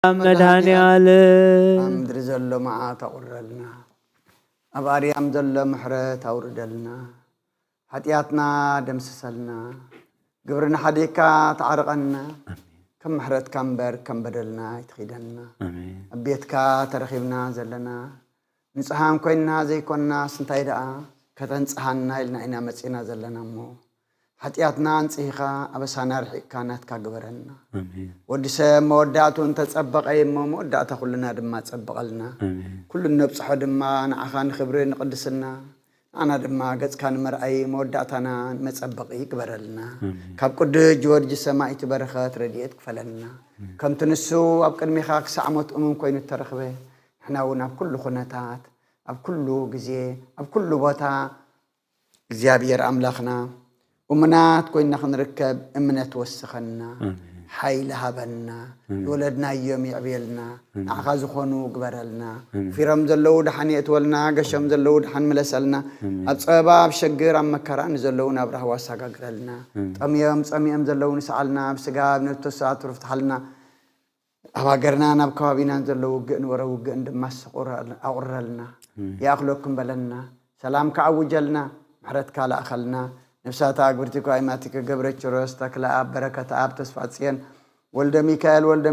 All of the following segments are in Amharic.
مدهاني على أمدر زلو معا تقرلنا أباري أمزلو محرة توردلنا حتياتنا دمسسلنا قبرنا حديكا تعرقنا كم محرة كمبر كم بدلنا يتخيدلنا أبيتكا ترخيبنا زلنا نصحام كوينا زي كونا سنتايدا كتنصحانا إلنا إنا مسينا زلنا مو حتياتنا نصيخا أبسانا رحيق كانت كاقبرنا ودسا موداتو انت تسبق أي موداتا كلنا دما تسبق لنا كل النبصح دما نعخان خبرين قدسنا أنا دما قد كان مرأي موداتنا متسبق يكبر لنا كاب قد جورج السماء تبرخات رديت كفلنا كم تنسو أبقى الميخاك سعمت كوين الترخبه احنا ونا بكل خناتات بكل جزيه بكل بوتا زيابير أملاخنا ومنات كوينا خنركب امنت وسخنا حيل هبلنا ولدنا يوم يعبيلنا عخاز خونو قبرلنا في رمز اللود حن يتولنا قشم زلود حن ملسلنا أبصابا بشجر أم مكران زلونا بره واساق قرلنا طميم زلون سعلنا بسقاب نتوسات رفتحلنا أواقرنا نبكوابينا زلو قن ورو قن دمس أغرلنا يأخلوكم بلنا سلام كعوجلنا محرتك على أخلنا نفساتا أقبرتك وإيماتك قبرتك روستك لأب بركة أب تسفاتسين ولد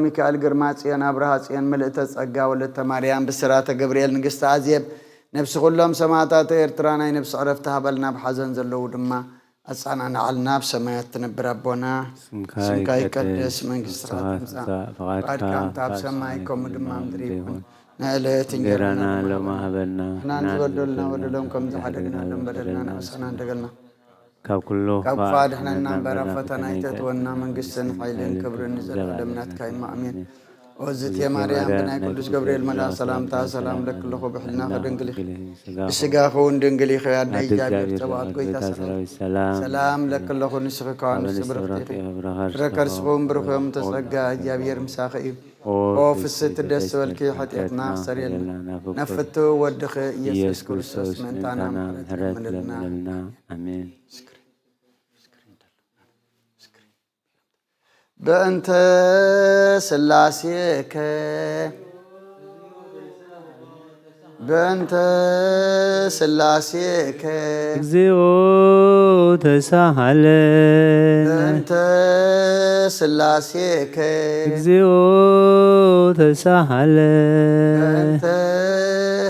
ميكائيل قرماتسين أبرهاتسين ملئتس أقا ولدت مريم بسرات قبريل نقست عزيب نفس كلهم سماتات إرترانا نفس عرفتها بلنا بحزن زلو دما أسعنا نعلنا بسمايات تنبر ربنا سمكاي قدس من قسرات فقد كانت بسمايكم دما مدريبكم نالت غيرنا لما هبلنا نحن نبدلنا ودلهم كم زحدقنا لم بدلنا نفسنا انتقلنا كاب كله كفاد احنا نبرا فتنا يتتونا من قسن حيلين كبر نزل دمنات كاين ما امين وزت يا مريم بناي قدوس جبريل ملا سلام سلام لك الله بحلنا خدنقلي السقاخون دنقلي خيار ديجابير تبعت كويتا سلام لك الله نسخ كان سبرختي ركر سقوم برخوم تسقى جابير مساخي وفي الست دس والكي حتيتنا سريل نفتو ودخ يسوع كريستوس من تانا مدلنا امين بأنت سلاسيك بأنت سلاسيك اكزيو تساهلن بأنت سلاسيك اكزيو تساهلن بأنت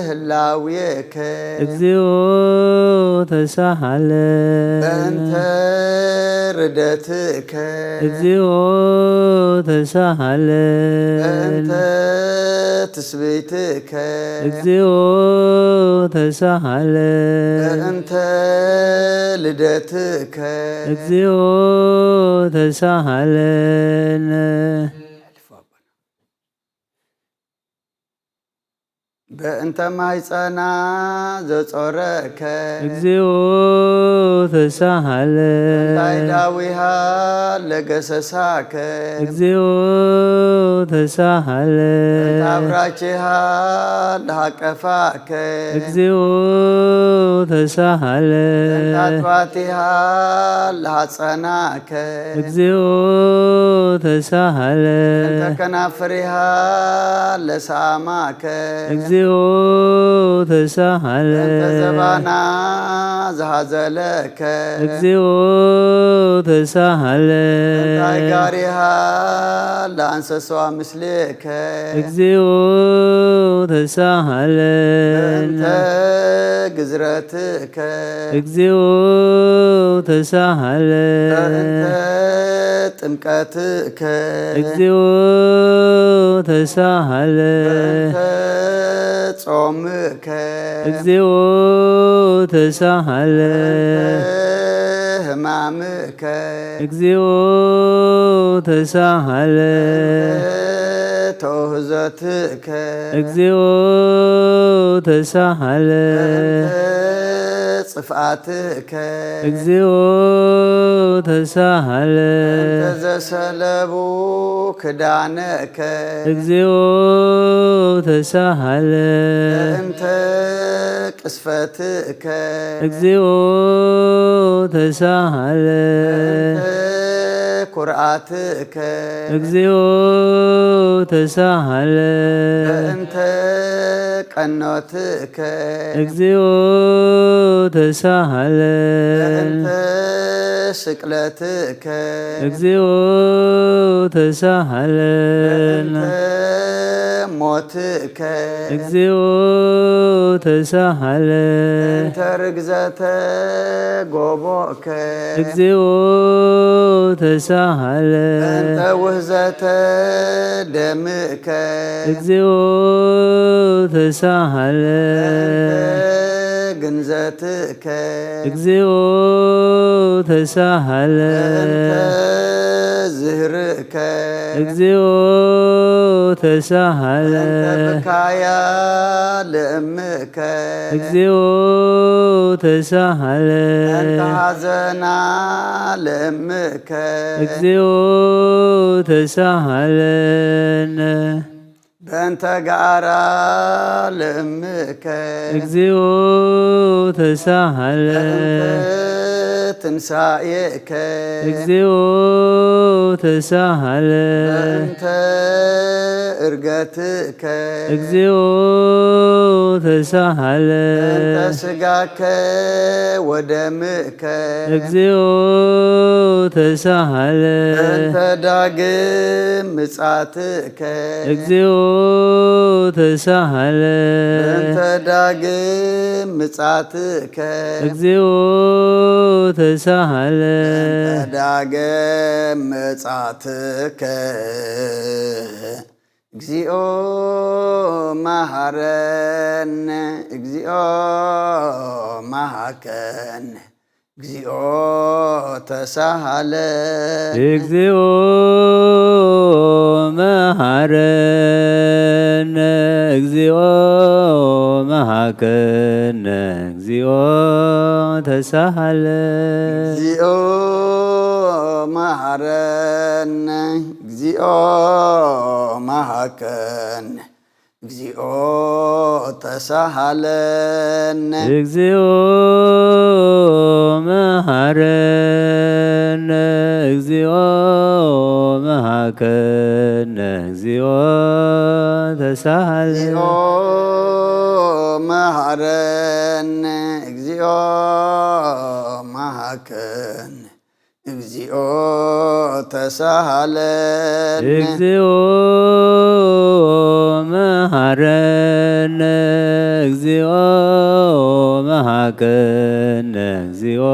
هلاويك اكزيو تساهلن بأنت ردتك اكزيو تساهلن بأنت تسبيتك اكزيو تساهلن بأنت لدتك اكزيو تساهلن بأنت ما يصنع زصورك اكزيو تساهلن تايداويها لقسساك اكزيو تساهلن تابراچها لحقفاك اكزيو تساهلن تاتواتها لحصناك اكزيو تساهلن تكنافرها لساماك اكزيو تساهلن تزبانا زهزلك اكزيو تساهلن تايغاريها لانسسوا مثلك اكزيو تساهلن انت جزرتك اكزيو تساهلن انت ጥምቀትከ እግዚኦ ተሳሃለን ጾምከ እግዚኦ ተሳሃለን ሕማምከ እግዚኦ ተሳሃለን ተውህዘትከ እግዚኦ ተሳሃለን ጽፍአትከ እግዚኦ ተሳሃለን ተዘሰለቡ ክዳነከ እግዚኦ ተሳሃለን እንተ ቅስፈትከ እግዚኦ ተሳሃለን ኩርአትከ እግዚኦ ተሳሃለ በእንተ ቀኖትከ እግዚኦ ተሳሃለ በእንተ ስቅለትከ እግዚኦ ተሳሃለ በእንተ ሞትከ እግዚኦ ተሳሃለ በእንተ ርግዘተ ጎቦከ እግዚኦ ተሳሃለ በእንተ ውህዘተ ደምከ እግዚኦ ተሳሃለ ግንዘትከ እግዚኦ ተሳሃለ በእንተ ዝህርከ እግዚኦ ተሳሃለ በእንተ ብካያ ለእምከ እግዚኦ ተሳሃለ በእንተ ሐዘና ለእምከ እግዚኦ ተሳሃለነ በእንተ ጋራ ለእምከ እግዚኦ ተሳሃለ ትንሣኤከ እግዚኦ ተሳሃለ በእንተ እርገትከ እግዚኦ ተሳሃለ በእንተ ሥጋከ ወደምከ እግዚኦ ተሳሃለ በእንተ ዳግም ምጻትከ እግዚኦ ተሳሃለ በእንተ ዳግም ምጻትከ እግዚኦ ተሳሃለ በእንተ ዳግም ምጻትከ እግዚኦ መሐረነ እግዚኦ መሐከነ እግዚኦ ተሳሃለ እግዚኦ መሐረነ እግዚኦ መሐከነ እግዚኦ ተሳሃለ እግዚኦ መሐረነ እግዚኦ መሐከነ እግዚኦ ተሳሃለነ እግዚኦ መሐረነ እግዚኦ መሐከነ እግዚኦ ተሳሃለ እግዚኦ መሐረነ እግዚኦ መሐከነ እግዚኦ ተሳሃለነ እግዚኦ መሐረነ እግዚኦ መሐከነ እግዚኦ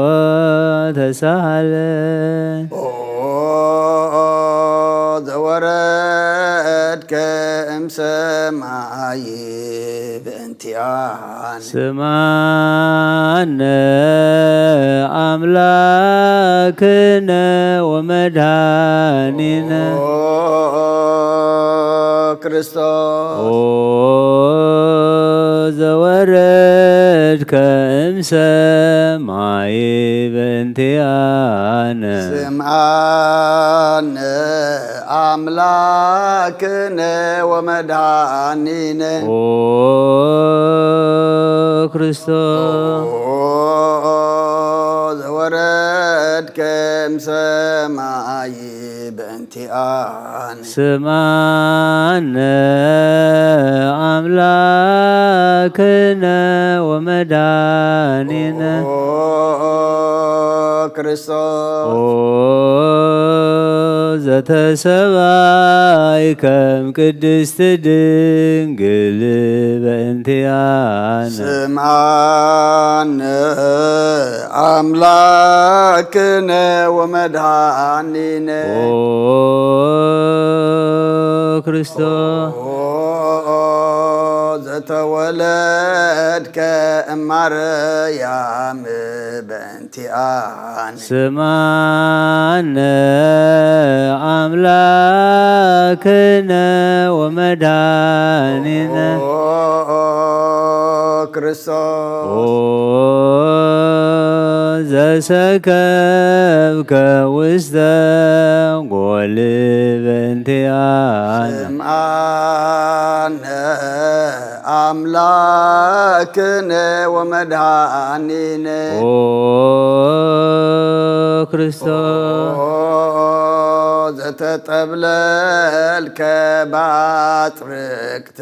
ተሳሃለ ኦ ዘወረድከ እምሰማይ በእንቲአነ ስማነ አምላክነ ወመድኃኒነ ክርስቶስ ኦ ዘወረድከ እምሰማይ በእንቲአነ ስምዓነ አምላክነ ወመድኃኒነ ኦ ክርስቶስ ዘወረድከ እምሰማይ በእንቲአነ ስምዓነ አምላክነ ወመድኃኒነ ክርስቶስ ኦ ዘተሰባይከ እምቅድስት ድንግል በእንቲአነ ስምዓነ አምላክነ ወመድኃኒነ ኦ ክርስቶስ ዘተወለድከ እማርያም በእንቲአነ ስምዓነ አምላክነ ወመድኃኒነ ክርስቶስ ኦ ዘሰከብከ ውስተ ጎል በእንቲአነ ስምዓነ አምላክነ ወመድኃኒነ ኦ ክርስቶስ ዘተጠብለልከ ባጥርቅት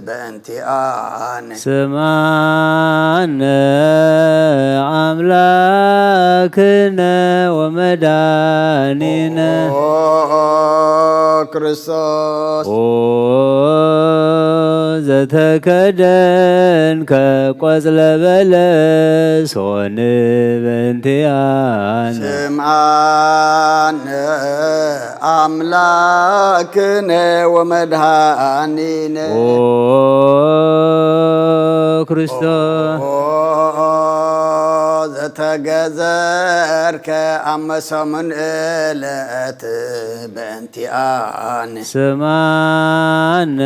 በእንቲአነ ስማነ አምላክነ ወመድኃኒነ ክርስቶስ ኦ ዘተከደንከ ቆጽለ በለስ ሆን በእንቲአነ ስምዓነ አምላክነ ወመድኃኒነ ኦ ክርስቶስ ዘተገዘርከ አመሰሙን ዕለት በእንቲአነ ስማነ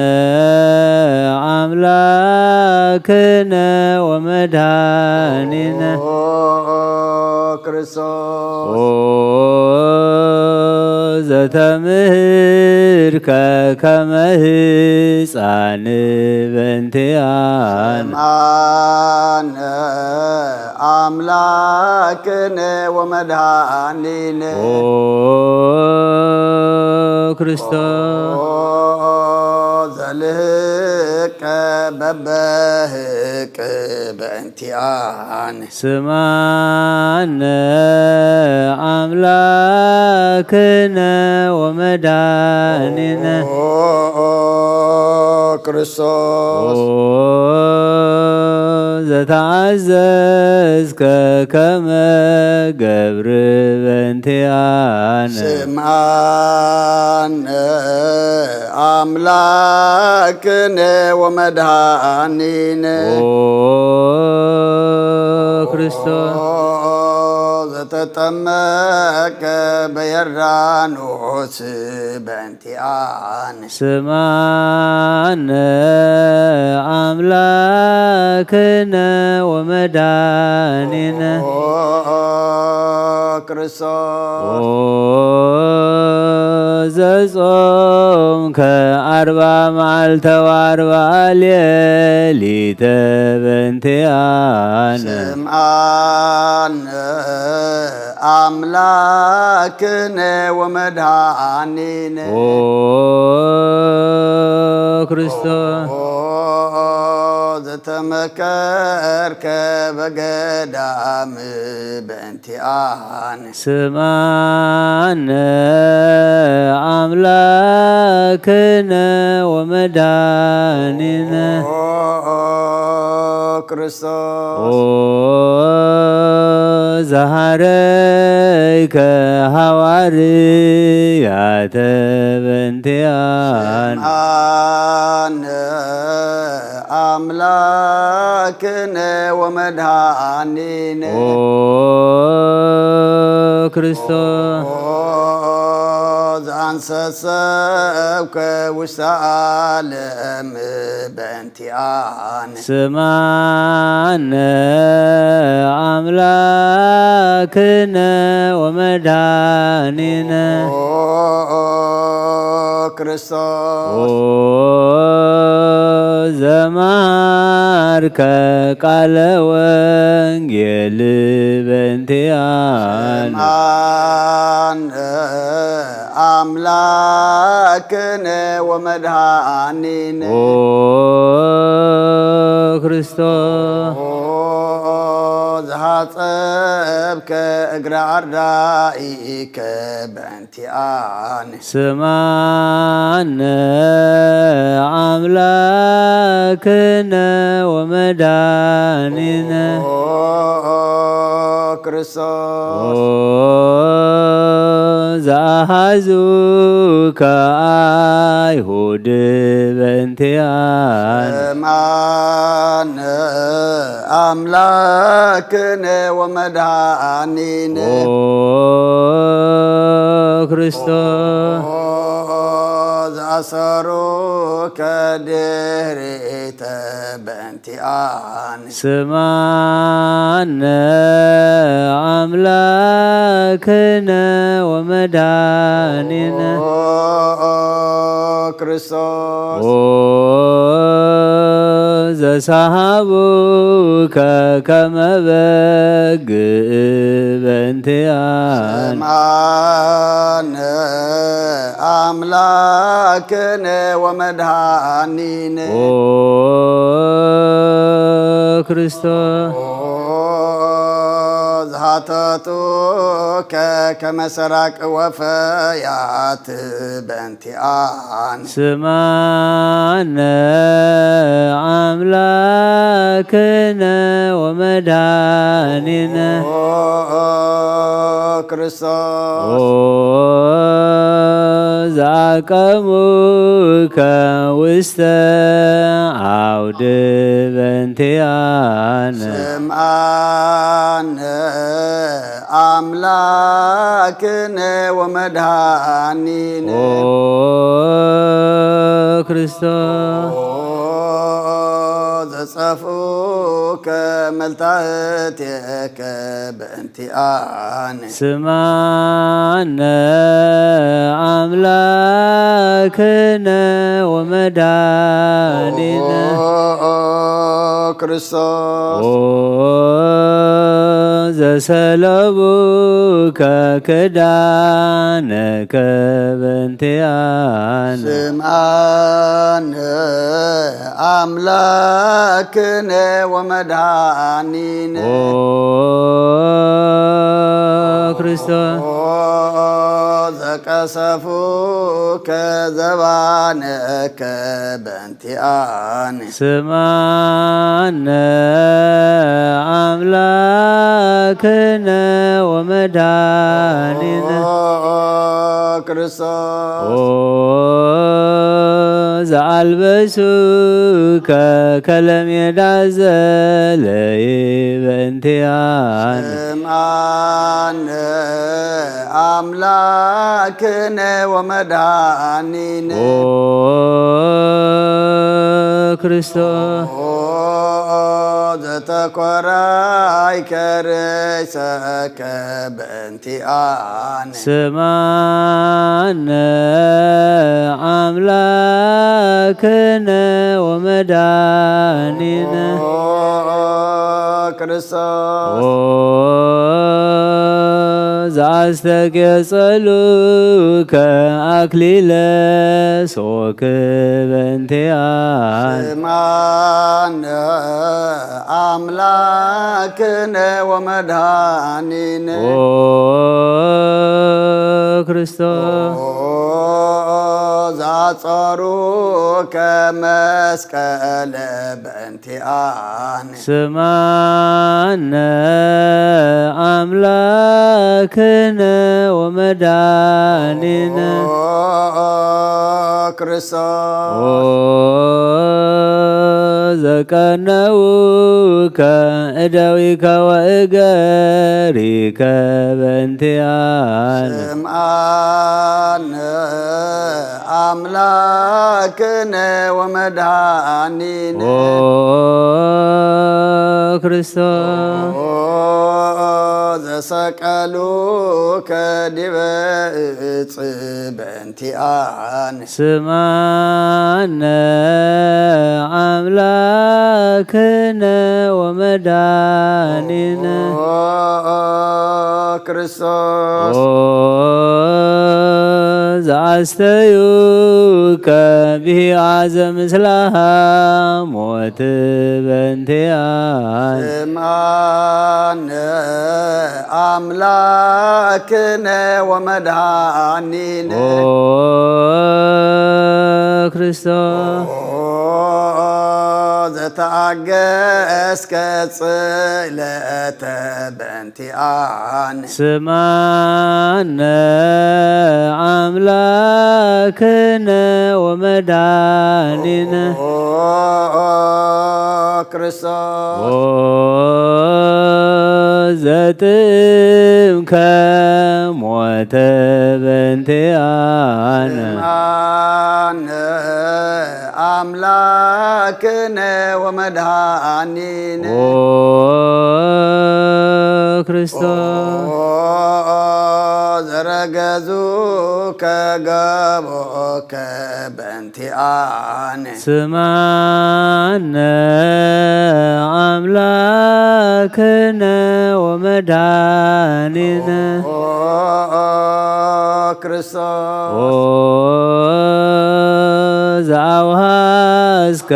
አምላክነ ወመድኃኒነ ክርስቶስ ኦ ዘተምህርከ ከመ ሕፃን በእንቲአነ ስምዓነ አምላክነ ወመድኃኒነ ኦ ክርስቶስ ዘልህቀ በበህቅ በእንቲአነ ስማነ አምላክነ ወመድኃኒነ ክርስቶስ ዘተአዘዝከ ከመ ገብር በእንቲአነ ስምዓነ አምላክነ ወመድኃኒነ ኦ ክርስቶስ ዘተጠመቀ በዮርዳኖስ በእንቲአነ ስማነ አምላክነ ወመድኃኒነ ክርስቶስ ዘጾምከ 40 መዓልተ ወ40 ሌሊተ በእንቲአነ ስምዓነ አምላክነ ወመድኃኒነ ኦ ክርስቶስ ዘተመከርከ በገዳም በእንቲአነ ስማነ አምላክነ ወመድኃኒነ ክርስቶስ ኦ ዘሃረይከ ሐዋርያተ በእንቲአነ ስምዓነ አምላክነ ወመድኃኒነ ኦ ክርስቶስ ዘአንሰሰብከ ውስተ ዓለም በእንቲአነ ስማነ አምላክነ ወመድኃኒነ ክርስቶስ ኦ ዘማርከ ቃለ ወንጌል በእንቲአነ ስምዓነ አምላክነ ወመድኃኒነ ኦ ክርስቶስ ዘሐጸብከ እግረ አርዳኢከ በእንቲአነ ስማነ አምላክነ ወመድኃኒነ ክርስቶስ ዘአሐዙከ አይሁድ በእንቲአነ ስምዓነ አምላክነ ወመድኃኒነ ኦ ክርስቶስ ዘአሰሩከ ድኅሬተ በእንቲአነ ስማነ አምላክነ ወመድኃኒነ ክርስቶስ ኦ ዘሳሃቡከ ከመ በግዕ በእንቲአነ ስምዓነ አምላክነ ወመድኃኒነ ኦ ክርስቶስ ዝሃተቱከ ከመ ሰራቅ ወፈያት በእንቲአነ ስምዓነ አምላክነ ወመድኃኒነ ክርስቶስ ዘአቀሙከ ውስተ አውድ በእንቲአነ ስምዓነ አምላክነ ወመድኃኒነ ክርስቶስ ዘጸፉከ መልታእትከ በእንቲአነ ስምዓነ አምላክነ ወመድኃኒነ ክርስቶስ ዘሰለቡከ ክዳነከ በእንቲአነ ስምዓነ አምላክነ ወመድኃኒነ ክርስቶስ ዘቀሰፉከ ዘባነከ በእንቲአነ ስምዓነ አምላክነ ወመድኃኒነ ክርስቶስ ዘአልበሱከ ከለሜዳ ዘለይ በእንቲአነ ስምዓነ አምላክነ ወመድኃኒነ ክርስቶስ ዘተኰራይከ ርእሰከ በእንቲአነ ስምዓነ አምላክነ ወመድኃኒነ ክርስቶስ ዘአስተቄጸሉከ አክሊለ ሶክ በእንቲአነ ስምዓነ አምላክነ ወመድኃኒነ ክርስቶስ ዘአጸሩከ መስቀለ በእንቲአነ ስምዓነ አምላክነ ወመድኃኒነ ክርስቶስ ዘቀነውከ እደዊከ ወእገሪከ በእንቲአነ ስምዓነ አምላክነ ወመድኃኒነ ክርስቶስ ዘሰቀሉከ ዲበ ዕፅ በእንቲአነ ስምዓነ አምላክነ ወመድኃኒነ ክርስቶስ ዘአስተዩከ ቢአዘ ምስላሃ ሞት በእንቲአነ ስምዓነ አምላክነ ወመድኃኒነ ክርስቶስ ዘተአገስከ ጽእለተ በእንቲአነ ስምዓነ አምላክነ ወመድኃኒነ ክርስቶስ ዘጥምከ ሞተ በእንቲአነ ስምዓነ أملاكنا ومدهانينا ኦ ክርስቶስ ዘረገዙከ ገቦከ በእንቲአነ ስማነ አምላክነ ወመድኃኒነ ክርስቶስ ኦ ዘአውሃዝከ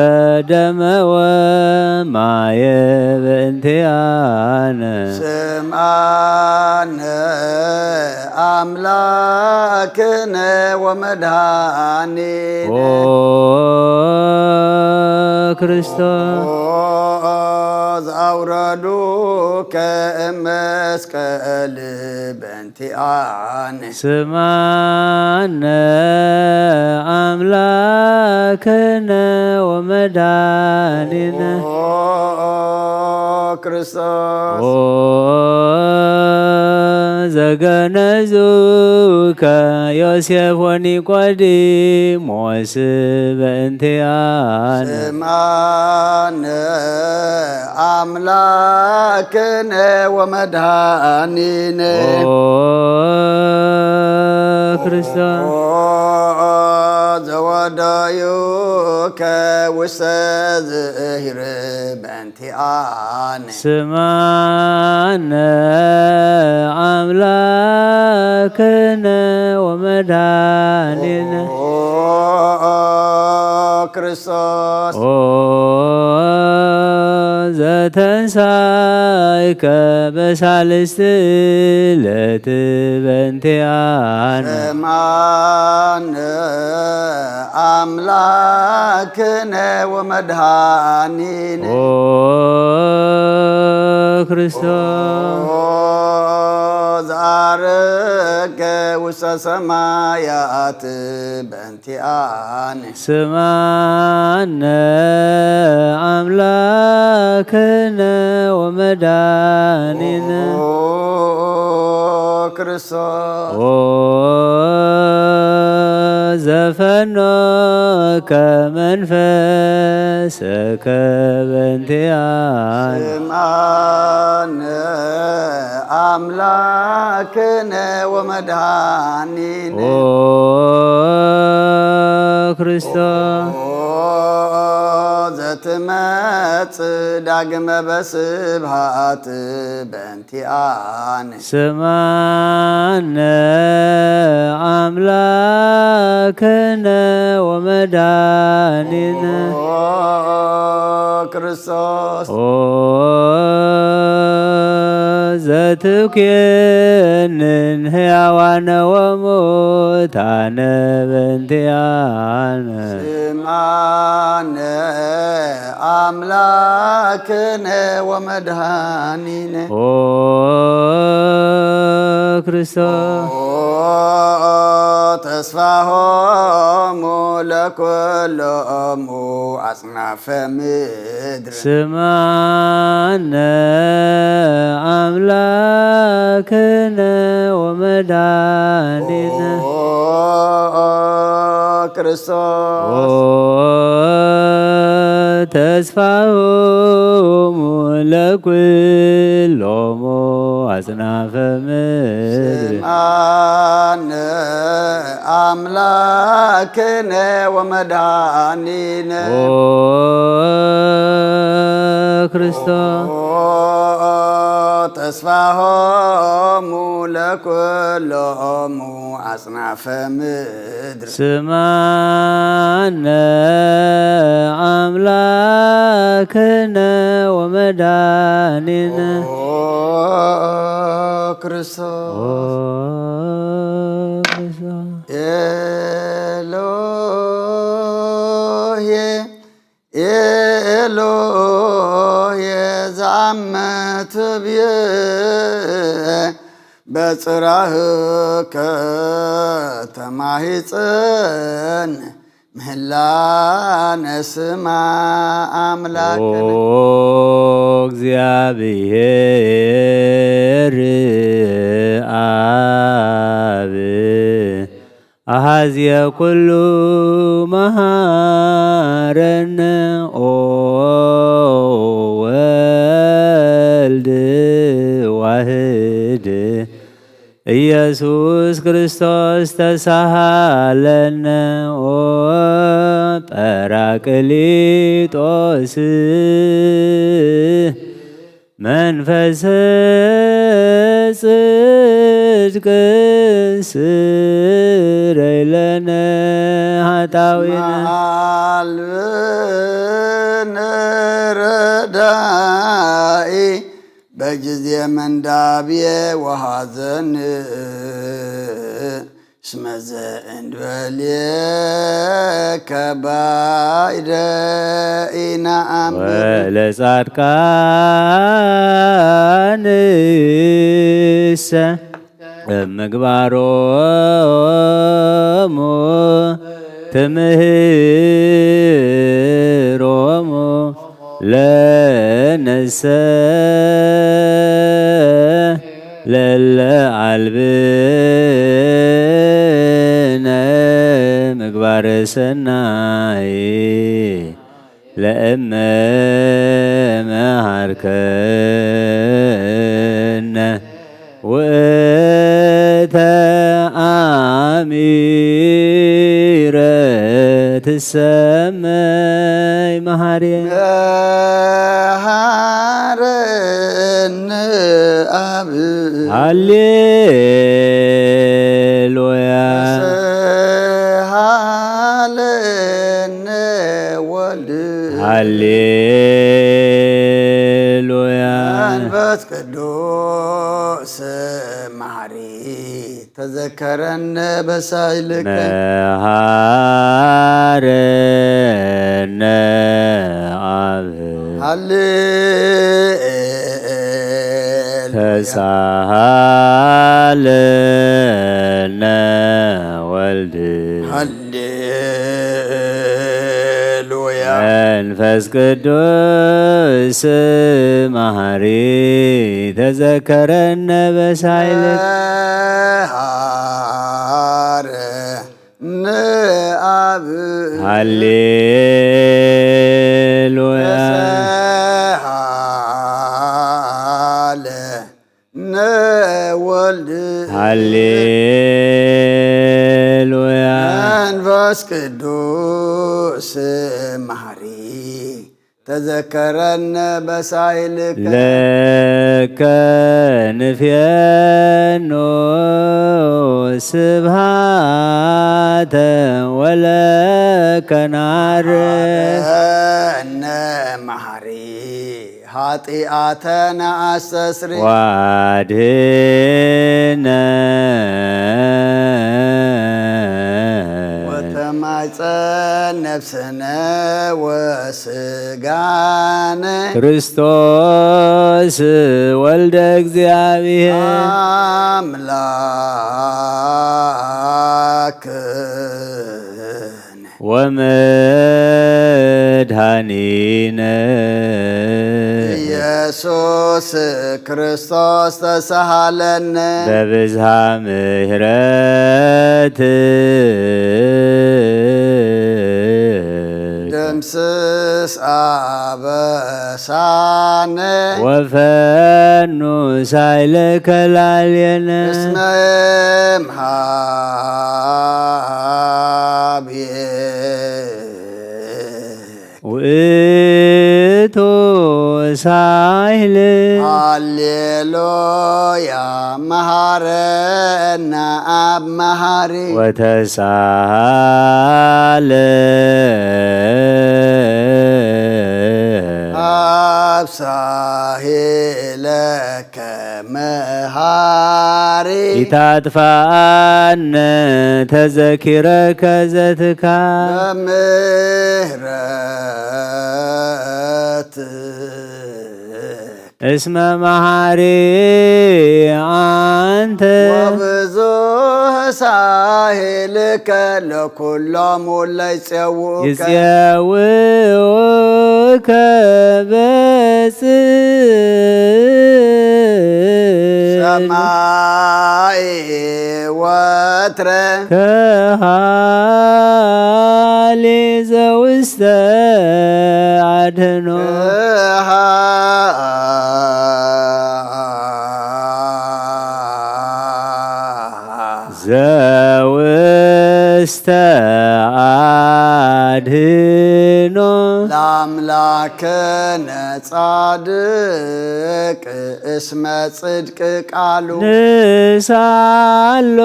ደመ ወማየ በእንቲአነ ስምዓነ አምላክነ ወመድኃኒነ ኦ ክርስቶስ ዘአውረዱከ እመስቀል በእንቲአነ ስማነ አምላክነ ወመድኃኒነ ክርስቶስ ኦ ዘገነዙከ ዮሴፍ ወኒቆዲሞስ በእንቲአነ ስምዓነ አምላክነ ወመድኃኒነ ኦ ክርስቶስ ዘወዳዩከ ውስተ ዝእሂር በእንቲአነ ስማነ አምላክነ ወመድኃኒነ ክርስቶስ ኦ ዘተንሣእከ በሳልስት ዕለት በእንቲአነ ስምዓነ አምላክነ ወመድኃኒነ ኦ ክርስቶስ ዘዐረገ ውስተ ሰማያት በእንቲአነ ስማነ አምላክነ ወመድኃኒነ ክርስቶስ ኦ ዘፈኖከ መንፈሰከ በእንቲአነ ስምዓነ አምላክነ ወመድኃኒነ ኦ ክርስቶስ ዘትመጽእ ዳግመ በስብሐት በእንቲአነ ስማነ አምላክነ ወመድኃኒነ ክርስቶስ ኦ ዘትኩንን ሕያዋነ ወሙታነ በእንቲአነ ስምዓነ አምላክነ ወመድኃኒነ ኦ ክርስቶስ ተስፋሆሙ ለኵሎሙ አጽናፈ ምድር ስማነ አምላክነ ወመድኃኒነ ክርስቶስ ኦ ተስፋሆሙ ለኵሎሙ አጽናፈ ምድር ስምዓነ አምላክነ ወመድኃኒነ ኦ ክርስቶስ ተስፋሆሙ ለኵሎሙ አጽናፈ ምድር ስማነ አምላክነ ወመድኃኒነ ክርስቶስ ኦ ክርስቶስ ኤሎሄ ኤሎሄ ዘአመትብየ በጽራህከ ተማሂፀን ምህላነ ስማ አምላክነ ኦ እግዚአብሔር አብ አሐዝየ ኩሉ መሃረነ ኦ ወልድ ዋህድ ኢየሱስ ክርስቶስ ተሳሃለነ ኦ ጰራቅሊጦስ መንፈሰ ጽድቅ ስረይ ለነ ኃጣውኢነ አልብነ ረዳኢ በጊዜ መንዳብየ ወሐዘን እስመ ዘእንበሌከ ባዕደ ኢነአምር ወለጻድቃንሰ ምግባሮሙ ትምህሮሙ ለነሰ ለለ አልብነ ምግባረ ሰናይ ለእመ መሃርከነ ውእተ አሚረ ትሰመይ መሃርየ መሃረነ አብ ሃሌሉያ ተሳሃለነ ወልድ ሃሌሉያ መንፈስ ቅዱስ መሐሪ ተዘከረነ በሳይልከ መሃረነ አብ ተሳሃለነ ወልድ ሃሌሉያ መንፈስ ቅዱስ መሐሪ ተዘከረነ በሳይልከ መሃረነ አብ ሃሌሉያ ተሳሃለነ ወልድ ሃሌሉያ መንፈስ ቅዱስ መሐሪ ተዘከረነ በሳይልከ ለከ ንፍየኖ ስብሃተ ወለከ ናርነ መሐሪ ኃጢአተነ አስተስሪ ዋድህነ ወተማፀን ነፍስነ ወስጋነ ክርስቶስ ወልደ እግዚአብሔር አምላክነ ወመድኃኒነ ኢየሱስ ክርስቶስ ተሳሃለነ በብዝሃ ምሕረት ደምስስ አበሳነ ወፈኑ ሳይለከ ላልየነ እስመ እምኀቤ ውእቱ ሳይል ሃሌሉያ መሐረነ አብ መሐሪ ወተሳሃለ አብሳሄለከ መሐሪ ኢታጥፋአነ ተዘኪረከ ዘትካል በምህረት እስመ መሐሪ አንተ ወብዙሕ ሳሄልከ ለኩሎሙ ለይፄውኡከ ይፄውኡከ ሰማይ ወትረ ከሃሌ ዘውስተ አድህኖ ዘውስተ አድህኖ ለአምላክነ ጻድቅ እስመ ጽድቅ ቃሉ ንሳሎ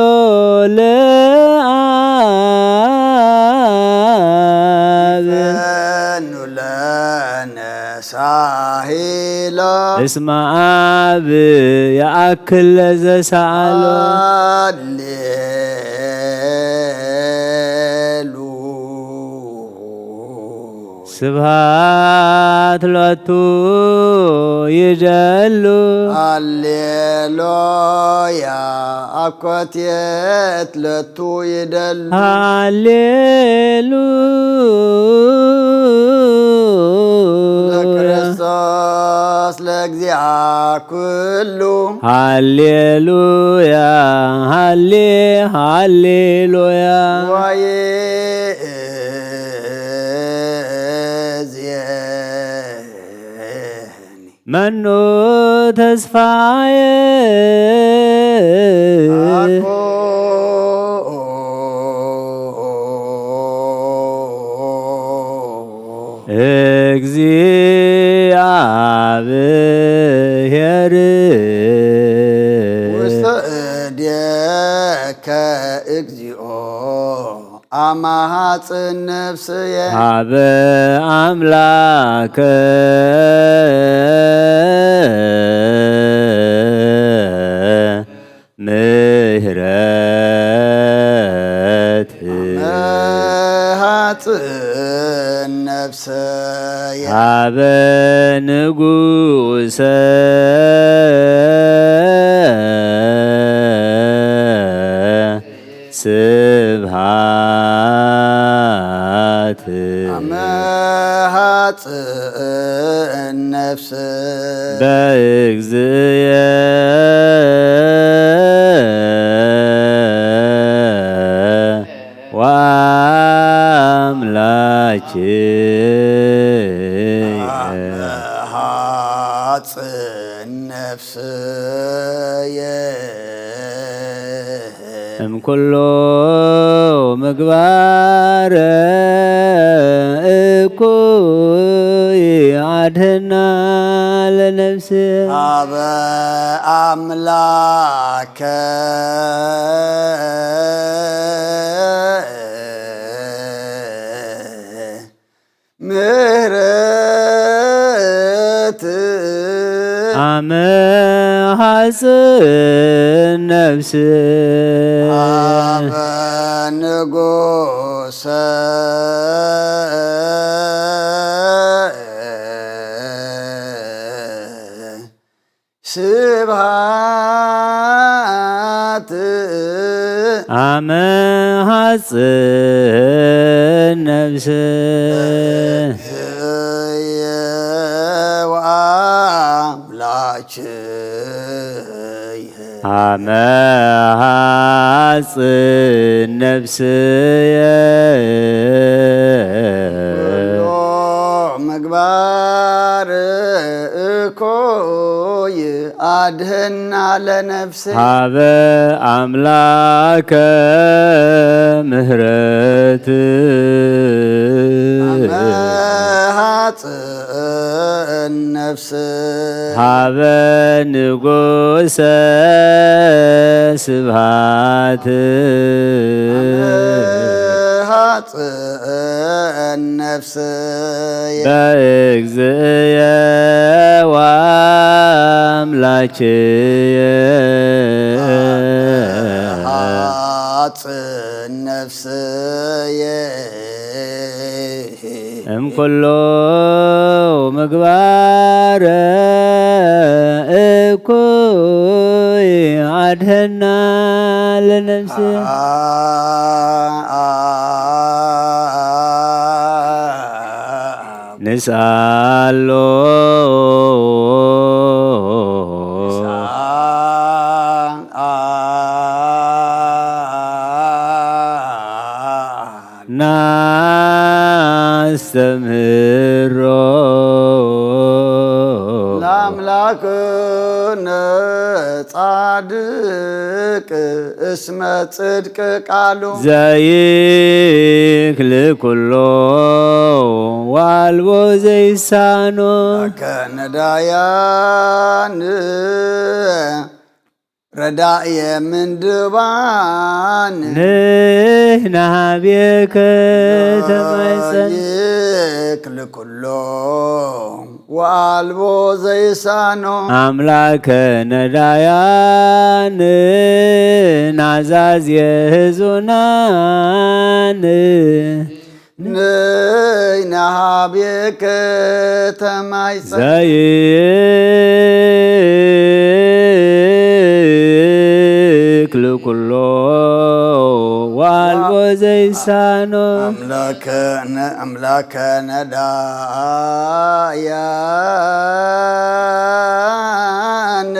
ለአብ ፈኑ ለነ ሳሂላ እስመ አብ ያእክል ለዘሳአሎ ስብሃት ሎቱ ይደሉ ሃሌሉያ አኮቴት ለቱ ይደሉ ሃሌሉያ ለክርስቶስ ለእግዚአ ኩሉ ሃሌሉያ ሃሌሉያ መኑ ተስፋየ እግዚአብሔር ውስተ እዴከ እግዚኦ አማሃጽን ነፍስየ ሀበ አምላከ ምህረት አማሃጽን ነፍስየ ሀበ ንጉሰ ስብሃት አማሃጽን ነፍስየ በእግዚእየ ወአምላክየ አማሃጽን ነፍስየ እምኩሎ ምግባረ እኩይ አድህና ለነፍስ ሀበ አምላከ ምህረት አመሐጽን ነፍስ ሀበ ንጉሰ ስብሃት አመሐጽን ነፍስ ወአምላክየ አመሐጽን ነፍስየ ኩሎ ምግባር እኮይ አድህና ለነፍስ ሀበ አምላከ ምህረት አማሃጽን ነፍስ ሀበ ንጉሰ ስብሃት አማሃጽን ነፍስ በእግዚእየ ወአምላክየ አማሃጽን ነፍስየ እምኩሎ ምግባረ እኩይ አድህና ለነፍስ ንስአሎ ናሎ ስሮ ለአምላክነ ጻድቅ እስመ ጽድቅ ቃሉ ዘይክል ኩሎ ዋልቦ ዘይሳኖ ከነዳያን ረዳእየ ምንድባን ንሕና ቤከ ተማይፀን ይክል ኩሎ ወአልቦ ዘይሳኖ አምላከ ነዳያን ናዛዝየ ሕዙናን ንሕና ቤከ ተማይፀን ዘይክል ኩሎ ዋልቦ ዘይሳኖ አምላከ ነዳያን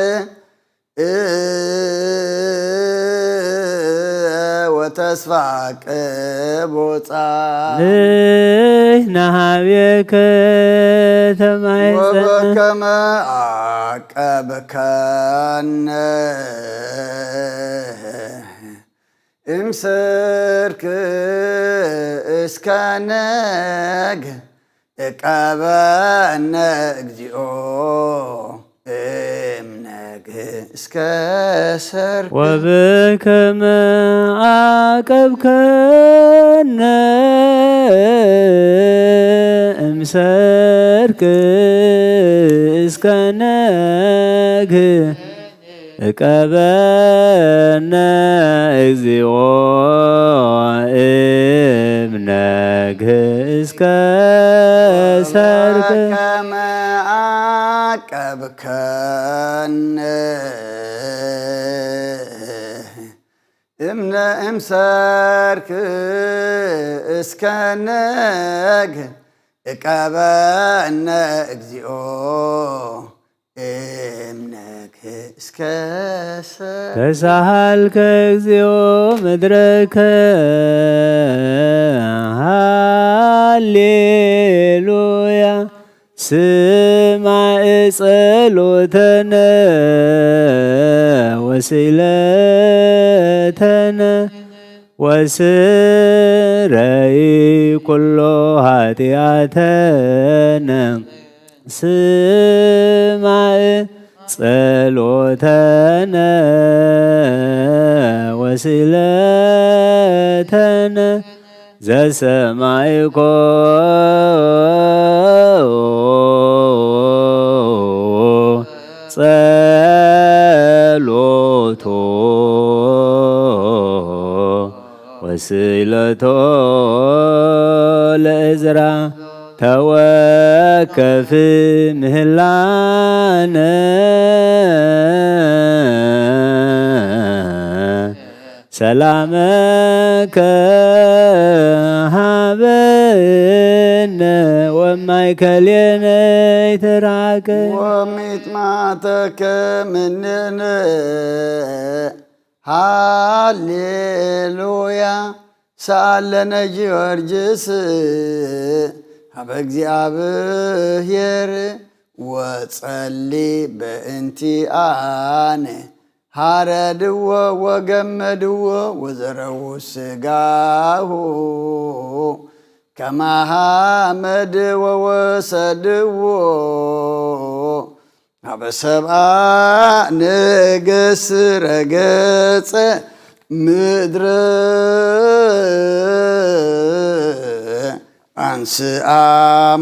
ወተስፋ ቅቡፃ ንሕና ቤከ ተማይፀን ወበከመ አቀብከነ እምስርክ እስከ ነግ እቀበነ እግዚኦ እምነግ እስከ ሰርክ ወበከመ አቀብከነ እምሰርክ እስከ ነግ እቀበነ እግዚኦ እምነግ እስከ ሰርክ ወበከመ አቀብከነ እምሰርክ እስከ ነግ እቀበነ እግዚኦ እምነግ እስከ ሰርክ ተሳሃልከ እግዚኦ ምድረከ ሃሌሉያ ስማዕ ጸሎተነ ወስእለተነ ወስረይ ኩሎ ኃጢአተነ ስማዕ ጸሎተነ ወስእለተነ ዘሰማይኮ ጸሎቶ ወስእለቶ ለእዝራ ተወከፍ ምህላነ ሰላመከ ሀበነ ወማእከሌነ ይትራቀ ወሚጥማተከ ምንነ ሃሌሉያ ሳለነ ጊዮርጊስ ሀበ እግዚአብሔር ወጸሊ በእንቲአነ ሃረድዎ ወገመድዎ ወዘረው ስጋሁ ከማሃመድ ወወሰድዎ ሀበ ሰብአ ነገሥ ረገጸ ምድረ አንስአ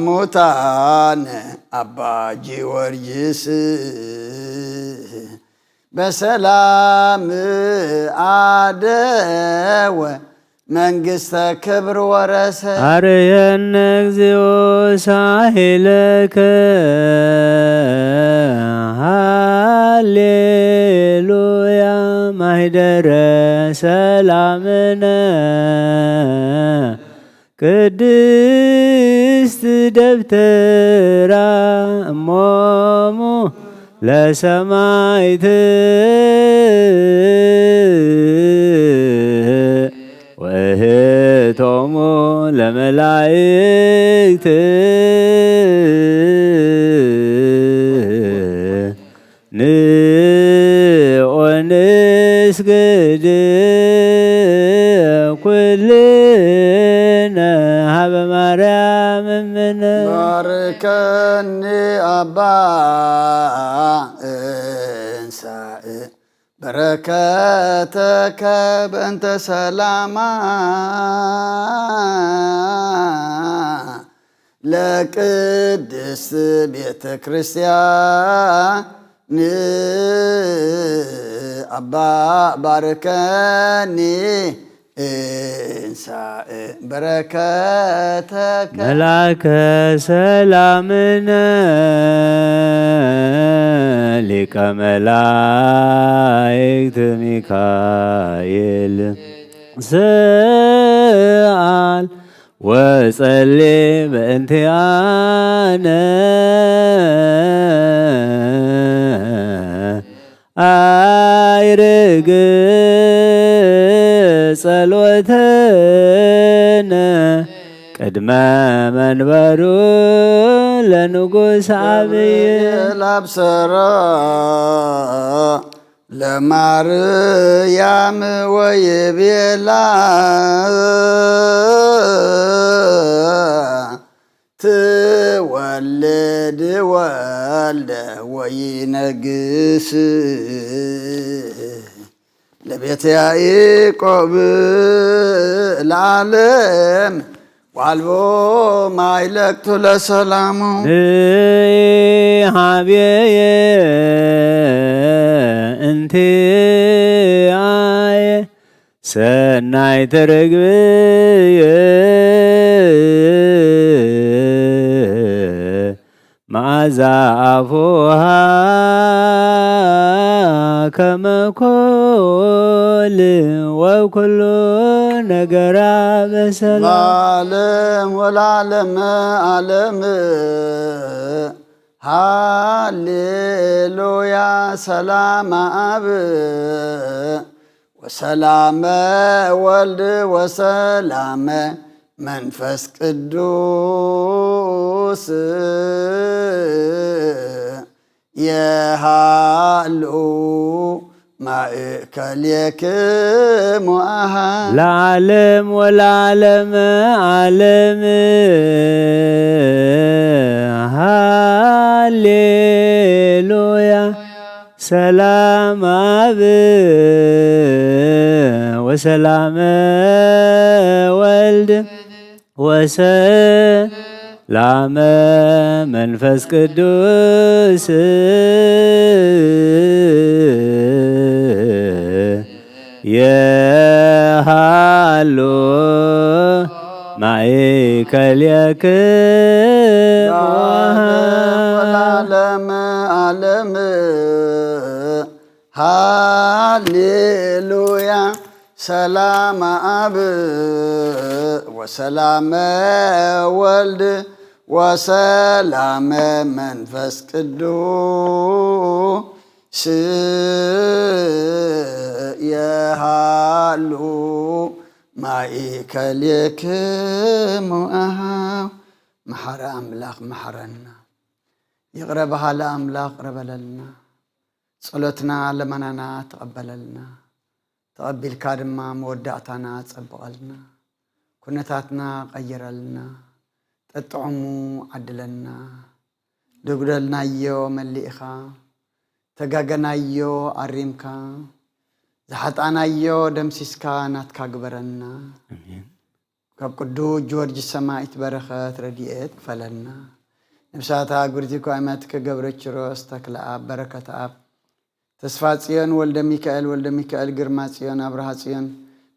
ሙታነ አባ ጊዮርጊስ በሰላም አደወ መንግሥተ ክብር ወረሰ አርየነ እግዚኦ ሳሄለከ ሃሌሉያ ማኅደረ ሰላምነ ቅድስት ደብተራ እሞሙ ለሰማዕት ወእህት እቶሙ ለመላእክት ንኦንስግድ ኩልነ ሀበ ማርያም እምነ ባርከኒ አባ እንሳእ በረከተከ በእንተ ሰላማ ለቅድስት ቤተ ክርስቲያን አባ ባርከኒ እንሳእ በረከተከ መላከ ሰላምነ ሊቀ መላእክት ሚካኤል ሰአል ወጸሌ በእንቲአነ አይርግ ጸሎተነ ቅድመ መንበሩ ለንጉሥ አብይ ላብሰራ ለማርያም ወይቤላ ትወልድ ወልደ ወይነግስ ለቤተ ያዕቆብ ለዓለም ዋልቦ ማይለቅቱ ለሰላሙ ሀቤየ እንቲአየ ሰናይ ተረግብየ መዓዛ አፉሃ ከመ ኮል ወኩሉ ነገራ በሰላም ለዓለም ወለዓለመ ዓለም ሃሌሉያ ሰላመ አብ ወሰላመ ወልድ ወሰላመ መንፈስ ቅዱስ የሃልኡ ማእከልክሙ አሃ ለዓለም ወለዓለመ ዓለም ሃሌሉያ ሰላም አብ ወሰላመ ወልድ ወሰላመ መንፈስ ቅዱስ የሃሎ ማእከልክሙ ወለዓለመ ዓለም ሃሌሉያ ሰላመ አብ ወሰላመ ወልድ ወሰላመ መንፈስ ቅዱስ የሃሉ ማእከልክሙ አሃ መሐረ አምላክ መሐረና ይቅረ በሃለ አምላክ ቅረበለልና ጸሎትና ለመናና ተቀበለልና ተቀቢልካ ድማ መወዳእታና ጸብቀልና ኩነታትና ቀይረልና ጠጥዑሙ ዓድለና ድጉደልናዮ መሊእኻ ተጋገናዮ አሪምካ ዝሓጣናዮ ደምሲስካ ናትካ ግበረና ካብ ቅዱስ ጊዮርጊስ ሰማዕት በረኸት ረድኤት ክፈለና ነብሳታ ጉርቲ ኳይማት ከገብረች ሮስ ተክለ አብ በረከት አብ ተስፋ ጽዮን ወልደ ሚካኤል ግርማ ጽዮን አብርሃ ጽዮን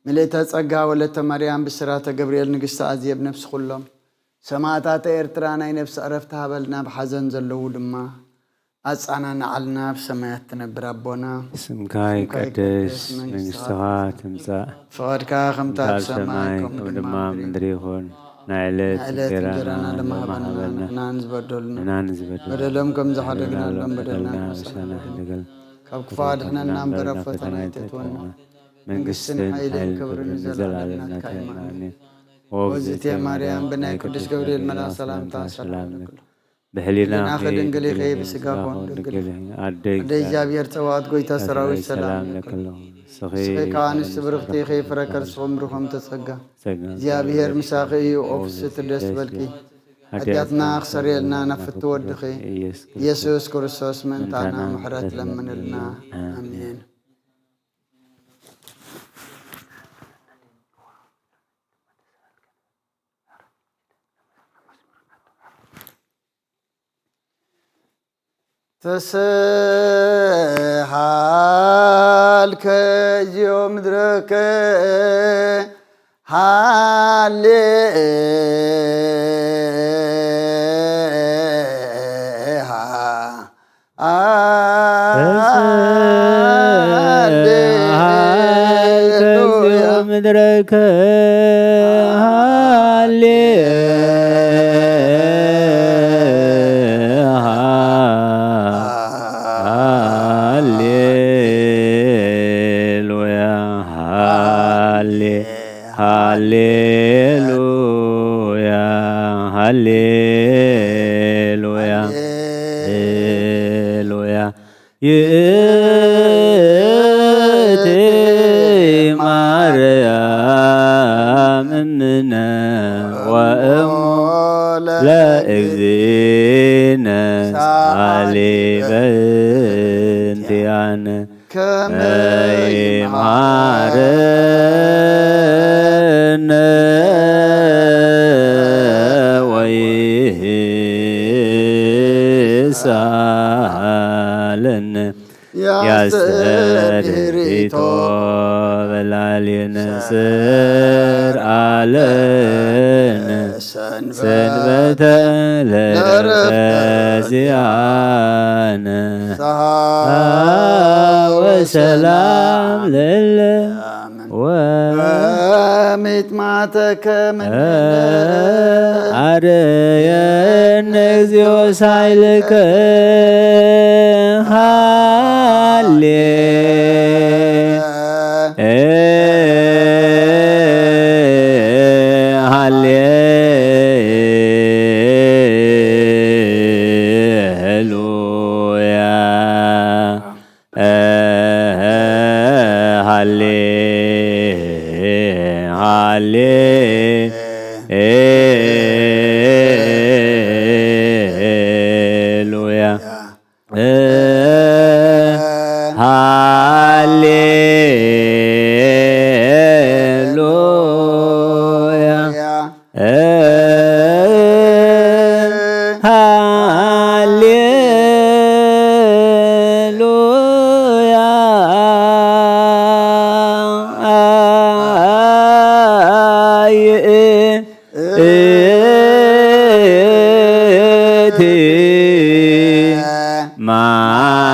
ምልእተ ጸጋ ወለተ ማርያም ብስራተ ገብርኤል ንግሥተ አዝየብ ነፍስ ኩሎም ሰማዕታተ ኤርትራ ናይ ነፍሲ ዕረፍቲ ሃበልና ብሓዘን ዘለዉ ድማ አጻናና አልና በሰማያት ትነብር አቦና ስምካ ይቀደስ መንግሥትኻ ትምጻእ ፈቃድካ ከምታ ኣብ ሰማይ ከምኡ ድማ ምድሪ ይኹን ናይ ዕለት እንጀራና ለማሃበና ንሕናን ዝበደሉና በደሎም ከም ዝሓደግናሎም በደልና ንሰናሕደገል ካብ ክፉ አድሕነና እምበረ ፈተና ይተትወና መንግስትን ኃይልን ክብርን ዘለዓለም ናትካ ኢማን وزيتي مريم بناي قدس جبريل ملاك سلام سلام لك بحلينا خدن قلي خي بسقاكون أدي جابير تواد قويتا سراوي سلام لك سخي كانس برختي خي فركر صمرهم تسقى جابير مساخي وأفسد الدس بلكي حدياتنا أخسر لنا نفت ودخي يسوس كرسوس من تانا محرات لمن لنا آمين تسهل كجيو مدرك حالي مدرك هاليلويا هاليلويا هاليلويا يأتي مريم أمنا وأم لا إذينا صليبا انتيانا كمي معرنا ويسالنا يا سريتو بلالينا سر علينا سنبت لرزيانا وسلام لله وميت معتك من عريا نزيو سايلك هالي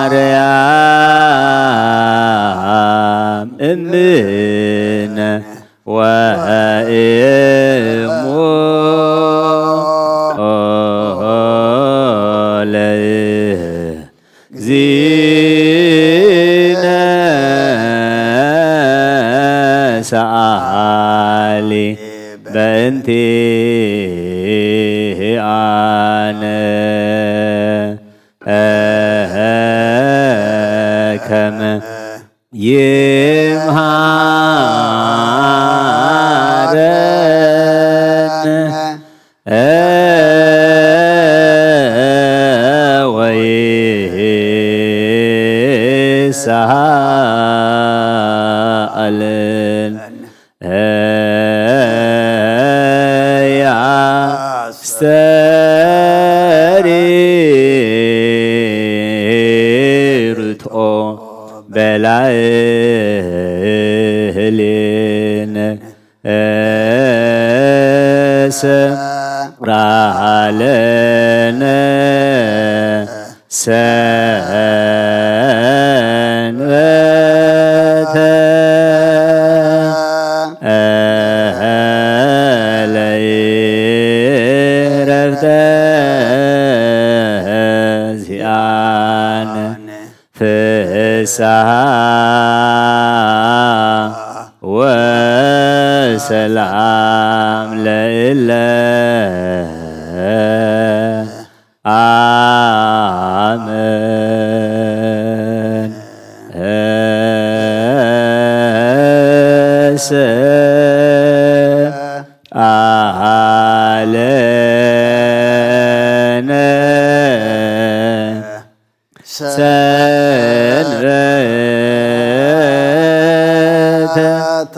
مريم أمنا وإمو زينا سالي بنتي أنا كما يمهارن ويسهلن يا سريرتو بلاهلين سرالنا سنوة ليرفت زيان فسها وسلام ለእለ አመን አለነ ሰንበተ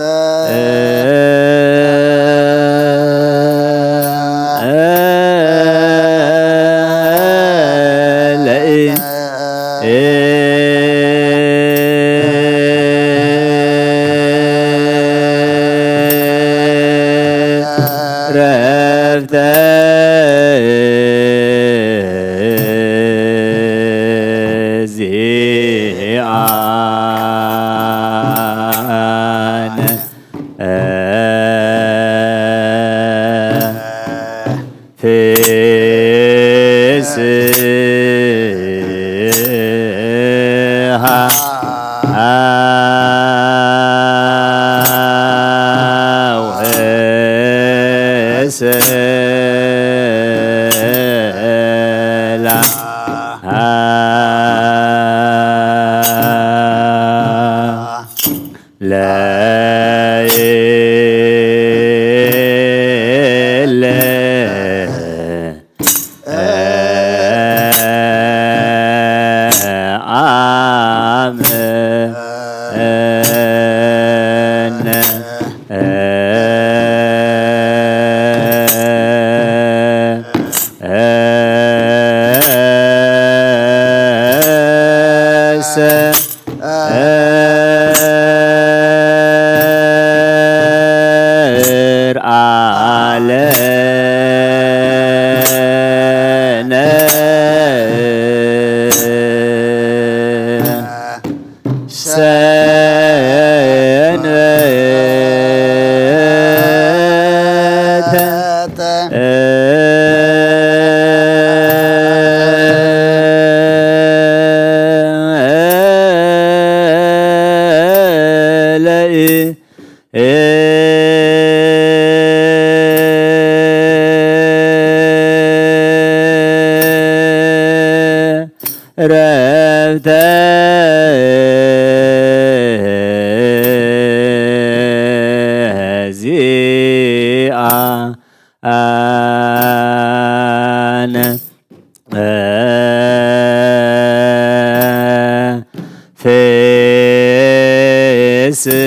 ረፍተ ዚአነ ፍስሐ ረፍተ ዚአነ ፍስሐ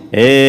Hallelujah.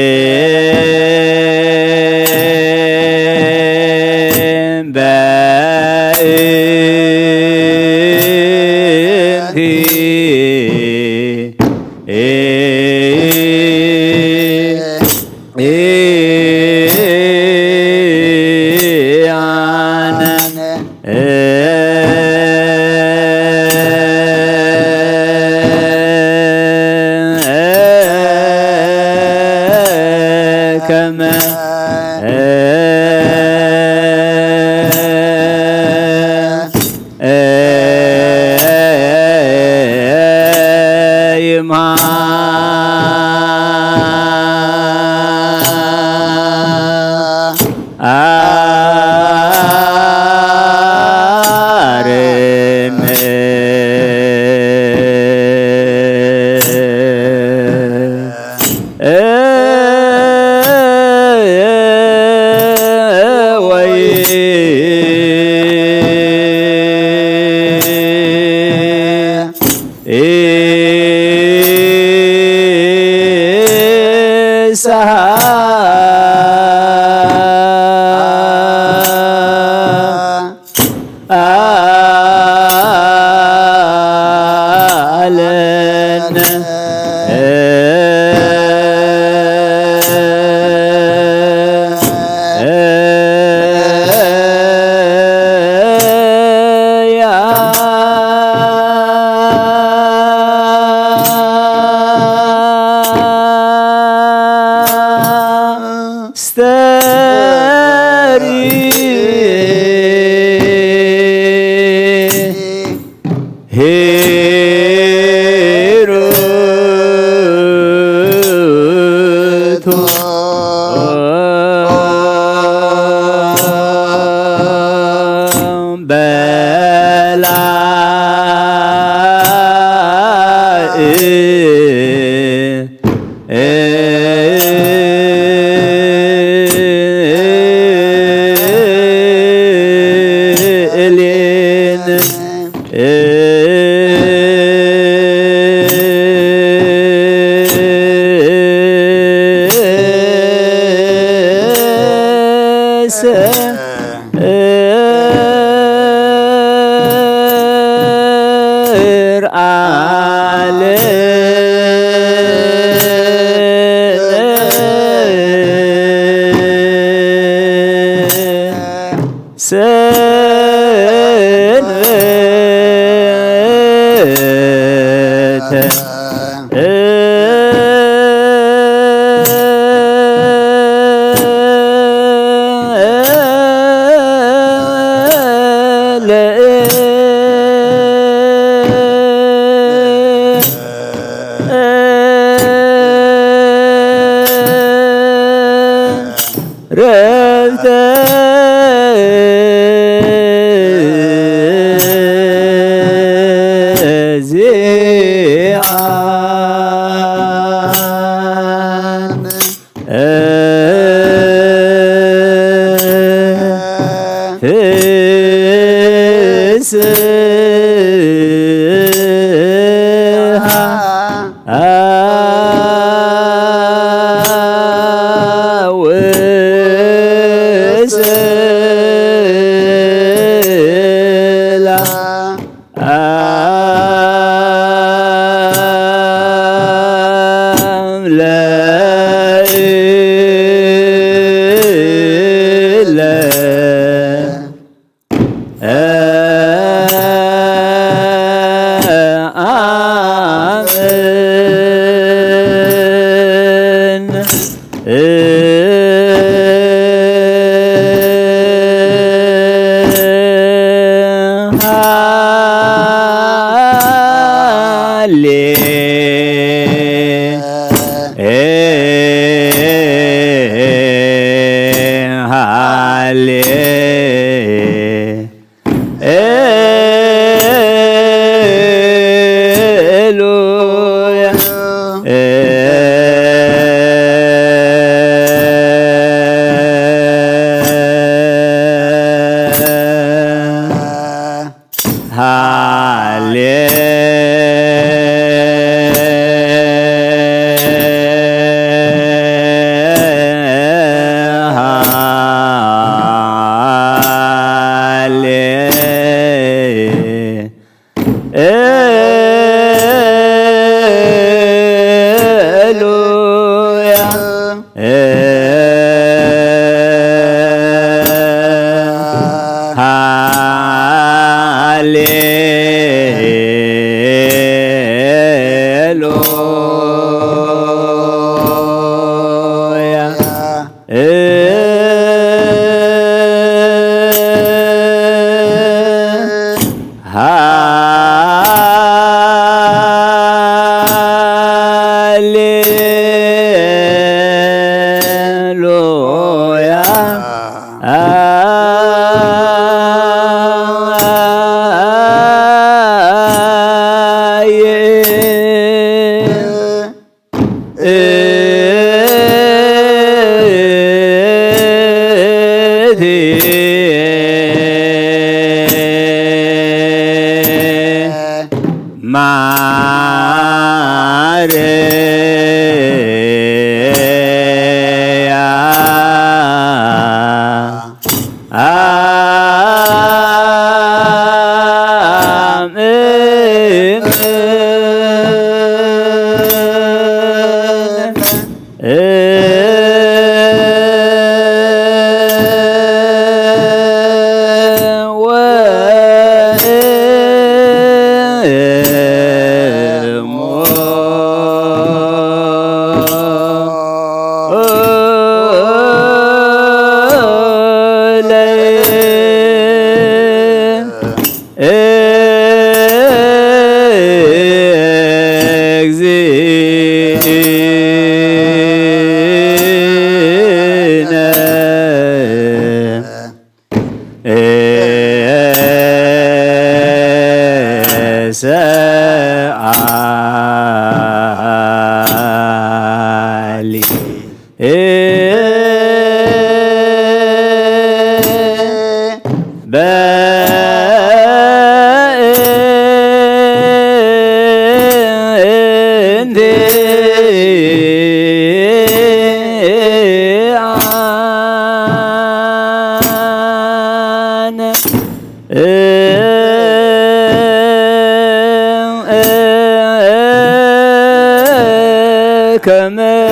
كما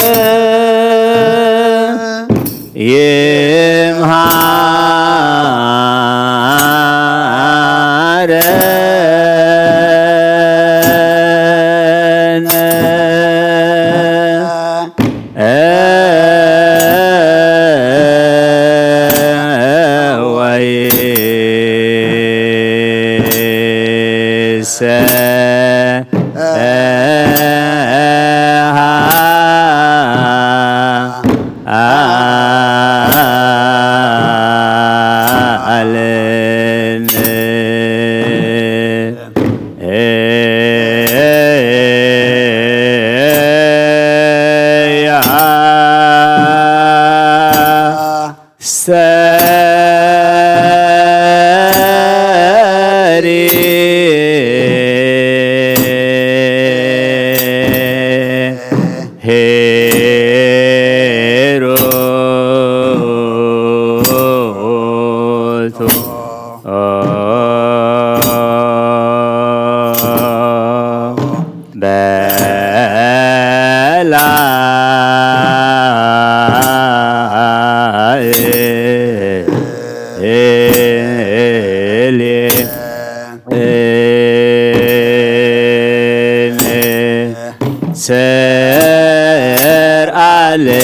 سر علينا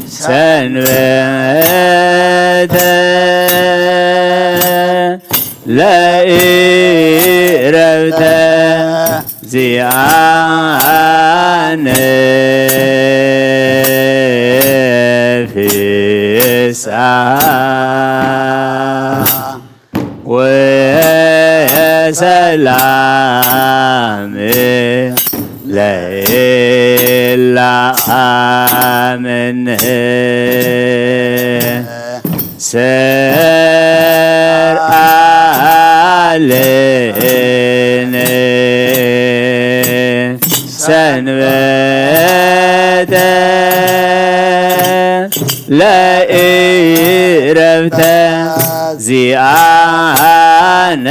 سنبت لا إربت زيان في الساعة وسلام ليلا منه سر علينا سنبت لا إربت زيان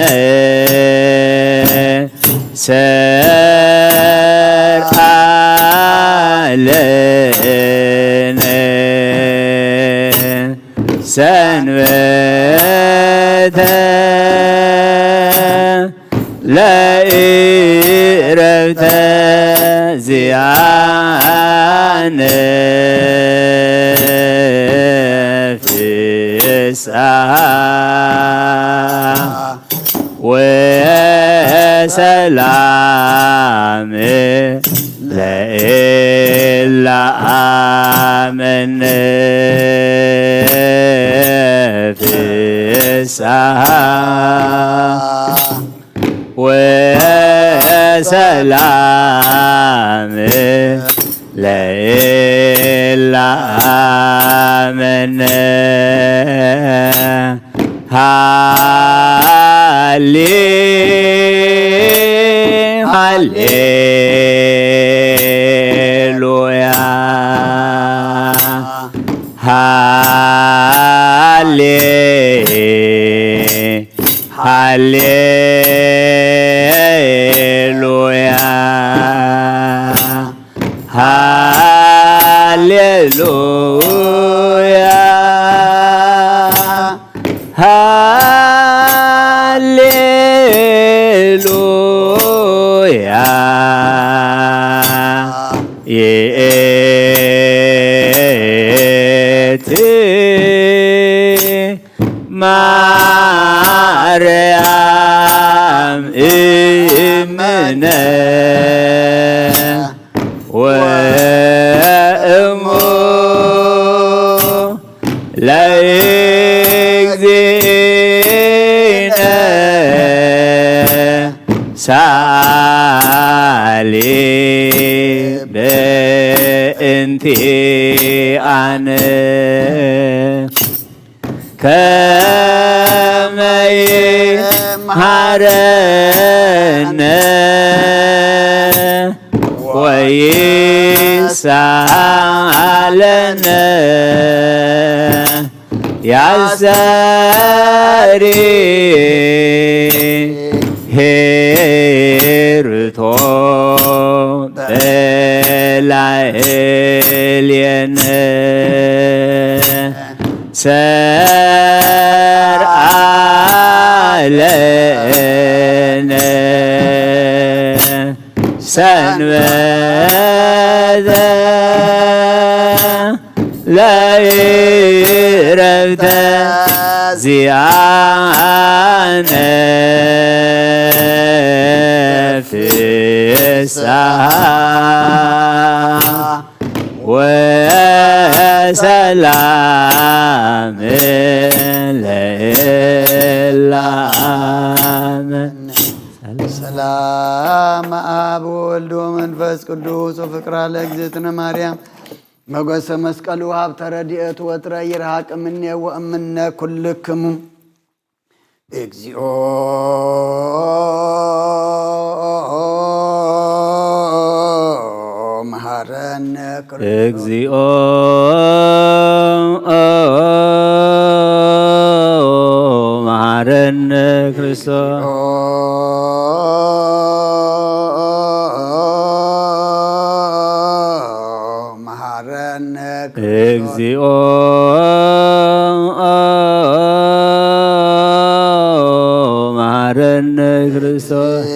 ሰርአ ለነ ሰንበተ ለዕረፍተ ዚአነ ፍስሐ ወሰላም ለእለ አመነ ፍስሐ ወሰላም ለእለ አመነ ሃሌሉያ ሃሌሉያ ሃሌሉያ ሃሌሉያ ይእቲ ማርያም እምነ ወእሙ ለእግዚእነ ሳሊ በእንቲአነ ከመ ይምሃረነ ወይሳለነ ያሰሪ ሄርቶ በላዕሌነ ሰርአ ለነ ሰንበተ ለዕረፍተ ዚአነ ፍስሐ ወሰላም ለእለ አመነ ሰላም አብ ወወልድ ወመንፈስ ቅዱስ ወፍቅራ ለእግዝእትነ ማርያም መጎሰ መስቀሉ ሀብተ ረድኤቱ ወትረ ይርሐቅ እምኔ ወእምነ ኩልክሙ እግዚኦ መሐረነ እግዚኦ መሐረነ ክርስቶስ እግዚኦ መሐረነ ክርስቶስ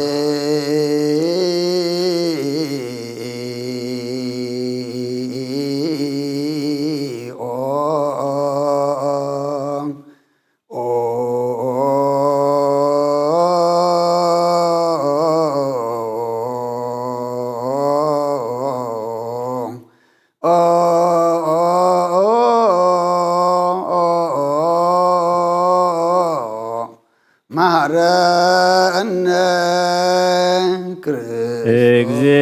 መሐረነ እግዚኦ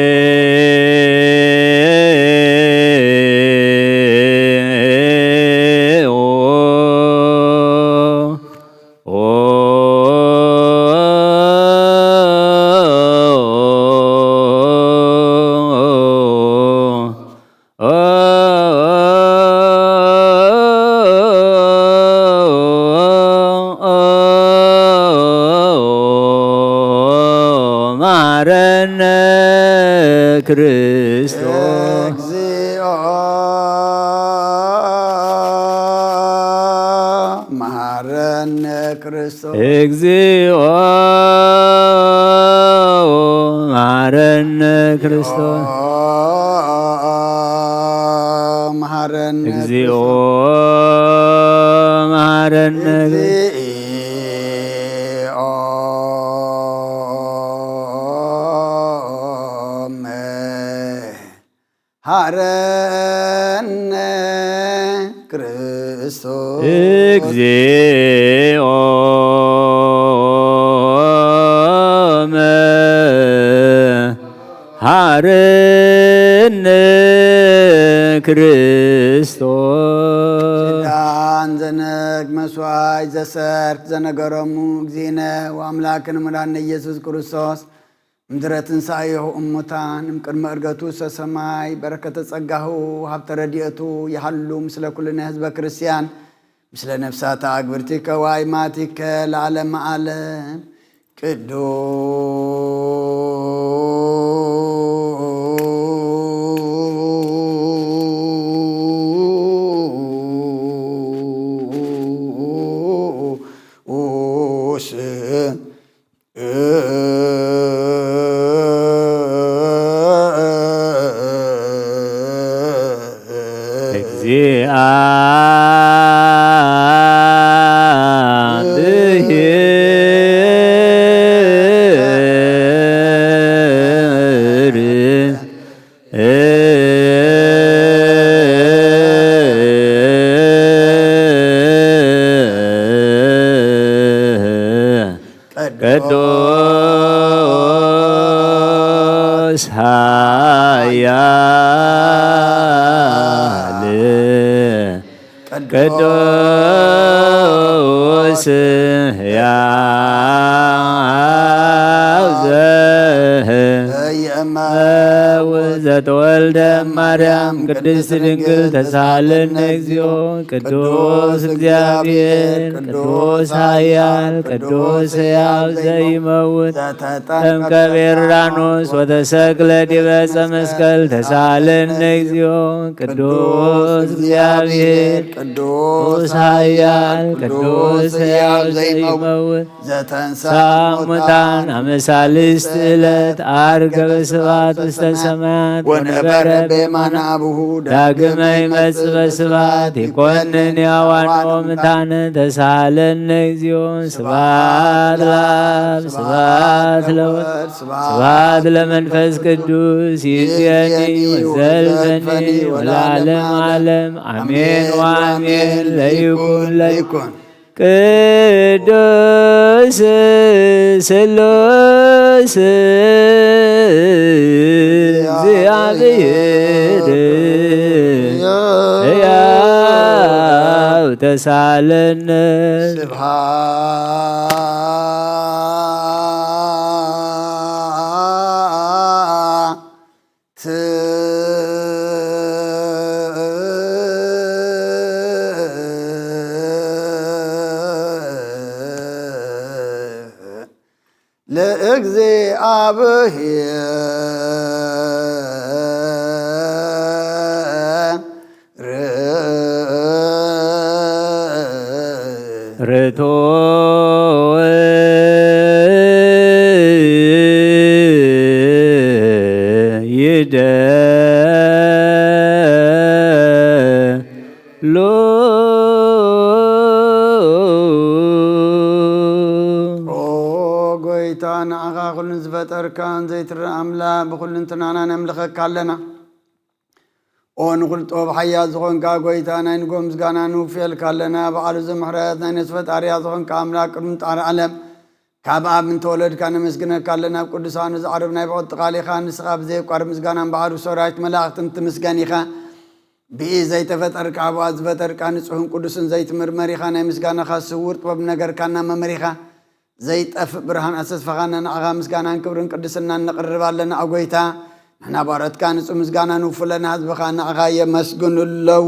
ክርስቶስ እግዚኦ መሐረነ ክርስቶስ እግዚኦ መሐረነ ክርስቶስ መሐረነ እግዚኦ መሐረነ መሐረነ ክርስቶስ እግዚኦ መሐረነ ክርስቶስ ዳን ዘነግ መስዋይ ዘሰርክ ዘነገረሙ እግዚእነ ወአምላክን መድኃኒነ ኢየሱስ ክርስቶስ ምድረ ትንሣኤሁ እሙታን እምቅድመ ዕርገቱ ሰማይ በረከተ ጸጋሁ ሀብተ ረድኤቱ ይሃሉ ምስለ ኩልነ ህዝበ ክርስቲያን ምስለ ነፍሳተ አግብርቲከ ወአእማቲከ ለዓለመ ዓለም ቅዱስ ኃያል ቅዱስ ሕያው ዘተወልደ ማርያም ቅድስት ድንግል ተሳሃለነ እግዚኦ ቅዱስ እግዚአብሔር ቅዱስ ኃያል ቅዱስ ሕያው ዘይመውት እምከ ቤርራኖስ ወተሰቅለ ዲበ ዕፀ መስቀል ተሳሃለነ እግዚኦ ቅዱስ እግዚአብሔር ቅዱስ ኃያል ቅዱስ ሕያው ዘይመውት ዘተንሥአ እሙታን አመ ሣልስት ዕለት ዐርገ በስብሐት ውስተ ሰማያት ወነበረ በየማነ አቡሁ ዳግመ ይመጽእ በስብሐት ይኰንን ሕያዋን ወሙታነ ተሳሃለነ እግዚኦ ስብሐት ለአብ ስብሐት ለወልድ ስብሐት ለመንፈስ ቅዱስ ይእዜኒ ወዘልፈኒ ወለዓለመ ዓለም አሜን ወአሜን ለይኩን ለይኩን ቅዱስ ስሉስ እግዚአብሔር ሕያው ተሳሃለነ ስብሐት ለእግዚአብሔር ርቶ ይደሉ ጎይታ ንዓኻ ኩሉን ዝፈጠርካን ዘይትረአ ኣምላክ ብኩልንትናና ነምልኸካ ኣለና ኦ ንኹልጦ ብሓያል ዝኾንካ ጎይታ ናይ ንጎ ምስጋና ንውፍየልካ ኣለና በዓሉ ዘምሕረት ናይ ነፍሲ ፈጣርያ ዝኾንካ ኣምላክ ቅድሚ ምጣር ዓለም ካብ ኣብ እንተወለድካ ነመስግነካ ኣለና ኣብ ቅዱሳኑ ዝዓርብ ናይ ብቕልቲ ቃል ኢኻ ንስኻ ብዘይቋር ምስጋናን በዓሉ ሰራዊት መላእኽትን ትምስገን ኢኻ ብኢድ ዘይተፈጠርካ ኣብኣ ዝፈጠርካ ንጹሕን ቅዱስን ዘይትምርመር ኢኻ ናይ ምስጋናኻ ስውር ጥበብ ነገርካና መምሪኻ ዘይጠፍእ ብርሃን ኣሰስፈኻና ንዓኻ ምስጋናን ክብርን ቅድስናን ነቕርብ ኣለና ኣጎይታ ንሕና ባሮትካ ንጹህ ምስጋና ንውፍለና ህዝብኻ ንዓኻ የመስግኑ ኣለዉ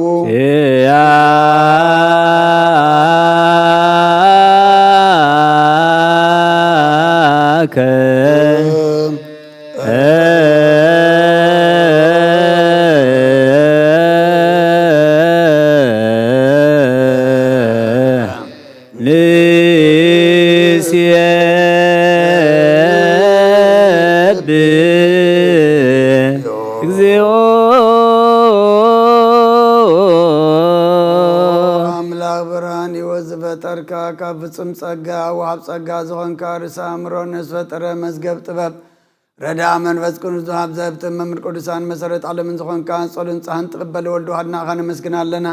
እያከ እግዚኦ አምላክ ብርሃን ሕይወት ዝፈጠርካ ካብ ፍጹም ጸጋ ወሃብ ጸጋ ዝኾንካ ርእሰ ኣእምሮ ነዝፈጠረ መዝገብ ጥበብ ረዳ መንፈስ ቅዱስ ዝሃብ ዘህብቲ መምህር ቅዱሳን መሰረት ዓለምን ዝኾንካ ጸሎን ጻህን ትቕበል ወልድ ዋሕድናኻ ነመስግና ኣለና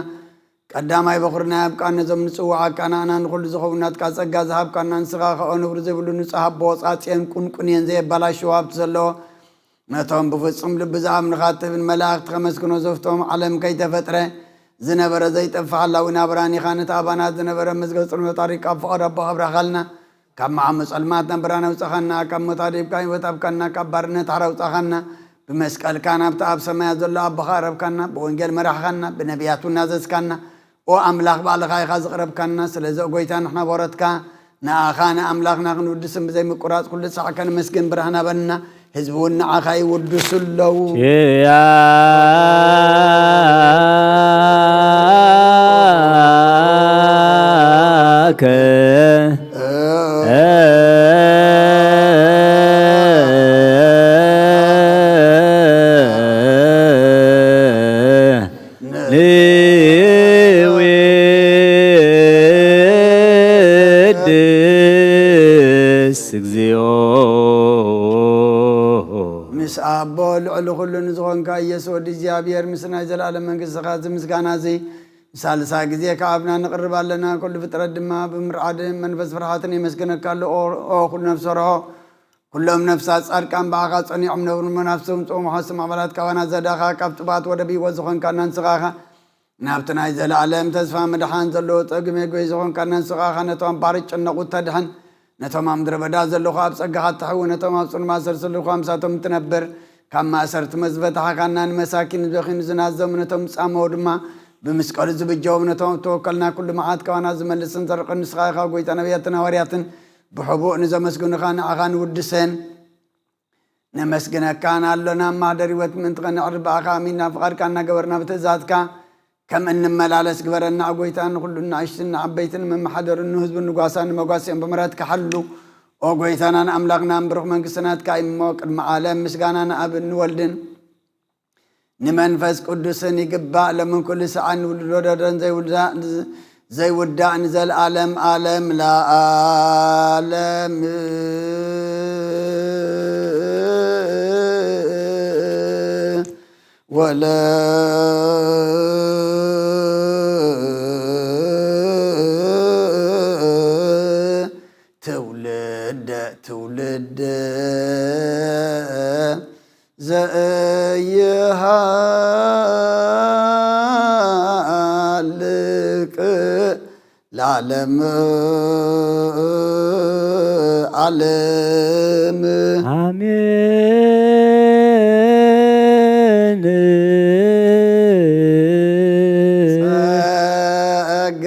ቀዳማይ በኹርና ያብቃን ነዞም ንጽዋዓካ ንኣና ንኹሉ ዝኸውን ናትካ ጸጋ ዝሃብካና ንስኻ ኸኦ ንብሩ ዘይብሉ ንጹሕ ኣቦ ጻጽየን ቁንቁንየን ዘየባላሽዎ ሃብቲ ዘለዎ ነቶም ብፍጹም ልቢ ዝኣምንኻ እትብን መላእኽቲ ከመስግኖ ዘፍቶም ዓለም ከይተፈጥረ ዝነበረ ዘይጠፍእ ሓላዊና ብርሃን ኢኻ ነቲ ኣባናት ዝነበረ መዝገብ ጽልመት ኣሪካ ኣብ ፍቕሪ ኣቦ ኣብራኻልና ካብ መዓሙ ጸልማት ነብራና ውፃኻና ካብ ሞት ኣዲብካ ሕይወት ኣብካና ካብ ባርነት ሓራ ውፃኻና ብመስቀልካ ናብቲ ኣብ ሰማያት ዘሎ ኣቦኻ ረብካና ብወንጌል መራሕኻና ብነቢያቱ እናዘዝካና ኦ ኣምላኽ ባዕልኻ ኢኻ ዝቕረብካና ስለዚ ጎይታ ንሕና በረትካ ንኣኻ ንኣምላኽና ክንውድስን ብዘይምቁራፅ ኩሉ ሰዓከ ንመስግን ብርሃና በልና ህዝቢ እውን ንዓኻ ይውድሱ ኣለዉ ምስ ኣቦ ልዕሊ ኩሉ ንዝኾንካ ኢየሱስ ወዲ እግዚኣብሔር ምስ ናይ ዘለኣለም መንግሥትኻ ዝምስጋና እዚ ሳልሳይ ግዜ ከኣብና ንቕርብ ኣለና ኩሉ ፍጥረት ድማ ብምርዓድን መንፈስ ፍርሃትን የመስግነካ ኣሎ ኦ ኩሉ ነፍሲ ሰርሖ ኩሎም ነፍሳት ጻድቃን በዓኻ ጸኒዖም ነብሩ መናፍሶም ጾም ሓስም ኣባላት ካባና ዘዳኻ ካብ ጥባት ወደ ቢወት ዝኾንካና ንስኻኻ ናብቲ ናይ ዘለኣለም ተስፋ ምድሓን ዘለዎ ፀግሜ ጎይ ዝኾንካና ንስኻኻ ነቶም ባርጭ ጨነቑ ተድሕን ነቶም ኣብ ምድረ በዳ ዘለኹ ኣብ ጸጋኻ እትሕዊ ነቶም ኣብ ጽኑዕ ማእሰር ዘለኹ ኣምሳቶም እትነብር ካብ ማእሰርቲ መዝበታኻካና ንመሳኪን ዝበኺኑ ዝናዘሙ ነቶም ጻመው ድማ ብመስቀሉ ዝብጀዎም ነቶም ተወከልና ኩሉ መዓት ካባና ዝመልስን ዘርቕን ንስኻ ኢኻ ጎይታ ነቢያትን ሃዋርያትን ብሕቡእ ንዘመስግኑኻ ንዓኻ ንውድሰን ነመስግነካን ኣሎና ማህደር ሕይወት ምእንቲ ኸነዕርብ በኣኻ ኣሚንና ፍቓድካ እናገበርና ብትእዛዝካ ከም እንመላለስ ግበረና ጎይታ ንኹሉ ንኣሽትን ዓበይትን መማሓደርን ንህዝብን ንጓሳን ንመጓስኦም ብምሕረትካ ሓሉ ኦ ጎይታና ንኣምላኽና ንብሩኽ መንግስትናትካ እሞ ቅድሚ ዓለም ምስጋና ንኣብን ንወልድን ንመንፈስ ቅዱስን ይግባእ ለምን ኩሉ ሰዓት ንውልድ ወለዶን ዘይውዳእ ንዘለኣለም ዓለም ለዓለም ወለ ትውልድ ዘይሃልቅ ለዓለም ዓለም አሜን ጸጋ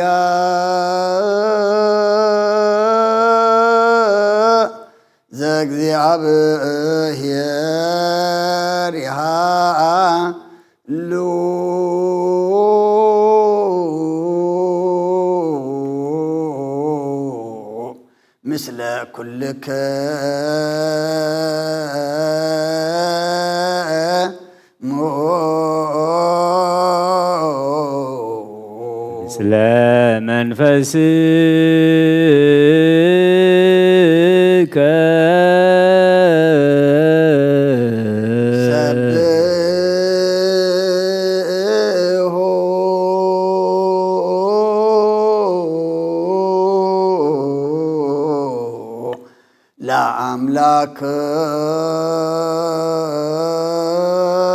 ዘእግዚአብሔር ይሃሉ ምስለ ኩልክሙ ስለ መንፈስከ ሰብሖ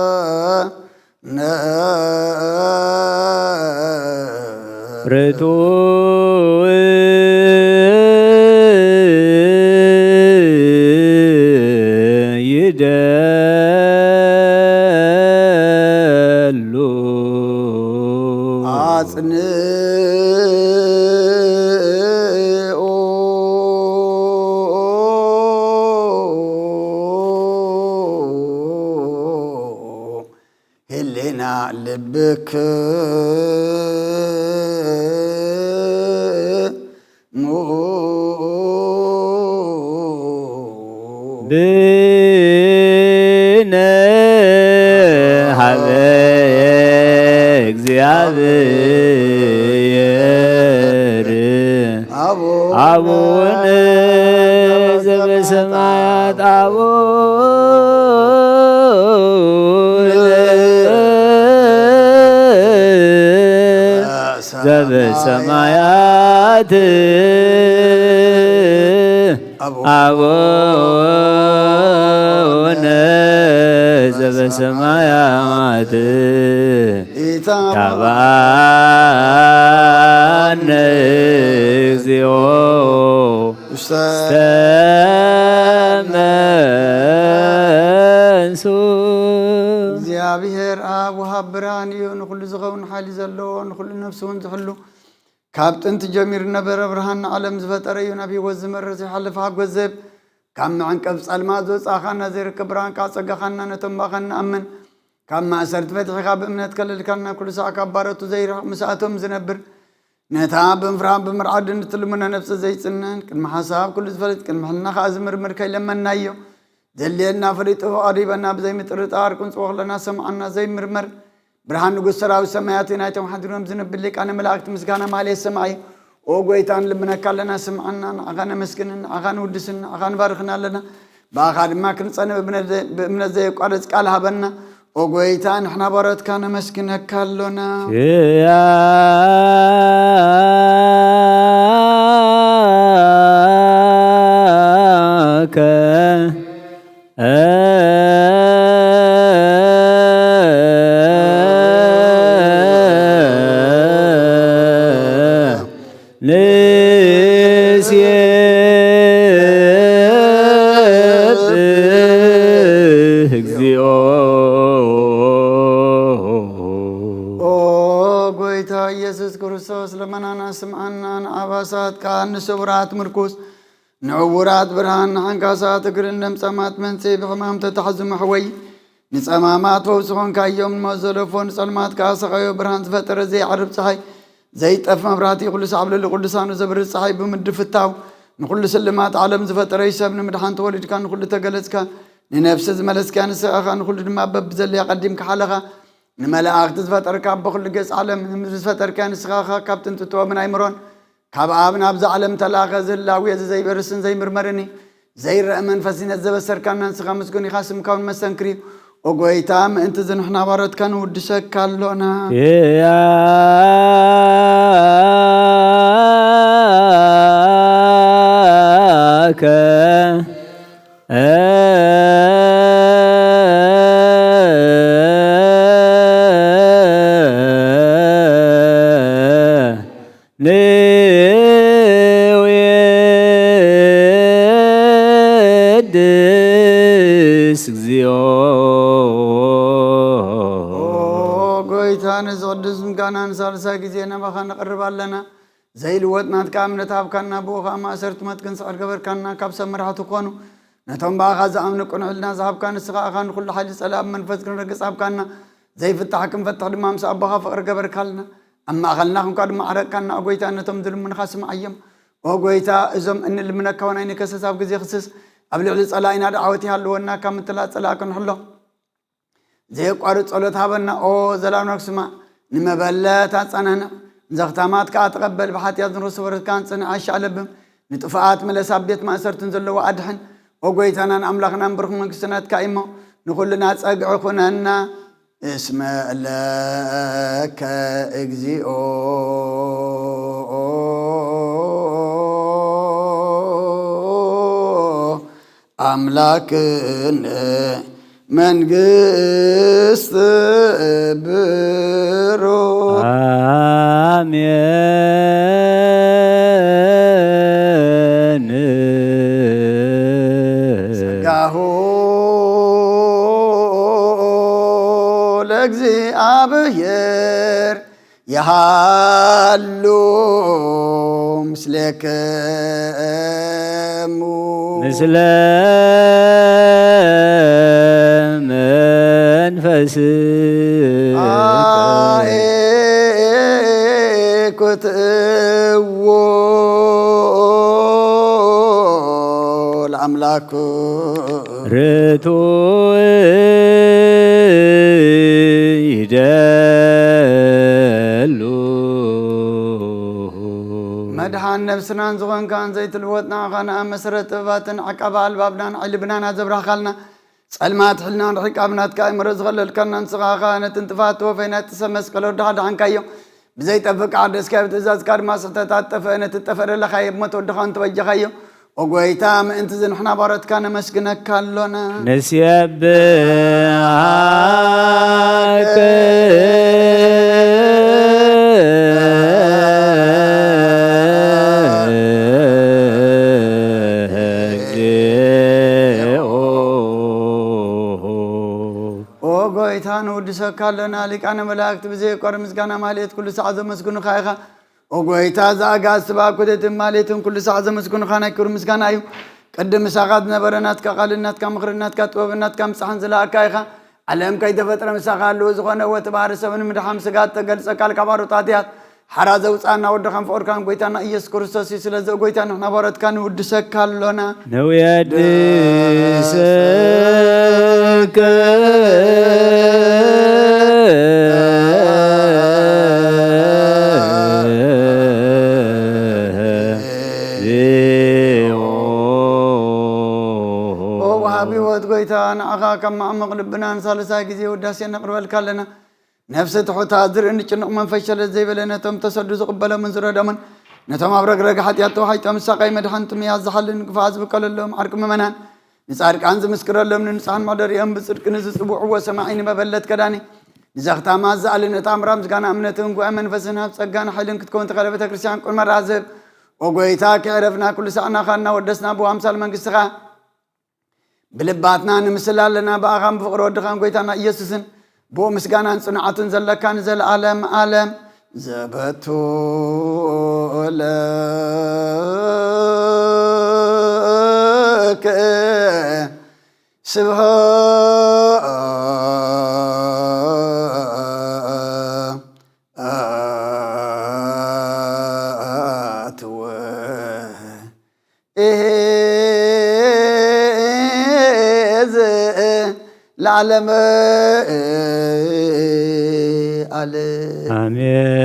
ለአምላክነ ርቱዕ ይደሉ አጽንኦ ህሊና ልብክሙ ብነ ሀበ እግዚአብሔር አቡነ ዘበሰማያት ዘበሰማያት አቡነ ዘበሰማያት ታባነ እግዚኦ ውስተ መንሱት እግዚአብሔር አብ ወሃብ ብርሃን እዩ ንኩሉ ዝኸውን ሓይሊ ዘለዎ ንኩሉ ነፍሲ እውን ዝሕሉ ካብ ጥንቲ ጀሚር ነበረ ብርሃን ንዓለም ዝፈጠረ እዩ ናብ ሂወት ዝመርሕ ዘይሓለፈ ሓጎስ ዘብ ካብ መዕንቀፍ ጸልማት ዘወፃእኻና ዘይርከብ ብርሃን ካብ ፀጋኻና ነቶም ባኸን ንኣምን ካብ ማእሰርቲ ፈትሒኻ ብእምነት ከለልካና ኩሉ ሰዕ ካብ ባረቱ ዘይርሕ ምስኣቶም ዝነብር ነታ ብምፍራን ብምርዓድ እንትልሙና ነፍሲ ዘይፅነን ቅድሚ ሓሳብ ኩሉ ዝፈልጥ ቅድሚ ሕልና ከዓ ዝምርምር ከይለመናዮ ዘልየና ፈሊጡ ቀሪበና ብዘይምጥርጣር ቁንፅዎ ክለና ሰምዓና ዘይምርመር ብርሃን ንጉስ ሰራዊት ሰማያት ናይቶም ሓዲሮም ዝነብር ሊቃነ መላእክቲ ምስጋና ማህሌት ሰማይ ኦ ጎይታ ንልምነካ ኣለና ስምዓና ንዓኻ ነመስግንን ንዓኻ ንውድስን ንዓኻ ንባርኽና ኣለና ብኣኻ ድማ ክንፀንዕ ብእምነት ዘየቋረፅ ቃል ሃበና ኦ ጎይታ ንሕና ባሮትካ ነመስግነካ ኣሎና ስምዓና ንኣባሳት ከዓ ንስውራት ምርኩስ ንዕውራት ብርሃን ንሓንካሳት እግርን ለምፀማት መንፅይ ብሕማም ተታሕዙ መሕወይ ንፀማማት ፈውሲ ኾንካዮም ንመዘለፎ ንፀልማት ከዓ ሰኸዮ ብርሃን ዝፈጠረ ዘይዓርብ ፀሓይ ዘይጠፍ መብራህቲ ኩሉ ሳዕብለሉ ቅዱሳኑ ዘብርህ ፀሓይ ብምድፍታው ንኩሉ ስልማት ዓለም ዝፈጠረ ሰብ ንምድሓን ተወሊድካ ንኩሉ ተገለፅካ ንነፍሲ ዝመለስካ ንስኻኻ ንኩሉ ድማ በብዘለያ ቀዲምካ ሓለኻ ንመላእክቲ ዝፈጠርካ በኩሉ ገጽ ዓለም ንምድሪ ዝፈጠርካ ንስኻኻ ካብ ጥንቲ ጥበብን ኣይምሮን ካብ ኣብ ናብዚ ዓለም ተላኸ ዝህላዊ ዘይበርስን ዘይምርመርኒ ዘይርአ መንፈስነት ዘበሰርካና ንስኻ ምስጉን ኢኻ ስምካውን መሰንክሪ ኦ ጎይታ ምእንቲ ዝንሕና ባሮትካ ንውድሰካ ኣሎና ንዝቅድስ ምስጋና ንሳልሳይ ግዜ ናባኻ ነቕርብ ኣለና ዘይልወጥ ናትካ እምነት ሃብካና ብኡኻ ማእሰርቲ መጥክን ስዕር ገበርካና ካብ ሰብ መራሕቲ ኮኑ ነቶም ብኣኻ ዝኣምኑ ቁንዕልና ዝሃብካ ንስኻ ኢኻ ንኩሉ ሓይሊ ፀላም መንፈስ ክንረግፅ ሃብካና ዘይፍታሕ ክንፈትሕ ድማ ምስ ኣቦኻ ፍቕሪ ገበርካልና ኣብ ማእኸልና ክንኳ ድማ ዓረቕካና ኦ ጎይታ ነቶም ዝልምንኻ ስምዓዮም ኦ ጎይታ እዞም እንልምነካ ወናይ ንከሰስ ኣብ ግዜ ክስስ ኣብ ልዕሊ ፀላኢና ዳዓወት ይሃለወና ካብ ምትላእ ፀላእ ክንሕሎ ዘየቋርፅ ጸሎት ሃበና ኦ ዘላውናክ ስማዕ ንመበለት ኣፀናንዕ ንዘኽታማት ከዓ ተቐበል ብሓትያት ንረሱ ወረትካ ንፅንዕ ኣይሻዕለብም ንጥፍኣት መለሳ ቤት ማእሰርትን ዘለዎ ኣድሕን ኦ ጎይታና ንኣምላኽና ንብርኽ መንግስትናትካ እሞ ንኩሉና ፀግዒ ኩነና እስመ ለከ እግዚኦ አምላክን መንግስት ብሩክ አሜን ጸጋሁ ለእግዚአብሔር የሃሉ ምስሌክሙ ምስለ መንፈስከ ኩትእዎ ለአምላኩ ርቱዕ نفسنا نزغن كان زيت الوطنا خانا مسرت باتن عقبة البابنا علبنا نزبرا خالنا سلمات حلنا نحك أبنات كاي مرز غلل كنا نسغا خانة انتفات وفينا تسمس كلو دهد عن كايو بزيت أفك عدس كاي بتزاز كار ما ستتات فينا تتفر لخايب ما تودخان توجه خايو وقويتا ما انت زين حنا بارت كان مسكنك كالونا نسيب وقويتا نودسك كالونا لك أنا ملاكت بزي قرم مسكنا ماليت كل ساعة مسكن خايخا وقويتا زاقا سبا كدت ماليتهم كل ساعة مسكن خانا كور مسكن أيو قدم مساقات نبرنات كقالنات كمخرنات كتوبنات كمسحن زلا كايخا علم كي دفتر مساقات لوز غنى وتبارس من مدحم سقات تقل سقال كبارو تاتيات حرازة وصانا ودخن فوركان قويتانا إيس كورسوسي سلزة قويتانا نبارت كان ودسك كالونا نويا دسك قويتا أنا أخاك مع مغلبنا نصالسا جزي وداسي نقرب الكالنا نفس تحوتا در إنك نؤمن فشل زي بلنا تم تصدق قبل من زر دمن نتم أبرق رجع حتى يتوحي تم ساقي مدحن تم يازحل نقفاز بكل اللهم عرق ممنان نسارك عنز مسكر اللهم ننسان ما دري أم بسرك نزس أبوع وسماعين ما بلت كداني نزخت ما زعل نتام رمز كان أمنتهم وأمن فسنا بسجان حيلن كتكون تقلبت كريستيان كل مرة عزب وقويتا كعرفنا كل ساعة خاننا ودسنا أبو أمثال من قصة بلباتنا نمسلا لنا بأغام فقر ودخان قويتانا يسسن بو مسقانا صنعاتن زلكان زل عالم عالم زبتو لك سبحات العالم آمين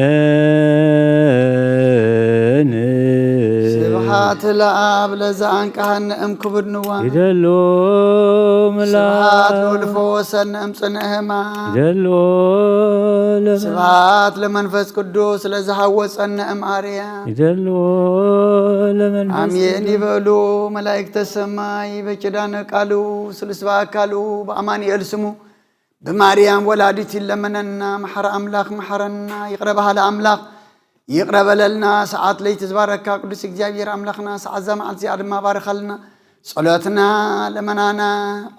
سبحات العاب لزعان كهن أم كبر نوان يدلو ملا سبحات لولفوسن أم صنعهما يدلو سبحات لمنفس قدوس لزهوسن أم آريا يدلو لمنفس آمين يبلو ملائكة السماء بكدان قالوا سلسوا قالوا بأمان يلسمو بماريام ولادتي لمننا محر أملاك محرنا يقربها لأملاك يقرب لنا ساعات لي تبارك قدس እግዚአብሔር أملاكنا ساعات زمان زيادة ما بارك لنا صلاتنا لمنانا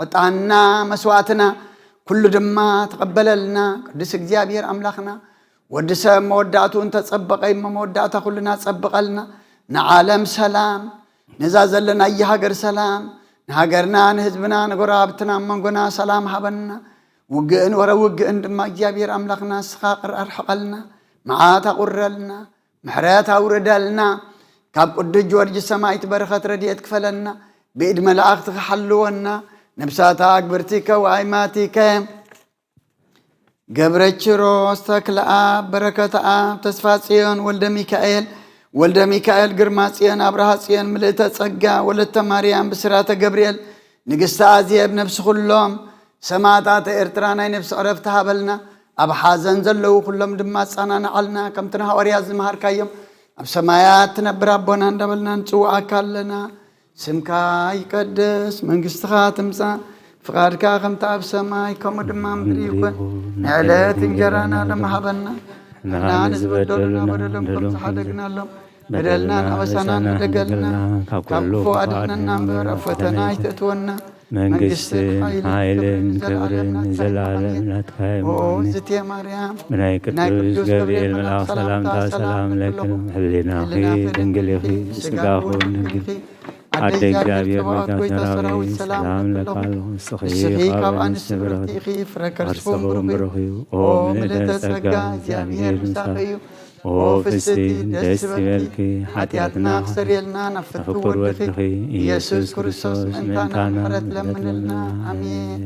عطانا مسواتنا كل دما تقبل لنا قدس እግዚአብሔር أملاكنا ودس مودعته انت تصبق اي مودعته كلنا تصبق لنا نعالم سلام نزازل لنا اي هاجر سلام نهاجرنا نهزبنا نغرابتنا منغنا سلام حبنا وقن ورا وقن دما እግዚአብሔር أملاكنا سخاقر أرحقلنا معاتا قرلنا محرياتا وردلنا كاب قد جورج السماء تبرخت رديت كفلنا بإد ملاك تخحلونا نبساتا أكبرتك وعيماتك قبرتش روس تكلا بركة آب تسفاسيون ولد ميكائيل قرماسيون أبرهاسيون ملئتا تسقا ولدت مريم بسراتا قبريل نقستا أزيب نفس خلوم سماتات إرترانا نفس عرفتها بلنا أب حازن زلوا كلهم دمات صنعنا علنا كم تنها ورياز مهار كيوم أب سمايات تنبر ربنا ندبلنا نسوء أكلنا سمكا يقدس من قستخا تمسا فقادك خم تاب سماي كم دمام بريكون نعلات انجرانا لما حبنا نعنز بدلنا بدلهم كم صحادقنا لهم بدلنا نعوسنا ندقلنا كفو أدنا نعمر فتنا يتتونا መንግስት ኃይልን ክብርን ዘላለም ናትካይሞን ምናይ ቅዱስ ገብርኤል መልአክ ሰላምታ ሰላም ለክም ህሊናኺ ድንግልኺ ስጋኹን ንግል አደ እግዚአብሔር መጋተራዊ ሰላም ለካል ስኺ ካብ አንስ ብረኺ ፍረከርስፎም ብረኺ ኦ ምልዕተ ጸጋ እግዚአብሔር ምሳኺዩ ኦ ፍስቲ ደስ ይበልኪ ኃጢአትና ክሰሪልና ነፍትኩር ወድኺ ኢየሱስ ክርስቶስ ምንታና ምሕረት ለምንልና አሜን።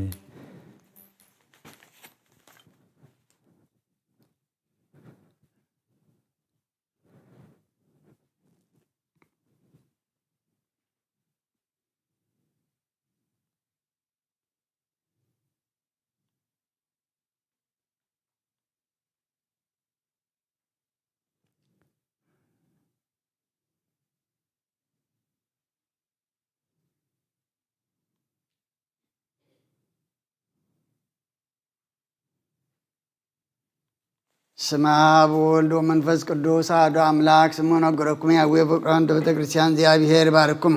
ስማ በወልድ ወመንፈስ ቅዱስ አሐዱ አምላክ ስሙን ነገረኩም ያዌ ፍቅራን በቤተ ክርስቲያን እግዚአብሔር ባርኩም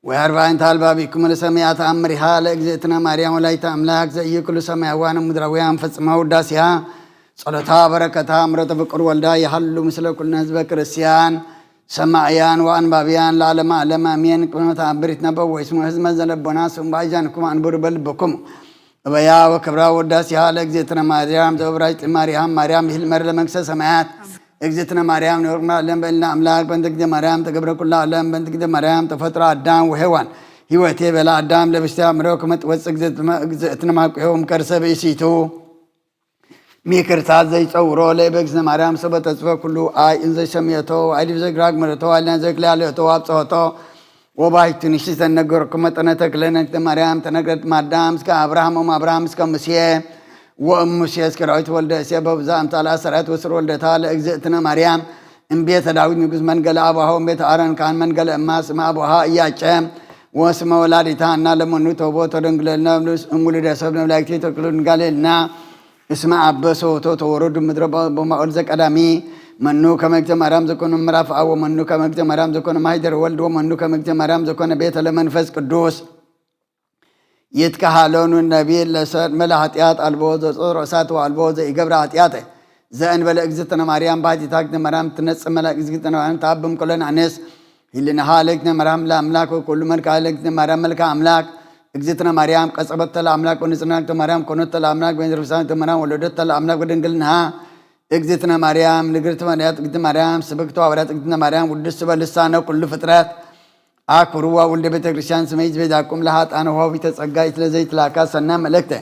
ወአርባዕተ አልባቢኩም ለሰማያት አምሪሃ ለእግዝእትነ ማርያም ወላዲተ አምላክ ዘኢይኩሉ ሰማያውያን ምድራውያን ፈጽማ ውዳሴሃ ጸሎታ በረከታ ምሕረተ ፍቁር ወልዳ የሐሉ ምስለ ኩልነ ህዝበ ክርስቲያን ሰማዕያን ወአንባቢያን ለዓለመ ዓለም አሜን። ቅመታ አብሪት ነበው ወይስሙ ህዝመ ዘለቦና ስሙ ባይጃንኩም አንብሩ በልበኩም በያ ወክብራ ወዳሴሃ ለእግዝእትነ ማርያም ዘወብራጅ ማርያም ማርያም ይህል መር ለመንግሥተ ሰማያት እግዝእትነ ማርያም ነውርማ ዓለም በልና አምላክ በእንተ እግዝእትነ ማርያም ተገብረ ኩሉ ዓለም በእንተ እግዝእትነ ማርያም ተፈጥሮ አዳም ወሔዋን ሕይወቴ በላ አዳም ለብስቲያ ምረው ከመጥወፅ እግዝእትነ ማቁዮም ከርሰ ብእሲቱ ሚክርታት ዘይፀውሮ ለእግዝእትነ ማርያም ሰበ ተጽፈ ኩሉ አይ እንዘ ሰምየቶ አይዲብ ዘግራግ ምረቶ አልና ዘክላልቶ አብጽሖቶ ወባይቱ ንሽት ተነገርኩም መጠነ ተክለነ ማርያም ተነግረት ማዳም እስከ አብርሃም አብርሃም እስከ ሙሴ ወሙሴ እስከ ዳዊት ወልደ እሴይ በብዛ አምሳለ አሰራት ወስር ወልደታ ለእግዝእትነ ማርያም እምቤተ ዳዊት ንጉሥ መንገለ አቡሃ እምቤተ አሮን ካህን መንገለ እማ ስመ አቡሃ ኢያቄም ወስመ ወላዲታ እና ለመኑ ተውቦ ተደንግለልና እሙልደ ሰብ ነብላይክቲ ተክሉ ድንጋሌልና እስመ አበሶ ተወረዱ ምድረ በማኦል ዘቀዳሚ መኑ ከመግዝእትነ ማርያም ዘኮነ ምዕራፍ አወ መኑ ከመግዝእትነ ማርያም ዘኮነ ማኅደረ ወልድ ወመኑ ከመግዝእትነ ማርያም ዘኮነ ቤተ ለመንፈስ ቅዱስ ይትከሃሎኑ ነቢይ ለሰድ መላ ኃጢአት አልቦ ዘጾር እሳት አልቦ ዘኢገብረ ኃጢአት ዘእንበለ እግዝእትነ ማርያም ባሕቲታ እግዝእትነ ማርያም ትነጽእ መላ እግዝእትነ ማርያም ተአብም ኩለን አንስ ይልንሃ ለእግዝእትነ ማርያም ለአምላክ ወኩሉ መልክዓ ለእግዝእትነ ማርያም መልክዓ አምላክ እግዝእትነ ማርያም ቀጸበተ ለአምላክ ወንጽሕና እግዝእትነ ማርያም ኮነተ ለአምላክ በእንተርፍሳን እግዝእትነ ማርያም ወለደተ ለአምላክ በድንግልናሃ እግዝእትነ ማርያም ንግርት ማርያም እግዝእትነ ማርያም ስብክቶ ሐዋርያት እግዝእትነ ማርያም ውድስት በልሳነ ኩሉ ፍጥረት አኩሩዋ ወልደ ቤተ ክርስቲያን ስመ ይትቤዛኩም ለኃጥአነ ወኀቢተ ጸጋ ይትለዘይትላካ ሰና መልእክተ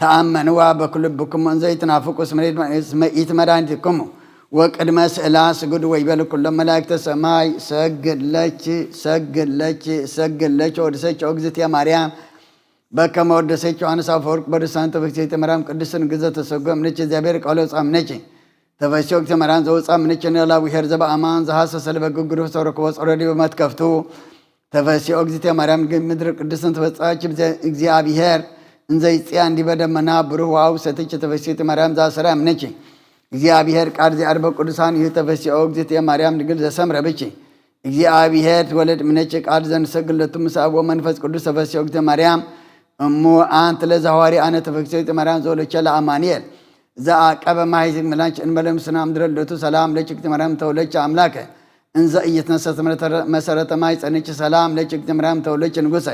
ተአመንዋ በኩልብክሙ እንዘ ይትናፍቁ እስመ ኢትመድኃኒትክሙ ወቅድመ ስእላ ስጉድ ወይቤሉ ኩሎ መላእክተ ሰማይ ሰግድለኪ ሰግድለኪ ሰግድለኪ ወድሰኪ እግዝእትየ ማርያም በከመ ወደሰኪ ዮሐንስ አፈወርቅ በድርሳነ ተፈሥሒ ማርያም ቅድስት ንግሥት ተሰጎ እምኔኪ እግዚአብሔር ቃሎ ጻምነኪ ተፈሥሒ እግዝእትየ ማርያም ዘውጻምነኪ ለእግዚአብሔር ዘበአማን ዘሐሰሰ ለበግግሩ ተረክቦ ጸረዲ በመትከፍቱ ተፈሥሒ እግዝእትየ ማርያም ምድር ቅድስት ተፈጻች እግዚአብሔር እንዘ ይጽያ እንዲህ በደመና ብሩህ ዋው ሰትች ተፈሥሒ ማርያም ዘአሰራ እምነኪ እግዚአብሔር ቃል ዘአርበ ቅዱሳን ይህ ተፈሥሒ እግዝእትየ ማርያም ድንግል ዘሰምረ ብኪ እግዚአብሔር ትወለድ እምነኪ ቃል ዘንሰግለቱ ምስአብ ወመንፈስ ቅዱስ ተፈሥሒ እግዝእትየ ማርያም እሙ አንተ ለዛዋሪ አነ ተፈሥሒ እግዝእትየ ማርያም ዘወለድኪ ለአማኑኤል ዘአቀበ ማኅፀን ምላች እንበለ ምስና ምድረለቱ ሰላም ለኪ እግዝእትየ ማርያም ተወለድኪ አምላከ እንዘ ኢይትነሣ መሰረተ ማኅፀንኪ ሰላም ለኪ እግዝእትየ ማርያም ተወለድኪ ንጉሠ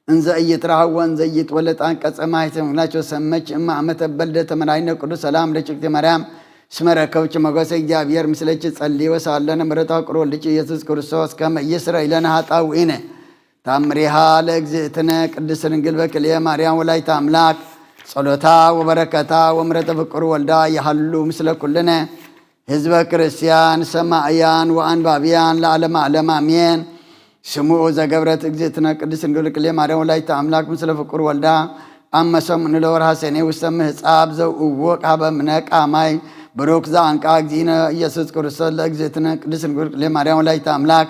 እንዘ ኢይትረኃወ እንዘ ኢይትወለድ አንቀጸ ማኅፀን ምላች ወሰመች እማ ዓመተ በልደተ መድኃኒነ ቅዱስ ሰላም ለኪ እግዝእትየ ማርያም እስመ ረከብኪ ሞገሰ እግዚአብሔር ምስለኪ ጸልዪ ወሳለነ ምሕረተ ፍቁር ወልድኪ ኢየሱስ ክርስቶስ ከመ ይስረይ ለነ ኃጣውኢነ ታምሪሃ ለእግዝእትነ ቅድስት ድንግል በክልኤ ማርያም ወላዲተ አምላክ ጸሎታ ወበረከታ ወምሕረተ ፍቁር ወልዳ የሐሉ ምስለ ኩልነ ህዝበ ክርስቲያን ሰማዕያን ወአንባቢያን ለዓለመ ዓለም አሜን። ስሙዑ ዘገብረት እግዝእትነ ቅድስት ድንግል በክልኤ ማርያም ወላዲተ አምላክ ምስለ ፍቁር ወልዳ አመሰሙኒ ለወርኃ ሰኔ ውስተ ምሕጻብ ዘእውቅ ሀበ ምነቃ ማይ ብሩክ ዘአንቃ እግዚእነ ኢየሱስ ክርስቶስ ለእግዝእትነ ቅድስት ድንግል በክልኤ ማርያም ወላዲተ አምላክ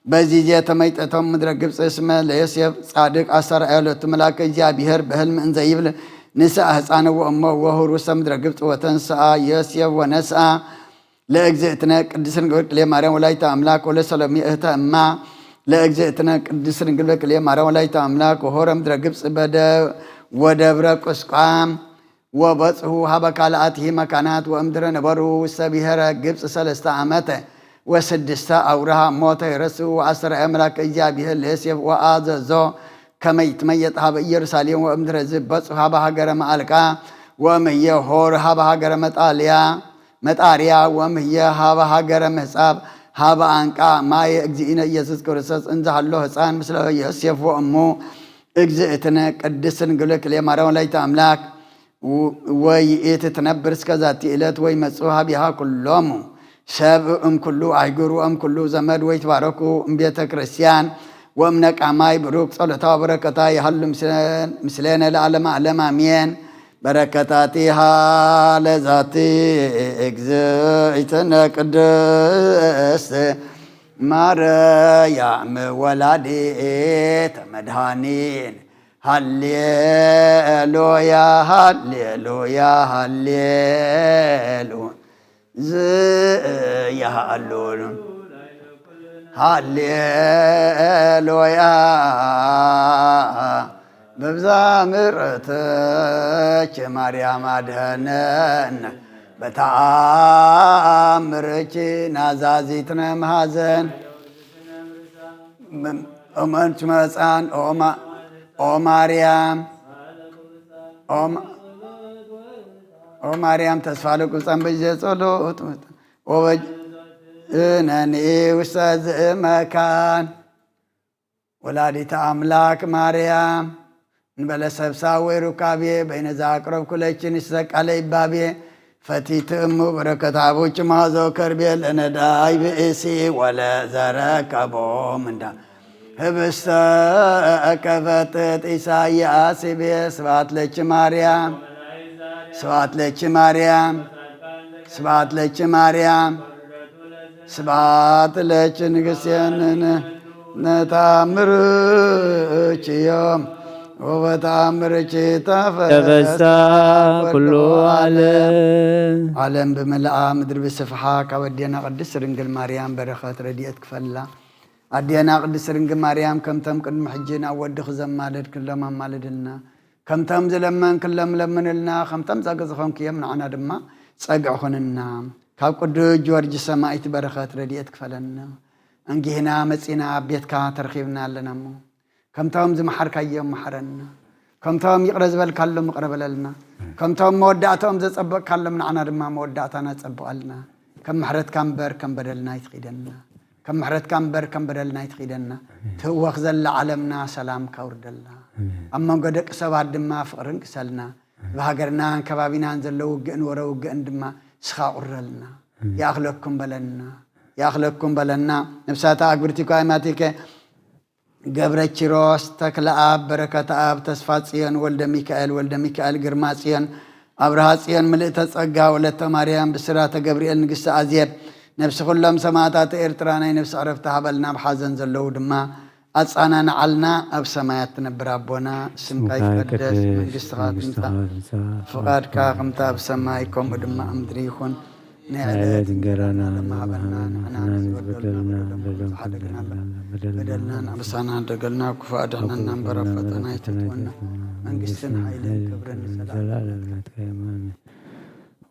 በዚህ ጊዜ ተመይጠቶም ምድረ ግብፅ እስመ ለዮሴፍ ጻድቅ አስተርአዮ ሎቱ መልአከ እግዚአብሔር በሕልም እንዘ ይብል ንስአ ሕፃነ ወእሞ ወሁር ውስተ ምድረ ግብፅ ወተንሥአ ዮሴፍ ወነስአ ለእግዝእትነ ቅድስት ድንግል በክልኤ ማርያም ወላዲተ አምላክ ወለሰሎሜ እህተ እማ ለእግዝእትነ ቅድስት ድንግል በክልኤ ማርያም ወላዲተ አምላክ ወሖረ ምድረ ግብፅ ወደብረ ቁስቋም ወበጽሑ ሀበ ካልአትሂ መካናት ወእምድረ ነበሩ ውስተ ብሔረ ግብፅ 3 ዓመተ ወስድስተ አውርሃ ሞተ ይረስኡ አስተርአዮ መልአከ እግዚአብሔር ለዮሴፍ ወአዘዞ ከመ ይትመየጥ ሀበ ኢየሩሳሌም ወእምድረ ዝበጽሑ ሀበ ሀገረ መዓልቃ ወእምየ ሖር ሀበ ሀገረ መጣርያ ወእምየ ሀበ ሀገረ ምሕጻብ ሀበ አንቃ ማየ እግዚእነ ኢየሱስ ክርስቶስ እንዘ ሀሎ ሕፃን ምስለ ዮሴፍ ወእሙ እግዝእትነ ቅድስት ድንግል በክልኤ ማርያም ወላዲተ አምላክ ወይእቲ ትነብር እስከ ዛቲ ዕለት ወይመጽኡ ሀቢሃ ኩሎሙ ሰብእ እምኩሉ አህጉር ወእምኩሉ ዘመድ ወይትባረኩ እምቤተ ክርስቲያን ወእምነቃ ማይ ብሩክ ጸሎታ ወበረከታ የሐሉ ምስሌነ ለዓለመ ዓለም አሜን። በረከታቲሃ ለዛቲ እግዝእትነ ቅድስት ማርያም ወላዲተ መድኃኒን ሃሌሉያ ሃሌሉያ ሃሌሉያ زيهالون هاليلويا ببزامرتك مريم أدهنن بتعامرك نازازيتنا مهازن أمنت مسان أو مريم أو مريم تسفالك وسام بجسولوت ووج إنني وساز مكان ولادي أملاك مريم نبلا سبساوي ركابي بين ذاكرب كلشين يسك علي بابي فتيت أمو بركة أبوش ما ذكر بيل أنا داي بإسي ولا ذركبو من دا هبست كفتت إساياس بسبات لك مريم سبات لك مريم سبات لك مريم سبات لك نقسين نتامرك يوم وبتامرك تفسى كل عالم بملأ مدر بسفحاك ودينا قدس رنجل مريم برخات رديت كفلا أدينا قدس رنجل مريم كم تم كن محجنا ودخ زمالد كلما مالدنا كم تم زلمان كلم لمنلنا كم تم زقزخون كيمن عنا دما صقعخننا كاب قد جورج سمايت برخات رديت كفلنا انجي هنا مسينا بيتك ترخيبنا لنا مو كم تام زي محرك أيام محرنا كم تام يقرز بالكلم مقرب لنا كم تام مودعتهم زي صبق كلمنا عنا رما مودعتنا صبق لنا كم محرت كم بر كم بدلنا يتقيدنا كم محرت كم بر كم بدلنا يتقيدنا تو خزل عالمنا سلام كوردنا أما قدك سواد دما فقرن كسلنا بهاجرنا كبابينا نزلوا وجن ورا وجن دما سخاورلنا يأخلقكم بلنا يأخلقكم بلنا نفساتا أكبرتكم أيماتك قبرت روس تكلا أب بركة أب تسفاتيان ولد ميكائيل قرماسيان أبرهاسيان ملئت أصقا ولدت مريم بسرات جبريل نقص أزيب نفس كلهم سماتات إرتراني نفس عرفتها بلنا بحزن زلود ما أصانا نعلنا أب سمايات نبرابونا سمكاي قدس من قصات فقاد كاقمتا بسمايكم بدما أمدريخون نعلة دنقرانا بدلنا نعبسانا دقلنا كفادنا نمبر فتنا يتتونا منقسنا حيلين كبرنا سلام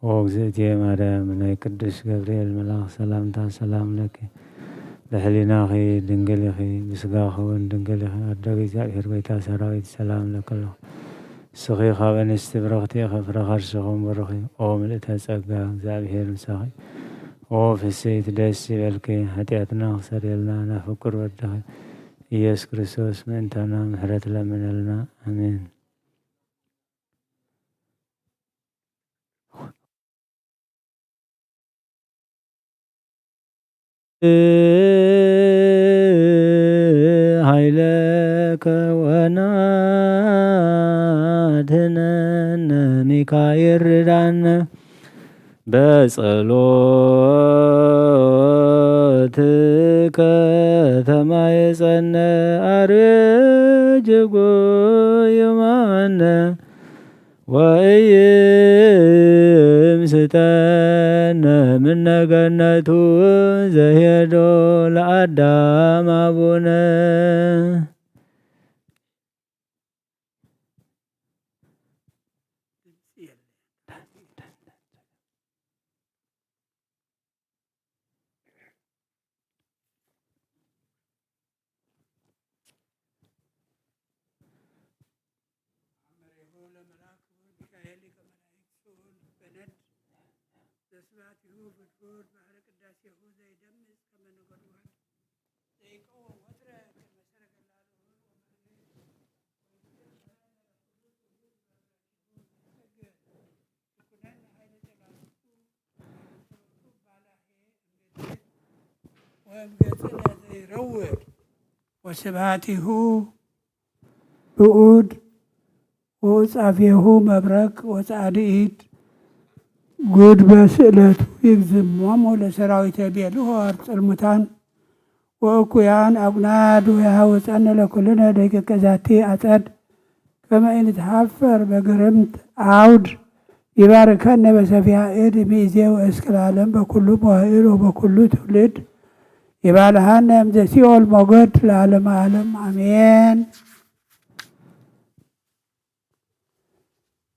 وغزيت يا مريم من يقدس جبريل ملاك سلام لك لحلينا خي دنقلي خي بسقاخ دنقلي خي أردقي زاكر بيتا سراويت سلام لك الله سخيخا ونستبرغتي خفرخر سخون برخي أو ملتها سقا زابهير مساخي أو في السيد داسي بالكي حتياتنا خسر يلنا نفكر ودخي إياس كريسوس من تانا محرت لمن لنا أمين هايلك ونادنا ميكائيل ردان بصلوتك تمايزن أرجو يمانا وإيمستنا من جنته زهيدو لأدام أبونا وسبعته بؤود وصافيه مبرك وصعديد قد بسئلته يكذب ومول سراويت بيده أرض المتان وأكويان أبناد ويهوس أن لكلنا ديك كذاتي أتد كما إن تحفر بقرمت عود ይባርከነ በሰፊሃ እድ ሚእዜው እስከ ለዓለም በኩሉ መዋዕል ወበኩሉ ትውልድ ይባልሃነ እምዘ ሲኦል ሞገድ ለዓለመ ዓለም አሜን።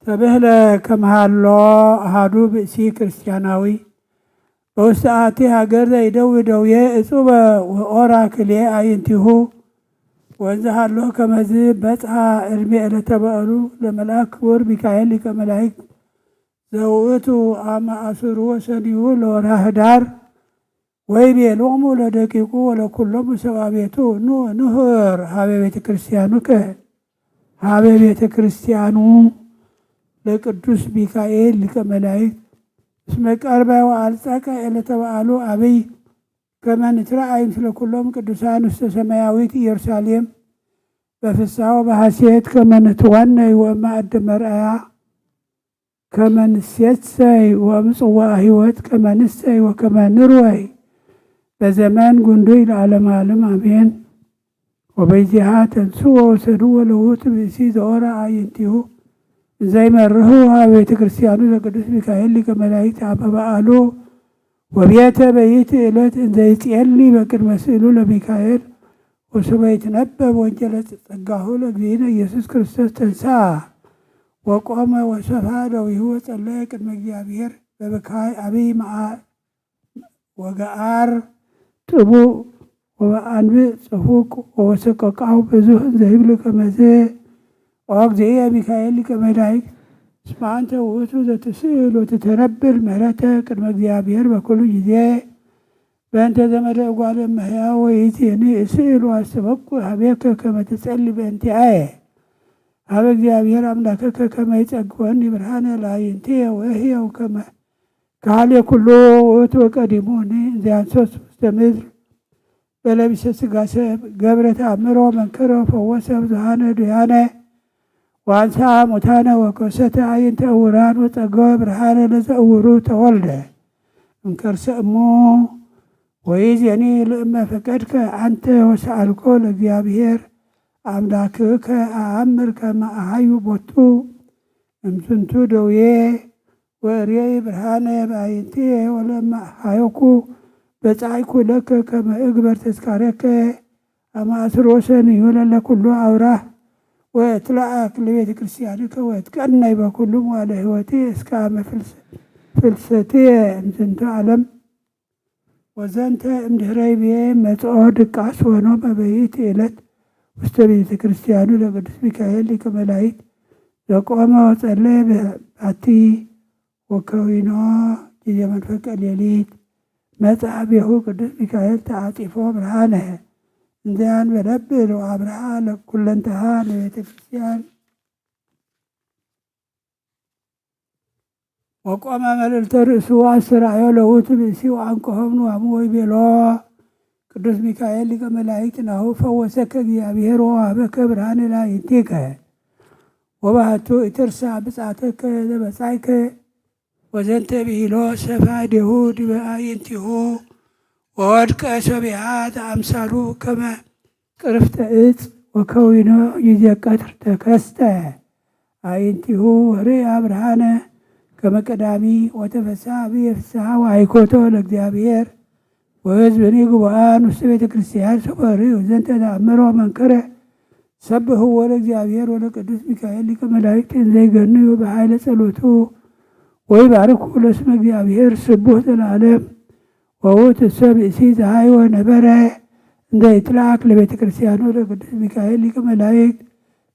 ተብህለ ከመሃሎ አሃዱ ብእሲ ክርስቲያናዊ በውስተ አሐቲ ሀገር ዘይደውይ ደውየ እጹበ ወኦራ ክልኤ አዕይንቲሁ ወንዘ ሀሎ ከመዝ በጽሐ ዕድሜ ዕለተ በዓሉ ለመልአክ ክቡር ሚካኤል ሊቀ መላእክት ዘውእቱ አመ አስሩ ወሰኒሁ ለወርኃ ኅዳር ወይቤሎሙ ለደቂቁ ወለኩሎሙ ሰብአ ቤቱ ኑ ንሑር ሀበ ቤተ ክርስቲያኑከ ሀበ ቤተ ክርስቲያኑ ለቅዱስ ሚካኤል ሊቀ መላእክት እስመ ቀርበ ወአልጸቀ ዕለተ በዓሉ አብይ ከመ ንትረአይ ምስለ ኩሎሙ ቅዱሳን ውስተ ሰማያዊት ኢየሩሳሌም በፍስሐ ወበሐሴት ከመ ንትወነይ ወእምአደ መርአያ ከመ ንሴሰይ ወእምጽዋዕ ሕይወት ከመ ንሰይ ወከመ ንርወይ በዘመን ጉንዱይ ለዓለመ ዓለም አሜን። ወበይዚሃ ተንሥኡ ወሰድዎ ለውእቱ ብእሲ ዘኦራ አዕይንቲሁ ዘይመርሁ ሀበ ቤተ ክርስቲያኑ ለቅዱስ ሚካኤል ሊቀ መላእክት አመ በዓሉ ወቤተ በይእቲ ዕለት እንዘ ይጼሊ በቅድመ ስእሉ ለሚካኤል ወሶበ ይትነበብ ወንጌለ ጸጋሁ ለእግዚእነ ኢየሱስ ክርስቶስ ተንሥአ ወቆመ ወሰፍሐ እደዊሁ ወጸለየ ቅድመ እግዚአብሔር በበካይ አብይ ወገአር ጥቡዕ ወበአንብዕ ጽፉቅ ወሰቆቃሁ ብዙሕ እንዘ ይብሉ ከመዝ ወእግዚእየ ሚካኤል ሊቀ መላእክት እስመ አንተ ውእቱ ዘትስእል ወትተነብል ምሕረተ ቅድመ እግዚአብሔር በኩሉ ጊዜ በእንተ ዘመደ እጓለ እመሕያው ወይእዜኒ እስእል ወአስተበቁዕ ሀቤከ ከመ ትጸልይ በእንቲአየ ሀበ እግዚአብሔር አምላከከ ከመ ይጸግወኒ ብርሃነ ለአዕይንቲየ ወእሕየው ከመ ካህልየ ኩሉ ውእቱ ወቀዲሙኒ እንዘ ያንሶስ ውስተ ምድር በለቢሰ ሥጋ ሰብ ገብረ ተአምሮ መንክሮ ፈወሰ ብዙኃነ ድውያነ ወአንሥአ ሙታነ ወከሰተ አዕይንተ ዕውራን ወጸገወ ብርሃነ ለዘዕውሩ ተወልደ እምከርሰ እሙ ወይእዜኒ ለእመ ፈቀድከ አንተ ወሰአልኮ ለእግዚአብሔር አምላክከ አአምር ከመ አሐዩ ቦቱ እምዝንቱ ደዌ ወእሬይ ብርሃነ በአዕይንቲየ ወለእመ ኀየኩ በጻዕኩ ለከ ከመ እግበር ተዝካረከ አመ አስሮ ሰኒሁ ለኩሉ አውራህ ወእትለአክ ለቤተ ክርስቲያንከ ወእትቀነይ በኩሉ መዋዕለ ሕይወቴ እስከ አመ ፍልሰትየ እምዝንቱ ዓለም ወዘንተ እምድኅረ ይቤ መጽኦ ድቃስ ወኖመ በይእቲ ዕለት ውስተ ቤተ ክርስቲያኑ ለቅዱስ ሚካኤል ሊቀ መላእክት ዘቆመ ወጸለየ ባቲ ወከዊኖ ጊዜ መንፈቀ ሌሊት መጽሐቤሁ ቅዱስ ሚካኤል ተዓጢፎ ብርሃነ እንዘ ያንበለብል ወአብርሃ ለኩለንተሃ ለቤተ ክርስቲያን ወቆመ መልዕልተ ርእሱ አስተርአዮ ለውእቱ ብእሲ ወአንቅሖም ንዋሙ ወይቤሎ ቅዱስ ሚካኤል ሊቀ መላእክት ናሁ ፈወሰከ እግዚአብሔር ወወሀበከ ብርሃነ ለአዕይንቲከ ወባሕቱ ኢትርሳዕ ብፅዓተከ ዘበጻዕከ ወዘንተ ብሂሎ ሰፍሐ እዴሁ ዲበ አዕይንቲሁ ወወድቀ ሰቢሃት አምሳሉ ከመ ቅርፍተ ዕፅ ወከዊኖ ጊዜ ቀትር ተከስተ አዕይንቲሁ ወርእያ ብርሃነ ከመ ቀዳሚ ወተፈስሐ ብየ ፍስሐ ወአይኮቶ ለእግዚአብሔር ወሕዝብኒ ግቡአን ውስተ ቤተ ክርስቲያን ሰበርዩ ዘንተ ተአምሮ መንከረ ሰብሕዎ ለእግዚአብሔር ወለቅዱስ ሚካኤል ሊቀ መላእክት እንዘ ይገንዩ በኃይለ ጸሎቱ ወይባርኩ ለስመ እግዚአብሔር ስቡሕ ዘለዓለም ወውእቱ ብእሲ ዘኀይወ ነበረ እንዘ ይትለአክ ለቤተ ክርስቲያኑ ለቅዱስ ሚካኤል ሊቀ መላእክት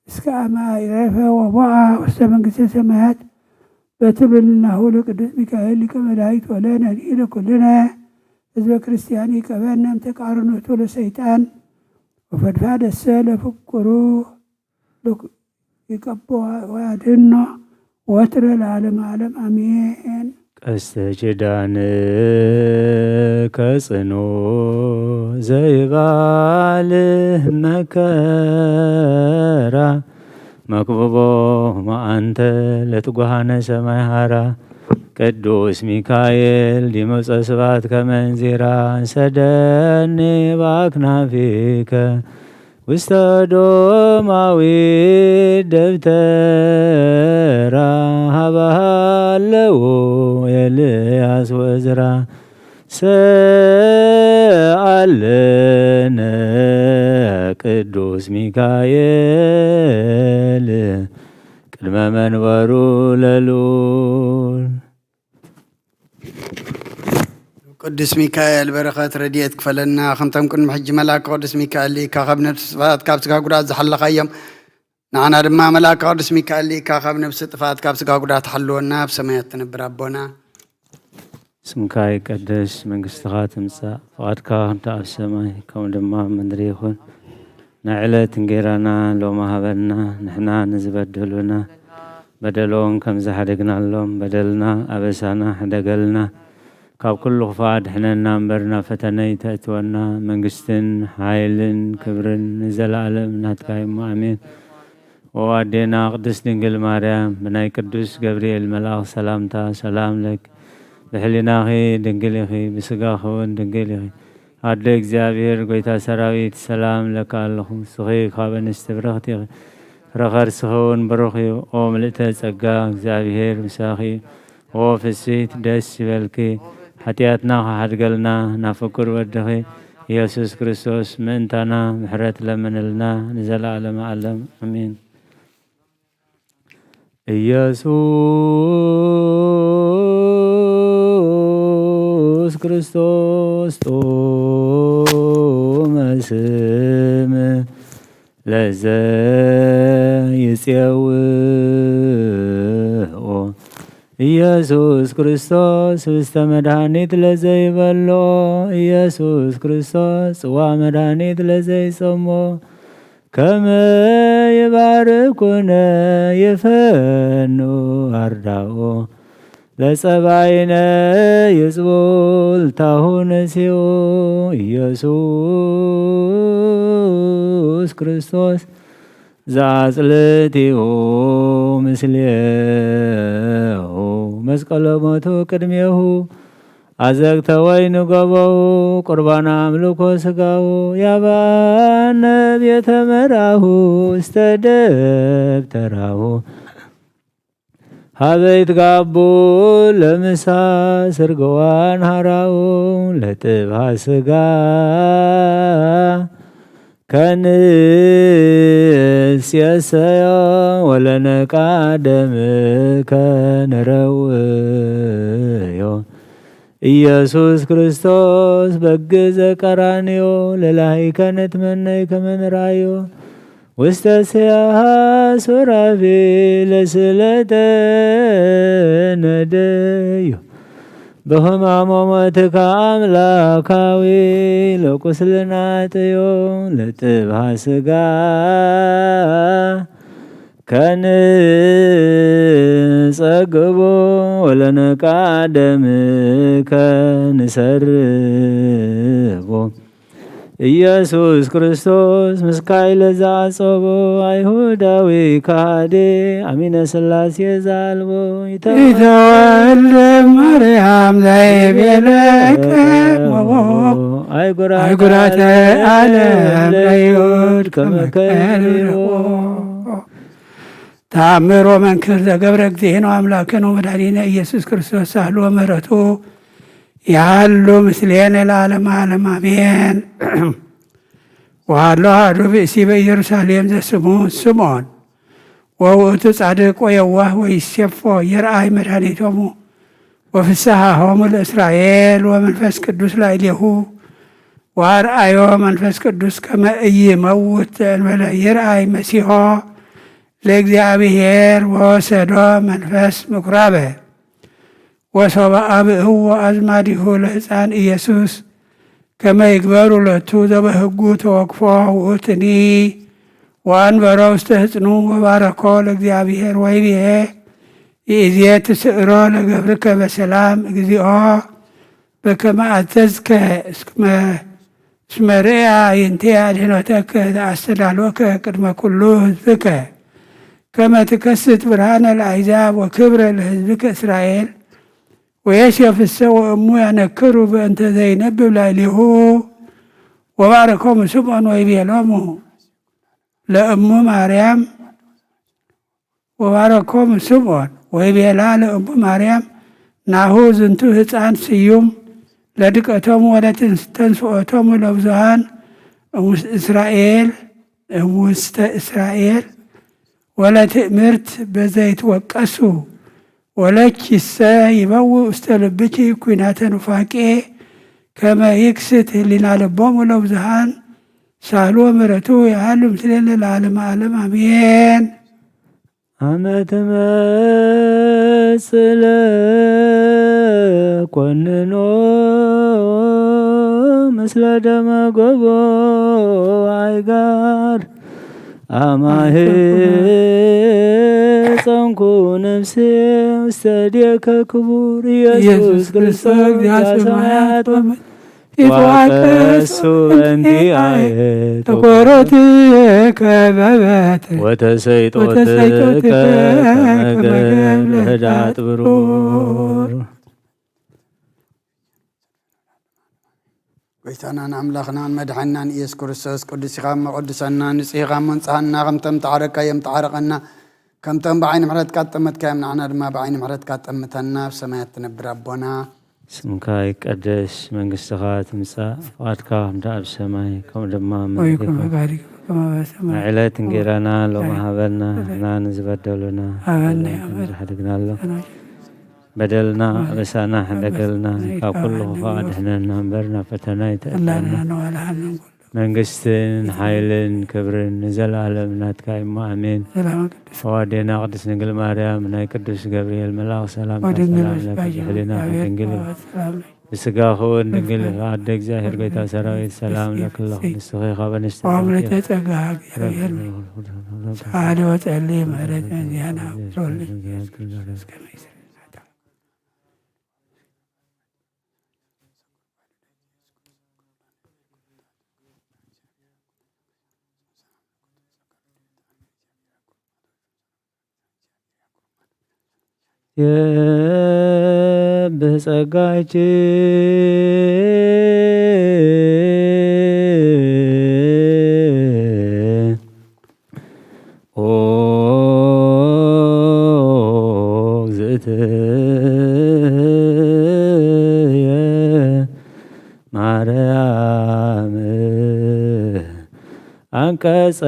እስከ አመ ዐረፈ ወቦአ ውስተ መንግሥተ ሰማያት በትብልናሁ ለቅዱስ ሚካኤል ሊቀ መላእክት ወለነኒ ለኩልነ ሕዝበ ክርስቲያን ይቀበነ እምተቃርኖቱ ለሰይጣን ወፈድፋደሰ ለፍቁሩ ይቀቦ ወያድኅኖ ወትረ ለዓለመ ዓለም አሜን። ቀስተ ኪዳን ከጽኑ ዘይባልህ መከራ መክብቦ መዓንተ ለትጉሃነ ሰማይ ሃራ ቅዱስ ሚካኤል ዲመፀ ስብሐት ከመ እንዚራ ሰደኒ በአክናፊከ ውስተ ዶማዊት ደብተራ ሀበሃለዎ ኤልያስ ወዕዝራ ሰአለነ ቅዱስ ሚካኤል ቅድመ መንበሩ ለልዑል። ቅዱስ ሚካኤል በረኸት ረድኤት ክፈለና ከምቶም ቅድሚ ሕጂ መላከ ቅዱስ ሚካኤል ሊካ ካብ ነብሲ ጥፋት ካብ ስጋ ጉዳት ዝሓለኻዮም ንዓና ድማ መላከ ቅዱስ ሚካኤል ሊካ ካብ ነብሲ ጥፋት ካብ ስጋ ጉዳት ሓልወና ብሰማያት ትነብር ኣቦና ስምካ ይቀደስ መንግስትኻ ትምጻእ ፈቃድካ እንተ ኣብ ሰማይ ከምኡ ድማ ምድሪ ይኹን ናይ ዕለት እንጀራና ሎሚ ሃበና ንሕና ንዝበድሉና በደሎም ከም ዝሓደግናሎም በደልና ኣበሳና ሕደገልና ካብ ኩሉ ክፋእ ድሕነና እምበር ናብ ፈተነ ይተእትወና መንግስትን ሓይልን ክብርን ንዘለኣለም ናትካ እሞ ኣሜን። ወኣዴና ቅድስት ድንግል ማርያም ብናይ ቅዱስ ገብርኤል መልኣኽ ሰላምታ ሰላም ለኪ ብሕሊናኺ ድንግል ኢኺ ብስጋኺ እውን ድንግል ኢኺ ኣደ እግዚኣብሔር ጎይታ ሰራዊት ሰላም ለካ ኣለኹ ስኺ ካብ እንስቲ ብርኽቲ ኢኺ ፍረኸ ርስኺ እውን ብሩኽ እዩ ኦ ምልእተ ጸጋ እግዚኣብሔር ምሳኺ ኦ ፍስሕት ደስ ይበልኪ ሓጢኣትና ካሓድገልና ናብ ፍቁር ወድኺ ኢየሱስ ክርስቶስ ምእንታና ምሕረት ለምንልና ንዘለኣለመ ዓለም ኣሜን። ኢየሱስ ክርስቶስ ጦመ ስም ለዘይፄውኦ ኢየሱስ ክርስቶስ ህብስተ መድኃኒት ለዘይበሎ ኢየሱስ ክርስቶስ ጽዋ መድኃኒት ለዘይጾሞ ከመ ይባርኩነ ይፈኑ አርዳኦ ለጸባይነ ይጽቡል ታሁነሲኦ ኢየሱስ ክርስቶስ ዘአጽልቲሁ ምስሌሁ መስቀለ ሞቱ ቅድሜሁ አዘግተ ወይን ገበው ቁርባና አምልኮ ስጋው ያባነ ቤተ መራሁ ውስተ ደብተራሁ ሀበይት ጋቡ ለምሳ ስርገዋን ሃራው ለጥብሃ ስጋ ከንስየሰዮ ወለነቃ ደምከ ነረውዮ ኢየሱስ ክርስቶስ በግ ዘቀራንዮ ለላሂከ ነትመነይ ከመ ንርአዮ ውስተ ስያሃ ሱራፌ ለስእለተ ነደዮ በህማሞ ሞትከ አምላካዊ ለቁስልናጥዮ ለጥብሃ ስጋ ከንጸግቦ ወለነቃ ደምከ ንሰርቦ ኢየሱስ ክርስቶስ ምስካይ ለዘአጾቦ አይሁዳዊ ካህዴ አሚነ ሥላሴ ዛልቦ ይተወልደ ማርያም ዘይቤለከ አይጉራተ ዓለም ለይሁድ ከመከሪዎ ተአምሮ መንክር ዘገብረ እግዚእነ አምላክነ ወመድኃኒነ ኢየሱስ ክርስቶስ ሳህሉ ወምህረቱ ያሉ ምስሌነ ለዓለመ ዓለም አሜን። ወሃሎ አሐዱ ብእሲ በኢየሩሳሌም ዘስሙ ስምዖን ወውእቱ ጻድቅ ወየዋህ ወይሴፎ የርአይ መድኃኒቶሙ ወፍስሐሆሙ ለእስራኤል ወመንፈስ ቅዱስ ላዕሌሁ ወአርአዮ መንፈስ ቅዱስ ከመ ኢይመውት እንበለ ይርአይ መሲሖ ለእግዚአብሔር ወወሰዶ መንፈስ ምኵራበ ወሶበ አብእዎ አዝማዲሁ ለሕፃን ኢየሱስ ከመ ይግበሩ ሎቱ ዘበሕጉ ተወክፎ ውእቱኒ ወአንበሮ ውስተ ሕፅኑ ወባረኮ ለእግዚአብሔር ወይቤ ይእዜ ትስዕሮ ለገብርከ በሰላም እግዚኦ በከመ አዘዝከ እስመ ርእያ ይንቴ አድኅኖተከ ዘአስተዳልወከ ቅድመ ኩሉ ሕዝብከ ከመ ትከስት ብርሃነ ለአሕዛብ ወክብረ ለሕዝብከ እስራኤል ወየሴፍሰ ወእሙ ያነክሩ በእንተ ዘይነብብ ላዕሌሁ ወባረኮሙ ስምዖን ወይቤሎሙ ለእሙ ማርያም ወባረኮሙ ስምዖን ወይቤላ ለእሙ ማርያም ናሁ ዝንቱ ሕፃን ስዩም ለድቀቶሙ ወለተንስኦቶሙ ለብዙሃን እሙስተ እስራኤል ወለትእምርት በዘይትወቀሱ ወለኪሰ ይበውእ ውስተ ልብኪ ኩናተ ኑፋቄ ከመ ይክስት ህሊና ልቦሙ ለብዙሃን ሳህሉ ምሕረቱ ያህሉ ምስሌነ ለዓለመ ዓለም አሜን። አመ ትመጽእ ለኮንኖ ምስለ ደመ ጎቦ አይጋር አማህፀንኩ ነፍሴ ውስተ እዴከ ክቡር ኢየሱስ ክርስቶስ ያሰማያት ይትዋቀሱ እንቲአየ ተኰረትከ በበትር ወተሰይጦትከ ከመ ገብ ለህዳጥ ብሩር። ጎይታናን አምላኽናን መድሓኒናን ኢየሱስ ክርስቶስ ቅዱስኻ መቅዱሰና ንጽሕኻ መንጽሃና ከምቶም ተዓረካዮም ተዓረቐና ከምቶም ብዓይኒ ምሕረትካ ጠመትካዮም ንዓና ድማ ብዓይኒ ምሕረትካ ጠምተና ብሰማያት ትነብር ኣቦና ስምካ ይቀደስ መንግስትኻ ትምጻእ ፍቃድካ ከምታ ኣብ ሰማይ ከምኡ ድማ ዕለት እንጀራና ሎሚ ሃበና እና ንዝበደሉና ዝሕድግናሎ በደልና አበሳና ሕደገልና ካብ ኩሉ ክፉእ አድሕነና እምበር ናብ ፈተና ይተእተና መንግስትን ሓይልን ክብርን ንዘለኣለም ናትካ እሞ ኣሜን። ኣዋዴና ቅድስት ድንግል ማርያም ናይ ቅዱስ ገብርኤል መልኣክ ሰላምታ ሰላም ለኪ ሕሊና ድንግል ብስጋኹ እውን ድንግል ኣደ እግዚአብሔር ጎይታ ሰራዊት ሰላም ለክለኹ ንስኺ ካብ ኣንስቲ ጸጋ እግዚአብሔር ሳለ ወጸልይ ምሕረት መንዚያና በጸጋች ኦ እግዝእትየ ማርያም አንቀጸ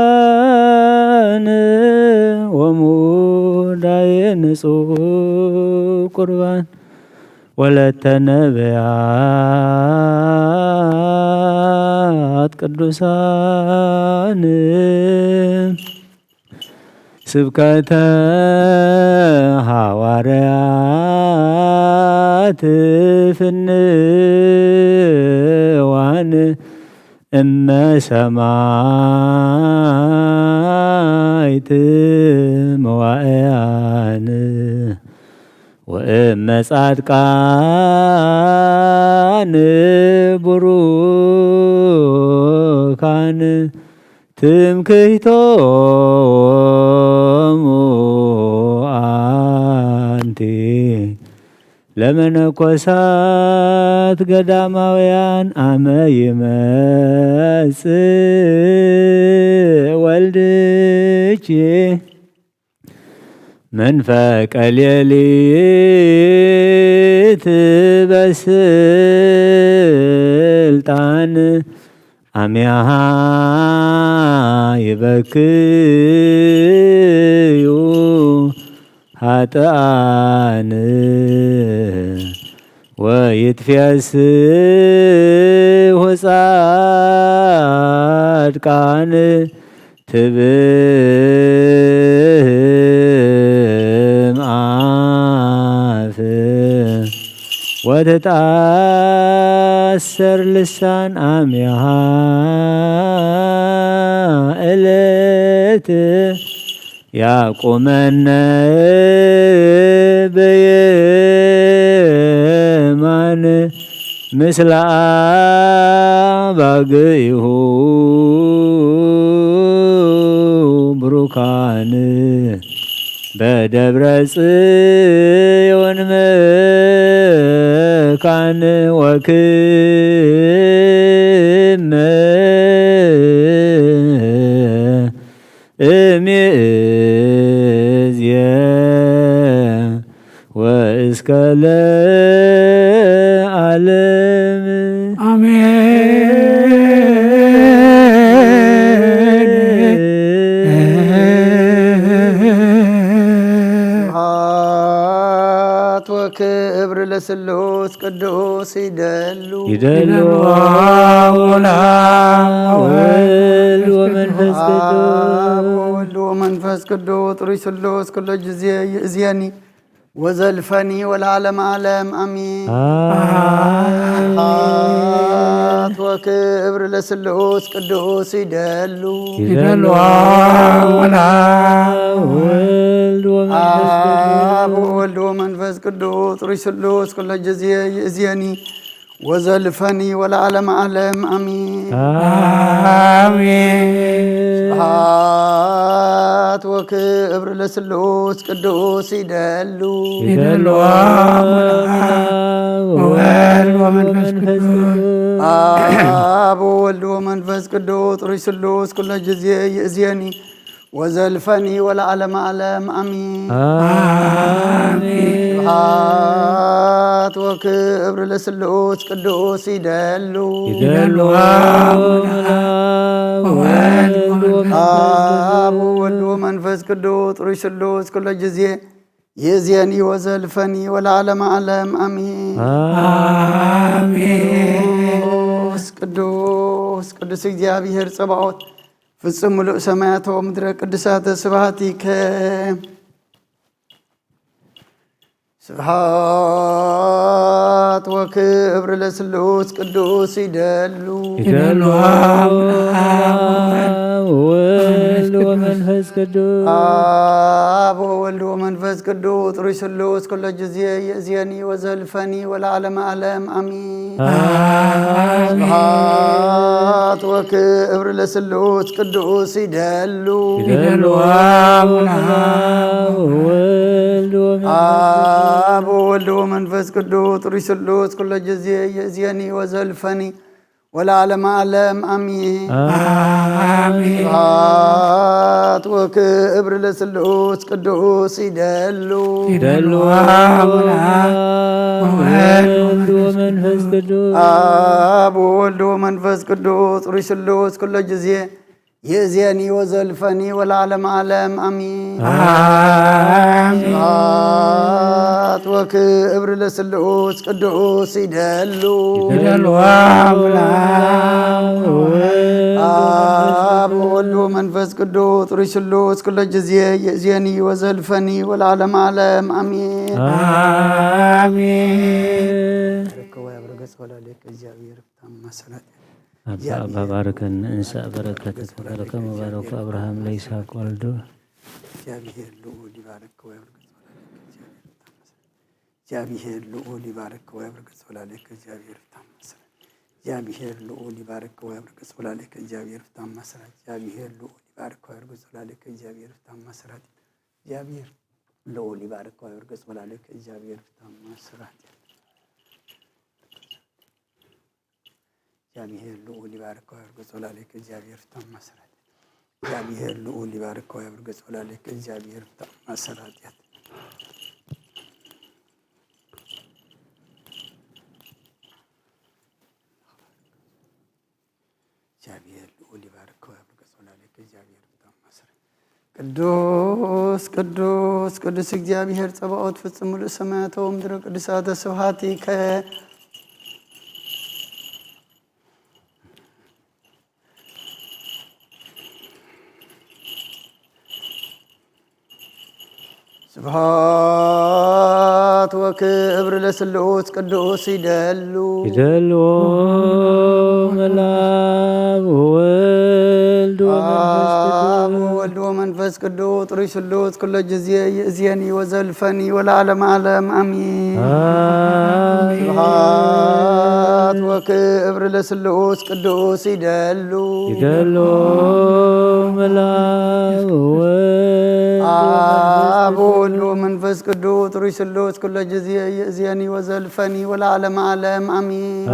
ብርሃን ወሙዳየ ንጹሕ ቁርባን ወለተ ነቢያት ቅዱሳን ስብከተ ሐዋርያት ፍንዋን እመ ሰማይት መዋእያን ወእመ ጻድቃን ቡሩካን ትምክህቶሙ አንቲ ለመነኮሳት ገዳማውያን አመ ይመጽእ ወልድኪ መንፈቀ ሌሊት በስልጣን አሚያሃ ይበክዩ ኃጥኣን ወይትፌስሑ ጻድቃን ትብም አፍ ወትትአሰር ልሳን አሚያሃ ዕለት ያቁመነ በየማን ምስለ አባግዒሁ ብሩካን በደብረ ጽዮን መካን ወክመ እስከ ለዓለም ስብሐት ወክብር ለስሉስ ቅዱስ ይደሉ ወወልድ ወመንፈስ ወወልድ ወመንፈስ ቅዱስ ጥሩይ ስሉስ ኩሎ ጊዜ ይእዜኒ ወዘልፈኒ ወለዓለመ ዓለም አሚን። ስብሐት ወክብር ለስሉስ ቅዱስ ይደሉ ወወልድ ወመንፈስ ቅዱስ ጥሩይ ስሉስ ኩሎ ጊዜ ይእዜኒ ወዘልፈኒ ወለዓለመ ዓለም አሚን። ስብሐት ወክብር ለስሉስ ቅዱስ ይደሉ አብ ወወልድ ወመንፈስ ቅዱስ ጥሩይ ስሉስ ኩሎ ጊዜ ይእዜኒ ወዘልፈኒ ወለዓለመ ዓለም አሚን። ስብሐት ወክብር ለስሉስ ቅዱስ ይደሉ አብ ወወልድ ወመንፈስ ቅዱስ ጥሩይ ስሉስ ኩሎ ጊዜ ይእዜኒ ወዘልፈኒ ወለዓለመ ዓለም አሚን። ቅዱስ ቅዱስ እግዚአብሔር ጸባኦት ፍጹም ሙሉእ ሰማያተ ወምድረ ቅዱሳተ ስብሐቲከ ስብሐት ወክብር ለስሉስ ቅዱስ ይደሉ ወወልድ ወመንፈስ ቅዱስ አብ ወወልድ ወመንፈስ ቅዱስ ጥሩይ ስሉስ ኩሎ ጊዜ ይእዜኒ ወዘልፈኒ ወለዓለመ ዓለም አሚን። ስብሐት ወክብር ለስሉስ ቅዱስ ይደሉ አብ ወወልድ ወመንፈስ ቅዱስ ጥሩይ ስሉስ ኩሎ ጊዜ ይእዜኒ ወዘልፈኒ ወለዓለመ ዓለም አሚን። ስብሐት ወክብር ለስሉስ ቅዱስ ይደሉ ወመንፈስ ቅዱስ አብ ወወልድ ወመንፈስ ቅዱስ ጥሩይ ስሉስ ኩሎ ጊዜ ይእዜኒ ወዘልፈኒ ወለዓለመ ዓለም አሚን። ስብሐት ወክብር ለስሉስ ቅዱስ ይደሉ አብ ወወልድ ወመንፈስ ቅዱስ ጥሩይ ስሉስ ኩሎ ጊዜ ይእዜኒ ወዘልፈኒ ወለዓለመ ዓለም አሚን። አባ ባርከን እንሳ በረከት ተበረከ መባረኩ አብርሃም ለይስሐቅ ወልዶ እግዚአብሔር ልዑል ይባርክ እግዚአብሔር ልዑል ይባርክ ወያብርክ ወላለከ እግዚአብሔር ታመስረ እግዚአብሔር ልዑል ይባርክ ወያብርክ ወላለከ እግዚአብሔር ታመስረ እግዚአብሔር ልዑል ይባርክ ወያብርክ ወላለከ እግዚአብሔር ታመስረ እግዚአብሔር ልዑል ይባርክ ወያብርክ ወላለከ እግዚአብሔር ታመስረ እግዚአብሔር ልዑል ይባርክ ወያብርክ ወላለከ እግዚአብሔር ታመስረ እግዚአብሔር ልዑል ይባርክ ወያብርክ ወላለከ እግዚአብሔር ታመስረ እግዚአብሔር ልዑል ይባርክ ወያብርክ ወላለከ እግዚአብሔር ታመስረ ቅዱስ ቅዱስ ቅዱስ እግዚአብሔር ጸባኦት ፍጹም ሙሉእ ሰማያተ ወምድረ ቅዱሳተ ስብሐቲከ ስብሐት ወክብር ለስሉስ ቅዱስ ይደሉ መልአክ ወወልድ ወመንፈስ ቅዱስ ጥሩይ ስሉስ ኩሎ ጊዜ ይእዜኒ ወዘልፈኒ ወለዓለመ ዓለም አሚን። ስብሐት ወክብር ለስሉስ ቅዱስ ይደሉ መልአክ አብ ወወልድ ወመንፈስ ቅዱስ ጥሩይ ስሉስ ኩሎ ጊዜ ይእዜኒ ወዘልፈኒ ወለዓለመ ዓለም አሚን።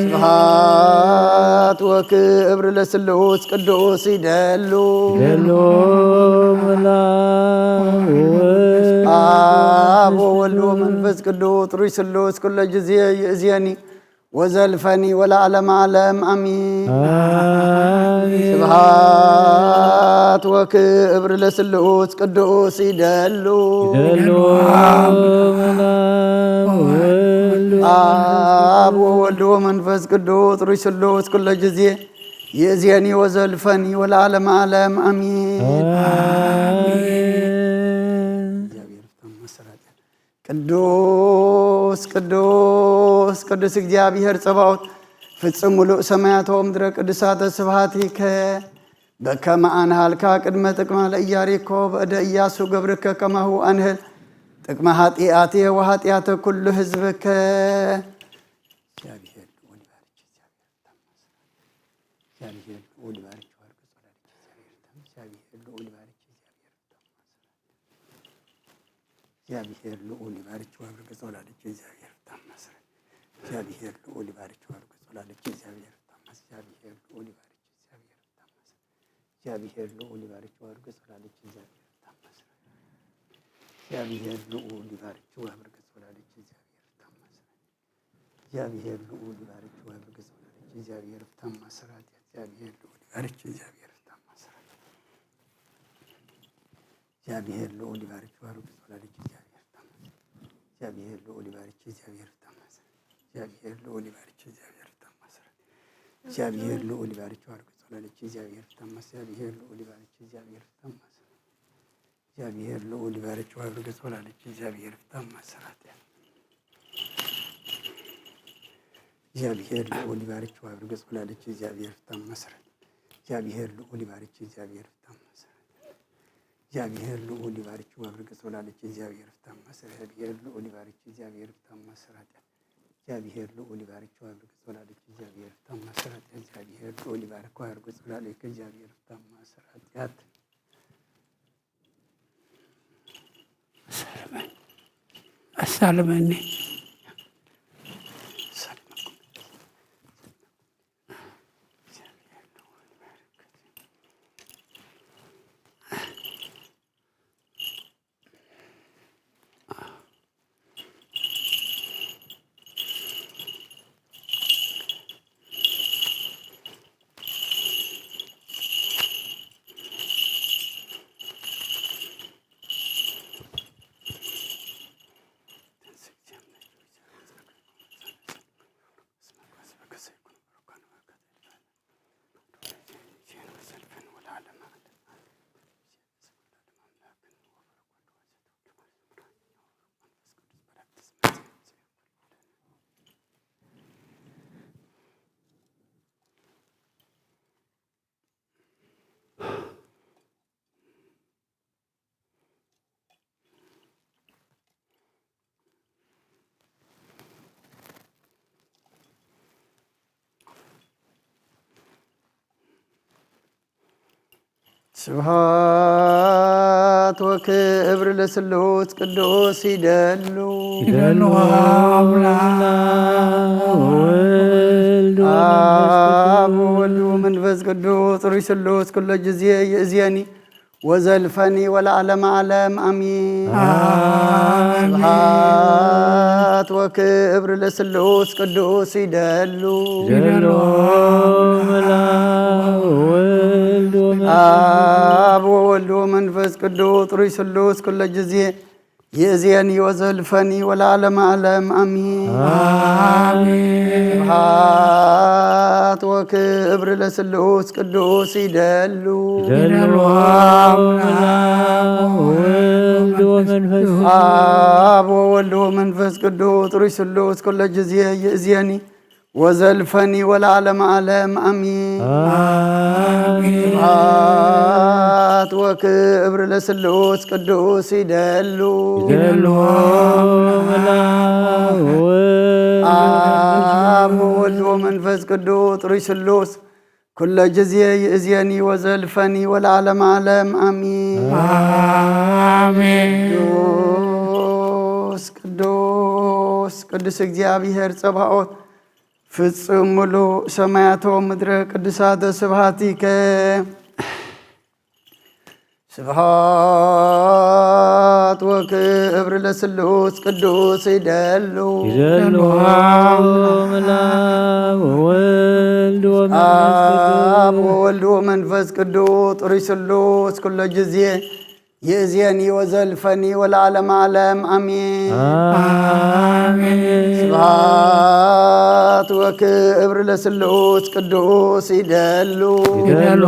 ስብሐት ወክብር ለስሉስ ቅዱስ ይደሉ አብ አብ ወወልድ ወመንፈስ ቅዱስ ሩይ ስሉስ ኩለ ጊዜ ይእዜኒ ወዘልፈኒ ወለዓለመ ዓለም አሚን። ስብሐት ወክብር ለስሉስ ቅዱስ ይደሉ አብ ወወልድ ወመንፈስ ቅዱስ ሩይ ስሉስ ኩለ ጊዜ ይእዜኒ ወዘልፈኒ ወለዓለመ ዓለም አሚን። ቅዱስ ቅዱስ ቅዱስ እግዚአብሔር ጸባኦት ፍጹም ሙሉእ ሰማያት ወምድረ ቅዱሳተ ስብሐቲከ በከመ አንሃልካ ቅድመ ጥቅመ ለኢያሪኮ በእደ ኢያሱ ገብርከ ከማሁ አንህል ጥቅመ ኃጢአቴ ወኃጢአተ ኩሉ ህዝብከ። እግዚአብሔር ልዑል ይባርክ ወያብርክ ጸሎትክ እግዚአብሔር ታመስረ እግዚአብሔር ልዑል ይባርክ ወያብርክ ጸሎትክ እግዚአብሔር ታመስረ እግዚአብሔር ልዑል ይባርክ እግዚአብሔር ልዑል ይባርክ ወያብርክ ጸሎትክ እግዚአብሔር ታመስረ እግዚአብሔር ልዑል ይባርክ ወያብርክ ጸሎትክ እግዚአብሔር ታመስረ እግዚአብሔር ልዑል ይባርክ ወያብርክ ጸሎትክ እግዚአብሔር ታመስረ እግዚአብሔር ልዑል ይባርክ እግዚአብሔር ታመስረ እግዚአብሔር ልዑል ይባርክ ወያብርክ ጸሎትክ እግዚአብሔር ልዑል ይባርክ እግዚአብሔር ታመስረ እግዚአብሔር ልዑል ይባርክ እግዚአብሔር ታመስረ እግዚአብሔር ልዑል ይባርክ ወያብርክ ጸሎትክ እግዚአብሔር ታመስረ እግዚአብሔር ልዑል ይባርክ እግዚአብሔር ታመስረ እግዚአብሔር ልዑል ይባርክ ወያብርክ ጸሎትክ እግዚአብሔር ታመስረ እግዚአብሔር ልዑል ይባርክ ወያብርክ ጸሎትክ እግዚአብሔር ታመስረ እግዚአብሔር ልዑል ይባርክ እግዚአብሔር ታመስረ እግዚአብሔር ልዑል ይባርክ ወያብርክ ጸሎትክ እግዚአብሔር ታመስረ እግዚአብሔር ልዑል ይባርክ እግዚአብሔር ታመስረ እግዚአብሔር ልዑል ይባርክ ወያብርክ ጸሎትክ እግዚአብሔር ታመስረ እግዚአብሔር ልዑል ይባርክ ወያብርክ ጸሎትክ እግዚአብሔር ታመስረ አሳልመኒ ስብሐት ወክብር ለስሉስ ቅዱስ ይደሉ አብ ወወልድ ወመንፈስ ቅዱስ ሩይ ስሉስ ኩለ ጊዜ ይእዜኒ ወዘልፈኒ ወለዓለመ ዓለም አሚን። ስብሐት ወክብር ለስሉስ ቅዱስ ይደሉ አብ ወወልድ ወመንፈስ ቅዱስ ሩይ ስሉስ ኩለ ጊዜ ይእዜኒ ወዘልፈኒ ወለዓለመ ዓለም አሚን። ስብሐት ወክብር ለስሉስ ቅዱስ ይደሉ አብ ወወልድ ወመንፈስ ቅዱስ ሩይ ስሉስ ኩለ ጊዜ ይእዜኒ ወዘልፈኒ ወለዓለመ ዓለም አሚን። ስብሐት ወክብር ለስሉስ ቅዱስ ይደሉ አብ ወወልድ ወመንፈስ ቅዱስ ሩይ ስሉስ ኩለ ጊዜ ይእዜኒ ወዘልፈኒ ወለዓለመ ዓለም አሚን። ቅዱስ ቅዱስ እግዚአብሔር ጸባኦት ፍጹም ሙሉእ ሰማያት ወምድረ ቅዱሳተ ስብሐቲከ ስብሐት ወክብር ለስሉስ ቅዱስ ይደሉ ይደሉ አምላክ ወወልድ አብ ወወልድ ወመንፈስ ቅዱስ ጥሩይ ስሉስ ኩሎ ጊዜ ይእዜኒ ወዘልፈኒ ወለዓለመ ዓለም አሜን። ስብሐት ወክብር ለስሉስ ቅዱስ ይደሉ ይደሉ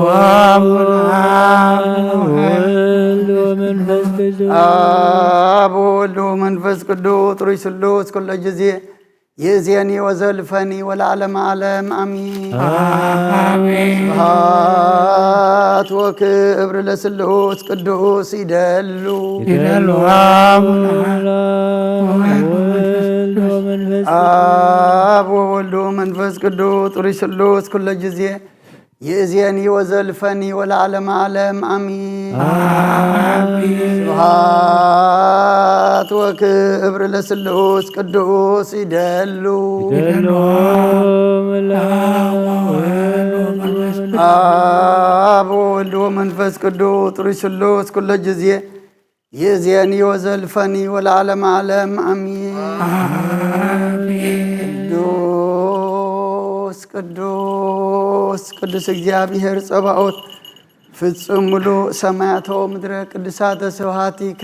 ወወልድ ወመንፈስ ቅዱስ አብ ወወልድ ወመንፈስ ቅዱስ ጥሩይ ስሉስ ኩሎ ጊዜ ይእዜኒ ወዘልፈኒ ወለዓለመ ዓለም አሜን። ስብሐት ወክብር ለስሉስ ቅዱስ ይደሉ ይደሉ አብ ወወልድ ወመንፈስ ቅዱስ ጥሩይ ስሉስ ኩሎ ጊዜ ይእዜኒ ወዘልፈኒ ወለዓለመ ዓለም አሜን። ስብሐት ወክብር ለስሉስ ቅዱስ ይደሉ አብ ወወልድ ወመንፈስ ቅዱስ ጥሩይ ስሉስ ኩሎ ጊዜ ይእዜኒ ወዘልፈኒ ወለዓለመ ዓለም አሜን። ቅዱስ ቅዱስ እግዚአብሔር ጸባኦት ፍጹም ሙሉእ ሰማያተ ወምድረ ቅዱሳተ ስብሐቲከ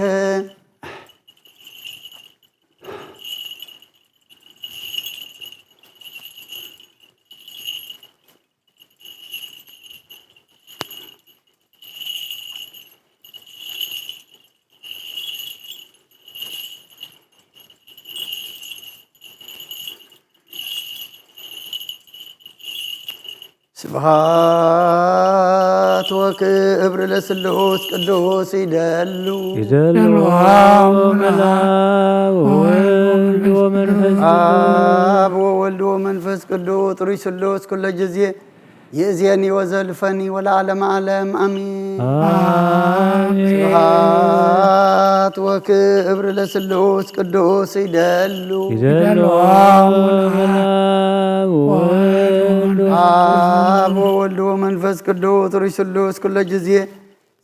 ስብሐት ወክብር ለስሉስ ቅዱስ ይደሉ ይደሉ አምላክ ወወልድ ወመንፈስ አብ ወወልድ ወመንፈስ ቅዱስ ጥሩይ ስሉስ ኩሎ ጊዜ ይእዜኒ ወዘልፈኒ ወለዓለመ ዓለም አሜን። ስብሐት ወክብር ለስሉስ ቅዱስ ይደሉ ይደሉ አብ ወወልድ ወመንፈስ ቅዱስ ጥሩይ ስሉስ ኩሎ ጊዜ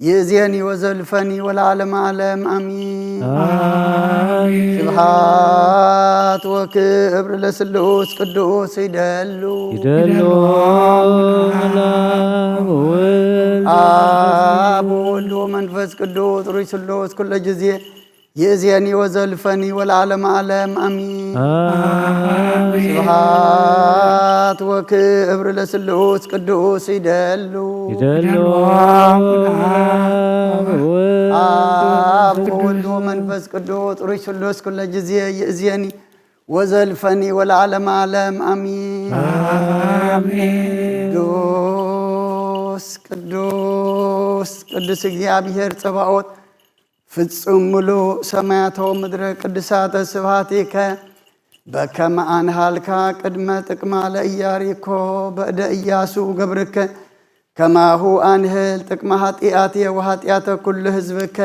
ይእዜኒ ወዘልፈኒ ወለዓለመ ዓለም አሜን። ስብሐት ወክብር ለስሉስ ቅዱስ ይደሉ ይደሉ አብ ወወልድ ወመንፈስ ቅዱስ ጥሩይ ስሉስ ኩሎ ጊዜ ይእዜኒ ወዘልፈኒ ወለዓለመ ዓለም አሜን። ስብሐት ወክብር ለስሉስ ቅዱስ ይደሉ ይደሉ አብ ወወልድ ወመንፈስ ቅዱስ ጥሩይ ስሉስ ኩሎ ጊዜ ይእዜኒ ወዘልፈኒ ወለዓለመ ዓለም አሜን። ቅዱስ ቅዱስ ቅዱስ እግዚአብሔር ጸባኦት ፍጹም ሙሉእ ሰማያተ ወምድረ ቅዱሳተ ስብሐቲከ በከመ አንሃልካ ቅድመ ጥቅማ ለኢያሪኮ በእደ ኢያሱ ገብርከ ከማሁ አንህል ጥቅመ ኃጢአትየ ወኃጢአተ ኩሉ ሕዝብከ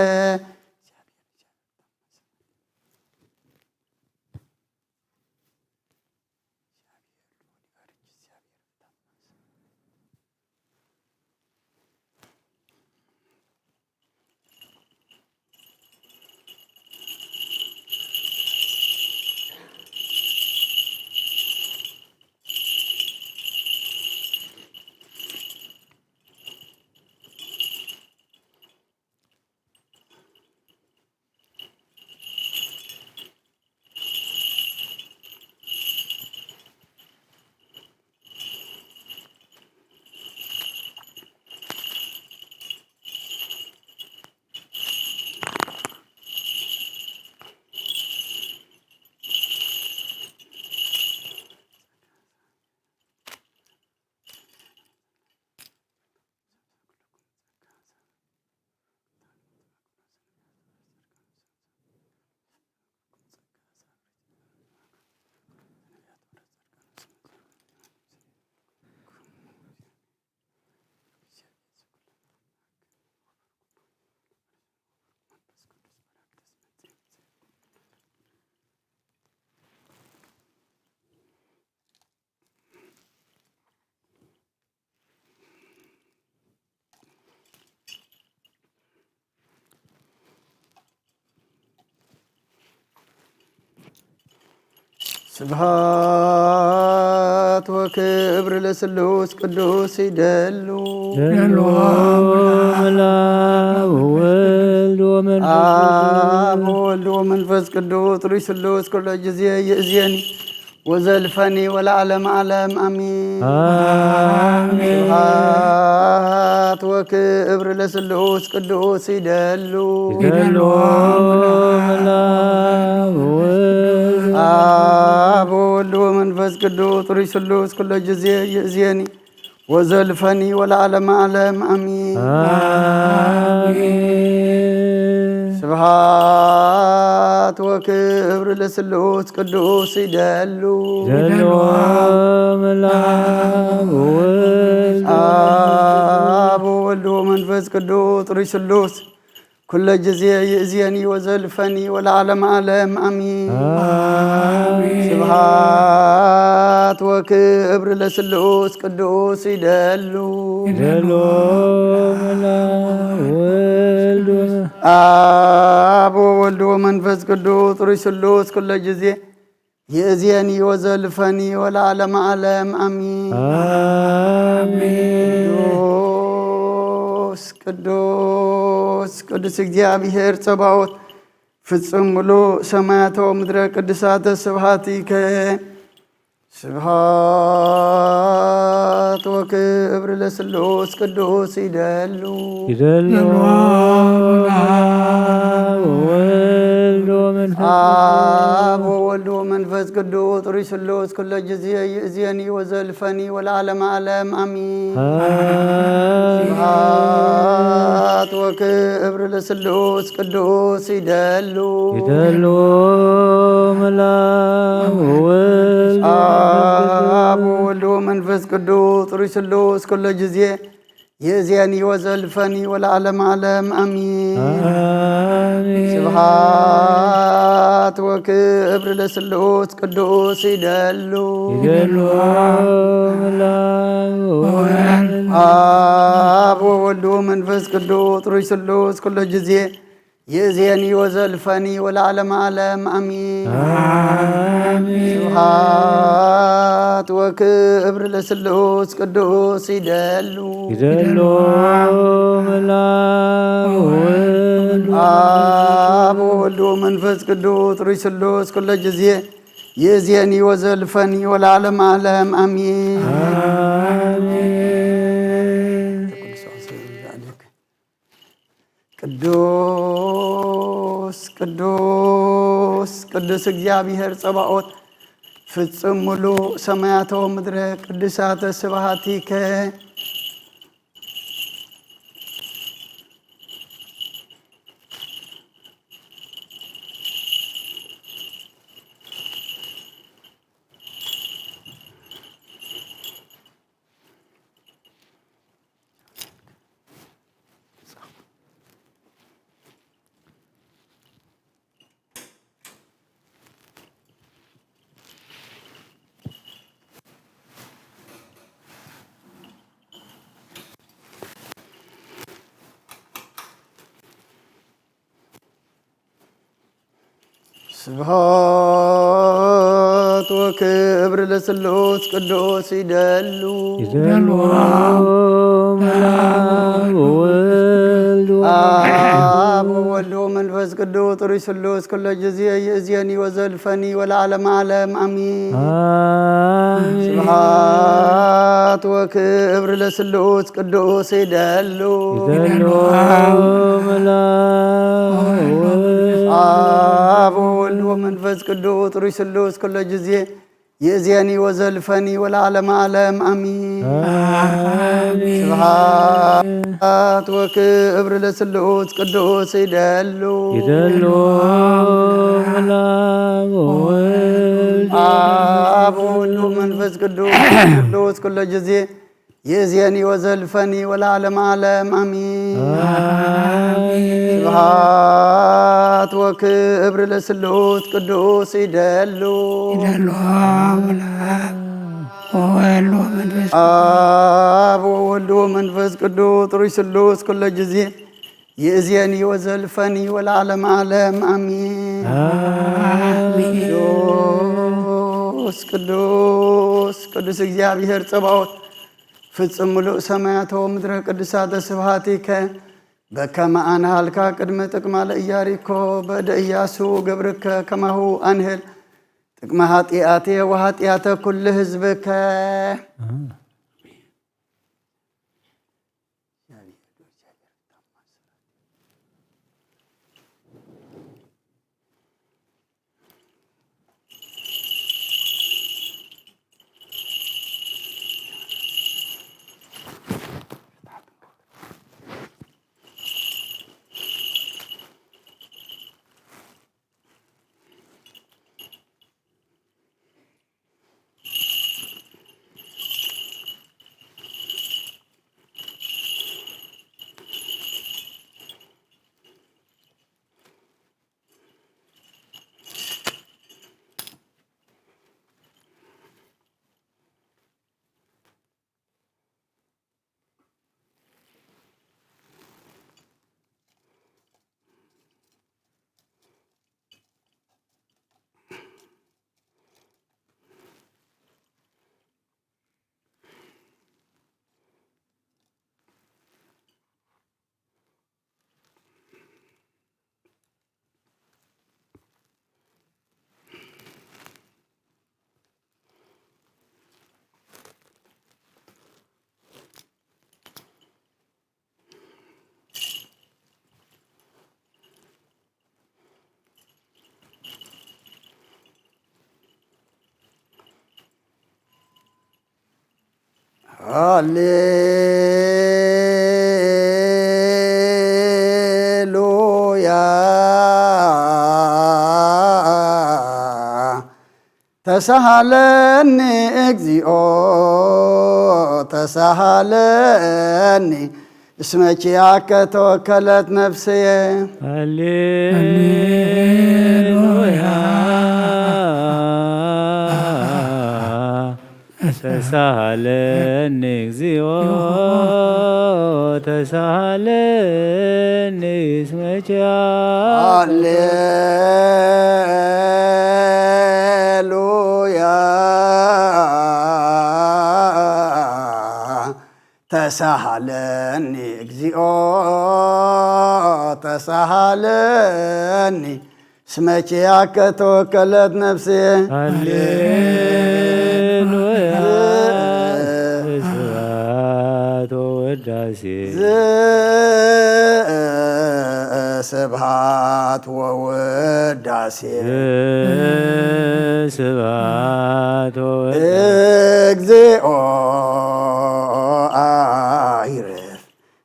ስብሐት ወክብር ለስሉስ ቅዱስ ይደሉ አብ ወወልድ ወመንፈስ ቅዱስ ሩይ ስሉስ ኩሎ ጊዜ ይእዜኒ ወዘልፈኒ ወለዓለመ ዓለም አሚን። ስብሐት ወክብር ለስሉስ ቅዱስ ይደሉ አብ ወወልድ ወመንፈስ ቅዱስ ሩይ ስሉስ ኩሎ ጊዜ ይእዜኒ ወዘልፈኒ ወለዓለመ ዓለም አሚን። ስብሐት ወክብር ለስሉስ ቅዱስ ይደሉ አብ ወወልድ ወመንፈስ ቅዱስ ሩይ ስሉስ ኩለ ጊዜ ይእዜኒ ወዘልፈኒ ወለዓለመ ዓለም አሚን። ስብሐት ወክብር ለስሉስ ቅዱስ ይደሉ አብ ወወልድ ወመንፈስ ቅዱስ ሩይ ስሉስ ኩለ ጊዜ ይእዜኒ ወዘልፈኒ ወለዓለመ ዓለም አሚን። ቅዱስ ቅዱስ እግዚአብሔር ጸባኦት ፍጹም ሙሉ ሰማያተ ወምድረ ቅዱሳተ ስብሐቲከ ስብሐት ወክብር ለስሉስ ቅዱስ ይደሉ አብ ወወልድ ወመንፈስ ቅዱስ ሩይ ስሉስ ኩሎ ጊዜ ይእዜኒ ወዘልፈኒ ወለዓለመ ዓለም አሚን። ስብሐት ወክብር ለስሉስ ቅዱስ ይደሉ አብ ወወልድ ወመንፈስ ቅዱስ ሩይ ስሉስ ኩሎ ጊዜ ይእዜኒ ወዘልፈኒ ወለዓለመ ዓለም አሚን። ስብሐት ወክብር ለስሉስ ቅዱስ ይደሉ አብ ወወልድ ወመንፈስ ቅዱስ ሩይ ስሉስ ኩሎ ጊዜ ይእዜኒ ወዘልፈኒ ወለዓለመ ዓለም አሚን። ስብሐት ወክብር ለስሉስ ቅዱስ ይደሉ አብ ወወልድ ወመንፈስ ቅዱስ ሩይ ስሉስ ኩሎ ጊዜ ይእዜኒ ወዘልፈኒ ወለዓለመ ዓለም አሚን። ቅዱስ ቅዱስ ቅዱስ እግዚአብሔር ጸባኦት ፍጹም ሙሉ ሰማያተ ወምድረ ቅዱሳተ ስብሐቲከ ስብሐት ወክብር ለስሉስ ቅዱስ ይደሉ አብ ወወልድ ወመንፈስ ቅዱስ ሩይ ስሉስ ኩሎ ጊዜ ይእዜኒ ወዘልፈኒ ወለዓለመ ዓለም አሚን። ስብሐት ወክብር ለስሉስ ቅዱስ ይደሉ አብ ወወልድ ወመንፈስ ቅዱስ ሩይ ስሉስ ኩሎ ጊዜ ይእዜኒ ወዘልፈኒ ወለዓለመ ዓለም አሚን። ስብሐት ወክብር ለስሉስ ቅዱስ ይደሉ አብ ወወልድ ወመንፈስ ቅዱስ ኩሎ ጊዜ ይእዜኒ ወዘልፈኒ ወለዓለመ ዓለም አሚን። ስብሐት ወክብር ለስሉስ ቅዱስ ይደሉ አብ ወወልድ ወመንፈስ ቅዱስ ሩይ ስሉስ ኩሎ ጊዜ ይእዜኒ ወዘልፈኒ ወለዓለመ ዓለም አሚን። ቅዱስ ቅዱስ ቅዱስ እግዚአብሔር ጸባኦት ፍጹም ሙሉእ ሰማያት ወምድረ ቅዱሳተ ስብሐቲከ በከመ አንሃልካ ቅድመ ጥቅማ ለኢያሪኮ በእደ ኢያሱ ገብርከ ከማሁ አንህል ጥቅመ ኃጢአቴ ወኃጢአተ ኩሉ ህዝብከ ሃሌሉያ ተሳሃለኒ እግዚኦ ተሳሃለኒ እስመ ኪያከ ተወከለት ነፍስየ ሃሌሉያ ተሳሃለኒ እግዚኦ ተሳሃለኒ እስመ ሃሌሉያ ተሳሃለኒ እግዚኦ ተሳሃለኒ እስመ ኪያከ ተወከለት ነፍስየ ሃሌሉያ ስብሐት ወውዳሴ ስብሐት ወውዳሴ ስብሐት ወውዳሴ እግዚኦ አይረፍ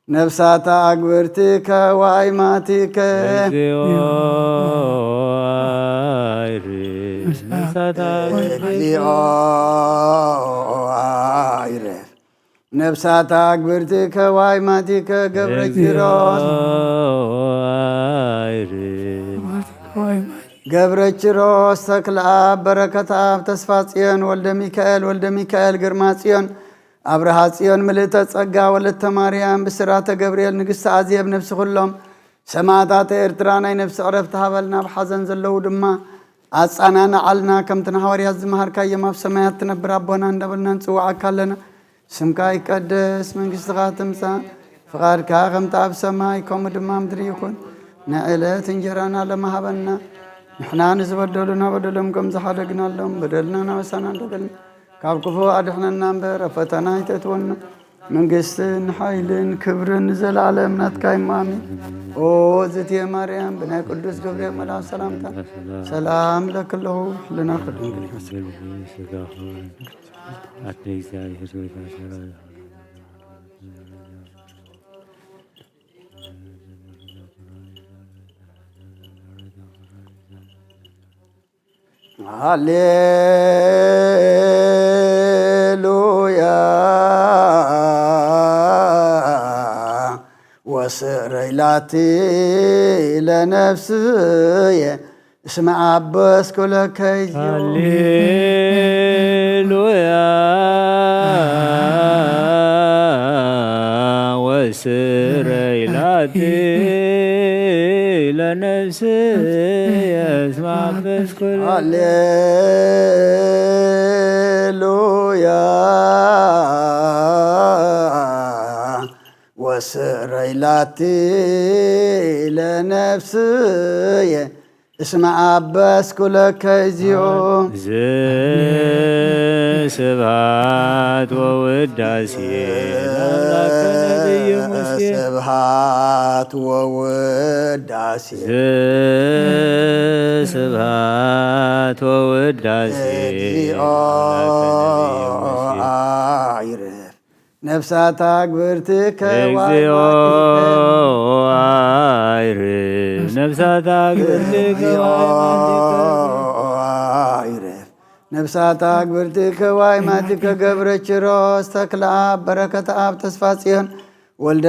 ነፍሳተ አግብርቲከ ወአይማቲከ እግዚኦ አይረፍ ነፍሳተ እግዚኦ አይረፍ ነፍሳተ አግብርቲከ ወአይማቲከ ገብረ ኪሮስ ገብረ ኪሮስ ተክለ አብ በረከተ አብ ተስፋ ጽዮን ወልደ ሚካኤል ግርማ ጽዮን አብርሃ ጽዮን ምልዕተ ጸጋ ወለተ ማርያም ብስራተ ገብርኤል ንግሥተ አዝየብ ነፍሲ ኩሎም ሰማዕታተ ኤርትራ ናይ ነፍሲ ዕረፍቲ ሃበልና ብሓዘን ዘለዉ ድማ ኣጻናና ዓልና ከምትን ሃዋርያት ዝመሃርካዮም ኣብ ሰማያት ትነብር ኣቦና እንዳበልና ንጽዋዓካ ኣለና ስምካ ይቀደስ መንግሥትኻ ትምጻእ ፍቓድካ ከምቲ ኣብ ሰማይ ከምኡ ድማ ምድሪ ይኹን ንዕለት እንጀራና ለመሃበና ንሕና ንዝበደሉና በደሎም ከም ዝሓደግናሎም በደልና ናበሳና እንደገልና ካብ ክፉ ኣድሕነና እምበር ኣብ ፈተና ይተእትወና መንግሥትን ሓይልን ክብርን ዘለዓለም ናትካ ይማሚ ኦ እግዝእትየ ማርያም ብናይ ቅዱስ ገብርኤል መልአክ ሰላምታ ሰላም ለክለኹ ሕልና ክድንግል ይመስል ሃሌሉያ ወስረይላቲ ለነፍስየ እስመ አበስኩ ለከ ሃሌሉያ ወስረይላቲ ለነፍስየ እስመ ሃሌሉያ ወስረይላቲ ለነፍስየ እስመ አበስኩ ለከ እግዚኦ ስብሐት ወውዳሴ ስብሐት ወውዳሴ ስብሐት ወውዳሴ እግዚኦ አይረፍ ነፍሳት አግብርትከ እግዚኦ አይረፍ ነፍሳት አግብርትከ አይረፍ ነፍሳት አግብርትከ ዋይማትከ ገብረ ኪሮስ ተክለ አብ በረከተ አብ ተስፋ ጽዮን ወልደ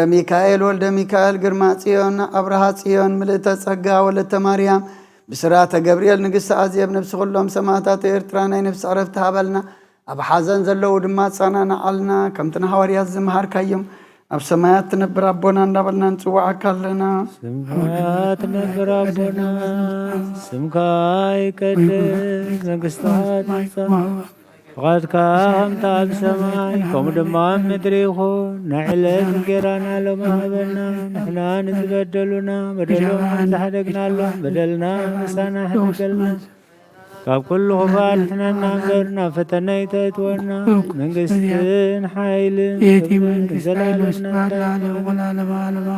ሚካኤል ግርማ ጽዮን አብርሃ ጽዮን ምልዕተ ጸጋ ወለተ ማርያም ብስራተ ገብርኤል ንግሥቲ አዜብ ነፍሲ ኩሎም ሰማዕታት ኤርትራ ናይ ነፍሲ ዕረፍቲ ሃበልና ኣብ ሓዘን ዘለዉ ድማ ጸናንዓልና ከምትን ሃዋርያት ዝመሃርካዮም ኣብ ሰማያት ትነብር ኣቦና እንዳበልና ንጽዋዓካ ኣለና። ስምካ ትነብር ኣቦና ስምካ ይቀድስ መንግሥትካ ትምጻእ ፍቓድካ ከምቲ ኣብ ሰማይ ከምኡ ድማ ኣብ ምድሪ ይኹን ናይ ዕለት እንጀራና ሎሚ ሃበና ንሕና ንዝበደሉና በደሎም ሓደግናሎም በደልና ምሳና ሕድገልና ካብ ኩሉ ክፋል ንሕነና እምበር ናብ ፈተና ይተእትወና መንግሥትን ሓይልን ክብርን ዘለኣለምና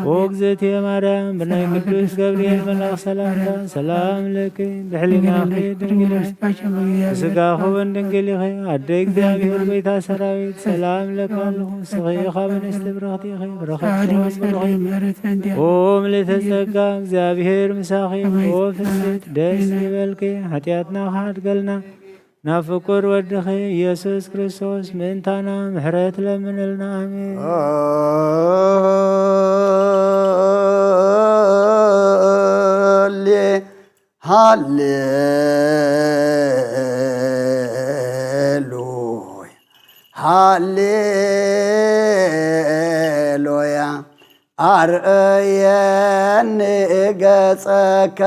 ወእግዝእትየ ማርያም ብናይ ቅዱስ ገብርኤል መልኣኽ ሰላምታ ሰላም ለኪ ብሕሊናኺ ድንግል ብስጋኹን ድንግል ኢኺ ኣደ እግዚኣብሔር ቤታ ሰራዊት ሰላም ለካ ኣለኹ ንስኺ ካብ ኣንስቲ ብረኽቲ ኢኺ ብረኸብቲ ኦ ምልዕተ ጸጋ እግዚኣብሔር ምሳኺ ኦ ፍስሕት ደስ ይበልኪ ሓጢኣትና ሓድገልና ናብ ፍቁር ወድኺ ኢየሱስ ክርስቶስ ምእንታና ምሕረት ለምንልና ኣሜን። ሃሌሉያ አርእየኒ ገጸከ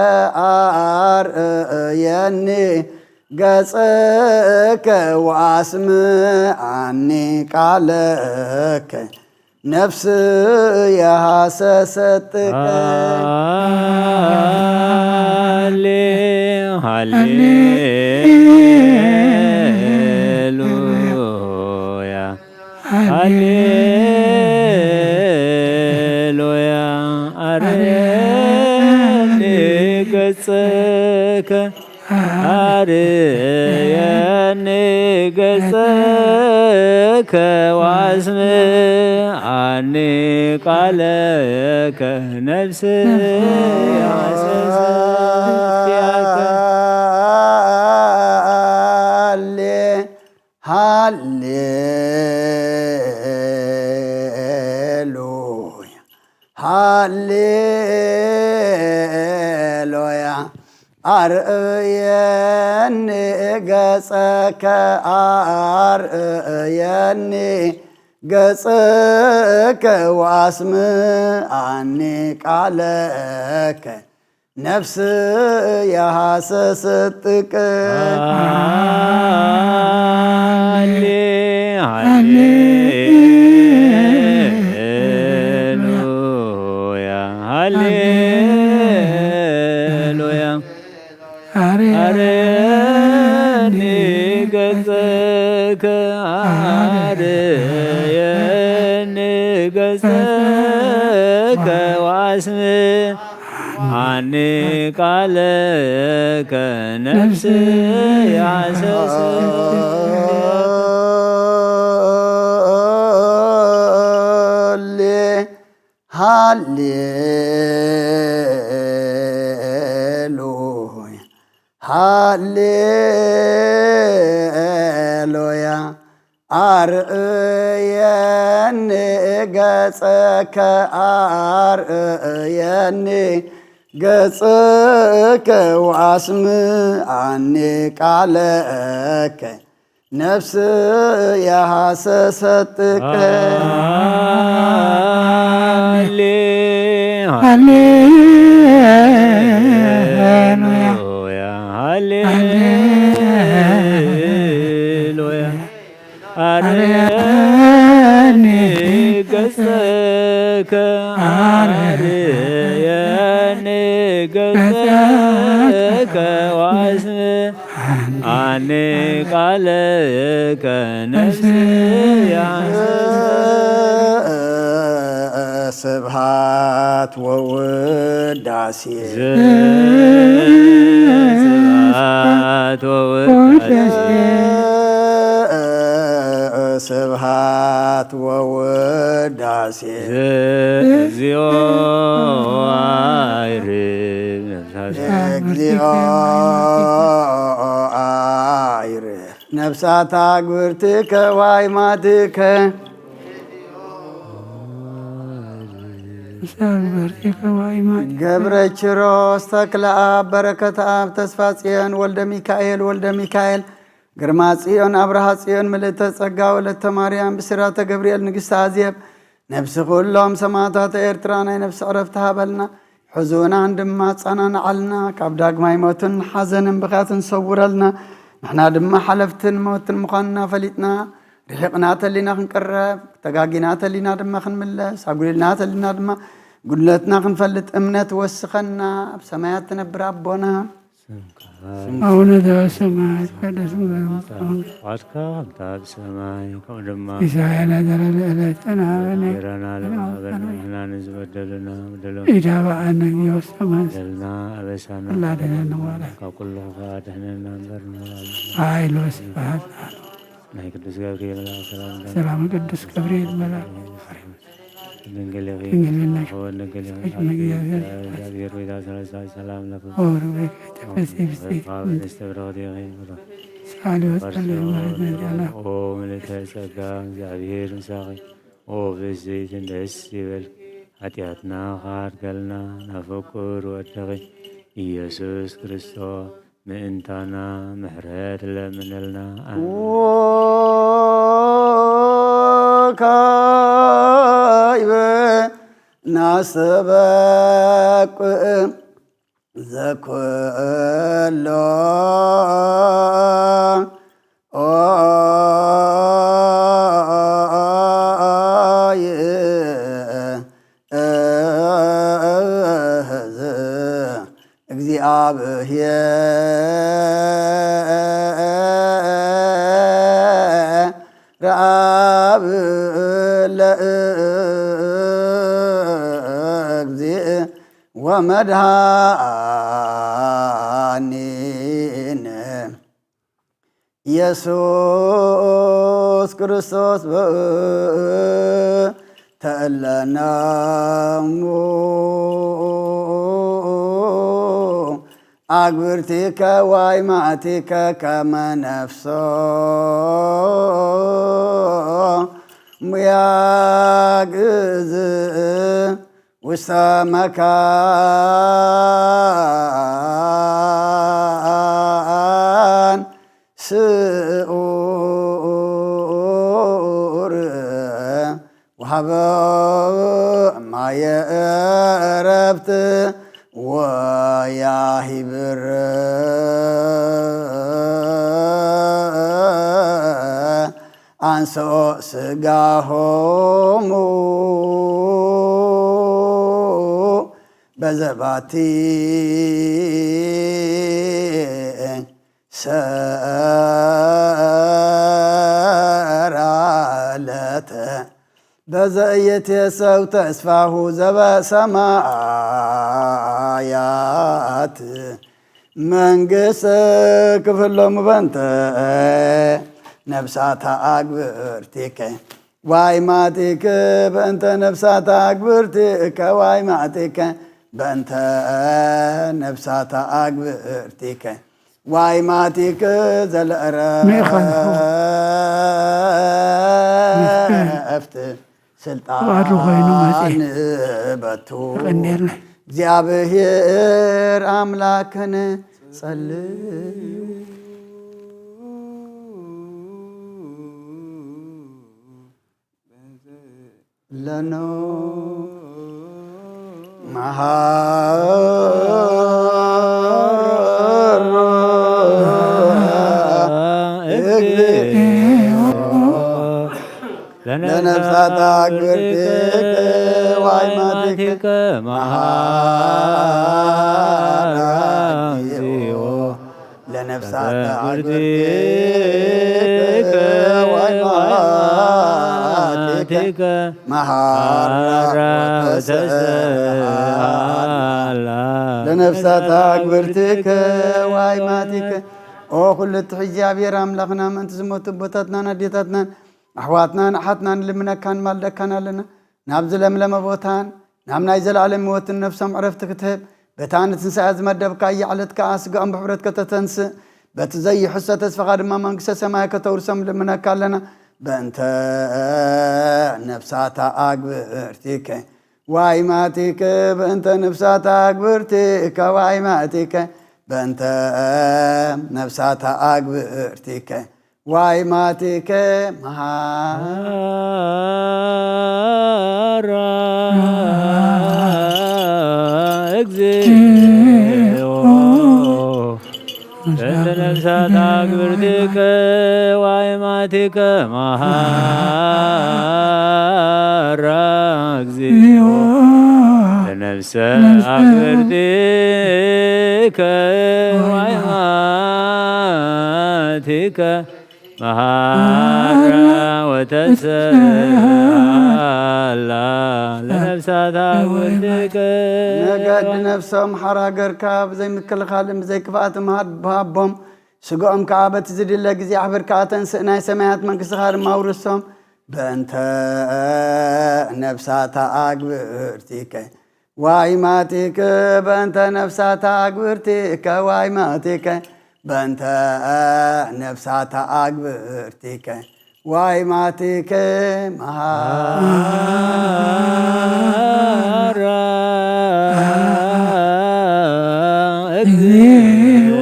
አርእየኒ ገጸከ ወአስምዓኒ ቃለከ ነፍስየ ሐሰሰትከ ሃሌሉያ ሃሌሉያ አርእየኒ ገጸከ አርእየኒ ገጸከ ወአስምዓኒ ቃለከ ነፍስየ ሐሰሰትከ ሃሌሉያ ሃሌሉያ አርእየኒ ገጸከ አርእየኒ ገጸከ ወአስምዓኒ ቃለከ ነፍስየ ሐሰሰትከ ሃሌሉያ ሃሌሉያ አርእየኒ ገጸከ አርእየኒ ገጸከ ወአስምዓኒ ቃለከ ነፍስየ ሐሰሰትከ ሃሌሉያ ሃሌሉያ አርእየኒ ገጸከ አርእየኒ ገጸከ ወአስምዓኒ ቃለከ ነፍስየ ሐሰሰትከ ሃሌሉያ هللويا أريني قصك أريني قصك واسم عني قالك نفسي سبحات ووداسي سبحات ووداسي سبحات ووداسي እግዚኦ እግዚኦ አይርህ ነፍሳታ ግብርትከ ዋይማትከ ገብረ ኪሮስ ተክለ አብ በረከተ አብ ተስፋ ጽዮን ወልደ ሚካኤል ግርማ ጽዮን አብርሃ ጽዮን ምልዕተ ጸጋ ወለተ ማርያም ብስራተ ገብርኤል ንግሥተ አዜብ ነፍሲ ኩሎም ሰማዕታተ ኤርትራ ናይ ነፍሲ ዕረፍቲ ሃበልና ሕዙናን ድማ ጸናንዓልና ካብ ዳግማይ ሞትን ሓዘንን ብኻትን ሰውረልና ንሕና ድማ ሓለፍትን ሞትን ምዃንና ፈሊጥና ርሒቕና ተሊና ክንቀረብ ተጋጊና ተሊና ድማ ክንምለስ ኣጉሊልና ተሊና ድማ ጉድለትና ክንፈልጥ እምነት ወስኸና ኣብ ሰማያት ትነብር ኣቦና አቡነ ዘበሰማያት ይትቀደስ ስምከ ዋትካ ኣብ ሰማይ ከምኡ ድማ ኢሳያና ዘለለዕለትና ንሕና ንዝበደሉና በደሎም ኢታብአነ ወሰማን በደልና ኣበሳና አላደነን ዋላ ካብ ኩሉ ድሕነና እምበር ኃይል ወስብሐት ናይ ቅዱስ ገብርኤል ሰላም ቅዱስ ገብርኤል መልአክ ድንግል ድንግልናሽ እግዚአብሔር ቤታ ሰለስታይ ሰላም ለኩም ምልዕተ ጸጋ እግዚአብሔር ምሳኺ ብዘይትን ደስ ይበል ኃጢአትና ካድገልና ናፈቁር ወድኺ ኢየሱስ ክርስቶስ ምእንታና ምሕረት ለምንልና ካይበ ናስተበቅ ዘኩሎ እግዚአብሔር ረአብ ለእግዚእ ወመድኃኒነ ኢየሱስ ክርስቶስ ተእለናሙ አግብርቲከ ዋይማእቲከ ከመ ነፍሶ ሙያግዝ ውስተ መካን ስዑር ወሀበ ማየ ዕረፍት ወያሂብር አንሶ ስጋሆሙ በዘባቲ ሰራለተ በዘእየቴሰው ተስፋሁ ዘበሰማያት መንግሥት ክፍሎሙ በንተ ነፍሳተ አግብርቲከ ዋይማቲከ በእንተ ነፍሳተ አግብርቲከ ዋይማቲከ በእንተ ነፍሳተ አግብርቲከ ዋይማቲከ ዘለዕረፍት ስልጣን በቱ እግዚአብሔር አምላክን ጸልዩ ለኖ መሃሮ ለነፍሳት አግብርቲከ ወአይማቲከ መሐራ እግዚኦ ለነፍሳት አግብርቲከ ወአይማቲከ መሐራ ወተስአላ ለነፍሳት አግብርቲከ ወአይማቲከ ኦ ኩልት እግዚአብሔር አምላኽና ምእንቲ ዝሞቱ ቦታትናን ኣዴታትናን ኣሕዋትናን ኣሓትናን ልምነካን ማልደካን ኣለና ናብ ዝለምለመ ቦታን ናብ ናይ ዘለዓለም ህይወትን ነፍሶም ዕረፍቲ ክትህብ በታ ንትንሳኤ ዝመደብካ እያዕለት ከዓ ስጋኦም ብሕብረት ከተተንስእ በቲ ዘይሕሶ ተስፋኻ ድማ መንግስተ ሰማይ ከተውርሶም ልምነካ ኣለና በእንተ ነፍሳታ ኣግብርቲከ ወአይማቲከ በእንተ ነፍሳታ አግብርቲከ ወአይማቲከ በእንተ ነፍሳታ አግብርቲከ ወአይማቲከ መሐራ እግዚኦ በእንተ ነፍሳታ አግብርቲከ ወአይማቲከ መሐራ እግዚኦ ለነፍሰ አግብርቲከ ወአይማቲከ መሐራ ወተስአላ ለነፍሳት አግብርቲከ ነገድ ነፍሶም ሓራ ገርካ ብዘይ ምክልኻልን ብዘይ ክፍኣት ምሃቦም ስግኦም ከዓ በቲ ዝድለ ጊዜ ኣሕብርካ ተንስእ ናይ ሰማያት መንግስትኻ ድማ ውርሶም በእንተ ነፍሳታ አግብርቲከ ወአይማቲከ በእንተ ነፍሳታ አግብርቲከ ወአይማቲከ በእንተ ነፍሳታ አግብርቲከ ወአይማቲከ መሐራ እግዚኦ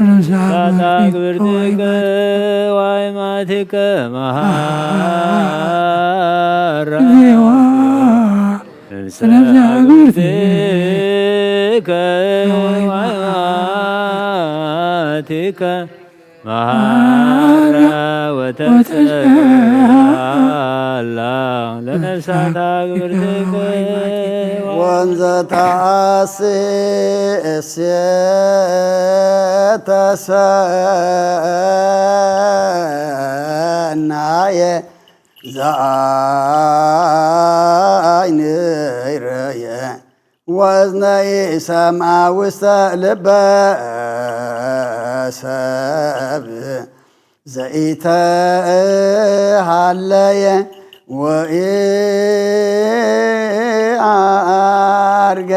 ነፍሳታ አግብርቲከ ወአይማቲከ መሐራ አግብርቲከ ወአይማቲከ መሐራ ወተስአላ ለነፍሳት አግብርቲከ ወንዘ ተአስእስየተ ሰናየ ዘአይን ይረየ ወእዝነይ ሰምዐ ውስተ ልበ ሰብ ዘኢተሃለየ ወኢዐርገ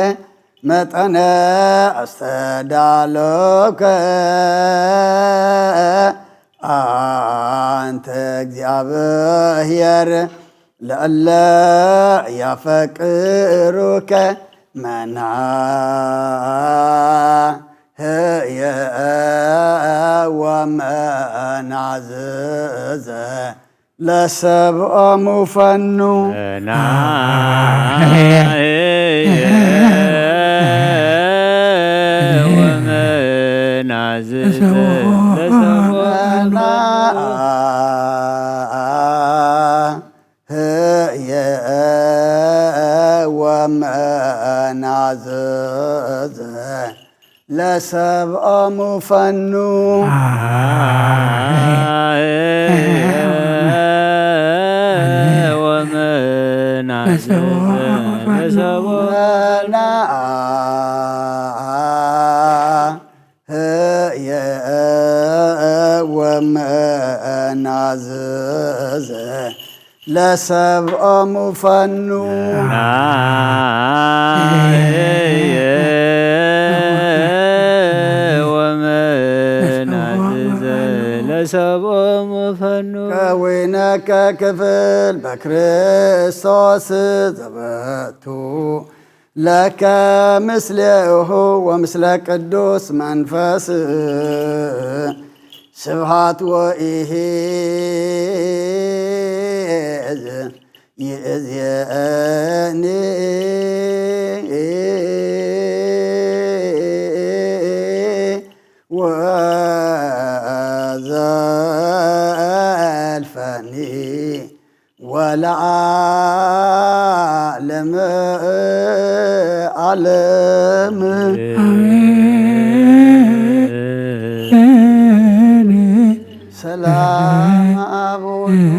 መጠነ አስተዳሎከ አንተ እግዚአብሔር ለእለ ያፈቅሩከ መናህየ ወመናዝዘ ለሰብኦሙ ፈኑ ወመናዝዘ ወመናዝዘ ለሰብኦሙ ፈኑ ወመናዝዘ ወመናዝዘ ለሰብኦሙ ፈኑ ወመናዝዘ ለሰብኦሙ ፈኑ ከወይነከ ክፍል በክርስቶስ ዘበቱ ለከ ምስሌሁ ወምስለ ቅዱስ መንፈስ ስብሃት ወኢሄዝ ይእዜኒ ወዘልፈኒ ዘለዓለም ዓለም ሰላም አብ ወወልድ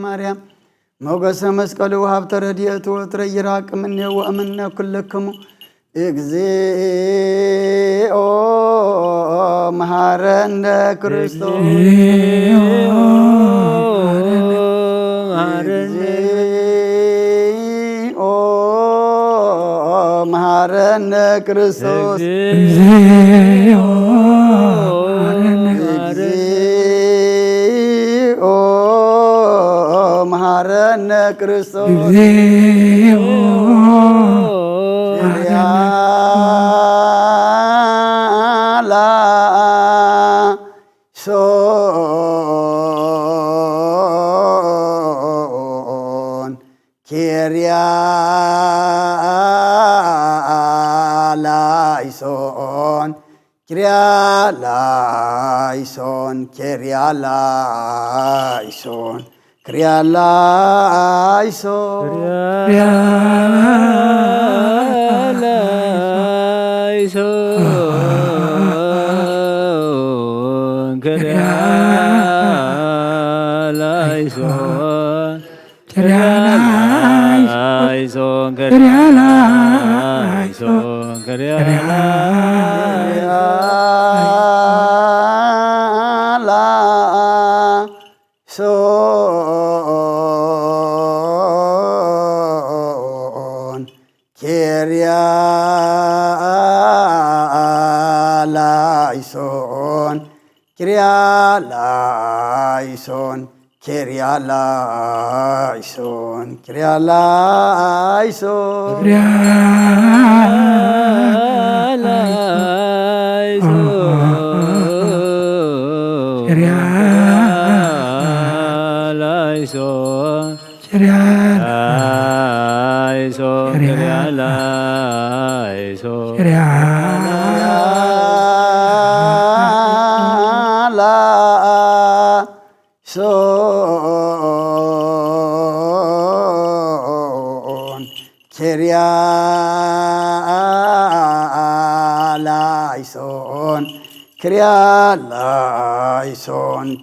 ማርያም ሞገሰ መስቀሉ ወሀብተ ረድኤቱ ወትረ ይራቅ እምኔ ወእምነ ኩልክሙ እግዚኦ መሐረነ ክርስቶስ እግዚኦ መሐረነ ክርስቶስ እግዚኦ መሐረነ ክርስቶስ Kyrialaison, Kyrialaison, Kyrialaison, Kyrialaison, Kyrialaison, Kyrialaison, Kyrialaison, Kyrialaison, Kyrialaison, Kyrialaison, Kyrialaison, Kyrialaison, Kyrialaison, Kyrialaison,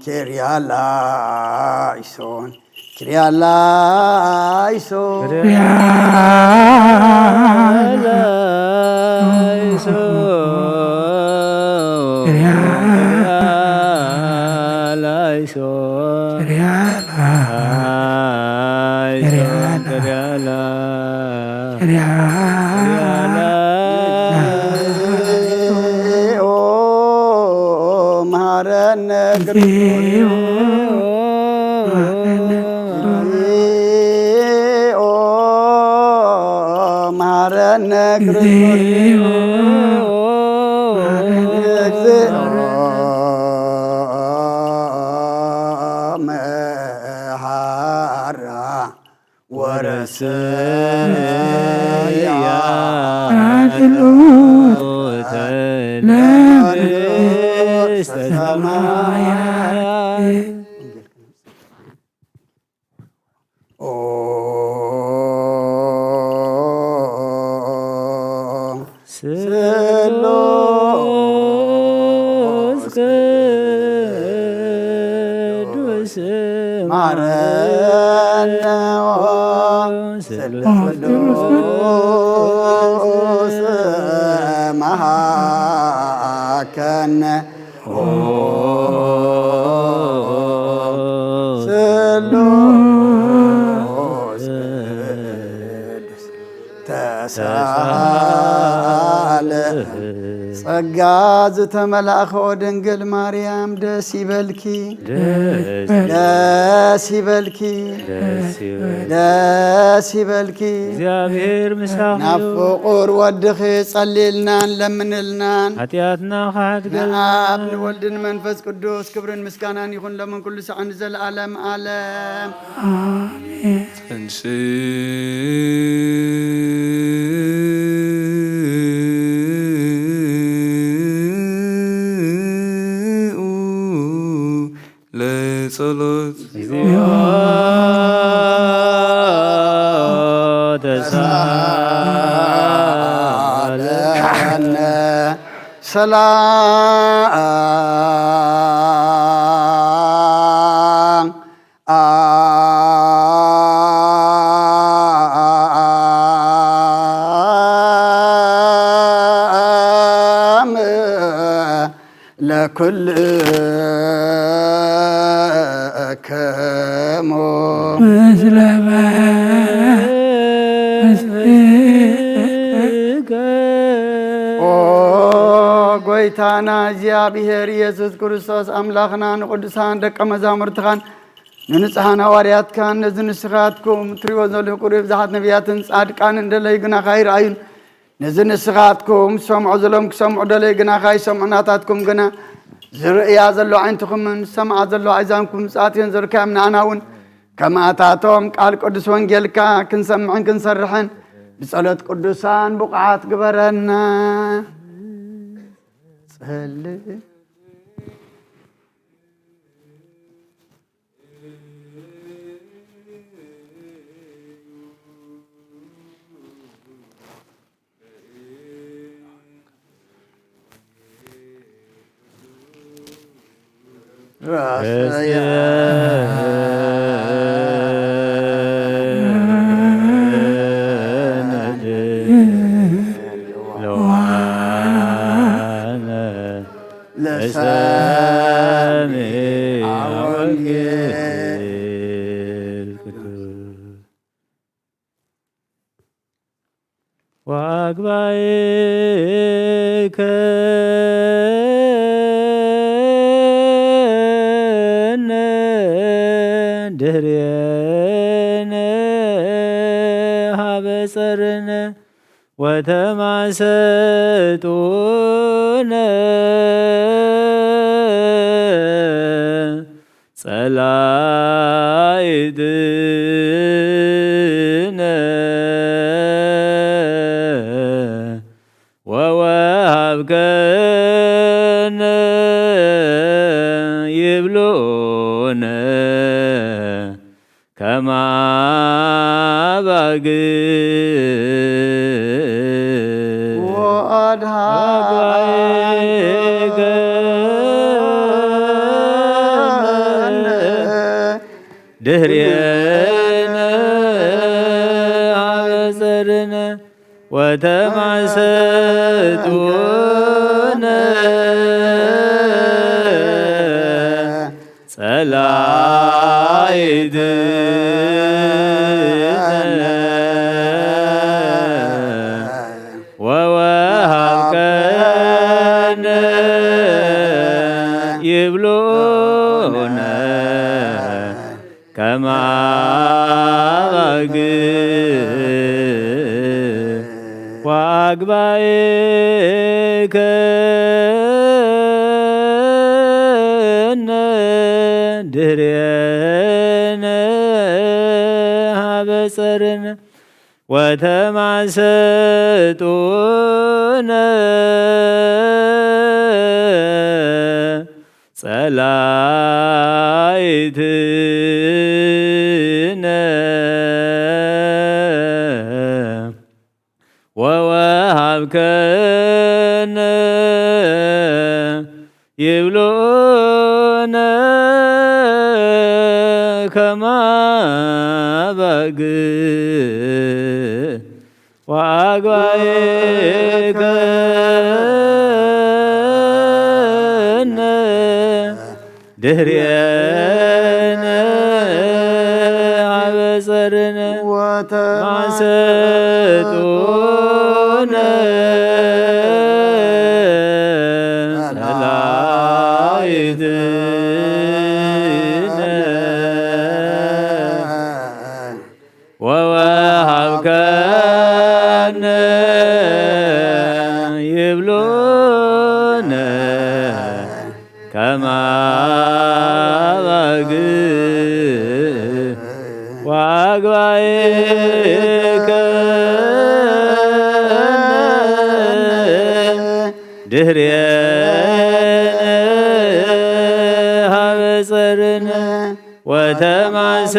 Kyrialaison, Kyrialaison, ጸጋ ዝተመላእኸ ድንግል ማርያም ደስ ይበልኪ ደስ ይበልኪ ደስ ይበልኪ እግዚአብሔር ምሳሁ ናብ ፍቁር ወድኺ ጸሊልናን ለምንልናን ኃጢአትና ኻትገል አብ ንወልድን መንፈስ ቅዱስ ክብርን ምስጋናን ይኹን ለምን ኩሉ ሰዓን ዘለዓለም ዓለም አሜን። ጸሎት ሰላም ለኩልክሙ ምስለ ኦ ጎይታና እግዚአብሔር ኢየሱስ ክርስቶስ አምላኽና ንቅዱሳን ደቀ መዛሙርትኻን ንንጹሓን ሐዋርያትካን ነዚ ንስኻትኩም ትሪእዎ ዘለኹም ቁሩብ ብዙሓት ነቢያትን ጻድቃን እንደለይ ግናኻ ይረአዩን ነዚ ንስኻትኩም ሰምዑ ዘሎም ክሰምዑ ደለይ ግናኻ ይሰምዑ ናታትኩም ግና ዝርእያ ዘሎ ዓይንትኹምን ሰምዓ ዘሎ ኣእዛንኩም ጻትየን ዝርከብም ንኣና እውን ከማታቶም ቃል ቅዱስ ወንጌልካ ክንሰምዕን ክንሰርሕን ብጸሎት ቅዱሳን ብቕዓት ግበረና ጸልእ ራስያ ወአግባእከ ድኅሬነ ሀበ ጸርነ ወተማሰጡነ ጸላኢትነ ወወሃብከነ ይብሉነ ከመ አባግዕ ወአድኀበከ ድኅሬነ ሀበ ጸርነ ወተማሰጡነ ጸላኢትነ ወወሃብከነ ይብሉነ ከመ አባግዕ ወአግባእከ ድኅሬነ ሀበ ጸርነ ወተማሰጡነ ጸላኢትነ ወወሃብከነ ይብሉነ ከመ አባግዕ ወአግባእከ ድኅሬነ ሀበ ጸርነ ወተማሰጡነ ጸላኢትነ ወወሃብከነ ይብሉነ ከመ አባግዕ ወአግባእከ ድኅሬነ ሀበ ጸርነ ወተማሰጡነ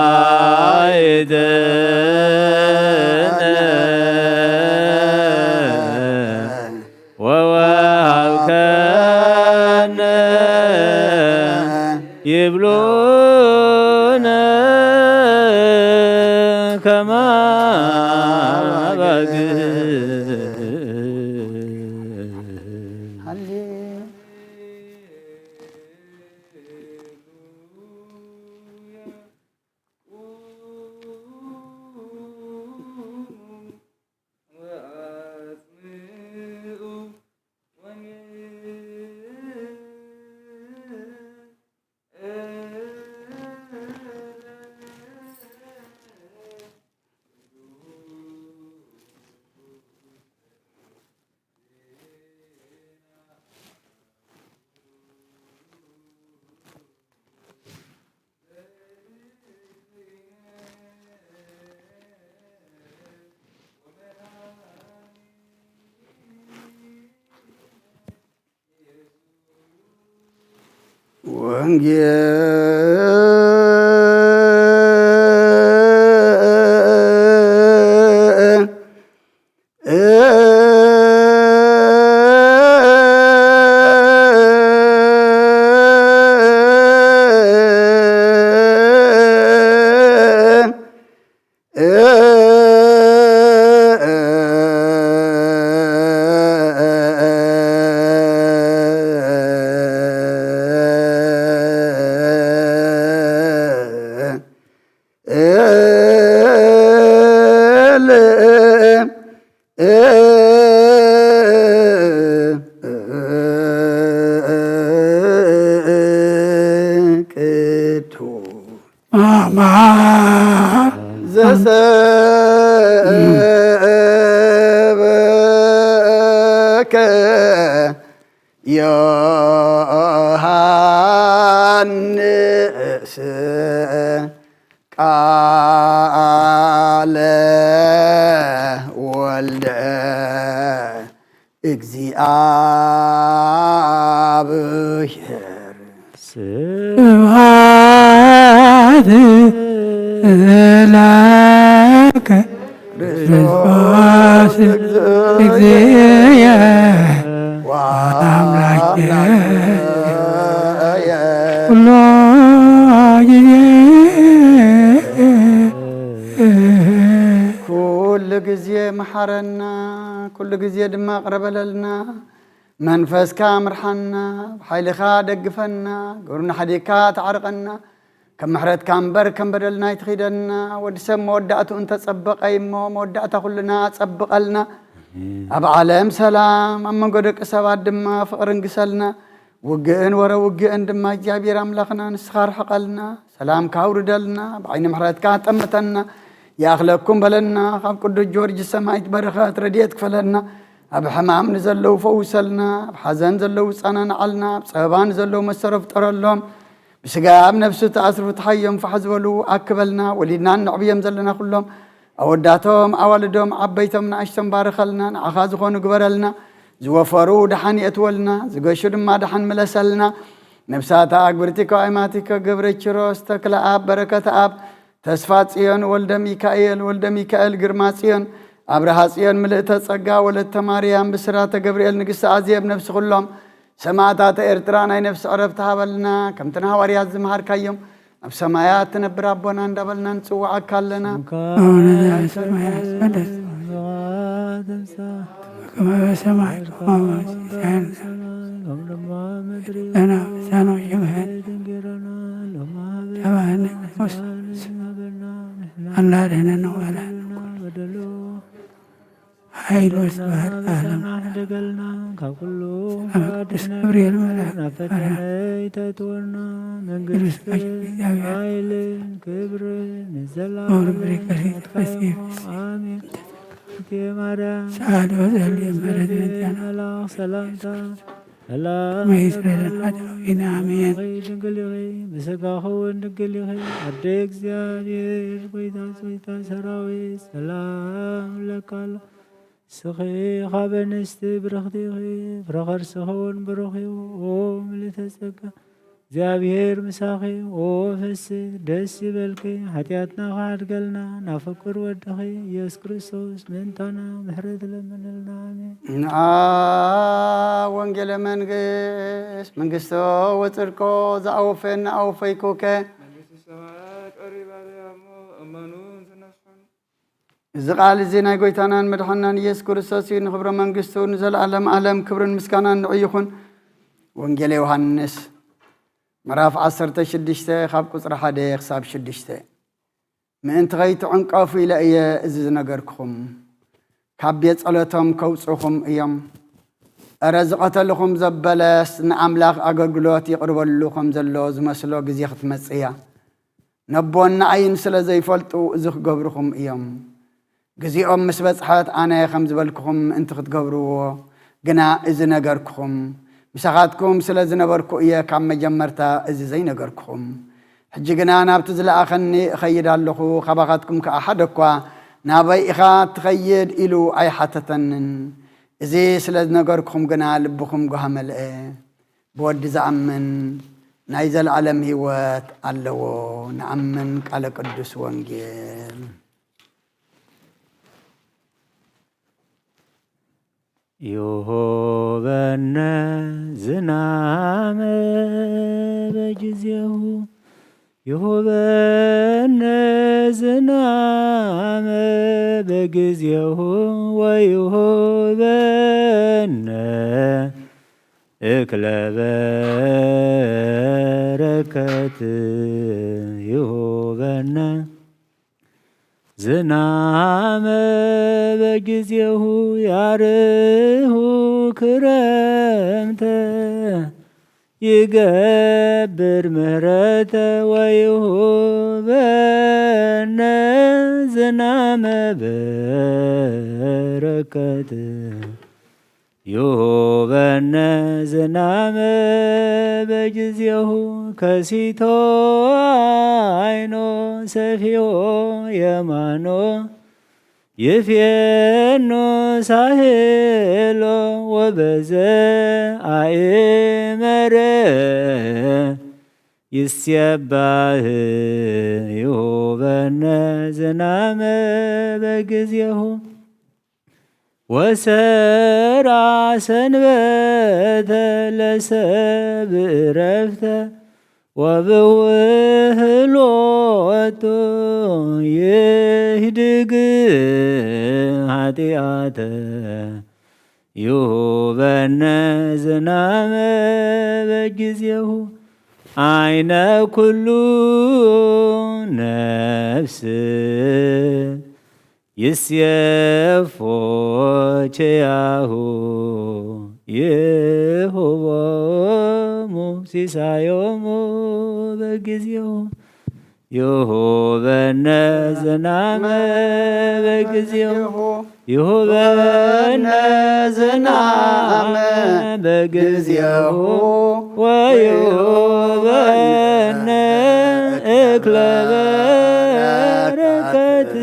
ጸላኢትነ ወወሃብከነ ይብሉነ ከመ ዘሰበከ ዮሐንስ ቃለ ወልደ እግዚአብሔር ስብሐት ለከ ክርስቶስ እግዚእየ ወአምላክየ ኩሎ ጊዜ ኩሉ ጊዜ መሐረና ኩሉ ጊዜ ድማ ቅረበለልና መንፈስካ ምርሐና ብሓይልኻ ደግፈና ግብርና ሓዲካ ተዓርቀና ከም ምሕረትካ እምበር ከም በደልና ይትኺደና ወዲ ሰብ መወዳእቱ እንተጸበቀ እሞ መወዳእታ ኩልና ጸብቀልና ኣብ ዓለም ሰላም ኣብ መንጎ ደቂ ሰባት ድማ ፍቕሪ እንግሰልና ውግእን ወረ ውግእን ድማ እግዚኣብሔር ኣምላኽና ንስኻ ርሕቐልና ሰላምካ ኣውርደልና ብዓይኒ ምሕረትካ ጠምተና ይኣኽለኩም በለና ካብ ቅዱስ ጆርጅ ሰማይት በረኸት ረድኤት ክፈለና ኣብ ሕማም ንዘለዉ ፈውሰልና ኣብ ሓዘን ዘለዉ ጸናንዓልና ኣብ ፀበባ ንዘለዉ መሰረ ፍጠረሎም ብስጋ ኣብ ነፍሲ ተኣስሩ ተሓዮም ፋሕ ዝበሉ ኣክበልና ወሊድና ንዕብዮም ዘለና ኩሎም ኣወዳቶም ኣዋልዶም ዓበይቶም ንኣሽቶም ባርኸልና ንዓኻ ዝኾኑ ግበረልና ዝወፈሩ ድሓን የእትወልና ዝገሹ ድማ ድሓን መለሰልና ነብሳታ ኣግብርቲከ ኣይማቲከ ገብረ ኪሮስ ተክለ ኣብ በረከተ ኣብ ተስፋ ጽዮን ወልደ ሚካኤል ወልደ ሚካኤል ግርማ ጽዮን ኣብርሃ ጽዮን ምልእተ ጸጋ ወለተ ማርያም ብስራተ ገብርኤል ንግሥቲ ኣዝየብ ነፍሲ ኩሎም ሰማዕታተ ኤርትራ ናይ ነፍሲ ዕረፍቲ ሃበልና ከምትን ሃዋርያት ዝመሃርካዮም ኣብ ሰማያት ትነብር ኣቦና እንዳበልና ንጽዋዓካ ኣለና كما سمعت أنا سانو يمهن تبعنا الله لنا ولا حيل وسبحان العالم أمدس جبريل ملاك سعد وسلم بردنا سلامتا ما يسرد الحدوين آمين بسقاخو ونقليخي أردك زيادير ويتا سراوي سلام لك الله سخي خابنست برخديخي فرخر سخون برخي وم لتسقى እግዚአብሔር ምሳኺ ወፍስ ደስ ይበልኪ ኃጢአትና ካድገልና ናፈቅር ወድኺ ኢየሱስ ክርስቶስ ምንታና ምሕረት ለምንልና አሜን። ንአ ወንጌለ መንግስቶ ወጽድቆ ዘአውፈን አውፈይኩከ እዚ ቃል እዚ ናይ ጎይታናን መድሓናን ኢየሱስ ክርስቶስ እዩ። ንክብረ መንግስቱ ንዘለዓለም ዓለም ክብርን ምስጋናን ንዑ ይኹን። ወንጌለ ዮሃንስ ምዕራፍ 16 ካብ ቁፅሪ 1 ክሳብ 6 ምእንቲ ከይትዕንቀፉ ኢለ እየ እዚ ዝነገርክኹም። ካብ ቤት ጸሎቶም ከውፅኹም እዮም። እረ ዝቐተልኹም ዘበለስ ንኣምላኽ ኣገልግሎት ይቕርበሉ ከም ዘሎ ዝመስሎ ግዜ ክትመጽእ እያ። ነቦን ንዓይን ስለ ዘይፈልጡ እዚ ክገብርኹም እዮም። ግዚኦም ምስ በጽሐት ኣነ ከም ዝበልክኹም ምእንቲ ክትገብርዎ ግና እዚ ነገርክኹም። ምሳኻትኩም ስለ ዝነበርኩ እየ ካብ መጀመርታ እዚ ዘይነገርክኹም። ሕጂ ግና ናብቲ ዝለኣኸኒ እኸይድ ኣለኹ። ካባኻትኩም ከዓ ሓደ እኳ ናበይ ኢኻ ትኸይድ ኢሉ ኣይሓተተንን። እዚ ስለ ዝነገርክኹም ግና ልብኹም ጓህ መልአ። ብወዲ ዝኣምን ናይ ዘለዓለም ህይወት ኣለዎ። ንኣምን ቃለ ቅዱስ ወንጌል ይሁበነ ዝናመ በጊዜሁ ይሁበነ ዝናመ በጊዜሁ ወይሁበነ እክለ በረከት ይሁበነ ዝናመ በጊዜሁ ያርሁ ክረምተ ይገብር ምህረተ ወይሁበነ ዝናመ በረከት ይሁበነ ዝናመ በጊዜሁ ከሲቶ አይኖ ሰፊዮ የማኖ ይፌኖ ሳሄሎ ወበዘ አእመረ ይስየባህ ይሁበነ ዝናመ በጊዜሁ ወሰራ ሰንበተ ለሰብእ ዕረፍተ ወብውህሎቱ ይህድግ ኃጢአተ ይሁበነ ዝናመ በጊዜሁ አይነ ኩሉ ነፍስ ይስየፎ ቸያሁ ይሁቦሙ ሲሳዮሙ በጊዜሁ ይሁበነ ዝናመ በጊዜሁ ይሁበነ ዝናመ በጊዜሁ ወይሁበነ እክለ በረከት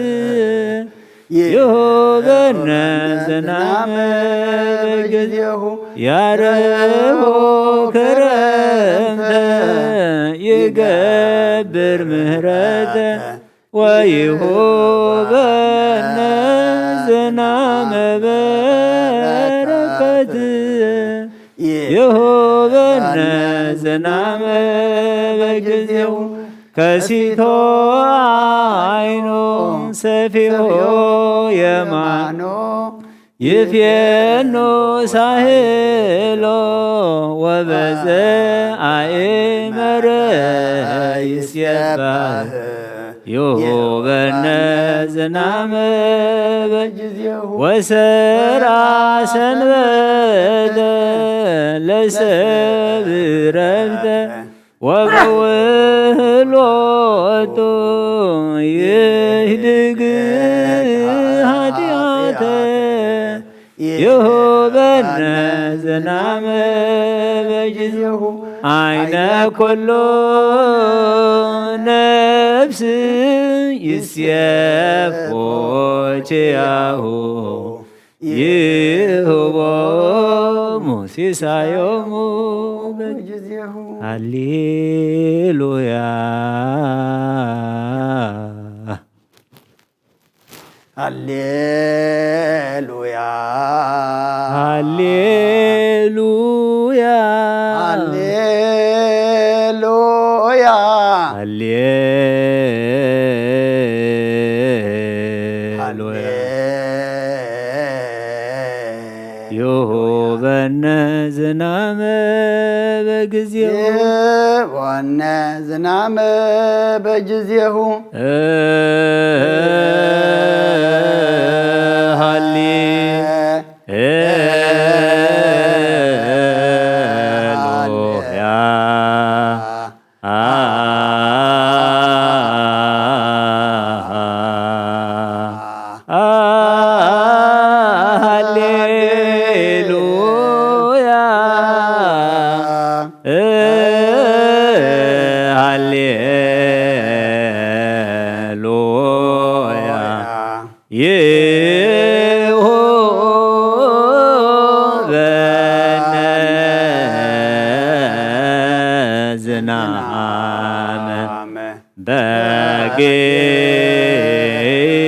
ይሁበነ ዝናመ በጊዜሁ ያርሁ ክረምተ ይገብር ምህረተ ወይሁበነ ዝናመ በረከት ይሁበነ ዝናመ በጊዜሁ ከሲቶ አይኖ ሰፊዮ የማኖ ይፌኖ ሳሄሎ ወበዘ አእመረ ይስየባህ ይሁበነ ዝናመ በጊዜሁ ወሰራ ሰንበተ ለሰብእ ዕረፍተ ወበውህሎቱ ይህድግ ኃጢአተ ይሁበነ ዝናመ በጊዜሁ አይነ ኩሉ ነፍስ ይስየፎ ቸያሁ ይሁቦሙ ሲሳዮሙ በጊዜሁ ሃሌሉያ ሃሌሉያ ሃሌሉያ ሃሌሉያ ሃሌሉያ ይሁበነ ዝናመ በጊዜሁ ይሁበነ ዝናመ በጊዜሁ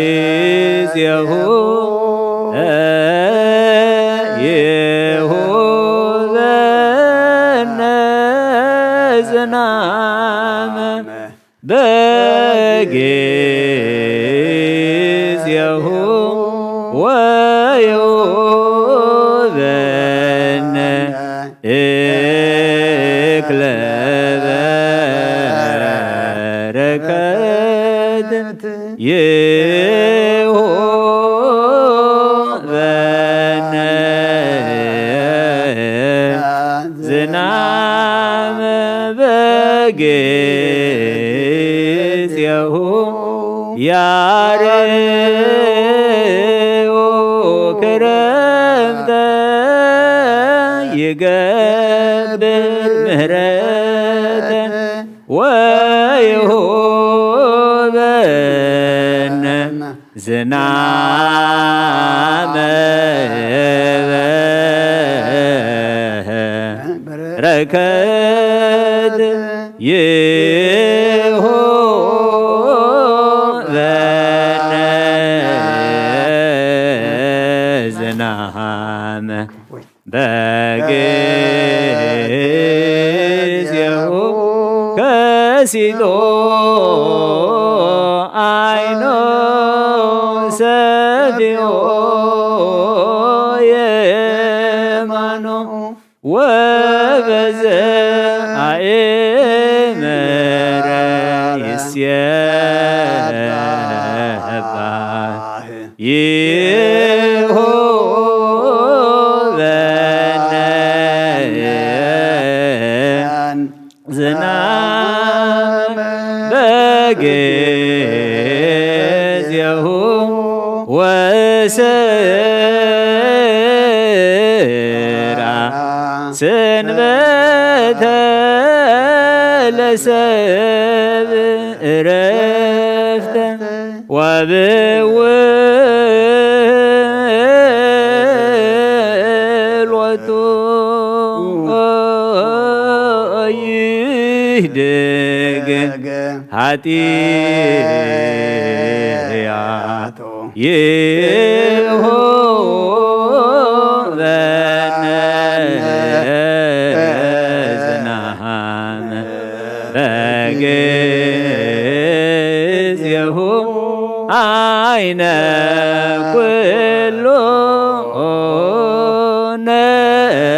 በጊዜሁ ይሁበነ ዝናመ በጊዜሁ ወይሁበነ እክለ በረከት ይሁበነ ዝናመ በጊዜሁ ያርዮ ክረምተ ይገብር ምህረተ ወይሁበነ ዝናመ በረከት ይሁበነ ዝናመ በጊዜሁ ከሲሎ አይኖ ሰፊዮ የማኖ ወበዘ አእመረ ይስየባህ ይሁበነ ዝናመ በጊዜሁ ወስራ ሰንበተ ለሰብእ ዕረፍተ ወብውእሎቱ ይህድግ ኃጢአቶ ይሁበነ ዝናመ በጊዜሁ አይነ ኩሉ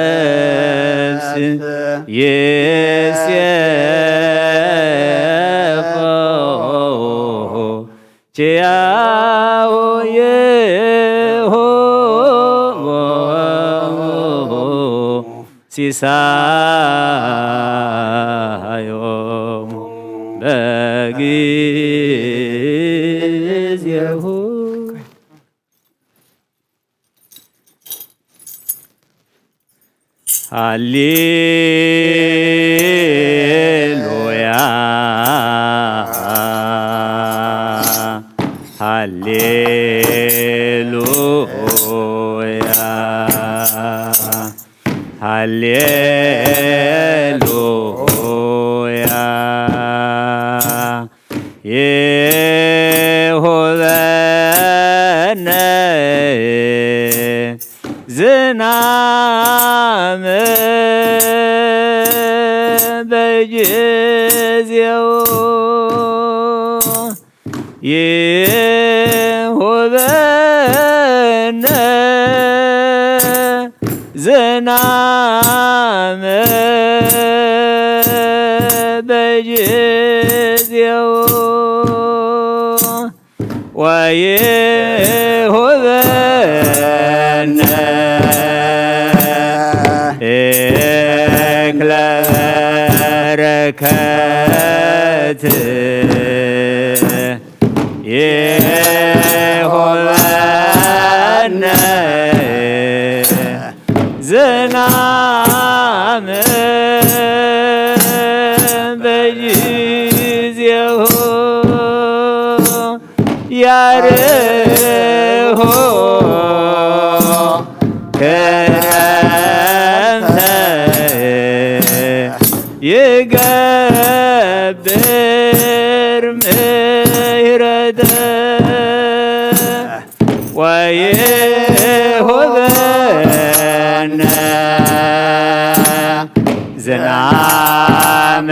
ነፍስ ይሴፎ ችያሁ ይሁቦ ሲሳዮሙ በጊዜሁ ሃሌሉያ ሃሌሉያ ሃሌሉያ ዝናመ በጊዜው ወይሁበነ እክለ በረከት ይሁበነ ዝናመ በጊዜሁ ያርሆ ክረምተ ይገብር ምህረተ ወይሁበነ ዝናመ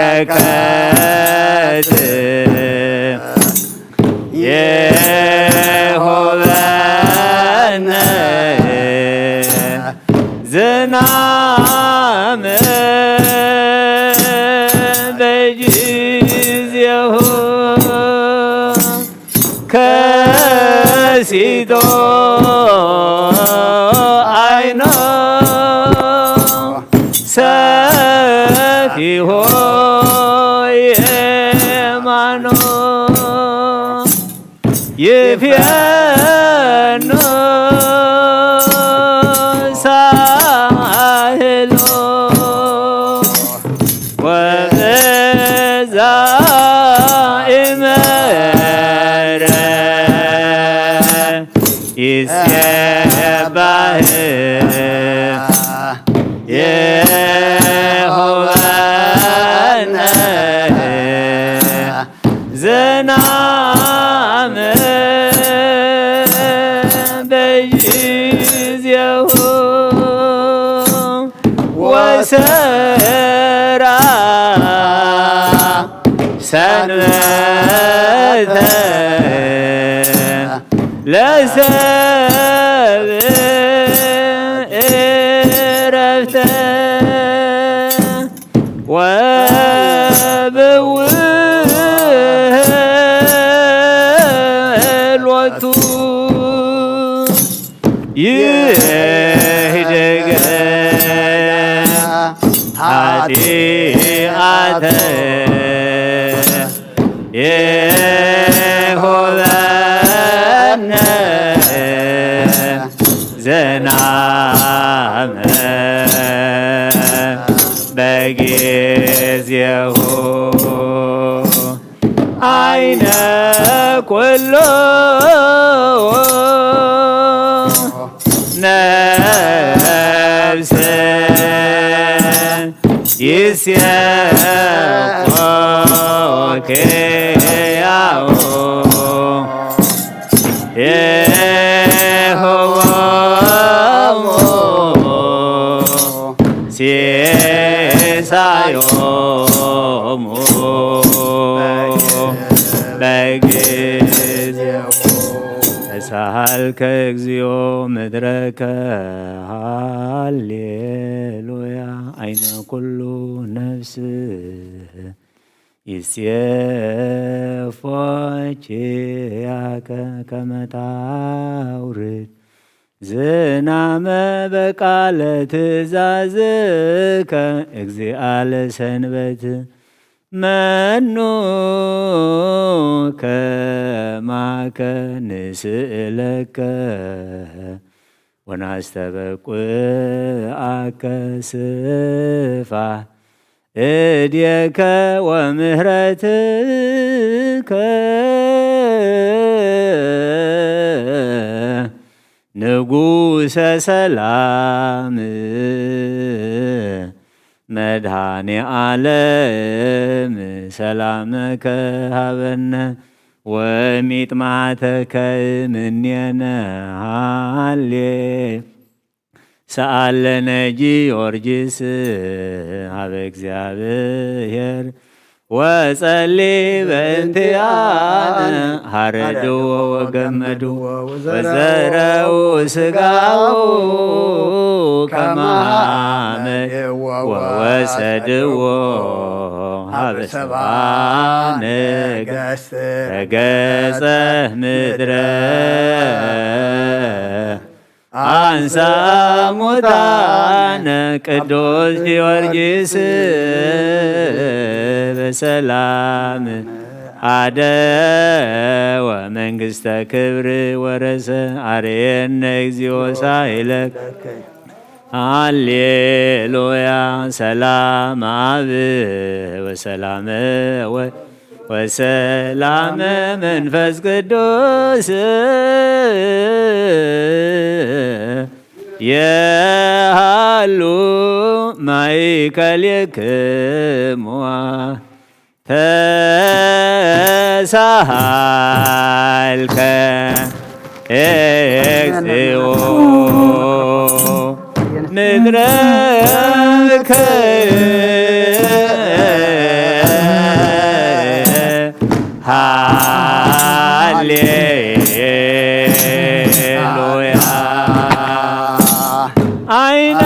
በረከት ይሁበነ ዝናመ በጊዜሁ ከሲቶ አይኖ ሰፊሆ የማኖ ይፍየኖ ሳህሎ ወበዛ ኢመረ ይስየባህ ይሁበነ ዝናመ በጊዜሁ ወሰራ ሰንበተ ለሰብእ ዕረፍተ ወበውህሎቱ ይህደገ ኃጢአተ ይሁበነ ዝናመ በጊዜሁ አይነ ኩሎ ነፍስ ይስየቆክያው ይሁቦሙ ሲሳዮሙ በጊዜሁ ተሳሃልከ እግዚኦ ምድረከ ሃሌሉያ አይነ ኩሉ ነፍስ ይሴፎችያከ ከመ ታውርድ ዝናመ በቃለ ትእዛዝከ እግዚአ ለሰንበት መኑ ከማከ ንስእለከ ወናስተበቁዐከ ስፋሕ እዴከ ወምህረትከ ንጉሰ ሰላም መድኃኔ ዓለም ሰላመከ ሀበነ ወሚጥማተከ እምኔነ ሃሌ ሰአለነ ጊዮርጊስ ሀበ እግዚአብሔር ወጸሊ በእንቲአነ ሀረድዎ ወገመድዎ ወዘረው ስጋው ከመሐመድ ወወሰድዎ ሀበ ሰብአ ነገሥት ረገጸ ምድረ አንሳ ሙታነ ቅዱስ ጊዮርጊስ በሰላም አደወ መንግሥተ ክብር ወረሰ አርየነ እግዚኦ ሳይለክ ሃሌሉያ ሰላም አብ ወሰላም ወሰላም መንፈስ ቅዱስ የሃሉ ማእከሌክሙ ተሳሃልከ እግዚኦ ምድረከ ሃሌሉያ አይነ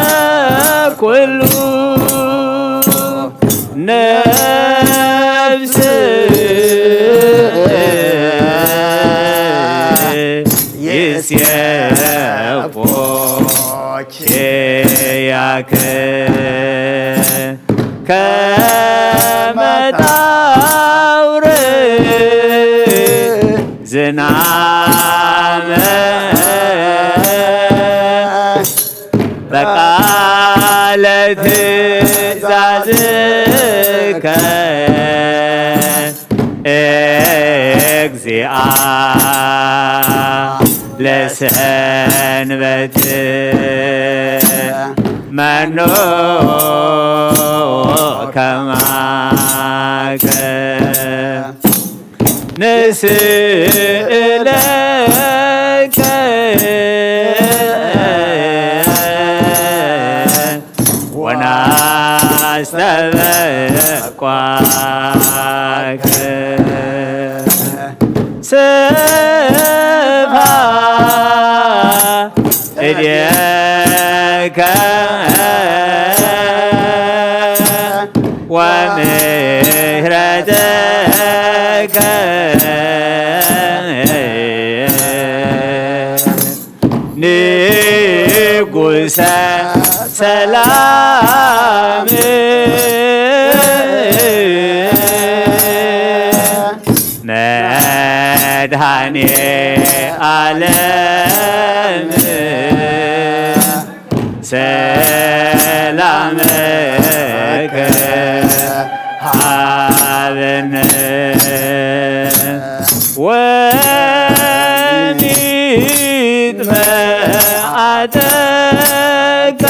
ኩሉ ነፍስ ይስየፎ ያከ ከመ ጣውር ዝናመ በቃለ ትእዛዝከ እግዚአ ለሰንበት መኖ ከማከ ንስእለከ ወናስተበቋከ ስብሐ እዴከ ወምህረተከ ንጉሠ ሰላም መድኃኔ ዓለም ሰላምከ ሀበነ ወኒትመዓተከ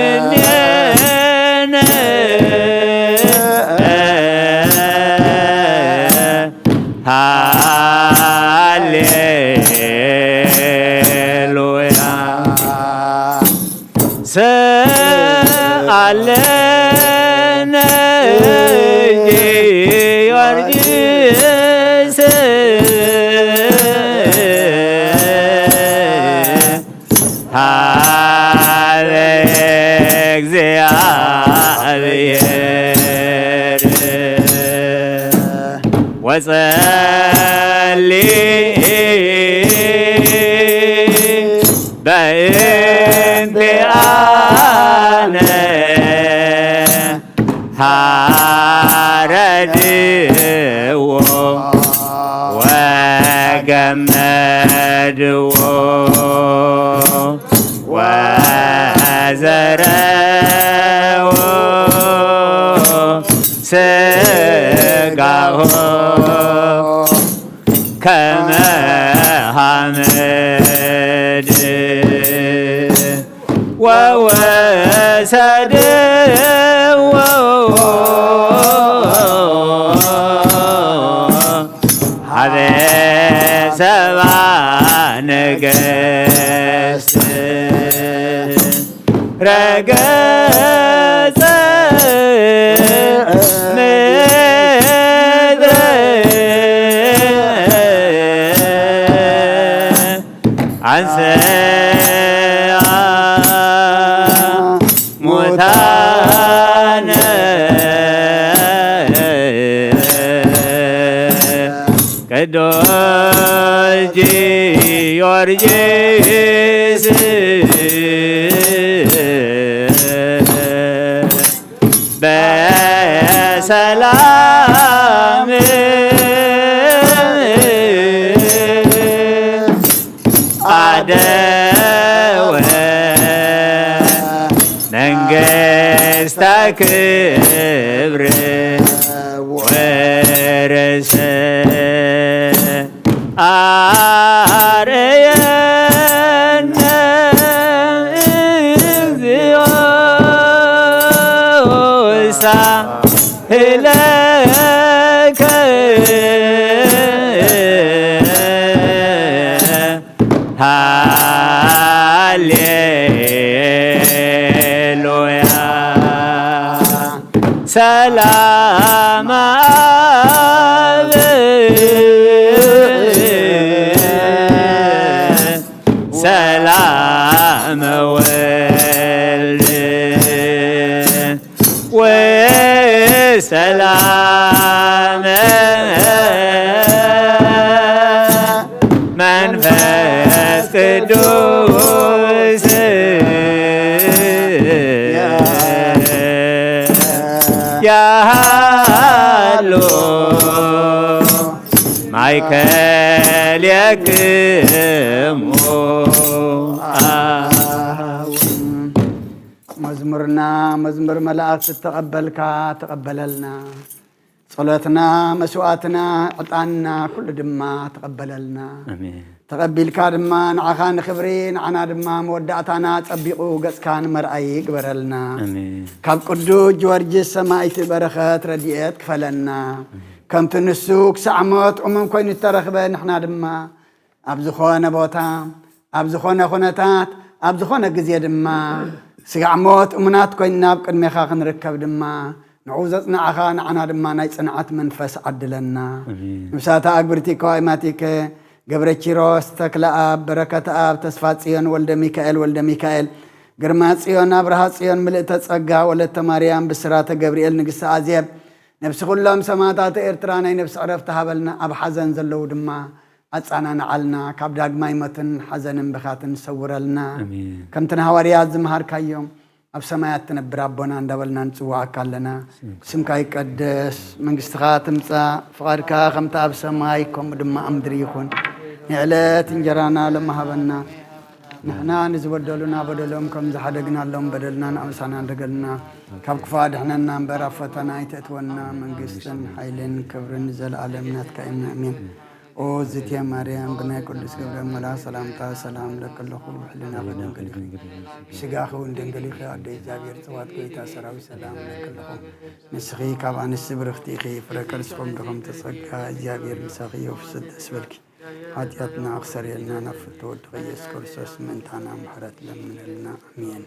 እምኔነ ሃሌሉያ ሰአለነ ጊዮርጊስ ሀበ እግዚአብሔር ወጸሊ በእንቲአነ ሀረድዎ ወገመድዎ ወዘረዎ ስጋሁ ከመ ሐመድ ወወሰድዎ ሀበ ሰብአ ነገሥት ረገጸ አንስአ ሙታነ ቅዱስ ጊዮርጊስ በሰላም አደወ መንግሥተ ክብር ወረሰ አርየነ እግዚኦ ሳህለከ ሃሌሉያ ሰላም አብ ሰላም ወልድ ወሰላም መንፈስ ቅዱስ ያሃሎ ማእከልክሙ መዝሙርና መዝሙር መላእክት ተቀበልካ ተቀበለልና ጸሎትና መስዋዕትና ዕጣንና ኩሉ ድማ ተቀበለልና ተቀቢልካ ድማ ንዓኻ ንክብሪ ንዓና ድማ መወዳእታና ፀቢቑ ገጽካን መርአይ ግበረልና ካብ ቅዱስ ጊዮርጊስ ሰማዕቲ በረኸት ረድኤት ክፈለና ከምቲ ንሱ ክሳዕ ሞት ዕሙም ኮይኑ ተረኽበ ንሕና ድማ ኣብ ዝኾነ ቦታ ኣብ ዝኾነ ኩነታት ኣብ ዝኾነ ግዜ ድማ ስጋዕ ሞት እሙናት ኮይንና ኣብ ቅድሜኻ ክንርከብ ድማ ንዑ ዘጽንዓኻ ንዓና ድማ ናይ ጽንዓት መንፈስ ዓድለና ንብሳታ ኣግብርቲ ከዋይማቲከ ገብረ ኪሮስ ተክለ ኣብ በረከተ ኣብ ተስፋ ጽዮን ወልደ ሚካኤል ግርማ ጽዮን አብርሃ ጽዮን ምልእተ ጸጋ ወለተ ማርያም ብስራተ ገብርኤል ንግሥቲ ኣዜብ ነፍሲ ኩሎም ሰማዕታት ኤርትራ ናይ ነፍሲ ዕረፍቲ ሃበልና ኣብ ሓዘን ዘለዉ ድማ ኣጻናንዓልና ካብ ዳግማይ ሞትን ሓዘንን ብኻትን ሰውረልና ከምቲ ንሃዋርያት ዝመሃርካዮም ኣብ ሰማያት ትነብር ኣቦና እንዳበልና ንጽዋዓካ ኣለና ስምካ ይቀደስ መንግሥትኻ ትምጻእ ፍቓድካ ከምቲ ኣብ ሰማይ ከምኡ ድማ ኣብ ምድሪ ይኹን ንዕለት እንጀራና ለመሃበና ንሕና ንዝበደሉና በደሎም ከም ዝሓደግናሎም በደልና ንኣምሳና እንደገልና ካብ ክፉእ ኣድሕነና እምበር ኣብ ፈተና ኣይተእትወና መንግሥትን ሓይልን ክብርን ዘለኣለም ናትካ ኢልና ኣሜን ኦ ዝትየ ማርያም ብናይ ቅዱስ ገብርኤል መልአክ ሰላምታ ሰላም ለከለኹ ሕሊናኸ ድንግል ኢኺ ስጋኸ እውን ድንግል ኢኺ ኣደ እግዚኣብሔር ጽዋት ጎይታ ሰራዊት ሰላም ለከለኹ ንስኺ ካብ ኣንስቲ ብርኽቲ ኢኺ ፍረ ከርስኹም ድኹም ተጸጋ እግዚኣብሔር ምሳኺ የፍስስ ደስ በልኪ ኃጢአትና አክሰሬልና ነፍቶ ወድ ኢየሱስ ክርስቶስ ምንታና ምሕረት ለምንልና አሜን።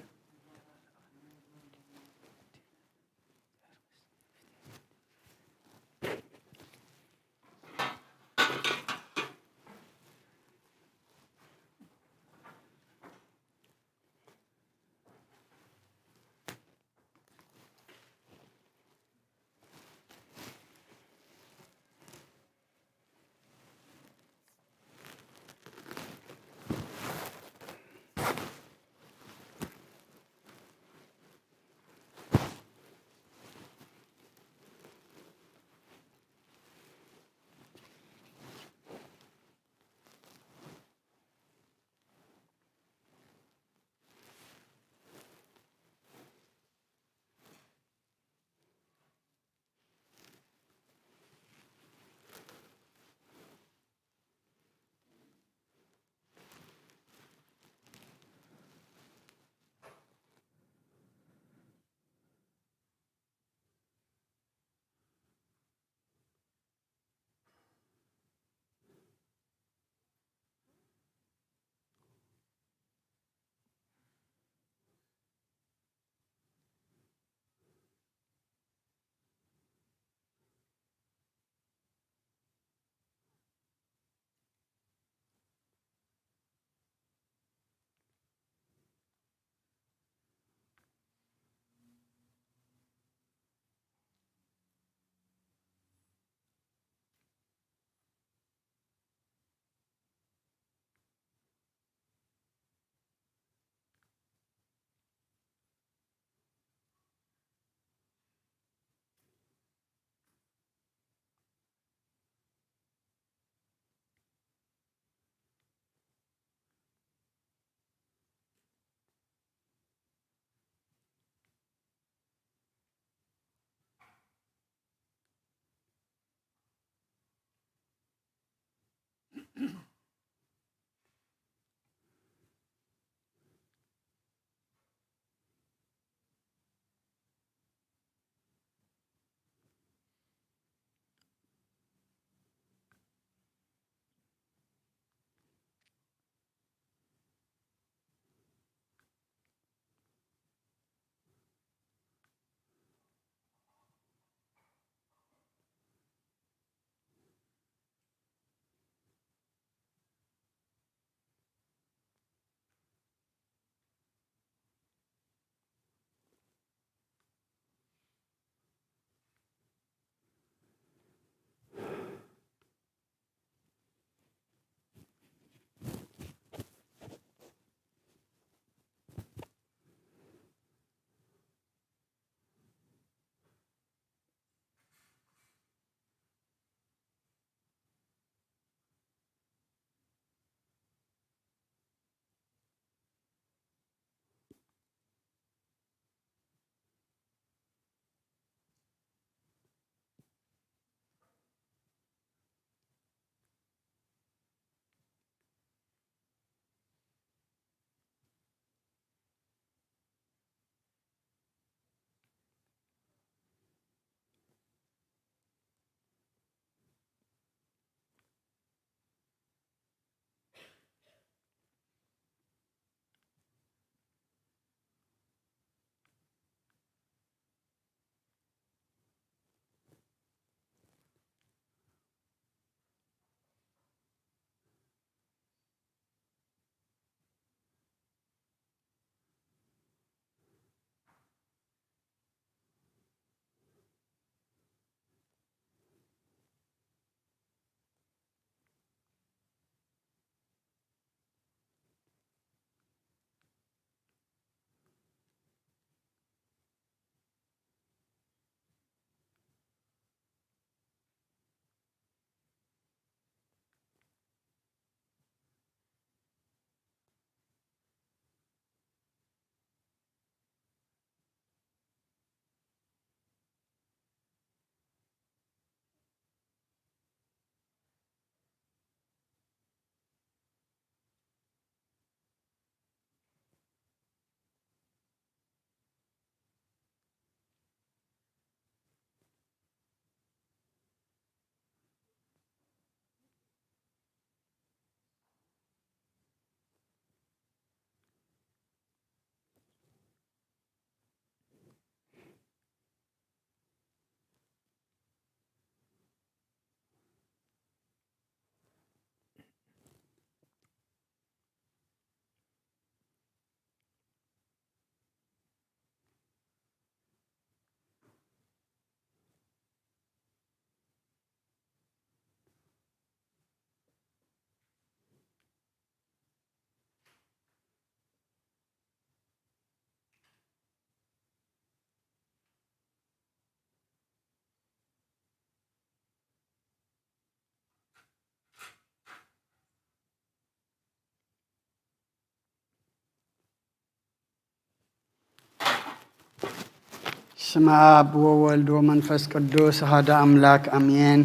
بسم آب وولد ومنفس قدوس هذا أملاك أمين.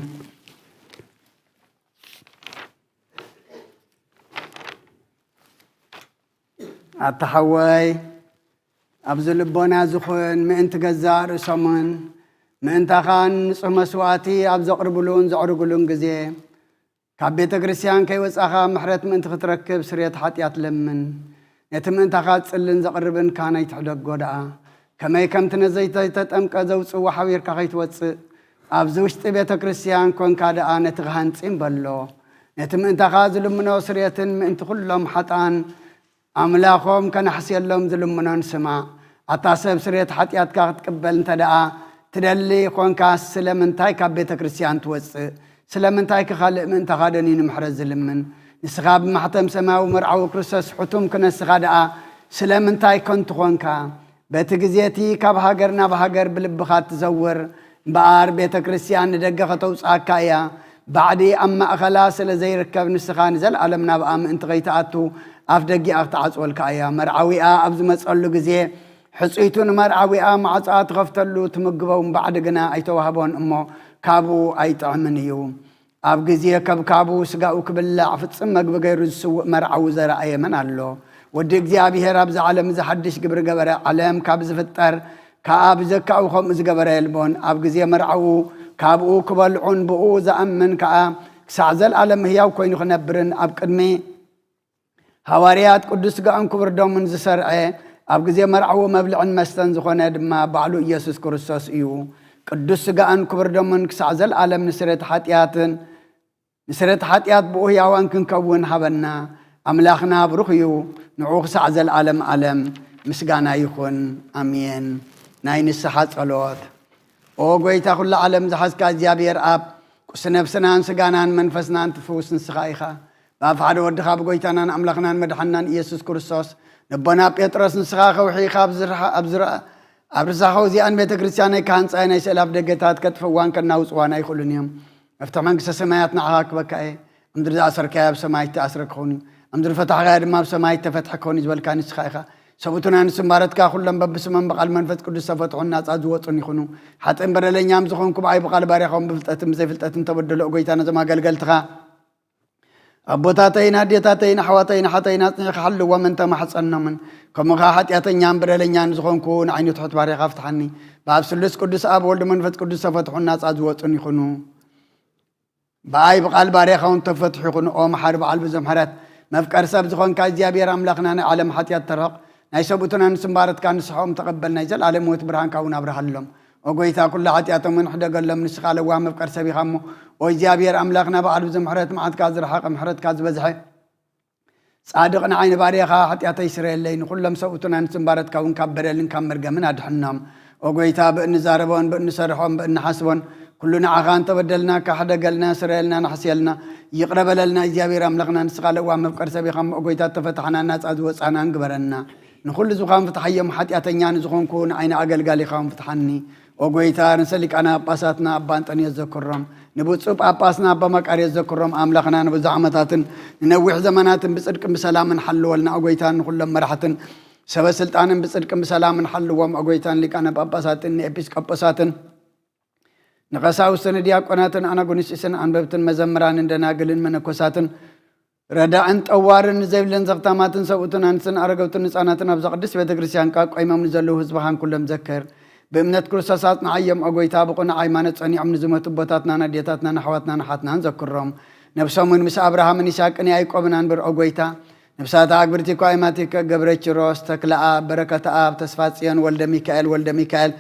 التحوي أبزل بنا زخن من أنت جزار سمن من أنت خان مسواتي أبز قربلون زعرقلون جزيه كابيت كريستيان كي وسأخا محرت من أنت تركب سريت حتيات لمن يتم أنت خات سلن زقربن كان يتحدق جدا كما يكم تنزيت تتأمك زوج وحوير كخيت وتس أبزوشت بيت كريستيان كون كذا أنا تغهن سيمبلو يتم أنت خات لمن وسريت من أنت كلهم حتان أملاكهم كان حسي لهم ظلم منان سماء أتاسب سريت حتيات كات قبل تدعى تدلي كون كاس سلمن تاي كبيت كريستيان توس سلمن تاي كخالق من تغادنين محرز ظلمن نسخاب محتم سماء ومرعو كريستوس حتم كنا سغادعة سلمن تاي كنت كون كا بيت جزيتي كاب هاجرنا بهاجر بلبخات تزور بار بيت كريستيان دقة توس أكايا بعدي أما خلاص لزي ركب نسخان زل علمنا بأم أنت غيتاتو أفدقي أقطعت والكايا مرعوي أبز مسألو جزيه حسيتون مرعوي معصات غفتلو تمقبون بعد قنا أيتوهبون أمو كابو أيتعمنيو أب جزيه كابو سقاو كبلا فتسمك بغير السوء مرعو زرع من الله ودق زيابي هرابز عالم زحدش قبر قبر علم كابز فتر كاب زكاو خمز قبر يلبون أب جزيه مرعو كابو كبلعون بؤو زأمن كسعزل علم هياو كوين خنبرن أب قدمي هواريات قدس قام كبر دوم من زسرعه أب جزيه مرعو مبلع مستن زخونه دما بعلو يسوس كريستوس إيو قدس قام كبر دوم من كسعزل عالم نسرت حاتيات بؤو ياوان كنكون حبنا أملاخنا برخيو نعوخ سعزل عالم مسقانا يكون أمين ناين السحات صلوات أو قويتا كل عالم زحسكا زيابير أب كسنفسنان سقانان منفسنان تفوس نسخايخا بافعد ودخا بقويتانا أملاخنا مدحنان يسوس كريستوس نبنا بيترس نسخاخا وحيخا أبرزاخو زيان بيت كريستياني كانت أين يسأل أبدقتات كتفوان كناوس وانا يخلون يوم افتح منكس سماياتنا عاك بكاي أمدر أسر كياب سمايت أسرك خوني أمدر فتح غير ما بسمايت فتح كوني جبال كان نسخايخا سبوتنا نسمارتك كلهم ببسمن بقال منفذ كل صفتح الناس أزوطني خنو حتى إن برلين يام زخونكم بعي بقال باريخهم بفلتاتم زي فلتاتم تبدلوا قويتانا زما قلقلتها أبوتاتين هديتاتين حواتين حتين حلوا ومن تم حصلنا من كم غاحت ياتين يام برلين يام زخونكون عيني تحت باريخ افتحني باب سلس قدس أب ولد منفذ كل صفتح الناس أزوطني خنو بعي بقال باريخهم تفتح خنو أو محارب على بزمحرات مفكر سب زخون كازيا بير أملاخنا على محتيات ترق نايسبوتنا نسمبارت كان نسحهم تقبلنا يزل على موت برهان كونا برهلهم وقويتا كل عطياتهم من حدا قال لهم نسخال وام مفكر سبي خمو ويجابير أملاخنا بعد بزمحرات معاد كاز رحاق محرات كاز بزحي صادقنا عين باريخا حتى إسرائيل لين كلهم سبوتنا نسمبارت كون كبر لين كمر جمن أدحنام وقويتا بأن زاربون بأن سرحهم بأن حسبون كلنا عغان تبدلنا كحدا قالنا سرائلنا نحسيلنا يقرب لنا إجابير أملاخنا نسخال وام مفكر سبي خمو وقويتا تفتحنا الناس أدوس أنا انقبرنا نخل زخان فتحيم حتى أتنيان زخون كون عين عقل قال خام فتحني وقويتا نسلك أنا أباساتنا أبانتني يذكرهم نبوت سوب أباسنا أبامك يذكرهم أملاخنا نبزعمتات ننوح زمانات بصدق بسلام حلوا لنا وقويتا نخل مرحة سبا سلطان بصدق بسلام حلوا وقويتا لك أنا بأباساتن إبسك أباساتن نقصاو سندياقوناتن أنا قنسيسن أنببتن مزمران عندنا قلن منكوساتن ردا أنت أوارن زيبلن زغتاماتن سوتن أنسن أرجوتن نساناتن أبزق دس بيت كريستيان كاك أيمام نزلوه زبحان كلهم ذكر بإمنة كرساسات نعيم أقوي تابقنا عيمانة أني عم نزمة بطاتنا نديتاتنا نحواتنا نحاتنا نذكرهم نفسهم من مس أبراهام نساك أني أيقو من أنبر أقويتا نفسات أكبرتي قائماتك قبرتش روس تكلا بركة آب تسفاتيان ولد ميكائيل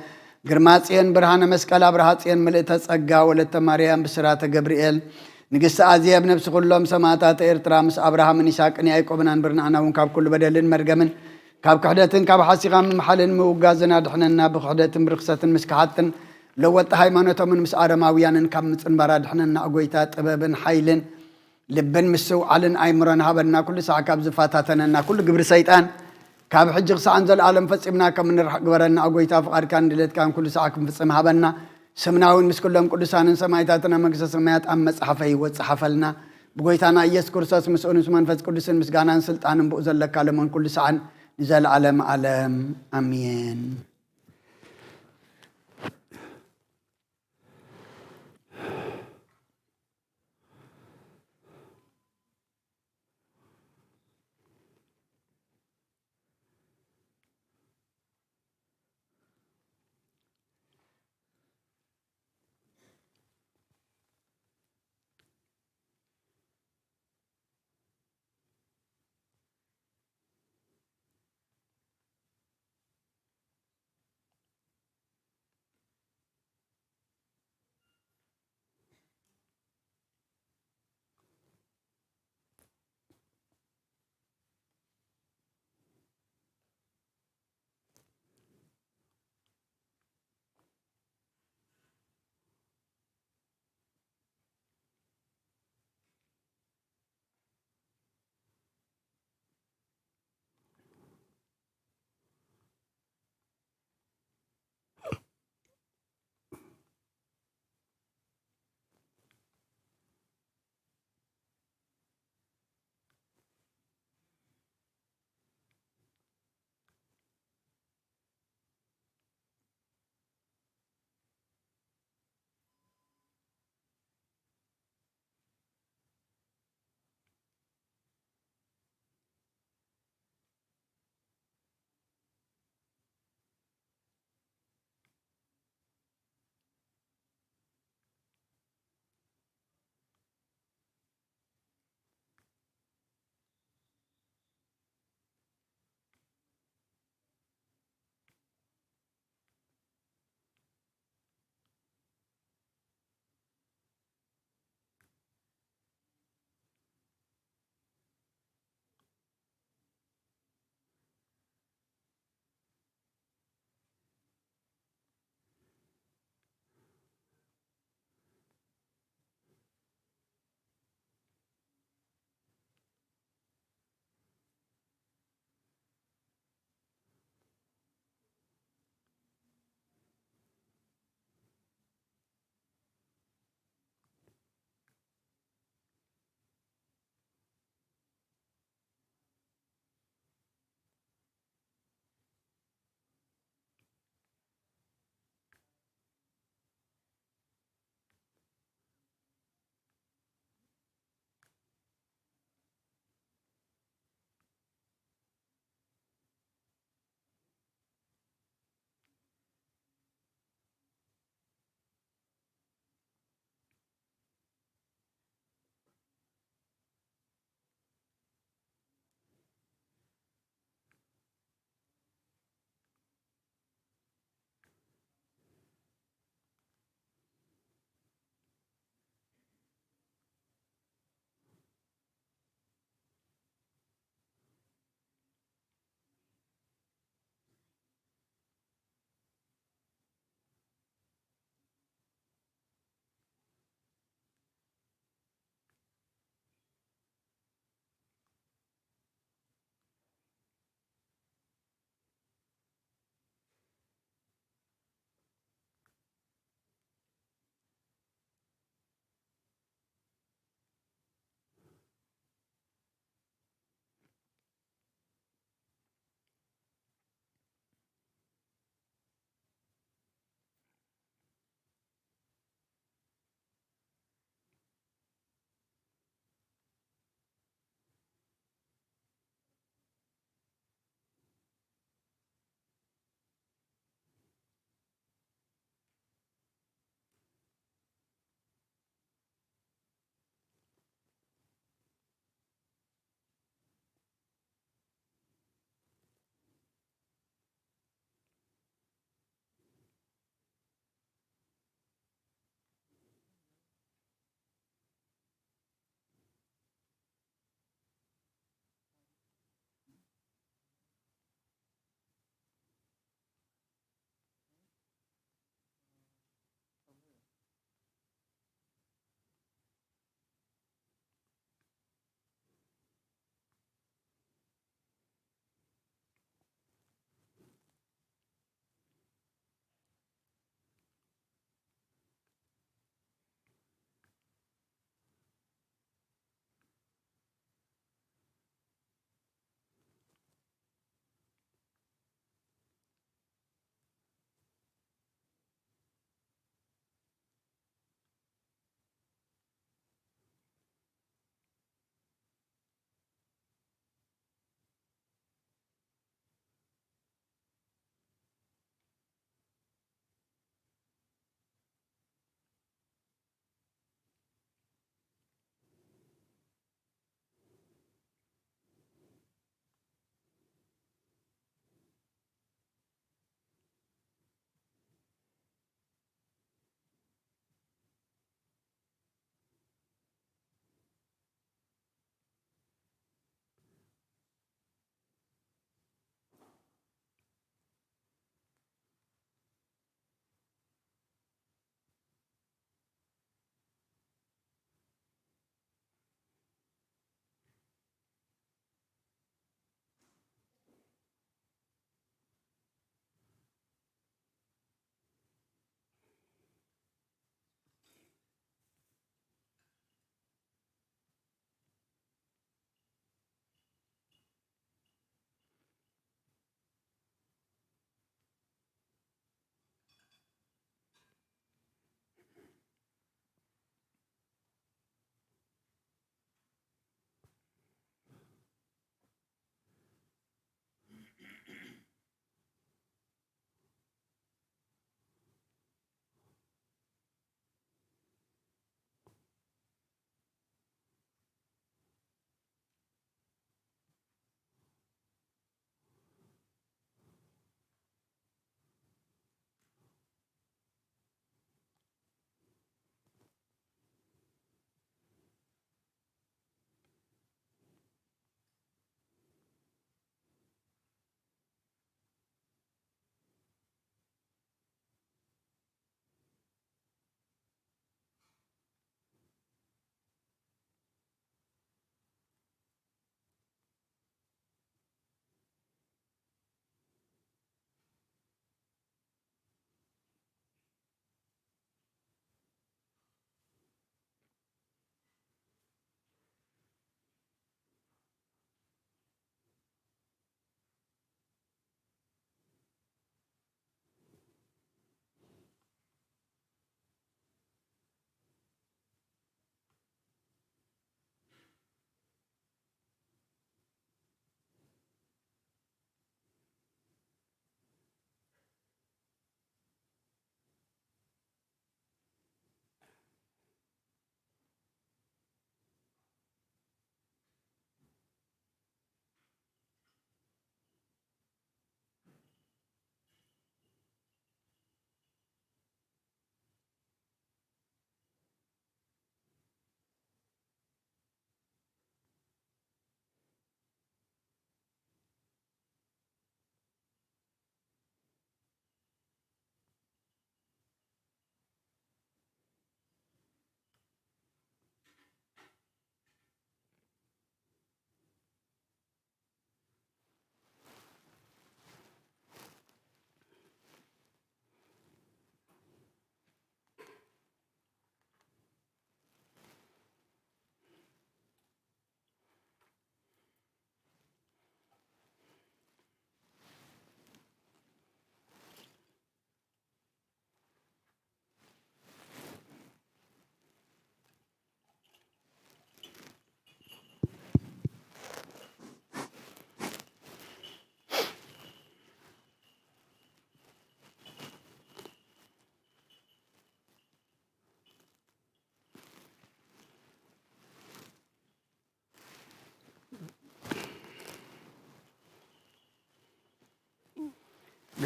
قرماتيان برهان مسكال أبرهاتيان ملئتس أقا ولد مريم بسرات جبريل نقص أزياب نفس كلهم سماتات إرترامس أبراهام نساك أني أيقو من أنبرنا أنا ونكاب كل بدل مرقمن كاب كحدتن كاب حاسقا من محل موجازنا دحنا بخدتن برخصة مسكحتن لو التهيمانة من مسأرة ماويان كاب متنبرا دحنا أقويتات أبابن حيلن لبن مسو علن أيمران هابنا كل ساعة كاب زفاتاتنا كل قبر سيطان كاب حجق سعنزل العالم فسئمنا كم من رح قبرنا أقويتا فقار كان دلت كان كل ساعة كم فسئم هابنا سمناون مسكلهم كل سنة سمايتاتنا مقصص سمايات أمس حفي وتصحفلنا بقويتانا يسكر ساس مسؤول سمان فز كل سن مسجانا سلطان بؤزل لك على من كل سعن نزال علم أمين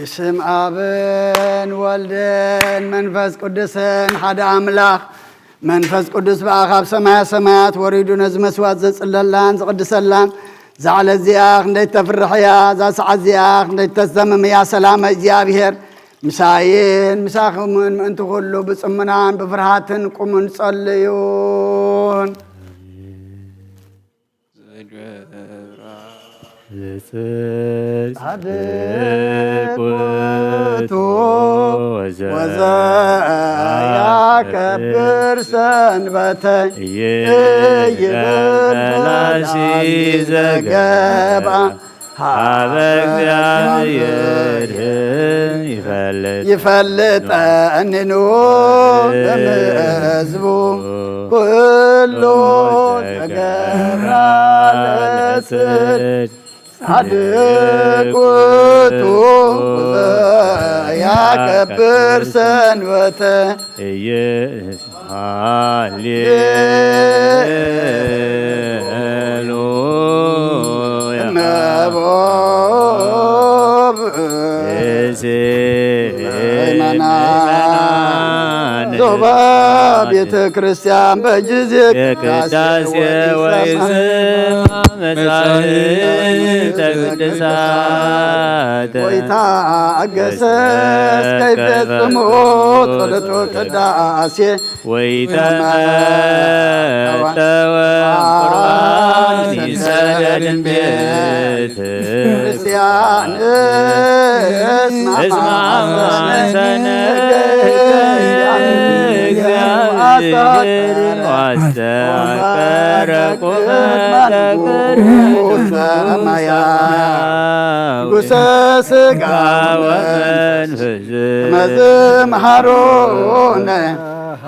بسم آبن والدن منفس قدسن حد أملاخ منفس قدس بأخاب سمايات وريدو نزم سوات زلالان زقدسلان زعل الزياخ نديت تفرحيا زا سعد زياخ نديت تزمم يا سلام إجابهر مسايين مساخم من أنتو كلو بصمنان بفرحاتن قمن صليون صدقتو وزاياك برسن بتن يبلاشي زقبا حبك يفلت أننو بمزبو كله تقرالسد صدقتو يا كبر سنوته هاليلويا مبوب زوبا بيت كريستيان بجزيك كداسيا ويزم مساهل تقدسات ويتا أقسس كيف تموت صلتو كداسي ويتا قرآن سجد بيت كريستيان اسمع سنك واستكبر قسسك مزم حرون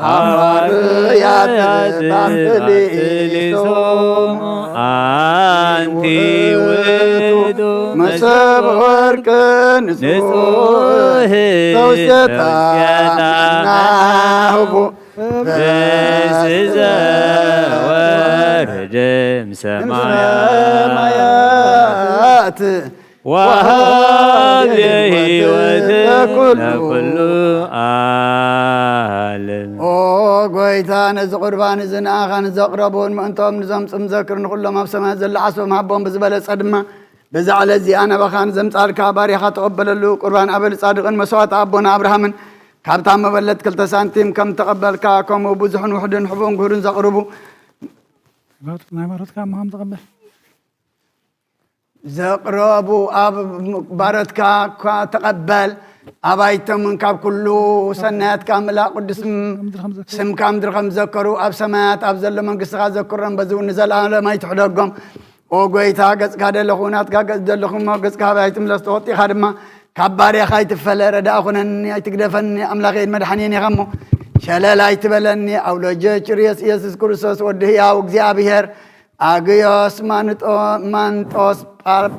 حواريات تحتليسون أنتي ودو مسب وركن نسوه توسيتا This is a word سمايات وهذه وذل كل عالم قويتا نز قربان زن آخان زقربون ما أنتم نزم ذكر نقول ما بسماء زل عصو محبون بزبالة صدمة بزعل زي أنا بخان زمت الكاباري خطقبل له قربان أبل صادق مسوات أبونا أبراهام كابتن مبلت كل تسانتيم كم تقبل كاكم وبزحن وحدن حبون قرن زقربو مرات كم هم تقبل زقربو أب بارت كا تقبل أبايتم من كاب كله سنات كاملة قدس سم كام درخم ذكروا أب سمات أب زل من قصة ذكرهم بزون نزل على ما يتحدقهم وقويتا قص كهذا لخونات كقص دلخم ما قص كهذا يتم لستوتي خدمة كبار يا خايت فلا ردا أخونني أتقدفني أملاقين مدحنين يغمو شلال أيتبلني أو لجيش ريس يسوع كريستوس وديه أو እግዚአብሔር أجيوس مانتوس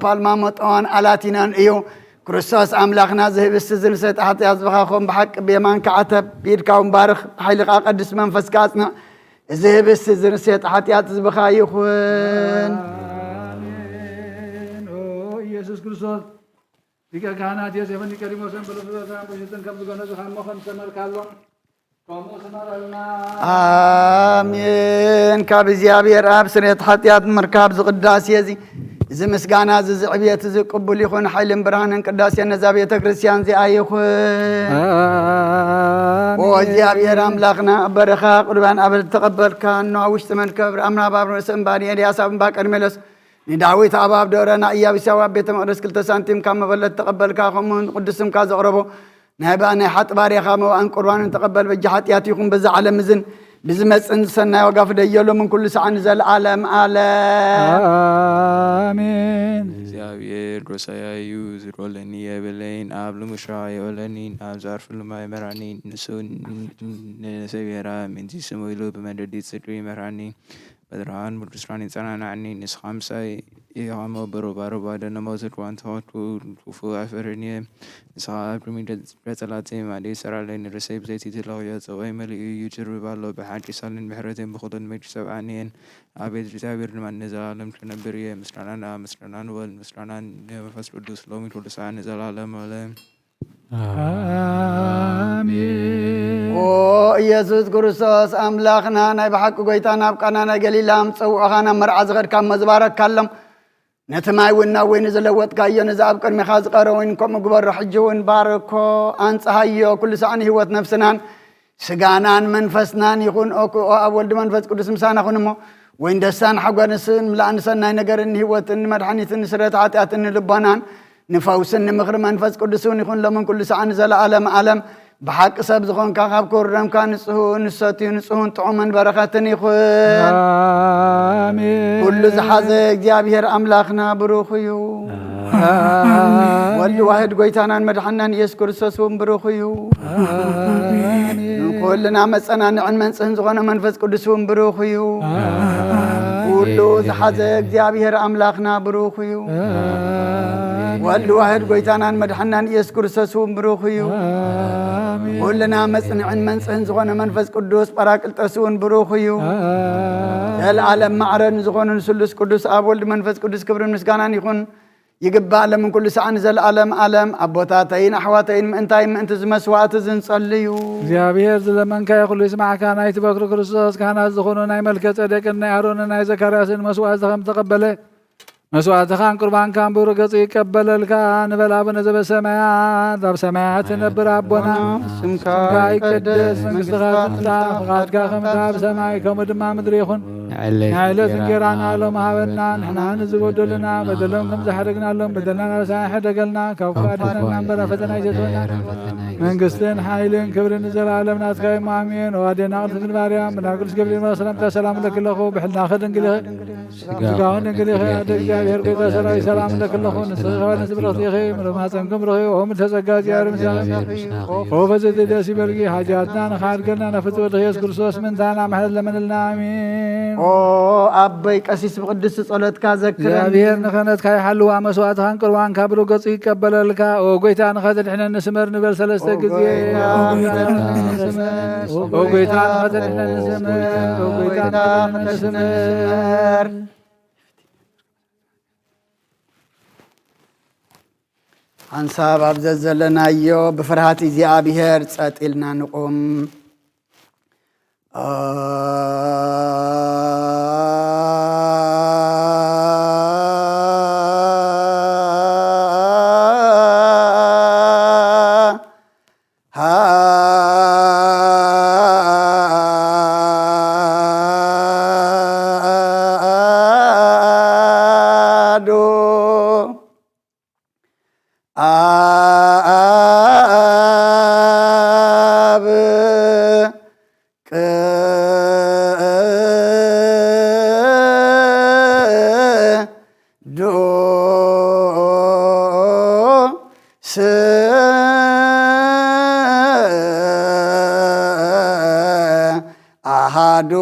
بالمامت أون علاتينان إيو كريستوس أملاقنا ذهب السزل سيد حتى يصبحكم بحق بيمان كعتب بيركاو مبارخ حيلق أقدس منفس كاسنا ذهب السزل سيد حتى يصبحا يخون آمين يسوع كريستوس Jika kahanat ya seven dikarimusan berusaha position kamu guna Tuhan mohon semar kalon kamu semaralna آمين كاب زيابير أب سنة حتيات مركب زقداس يزي زي مسجانا زي عبية زي قبول يخون حيلم برهان قداس ينزابية كريستيان زي أيخون وزيابير أملاقنا برخا قربان قبل تقبل كان نعوش ثمن كبر أمنا بابر سن باني يا ساب باكر ملس نداويت أباب دورنا إياه بسواب بيت مقدس كل تسانتيم كم بلد تقبل كاخم قدسم كاز قربو نهباني حط باري خامو أن قربان تقبل بجحات ياتيكم بز على مزن بزمس إنسان وقف ديالو من كل ساعة نزل عالم آمين زاوية رسايا يوز رولني بلين قبل مشراعي ولنين أبزار في الماء مرانين نسون نسويرا من دي سمويلو بمدد ستري مرانين بدران برسراني تانا عني نس خمسة يهامو برو بعد نموذج وان ثوت وفو أفرنيه نسخة برميد رتلاتي ما دي سرالين رسيب زيتي تلاوية زوي ملي يجرب بالله بحاجة سالين بحرتين بخضن ميج سبعانين عبيد رتابير من نزال عالم تنبريه مسرانان والمسرانان نفس ردوس لومي كل ساعة نزال عالم ولا አሜን። ኦ ኢየሱስ ክርስቶስ አምላኽና ናይ ብሓቂ ጎይታ ናብ ቃና ናይ ገሊላ ምፀውዖኻ ናብ መርዓ ዝኸድካ መዝባረክ ካሎም ነቲ ማይ እውን ናብ ወይኒ ዘለወጥካዮ ነዚ ኣብ ቅድሚኻ ዝቐረ ወይኒ ከምኡ ግበሮ ሕጂ እውን ባርኮ ኣንፅሃዮ ኩሉ ሰዓኒ ህይወት ነፍስናን ስጋናን መንፈስናን ይኹን ኦክኦ ኣብ ወልዲ መንፈስ ቅዱስ ምሳና ኹን እሞ ወይን ደስታን ሓጓንስን ምላእን ሰናይ ነገርን ህይወትን መድሓኒትን ስረት ኃጢአትን ልቦናን ንፈውስን ንምኽሪ መንፈስ ቅዱስን ይኹን ለምን ኩሉ ሰዓኒ ዘለዓለም ዓለም ብሓቂ ሰብ ዝኾንካ ካብ ክውረምካ ንጽሁን ንሰትዩ ንጽሁን ጥዑምን በረኸትን ይኹን ኩሉ ዝሓዘ እግዚአብሔር ኣምላኽና ብሩኽ እዩ ወልዲ ዋሕድ ጎይታናን መድሓናን ኢየሱስ ክርስቶስ እውን ብሩኽ እዩ ኩልና መጸናንዕን መንጽህን ዝኾነ መንፈስ ቅዱስ እውን ብሩኽ እዩ ኩሉ ዝሓዘ እግዚአብሔር ኣምላኽና ብሩኽ እዩ ወልዲ ዋሕድ ጎይታናን መድሓናን ኢየሱስ ክርስቶስ እውን ብሩኽ እዩ ኩልና መጽንዕን መንጽህን ዝኾነ መንፈስ ቅዱስ ጳራቅልጦስ እውን ብሩኽ እዩ ዘለዓለም ማዕረን ዝኾኑ ንስሉስ ቅዱስ ኣብ ወልዲ መንፈስ ቅዱስ ክብርን ምስጋናን ይኹን ይግባእ ለምን ኩሉ ሰዓን ዘለዓለም ዓለም ኣቦታተይን ኣሕዋተይን ምእንቲ ዝመስዋዕቲ ዝንጸልዩ እግዚአብሔር ዝለመንካ ይኹሉ ይስማዕካ ናይቲ በክሪ ክርስቶስ ካህናት ዝኾኑ ናይ መልከ ጸደቅን ናይ ኣሮንን ናይ ዘካርያስን መስዋዕቲ ከም ተቐበለ መስዋዕትኻን ቁርባንካን ብሩር ገጽ ይቀበለልካ ንበል አቡነ ዘበሰማያት ኣብ ሰማያት ትነብር ኣቦና ስምካ ይቀደስ መንግሥትኻ ትምጻእ ፈቃድካ ከምታ ኣብ ሰማይ ከምኡ ድማ ምድሪ ይኹን ንዕለት እንጀራና ሎም ሃበና ንሕና ንዝበደሉና በደሎም ከም ዝሓደግናሎም በደልና ናበሳና ሕደገልና ካብ ክፋድና እምበረ ፈተና ይዘትወና መንግሥትን ሓይልን ክብርን ዘለዓለም ናትካ እዩ አሜን። ወአዴና ቅድስት ማርያም ብናቅዱስ ገብርኤል ሰላምታ ሰላም ለክለኹ ብሕልናኸ ድንግል ኢኺ ስጋውን ድንግል ኢኺ እግዚአብሔር ጌታ ሰራዊት ሰላም ለክለኹ ንስኻን ስብረኽ ኢኺ ምረማፀንኩም ረኺ ኦም ተጸጋ እግዚአብሔር ምስጋና ወፈዘተ ደስ ይበልጊ ሓጃትና ንኻድገና ነፍትወት ኢየሱስ ክርስቶስ ምንታና ማሕለት ለመንልና አሜን። ኦ አበይ ቀሲስ ብቅዱስ ጸሎትካ ዘክረን እግዚአብሔር ንኽነትካ ይሓልዋ መስዋዕትኻን ቁርባንካ ብሩር ገጽ ይቀበለልካ ኦ ጎይታ ንኸተድሕነን ንስመር ንበል ሰለስተ ጊዜ ኦ ጎይታ ንኸተድሕነን ንስመር ኦ ጎይታ ንስመር ሓንሳብ ኣብ ዘለናዮ ብፍርሃት እግዚአብሔር ጸጥ ኢልና ንቁም። አሃዱ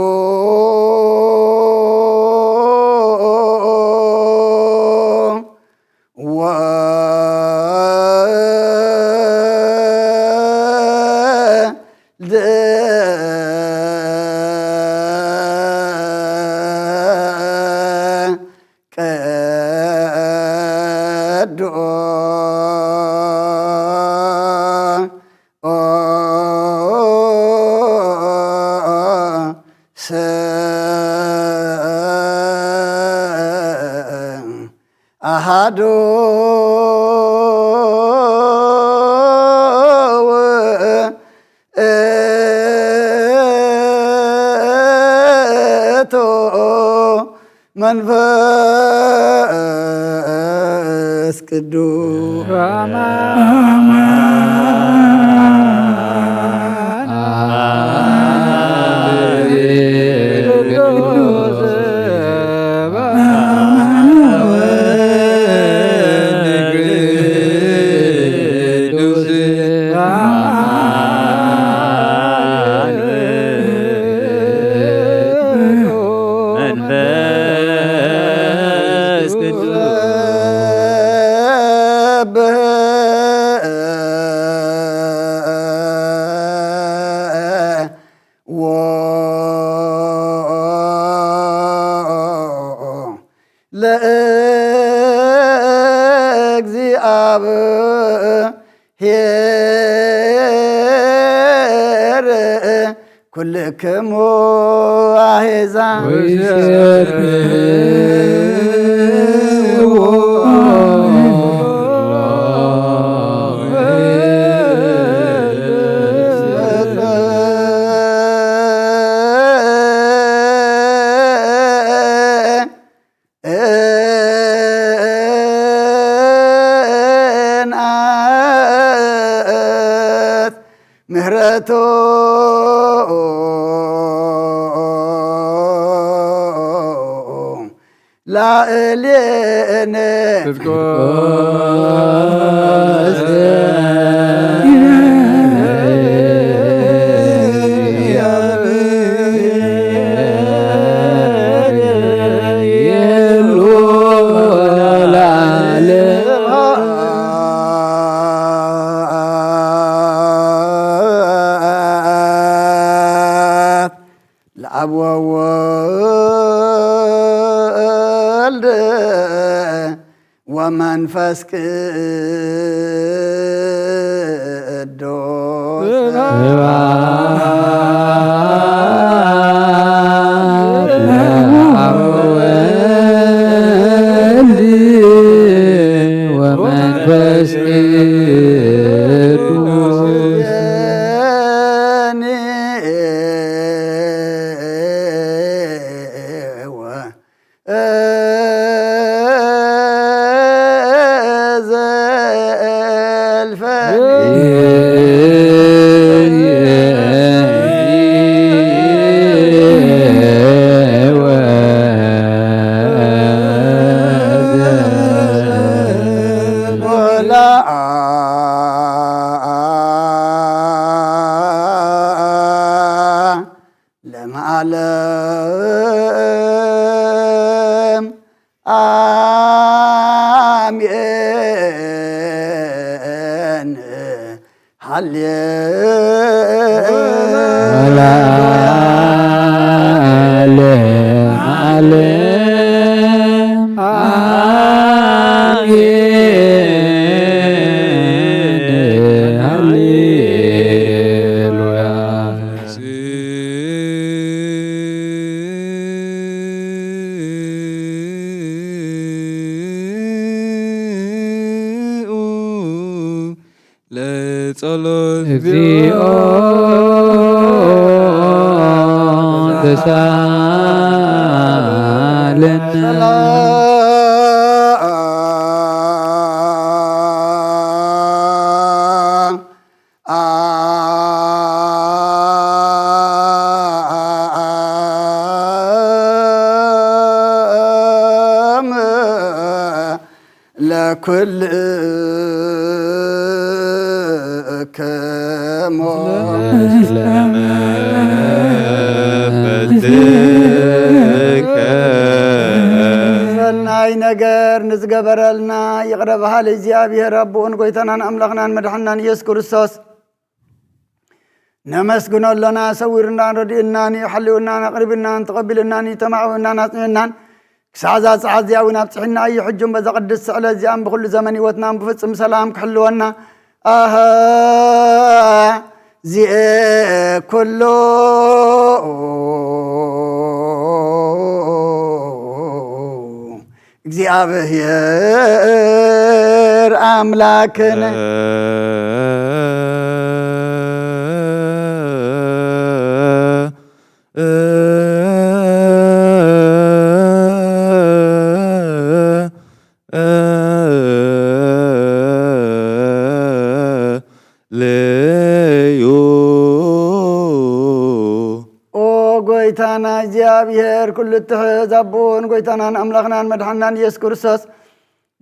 አሃዱ ውእቱ መንፈስ ቅዱስ ለእግዚአብሔር ኩልክሙ አሕዛብ ምህረቶ ላዕሌነ ለአብ ወወልድ ወመንፈስ ቅዱስ ለዓለም አሜን። ለጸሎት እግዚኦ ተሳለነ ለኩልክሙ ሰናይ ነገር ንዝገበረልና ይቅረብሃል እግዚአብሔር አቦን ጎይታናን አምላኽናን መድሓናን ኢየሱስ ክርስቶስ ነመስግኖሎና ሰዊርናን ረድእናን ሓልውናን ኣቕሪብናን ተቐቢልናን ተማዕውናን ኣጽኒዕናን ክሳዛ ፀዓት እዚኣ እውን ኣብፅሕና እዩ ሕጁም በዛ ቅድስ ስዕለ እዚኣን ብኩሉ ዘመን ህይወትናን ብፍፅም ሰላም ክሕልወና ኣሃ ዚአ ኩሉ እግዚአብሔር አምላክነ ጎይታና እግዚአብሔር ኩሉ ትሕዝ ኣቦን ጎይታናን ኣምላኽናን መድሓናን ኢየሱስ ክርስቶስ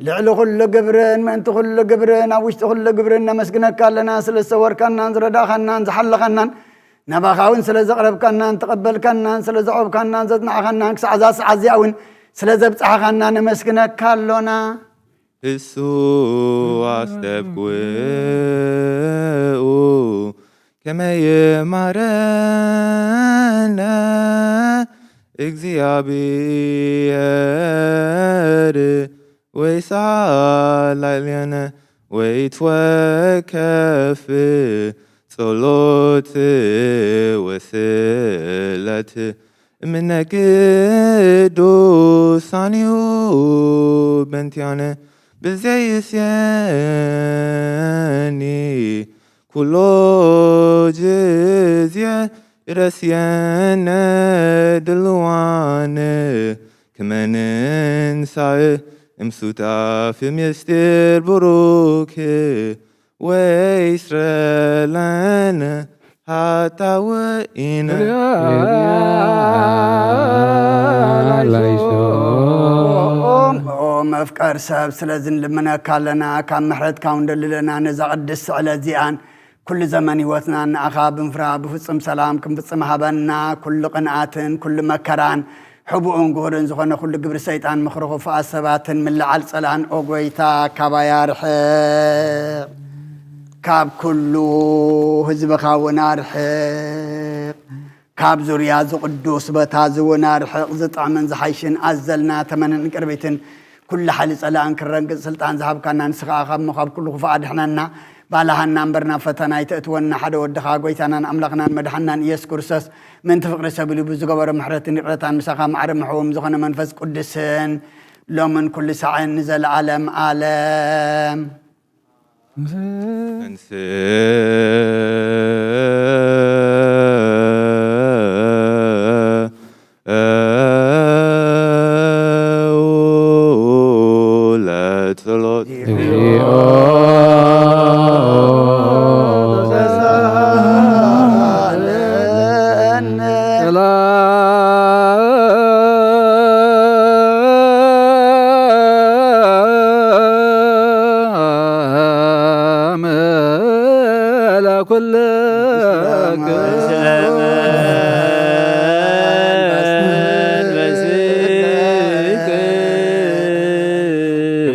ልዕሊ ኩሉ ግብርን ምእንቲ ኩሉ ግብርን ኣብ ውሽጢ ኩሉ ግብርን ነመስግነካ ኣለና ስለ ዝተወርካናን ዝረዳኻናን ዝሓለኻናን ናባኻውን ስለ ዘቕረብካናን ተቐበልካናን ስለ ዘዖብካናን ዘፅናዕኻናን ክሳዕ ዛ ሰዓት እዚኣ እውን ስለ ዘብፅሓኻና ነመስግነካ ኣሎና እሱ ኣስተብኩኡ ከመይማረነ እግዚአብሔር ወይሳላልየነ ወይትወከፍ ጸሎት ወስብሐት ምህረት እምነ ቅዱሳንዩ በንቲያነ ብዘይስየኒ ኩሎ ጅዝየ ረስየነ ድልዋነ ከመንንሳእ እምሱታፍ ምስጢር ቡሩክ ወይስረለነ ሃታወኢነ መፍቀር ሰብ ስለዝን ልምነካለና ካብ ምሕረትካ እንደልለና ነዛ ቅድስ ስዕለት እዚኣን ኩሉ ዘመን ህይወትና ንኣኻ ብንፍራ ብፍፅም ሰላም ክንፍፅም ሃበና ኩሉ ቅንኣትን ኩሉ መከራን ሕቡኡን ጉህርን ዝኾነ ኩሉ ግብሪ ሰይጣን ምኽሪ ክፉኣት ሰባትን ምልዓል ፀላን ኦ ጎይታ ካባያ ርሕቕ ካብ ኩሉ ህዝብኻ እውን ኣርሕቕ ካብ ዙርያ ዝቅዱስ በታ ዝውን ኣርሕቕ ዝጥዕምን ዝሓይሽን ኣዘልና ተመንን ቅርቢትን ኩሉ ሓሊ ፀላእን ክረንግፅ ስልጣን ዝሃብካና ንስኻ ካብ ምኻብ ኩሉ ክፉኣ ድሕነና ባላሃና እምበርና ፈተና ይተእትወና ሓደ ወድኻ ጎይታናን ኣምላኽናን መድሓናን ኢየሱስ ክርስቶስ ምንቲ ፍቅሪ ሰብሉ ብዝገበሮ ምሕረትን ይቕረታን ምሳኻ ማዕረ ምሕዎም ዝኾነ መንፈስ ቅዱስን ሎምን ኩሉ ሰዓን ዘለዓለም ዓለም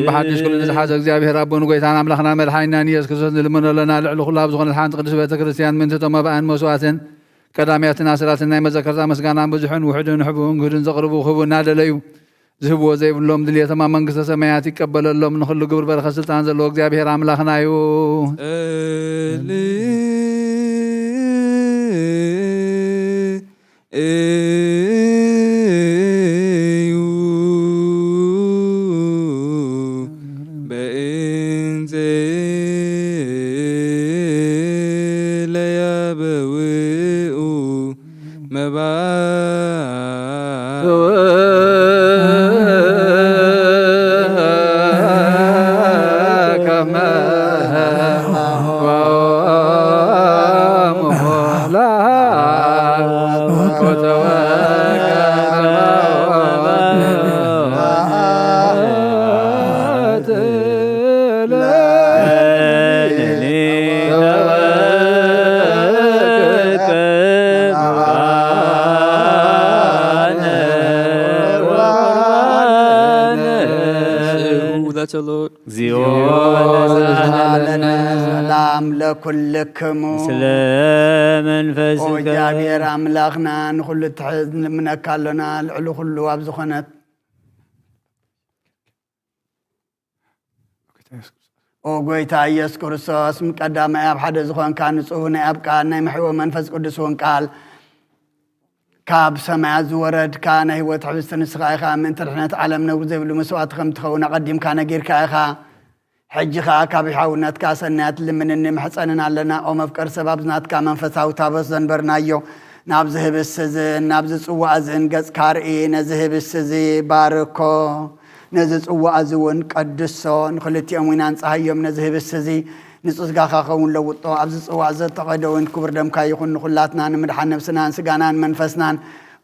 بحدش كل نزحات እግዚአብሔር አቦን ጎይታን አምላኽና መድኃኒናን ኢየሱስ ክርስቶስ ንልመነለና ልዕሉ ኩሉ ኣብ ዝኾነ ሓንቲ ቅዱስ ቤተ ክርስቲያን ምንትቶ መባእን መስዋዕትን ቀዳሚያትን ኣስራትን ናይ መዘከርታ ምስጋናን ብዙሕን ውሕድን ሕቡእን ግህድን ዘቕርቡ ክቡና ደለዩ ዝህብዎ ዘይብሎም ድልየተማ መንግስተ ሰማያት ይቀበለሎም ንኹሉ ግብር በረኸ ስልጣን ዘለዎ እግዚአብሔር አምላኽና እዩ ሰላም ለኩልክሙ ስለመንፈስከ እግዚአብሔር አምላኽና ንኹሉ ትሕዝ ንምነካለና ልዕሉ ኩሉ ኣብ ዝኾነት ኦ ጎይታ ኢየሱስ ክርስቶስ ቀዳማይ ኣብ ሓደ ዝኾንካ ንጹህ ናይ ኣብ ቃል ናይ ምሕዎ መንፈስ ቅዱስ እውን ቃል ካብ ሰማያት ዝወረድካ ናይ ህይወት ሕብስቲ ንስኻ ኢኻ ምእንቲ ድሕነት ዓለም ነብሩ ዘይብሉ መስዋዕቲ ከም ትኸውን ኣቐዲምካ ነጊርካ ኢኻ ሕጂ ከዓ ካብ ሓውነትካ ሰናያት ልምንኒ ምሕፀንን ኣለና ኦ መፍቀር ሰብ ኣብ ዝናትካ መንፈሳዊ ታበስ ዘንበርናዮ ናብ ዝህብስ እዝን ናብ ዝፅዋዕ እዝን ገጽካ ርኢ ነዚ ህብስ እዚ ባርኮ ነዚ ፅዋዕ እዚ እውን ቀድሶ ንክልቲኦም ኢና ንፀሃዮም ነዚ ህብስ እዚ ንፅስጋኻ ኸውን ለውጦ ኣብዚ ፅዋዕ ዘተቐደውን ክቡር ደምካ ይኹን ንኩላትና ንምድሓን ነብስናን ስጋናን መንፈስናን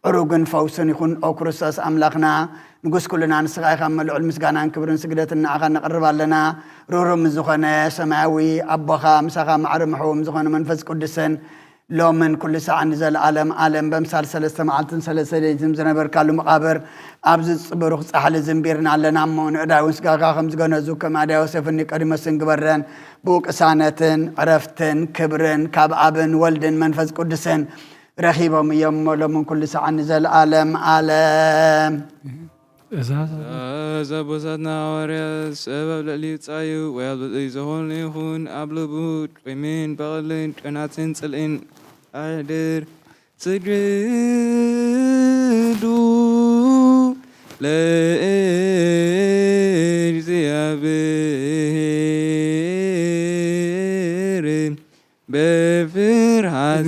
ዕሩግን ፈውስን ይኹን ኦ ክርስቶስ ኣምላኽና ንጉስ ኩልና ንስኻ ኢኻ መልዑል ምስጋናን ክብርን ስግደትን ንዓኻ ነቕርብ ኣለና ሩሩም ዝኾነ ሰማያዊ ኣቦኻ ምሳኻ ማዕረ ምሕዎም ዝኾነ መንፈስ ቅዱስን ሎምን ኩሉ ሰዓን ዘለዓለም ዓለም በምሳል 3 መዓልትን 3 ሌሊትን ዝነበርካሉ መቃብር ኣብዚ ፅብሩኽ ፃሕሊ ዝንቢርና ኣለና እሞ ንዕዳውን ስጋኻ ከም ዝገነዙ ከም ኣዳ ዮሴፍን ኒቆዲሞስን ግበረን ብውቅሳነትን ዕረፍትን ክብርን ካብ ኣብን ወልድን መንፈስ ቅዱስን ረኺቦም እዮም ሎምን ኩሉ ሰዓን ዘለዓለም ዓለም እዛ ቦታትና ሐዋርያት ሰበብ ልዕሊኡ ፃዩ ወይ ኣብ ልዕሊኡ ዝኾኑ ይኹን ኣብ ልቡ ጭምን በቕልን ጨናትን ፅልእን ኣድር ስግዱ ለእግዚአብሔር በፍርሃት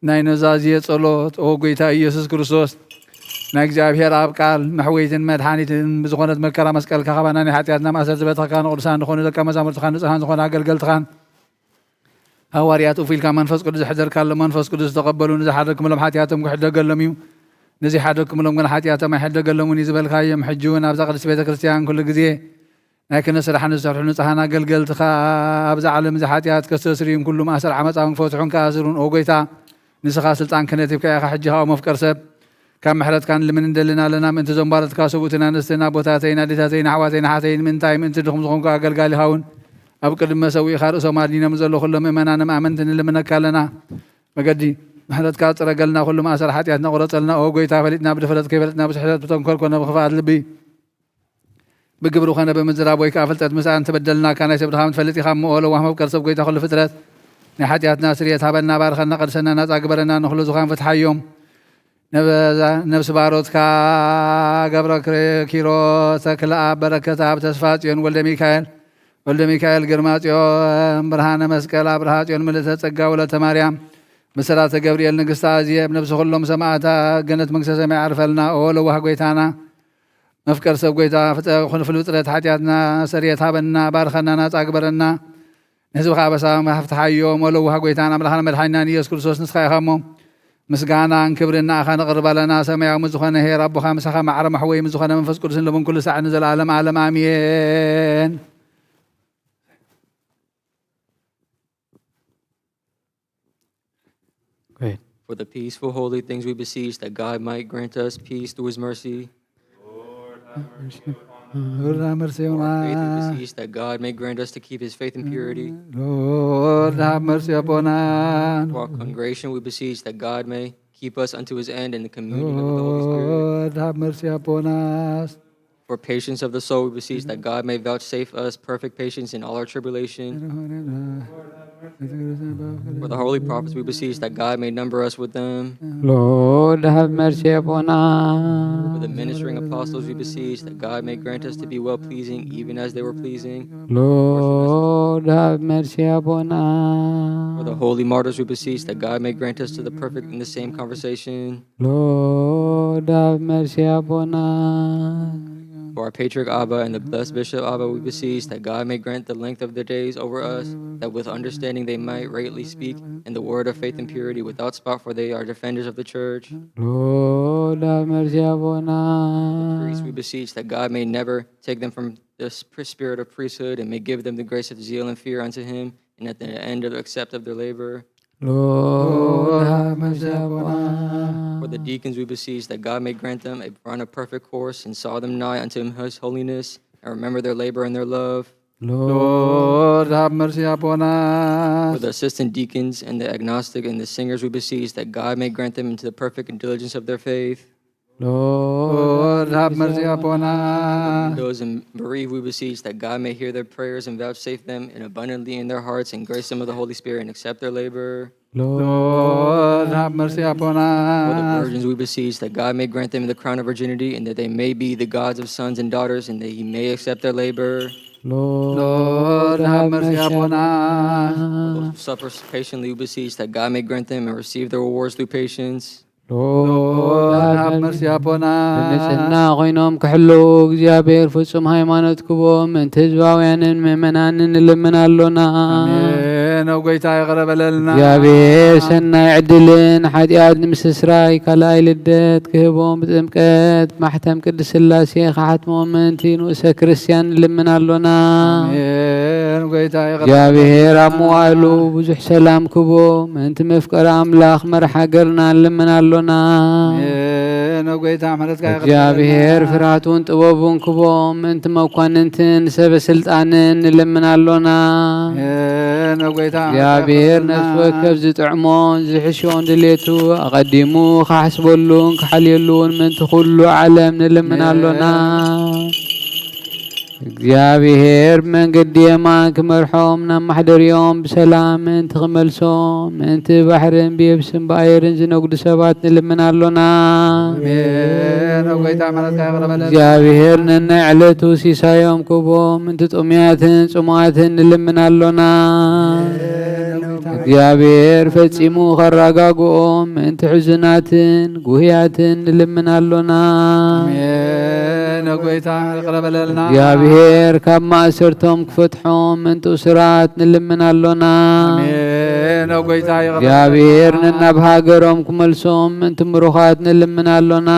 ናይ ነዛዝየ ጸሎት ኦ ጎይታ ኢየሱስ ክርስቶስ ናይ እግዚአብሔር ኣብ ቃል መሕወይትን መድሓኒትን ብዝኾነት መከራ መስቀልካ ኸባና ናይ ሓጢኣትና ማእሰር ዝበትኻ ንቅዱሳን ዝኾኑ ደቀ መዛሙርትኻ ንጹሃን ዝኾኑ ኣገልገልትኻን ሃዋርያት እፉኢልካ መንፈስ ቅዱስ ዝሕዘልካሎ መንፈስ ቅዱስ ዝተቐበሉ ንዝሓደግክምሎም ሓጢኣቶም ክሕደገሎም እዩ ነዚ ሓደግክምሎም ግን ሓጢኣቶም ኣይሕደገሎምን እዩ ዝበልካዮም ሕጂ እውን ኣብዛ ቅድስቲ ቤተ ክርስቲያን ኩሉ ግዜ ናይ ክህነት ስራሕ ንዝሰርሑ ንጹሃን ኣገልገልትኻ ኣብዛ ዓለም እዚ ሓጢኣት ከስተስርዩን ኩሉ ማእሰር ዓመፃውን ክፈትሑን ከኣስሩን ኦ ጎይታ ንስኻ ስልጣን ክህነት ሂብካ ኢኻ ሕጂ ኻብ መፍቀር ሰብ ካብ ምሕረትካ ንልምን እንደልና ኣለና ምእንቲ ዞም ባሮትካ ሰብኡትና ኣንስትና ቦታተይና ዴታተይና ኣሕዋተይና ሓተይን ምንታይ ምእንቲ ድኹም ዝኾንኩ ኣገልጋሊኻ እውን ኣብ ቅድመ ሰዊእኻ ርእሶም ኣድኒኖም ዘሎ ኩሎም ምእመናን ኣመንቲ ንልምነካ ኣለና መገዲ ምሕረትካ ፅረገልና ኩሉ ማእሰር ሓጢኣት ነቑረፀልና ኦ ጎይታ ፈሊጥና ብድፍረት ከይፈለጥና ብስሕተት ብተንኰል ኮነ ብኽፍኣት ልቢ ብግብሪ ኮነ ብምዝራብ ወይ ከዓ ፍልጠት ምስኣን ተበደልናካ ናይ ሰብ ድኻም ትፈልጥ ኢኻ እሞ ለዋህ መፍቀር ሰብ ጎይታ ኩሉ ፍጥረት ናይ ሓጢኣትና ስርየት ሃበና ባርኸና ቀድሰና ናፃ ግበረና ንኹሉ ዝኾን ፍትሓዮም ነብሲ ባሮትካ ገብረ ኪሮስ ተክለኣብ በረከት ኣብ ተስፋ ጽዮን ወልደ ሚካኤል ግርማ ጽዮን ብርሃነ መስቀል ኣብርሃ ጽዮን ምልእተ ጸጋ ወለተ ማርያም መሰራተ ገብርኤል ንግሥታ እዝየብ ነብሲ ኩሎም ሰማዕታ ገነት መንግሥተ ሰማይ ዓርፈልና ኦ ለዋህ ጎይታና መፍቀር ሰብ ጎይታ ፍጥረት ሓጢኣትና ስርየት ሃበና ባርኸና ናፃ ግበረና ንህዝብኻ በሳ ፍትሓዮም ኦ ለዋህ ጎይታና ኣምላኽና መድሓኒናን ኢየሱስ ክርስቶስ ንስኻ ኢኻ እሞ ምስጋናን ክብርን ንኣኻ ነቕርብ ኣለና ሰማያዊ ዝኾነ ሄር ኣቦኻ ምሳኻ ማዕረ ማሕወይ ዝኾነ መንፈስ ቅዱስን ለምን ኩሉ ሳዕ ንዘለዓለም ዓለም ኣሜን። For the peaceful, holy things we beseech, that God might grant us peace through his mercy. Lord, have mercy on For our faith we us. beseech, that God may grant us to keep his faith and purity. Lord, have mercy upon us. For our congregation we beseech, that God may keep us unto his end in the communion of the Holy Spirit. Lord, have mercy upon us. For patience of the soul we beseech, that God may vouchsafe us perfect patience in all our tribulation. For the holy prophets we beseech, that God may number us with them. Lord, have mercy upon us. For the ministering apostles we beseech, that God may grant us to be well-pleasing, even as they were pleasing. Lord, have mercy upon us. For the holy martyrs we beseech, that God may grant us to the perfect in the same conversation. Lord, have mercy upon us. For our Patriarch Abba and the blessed Bishop Abba we beseech, that God may grant the length of their days over us, that with understanding they might rightly speak in the word of faith and purity without spot, for they are defenders of the church. Lord, have mercy upon us. Priests we beseech, that God may never take them from the spirit of priesthood, and may give them the grace of zeal and fear unto him, and at the end of accept of their labor. Lord, have mercy upon us. For the deacons we beseech, that God may grant them a run of perfect course, and saw them nigh unto his holiness, and remember their labor and their love. Lord, have mercy upon For us. the assistant deacons and the agnostic and the singers we beseech, that God may grant them into the perfect diligence of their faith. Lord, have mercy upon us. Those in bereaved we beseech, that God may hear their prayers and vouchsafe them and abundantly in their hearts, and grace them of the Holy Spirit and accept their labor. Lord, have mercy upon For the us. virgins we beseech, that God may grant them the crown of virginity, and that they may be the gods of sons and daughters, and that he may accept their labor. Lord, have mercy upon us. For those who suffer patiently we beseech, that God may grant them and receive their rewards through patience. Lord, have mercy upon us. ንጽሕና ኮይኖም ክሕልው እግዚአብሔር ፍጹም ሃይማኖት ክቦም እንቲ ህዝባውያንን ምእመናንን ንልምን ኣሎና። አሜን። ኦ ጎይታ ይቅር በለልና። እግዚአብሔር ሰናይ ዕድልን ሓጢኣት ንምስስራይ ካልኣይ ልደት ክህቦም ብጥምቀት ማሕተም ቅድስ ሥላሴ ክሓትሞም ምእንቲ ንኡሰ ክርስቲያን ንልምን ኣሎና። አሜን። እግዚአብሔር አሞዋሉ ብዙሕ ሰላም ክቦ ምእንቲ መፍቀሪ ኣምላኽ መርሓገርና ንልምናሎና እግዚአብሔር ፍርሃቱን ጥበቡን ክቦ ምእንቲ መኳንንትን ሰበ ስልጣንን ንልምናሎና እግዚአብሔር ነፍሲ ወከፍ ዝጥዕሞን ዝሕሾን ድሌቱ ኣቐዲሙ ካሕስበሉን ክሓልየሉን ምእንቲ ኩሉ ዓለም ንልምናሎና እግዚአብሔር መንገዲ የማን ክመርሖም ናብ ማሕደርዮም ብሰላም ምእንቲ ክመልሶም ምእንቲ ባሕርን ብየብስን ብኣየርን ዝነጉዱ ሰባት ንልምናሎና እግዚአብሔር ነናይ ዕለቱ ሲሳዮም ክቦም ምእንቲ ጥሙያትን ጽሙዓትን ንልምናሎና እግዚአብሔር ፈጺሙ ከረጋግኦም ምእንቲ ሕዙናትን ጉህያትን ንልምናሎና እግዚአብሔር ካብ ማእሰርቶም ክፈትሖም ምእንቲ እስራት ንልምናሎና እግዚአብሔር ነናብ ሃገሮም ክመልሶም ምእንቲ ምሩኻት ንልምናሎና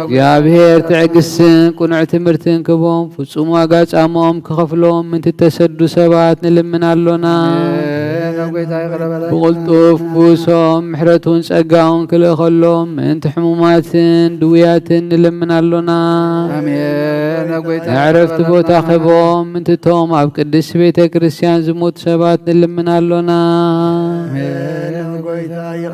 እግዚአብሔር ትዕግስን ቁኑዕ ትምህርትን ክቦም ፍጹም ዋጋ ጻሞም ክኸፍሎም ምእንቲ ተሰዱ ሰባት ንልምናሎና ብቕልጡፍ ክውሶም ምሕረቱን ጸጋውን ክልእኸሎም ምእንቲ ሕሙማትን ድውያትን ንልምናሎና ዕረፍቲ ቦታ ኸቦም ምእንቲ ቶም ኣብ ቅድስቲ ቤተ ክርስቲያን ዝሞቱ ሰባት ንልምናሎና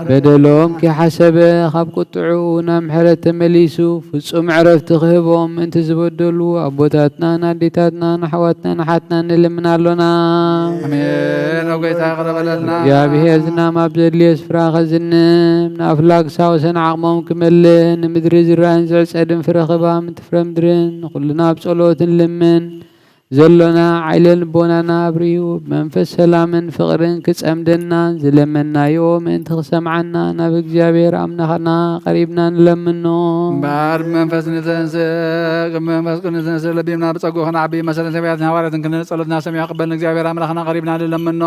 በደሎም ከይሓሰበ ካብ ቁጥዑ ናብ ምሕረት ተመሊሱ ፍጹም ዕረፍቲ ክህቦም ምእንቲ ዝበደሉ ኣቦታትና ናዴታትና ናሕዋትና ናሓትና ንልምናሎና እግዚአብሔር ዝናም ኣብ ዘድልዮ ስፍራ ኸዝንም ንኣፍላግ ሳውሰን ዓቕሞም ክመልእ ንምድሪ ዝራእን ዝዕጸድን ፍረ ኽባ ምእንቲ ፍረ ምድርን ኩልና ብጸሎትን ልምን ዘሎና ዓይለን ልቦናና ኣብርዩ ብመንፈስ ሰላምን ፍቕርን ክጸምደና ዝለመናዮ ምእንቲ ክሰምዓና ናብ እግዚአብሔር ኣምናኸና ቀሪብና ንለምኖ እምበር መንፈስ ቅንተንስ ለቢምና ብጸጉ ኽንዓቢ መሰለን ሰማያትን ሃዋርያትን ክንብል ጸሎትና ሰሚዑ ቅበልን እግዚአብሔር ኣምላኽና ቀሪብና ንለምኖ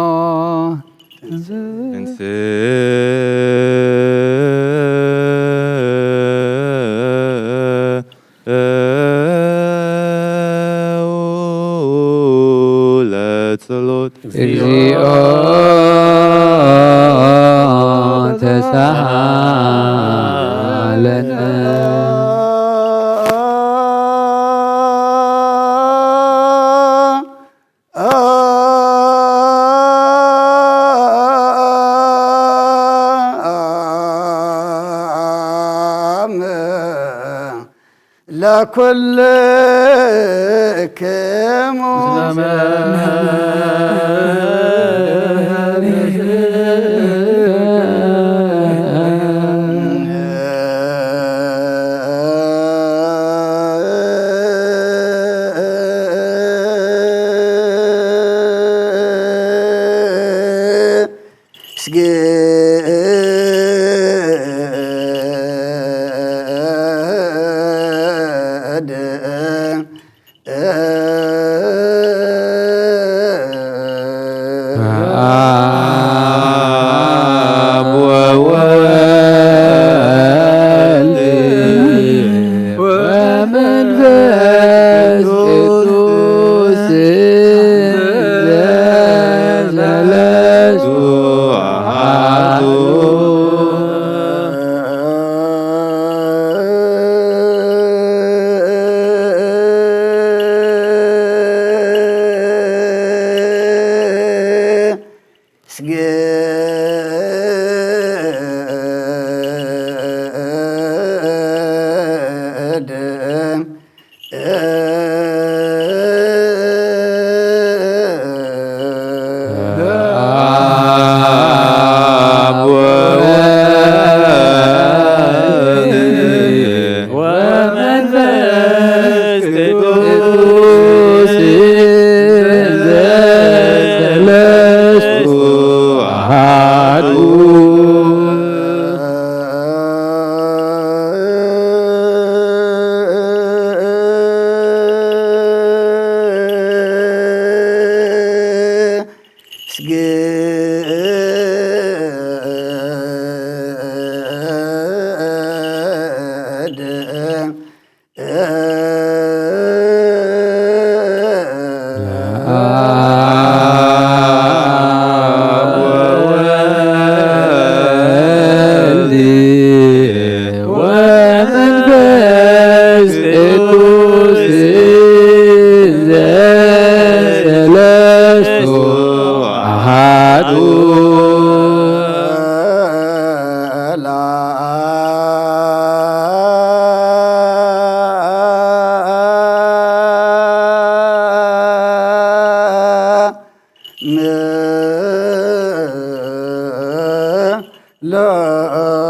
እግዚኦ ተሳሃለነ ለኩልክሙ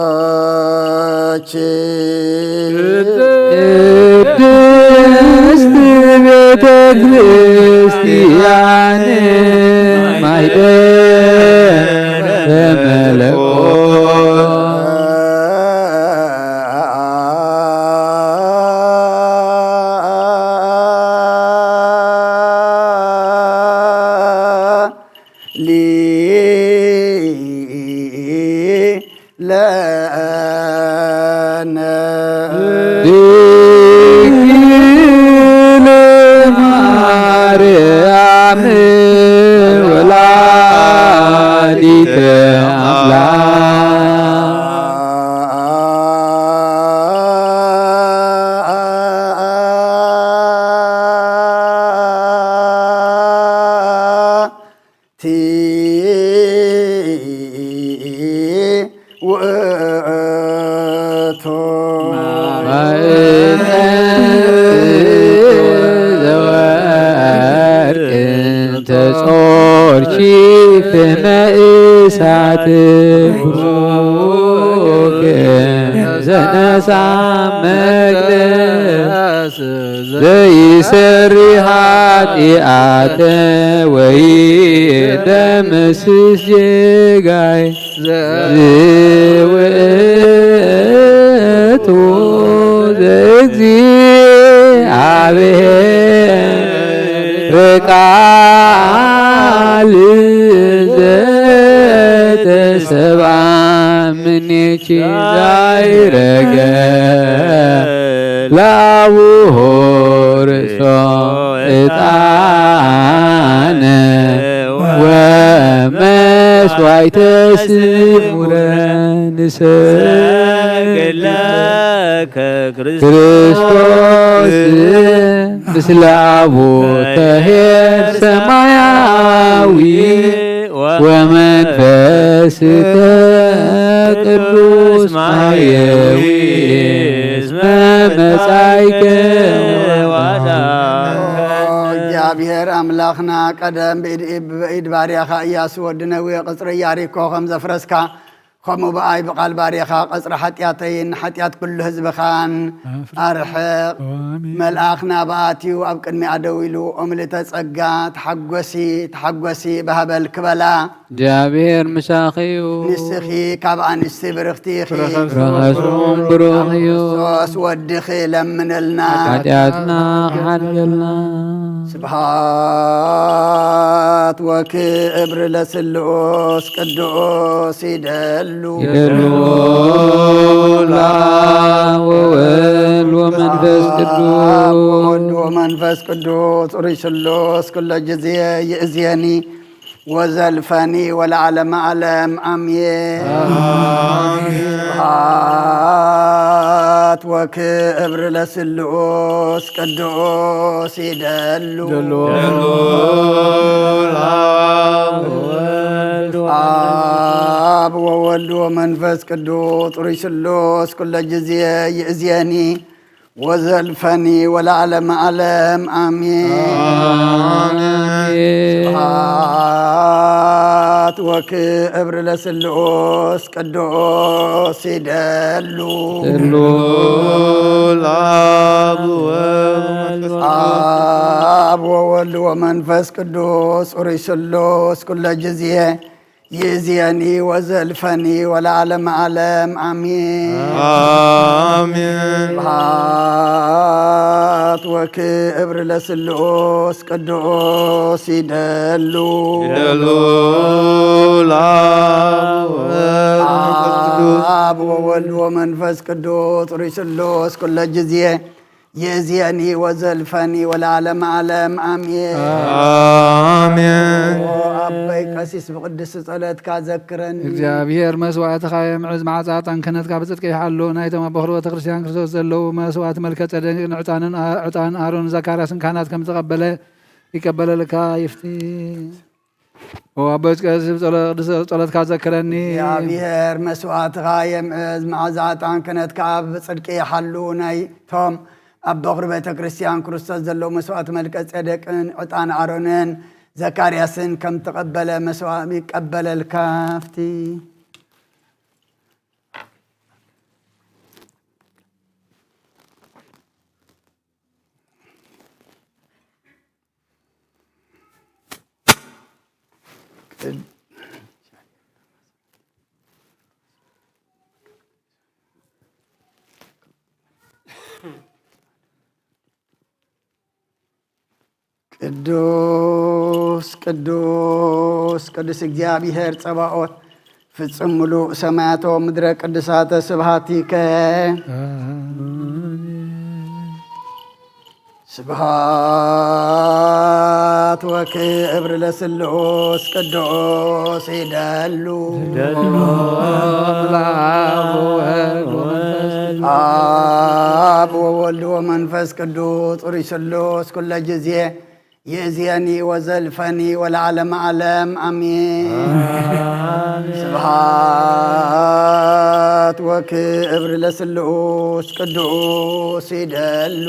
ስላች ቅድስት ቤተ ክርስቲያን ማኅደረ መለኮት ድንግል ማርያም ወላዲተ ተጾርኪ ፍመ እሳት ቡሩክ ዘነሳ መቅደስ ዘይሰሪ ኃጢአተ ወይደመስስ ጌጋይ ዝውእቱ ዘእግዚአብሔር ቃል ዘተሰብአ እምኔኪ ዛይረገ ላቡሆ ርእሶ ዕጣነ ወመስዋዕተ ስሙረ ንሰግድ ለከ ክርስቶስ ምስለ አቡተ ኄር ሰማያዊ ወመንፈስከ ቅዱስ ማየዊ እስመ መጻእከ እግዚአብሔር አምላኽና ቀደም ብኢድ ባርያኻ ኢያሱ ወዲ ነዌ ቅፅሪ ኢያሪኮ ከም ዘፍረስካ ከምኡ በኣይ ብቓል ባርያኻ ቅፅሪ ሓጢኣተይን ሓጢኣት ኩሉ ህዝብኻን ኣርሕቕ መልኣኽና በኣትዩ ኣብ ቅድሚኣ ደው ኢሉ ኦምልተ ጸጋ ተሓጐሲ ባህበል ክበላ እግዚአብሔር ምሳኺ እዩ ንስኺ ካብ ኣንስቲ ብርኽቲ ኢኺ ረኸሱም ብሩኽ እዩ ክርስቶስ ወድኺ ለምነልና ኃጢአትና ክሓድገልና ስብሃት ወክብሪ ለስሉስ ቅዱስ ይደሉ ለአብ ወወልድ ወመንፈስ ቅዱስ ወመንፈስ ቅዱስ ሩይ ስሉስ ኩሎ ጊዜ ይእዜኒ ወዘልፈኒ ወለዓለመ ዓለም አሜን ስብሃት ወክብሪ ለስሉስ ቅዱስ ይደሉ አብ ወወልድ ወመንፈስ ቅዱስ ሩይ ስሉስ ኩሎ ጊዜ ይእዜኒ ወዘልፈኒ ወለዓለመ ዓለም አሜን ስብሃት ወክብሪ ለስሉስ ቅዱስ ይደሉ አብ ወወልድ ወመንፈስ ቅዱስ ሩይ ስሉስ ኩሎ ጊዜ ይእዜኒ ወዘልፈኒ ወለዓለመ ዓለም አሜን ስብሃት ወክብሪ ለስሉስ ቅዱስ ይደሉ አብ ወወልድ ወመንፈስ ቅዱስ ሩይ ስሉስ ኩሎ ጊዜ ይእዜኒ ወዘልፈኒ ወለዓለመ ዓለም አሜን አበይ ቀሲስ ብቅዱስ ጸሎትካ ዘክረኒ እግዚአብሔር መስዋዕትኻ የምዕዝ ማዕፃጣን ክህነትካ ብጽድቂ ይሓሉ ናይቶም ኣቦኽሮ ቤተ ክርስቲያን ክርስቶስ ዘለዉ መስዋዕት መልከ ጸደቅን ዕጣን አሮን ዘካርያስን ካህናት ከም ተቐበለ ይቀበለልካ ይፍቲ አበይ ቀሲስ ጸሎትካ ዘክረኒ እግዚአብሔር መስዋዕትኻ የምዕዝ መዓዛ ዕጣን ክህነትካ ብጽድቂ ይሓሉ ናይቶም ኣብ በኽሪ ቤተ ክርስቲያን ክርስቶስ ዘለዉ መስዋዕት መልከ ጸደቅን ዕጣን አሮንን ዘካርያስን ከም ተቐበለ መስዋዕት ይቀበለልካ ፍቲ ቅዱስ ቅዱስ ቅዱስ እግዚአብሔር ጸባኦት ፍጹም ሙሉእ ሰማያቶ ምድረ ቅዱሳተ ስብሃቲከ ስብሃት ወክብር ለስሉስ ቅዱስ ይደሉ አብ ወወልድ ወመንፈስ ቅዱስ ጡሪ ስሉስ ኩለ ጊዜ ይእዜኒ ወዘልፈኒ ወለዓለመ ዓለም አሜን። ስብሃት ወክብር ለስሉስ ቅዱስ ይደሉ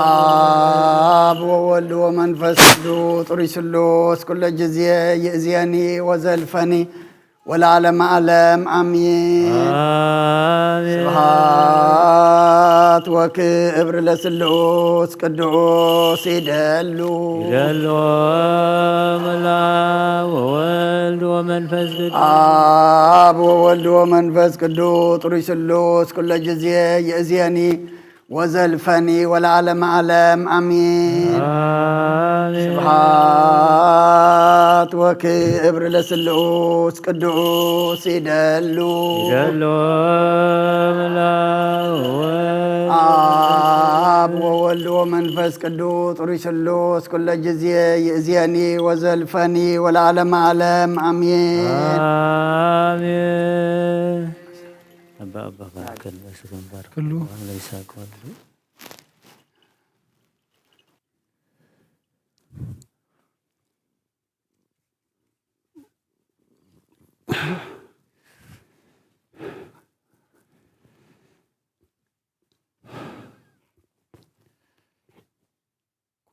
አብ ወወልድ ወመንፈስ ቅዱስ ጡሪ ስሉስ ኩለ ጊዜ ይእዜኒ ወዘልፈኒ ወለዓለመ ዓለም አሜን። ስብሃት ወክብር ለስሉስ ቅዱስ ይደሉ አብ ወወልድ ወመንፈስ ቅዱስ ጡሪ ስሉስ ኩለ ጊዜ ይእዜኒ ወዘልፈኒ ወለዓለመ ዓለም አሜን። ስብሃት ወክብር ለስሉስ ቅዱስ ይደሉ አብ ወወልድ ወመንፈስ ቅዱስ ጡሪ ስሉስ ኩለ ጊዜ ይእዜኒ ወዘልፈኒ ወለዓለመ ዓለም አሜን። أبا باكل بس بارك كله ليس كله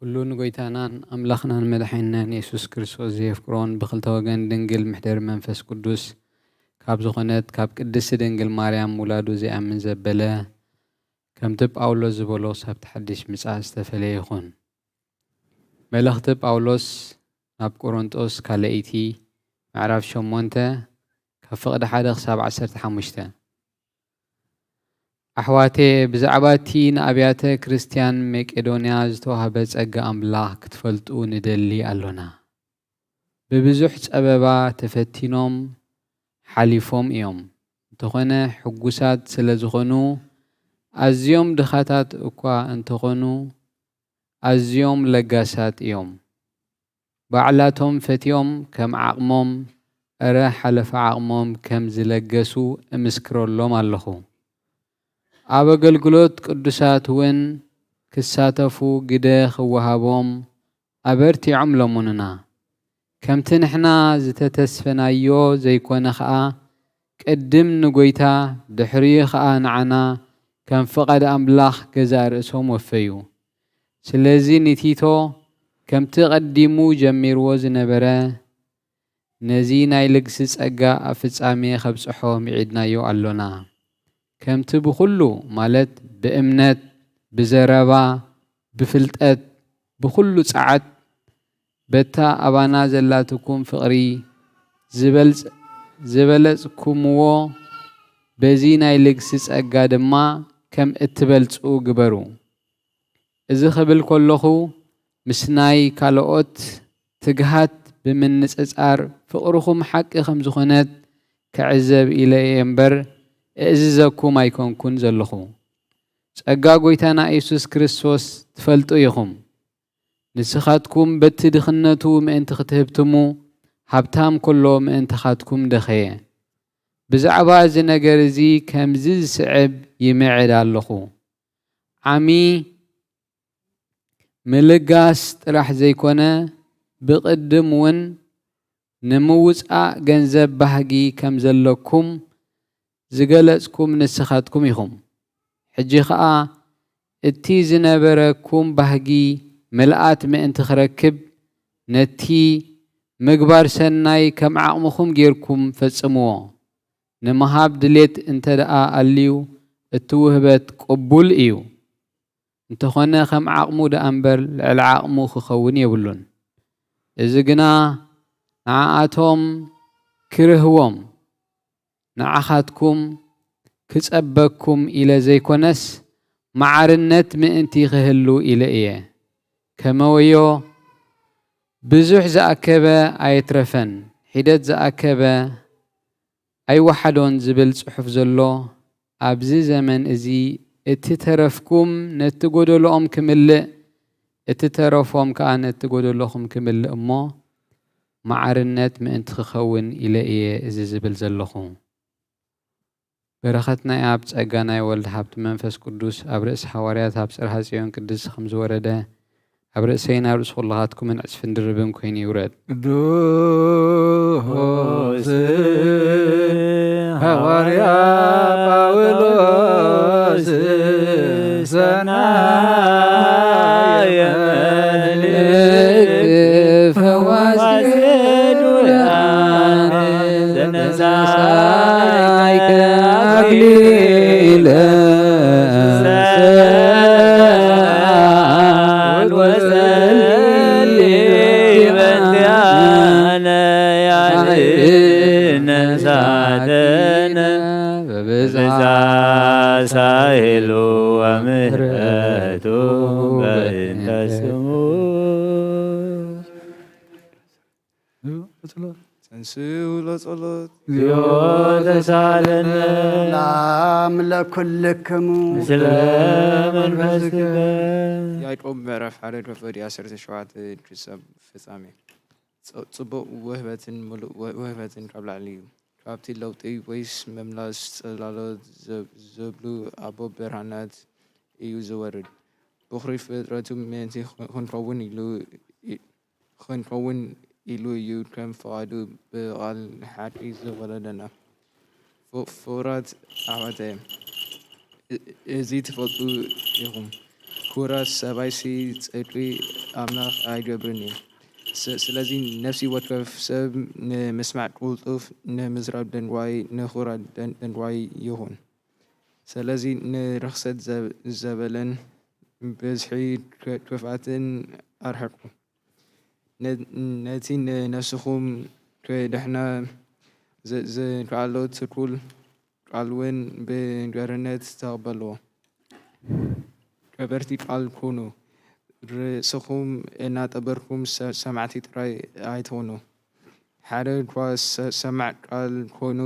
كلون قويتانان أملاخنا مدحينان يسوس كريستوس يفكرون بخلتا وغن دنجل محضر منفس قدوس ካብ ዝኾነት ካብ ቅድስቲ ድንግል ማርያም ሙላዱ ዝኣምን ዘበለ ከምቲ ጳውሎስ ዝበሎ ሰብቲ ሓድሽ ምጽኣት ዝተፈለየ ይኹን። መልእኽቲ ጳውሎስ ናብ ቆሮንጦስ ካልአይቲ ምዕራፍ 8 ካብ ፍቕዲ 1 ክሳብ 15 ኣሕዋቴ ብዛዕባ እቲ ንኣብያተ ክርስቲያን መቄዶንያ ዝተዋህበ ጸጋ ኣምላኽ ክትፈልጡ ንደሊ ኣሎና። ብብዙሕ ጸበባ ተፈቲኖም ሓሊፎም እዮም እንተኾነ ሕጉሳት ስለ ዝኾኑ ኣዝዮም ድኻታት እኳ እንተኾኑ ኣዝዮም ለጋሳት እዮም። ባዕላቶም ፈትዮም ከም ዓቕሞም እረ ሓለፈ ዓቕሞም ከም ዝለገሱ እምስክረሎም ኣለኹ። ኣብ ኣገልግሎት ቅዱሳት እውን ክሳተፉ ግደ ክወሃቦም ኣበርቲዖም ለሙንና። ከምቲ ንሕና ዝተተስፈናዮ ዘይኮነ ኸዓ ቅድም ንጎይታ ድሕሪ ኸዓ ንዓና ከም ፍቓድ ኣምላኽ ገዛ ርእሶም ወፈዩ። ስለዚ ንቲቶ ከምቲ ቀዲሙ ጀሚርዎ ዝነበረ ነዚ ናይ ልግሲ ጸጋ ኣብ ፍጻሜ ኸብጽሖ ሚዒድናዮ ኣሎና። ከምቲ ብኹሉ ማለት ብእምነት፣ ብዘረባ፣ ብፍልጠት፣ ብኹሉ ጸዓት በታ ኣባና ዘላትኩም ፍቕሪ ዝበለጽኩምዎ በዚ ናይ ልግሲ ጸጋ ድማ ከም እትበልጹ ግበሩ። እዚ ኽብል ከለኹ ምስ ናይ ካልኦት ትግሃት ብምንጽጻር ፍቕርኹም ሓቂ ከም ዝኾነት ክዕዘብ ኢለ እየ እምበር እእዝዘኩም ኣይኮንኩን ዘለኹ። ጸጋ ጐይታና ኢየሱስ ክርስቶስ ትፈልጡ ኢኹም። ንስኻትኩም በቲ ድኽነቱ ምእንቲ ክትህብትሙ ሃብታም ከሎ ምእንትኻትኩም ደኸየ። ብዛዕባ እዚ ነገር እዚ ከምዚ ዝስዕብ ይምዕድ ኣለኹ። ዓሚ ምልጋስ ጥራሕ ዘይኮነ ብቕድም እውን ንምውፃእ ገንዘብ ባህጊ ከም ዘለኩም ዝገለጽኩም ንስኻትኩም ኢኹም። ሕጂ ኸዓ እቲ ዝነበረኩም ባህጊ ምልኣት ምእንቲ ክረክብ ነቲ ምግባር ሰናይ ከም ዓቕምኹም ጌርኩም ፈጽምዎ። ንምሃብ ድሌት እንተ ደኣ ኣልዩ እቲ ውህበት ቅቡል እዩ። እንተኾነ ከም ዓቕሙ ዳ እምበር ልዕሊ ዓቕሙ ክኸውን የብሉን እዚ ግና ንዓኣቶም ክርህቦም ንዓኻትኩም ክጸበኩም ኢለ ዘይኮነስ ማዕርነት ምእንቲ ክህሉ ኢለ እየ ከመወዮ ብዙሕ ዝኣከበ ኣይትረፈን ሒደት ዝኣከበ ኣይወሓዶን ዝብል ጽሑፍ ዘሎ ኣብዚ ዘመን እዚ እቲ ተረፍኩም ነቲ ጎደሎኦም ክምልእ እቲ ተረፎም ከዓ ነቲ ጎደሎኹም ክምልእ እሞ ማዕርነት ምእንቲ ክኸውን ኢለ እየ እዚ ዝብል ዘለኹ በረኸትናይ ኣብ ጸጋናይ ወልድ ሃብቲ መንፈስ ቅዱስ ኣብ ርእሲ ሐዋርያት ኣብ ጽርሐ ጽዮን ቅድስ ከም ዝወረደ ኣብ ርእሰይና ርእስ ኩላኻትኩምን ዕጽፍን ድርብን ኮይኑ ይውረድ ቅዱስ ሐዋርያ ጳውሎስ ሰናየ መልእክት ፈዋስ ዱያን ዘነሳይከ አክሊለ ሰአል ወሰሊ በንቲአነ ያድኅነ ሳተነ በብዝኃ ሳህሉ ወምህረቱ በእንተ ስሙ ተንሥኡ ለጸሎት እግዚኦ ተሳለነ ሰላም ለኩልክሙ ምስለ መንፈስከ ያዕቆብ ምዕራፍ 1 ወዲ 17 ክሳብ ፍጻሜ ጽቡቕ ውህበትን ካብ ላዕሊ እዩ ካብቲ ለውጢ ወይስ መምላስ ጽላሎት ዘብሉ ኣቦ ብርሃናት እዩ ዝወርድ ብኽሪ ፍጥረቱ ምእንቲ ክንከውን ኢሉ እዩ ከም ፈቓዱ ብቓል ሓቂ ዝወለደና ፍቑራት ኣሕዋተይ እዚ ትፈልጡ ኢኹም ኩራት ሰብኣይሲ ጽድቂ ኣምላኽ ኣይገብርን እዩ ስለዚ ነፍሲ ወከፍ ሰብ ንምስማዕ ቁልጡፍ ንምዝራብ ደንጓይ ንኹራት ደንጓይ ይኹን ስለዚ ንርኽሰት ዘበለን ብዝሒ ክፍኣትን ኣርሕቁ ነቲ ንነፍስኹም ክድሕና ዝከኣሎ ትኩል ቃል እውን ብገርነት ተቐበልዎ ቀበርቲ ቃል ኩኑ ርእስኹም እናጠበርኩም ሰማዕቲ ጥራይ ኣይትኾኑ ሓደ እኳ ሰማዕ ቃል ኮይኑ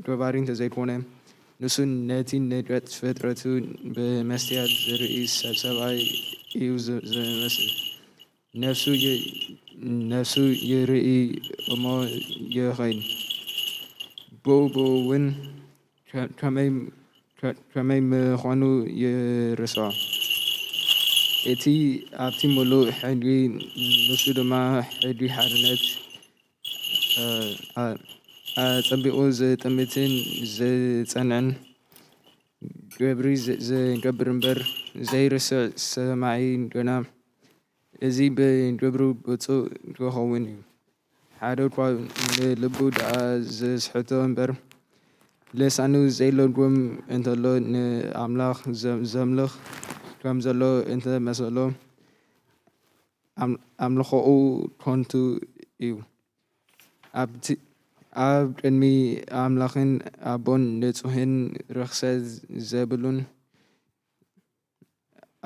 ገባሪ እንተዘይኮነ ንሱ ነቲ ንደት ፍጥረቱ ብመስትያት ዝርኢ ሰብኣይ እዩ ዝመስል ነፍሱ ይርኢ እሞ ይኸይድ ብኡ እውን ከመይ ምዃኑ ይርስዖ እቲ ኣብቲ ሙሉእ ሕድሪ ንሱ ድማ ሕድሪ ሓርነት ኣጸቢቑ ዝጥምትን ዝጸንዕን ግብሪ ዝገብር እምበር ዘይርስዕ ሰማዒ ገና እዚ ብግብሩ ብፁዕ ክኸውን እዩ ሓደ እኳ ንልቡ ደኣ ዝስሕቶ እምበር ልሳኑ ዘይለጉም እንተሎ ንኣምላኽ ዘምልኽ ከም ዘሎ እንተመሰሎ ኣምልኾኡ ኮንቱ እዩ ኣብ ቅድሚ ኣምላኽን ኣቦን ንጹህን ርኽሰት ዘብሉን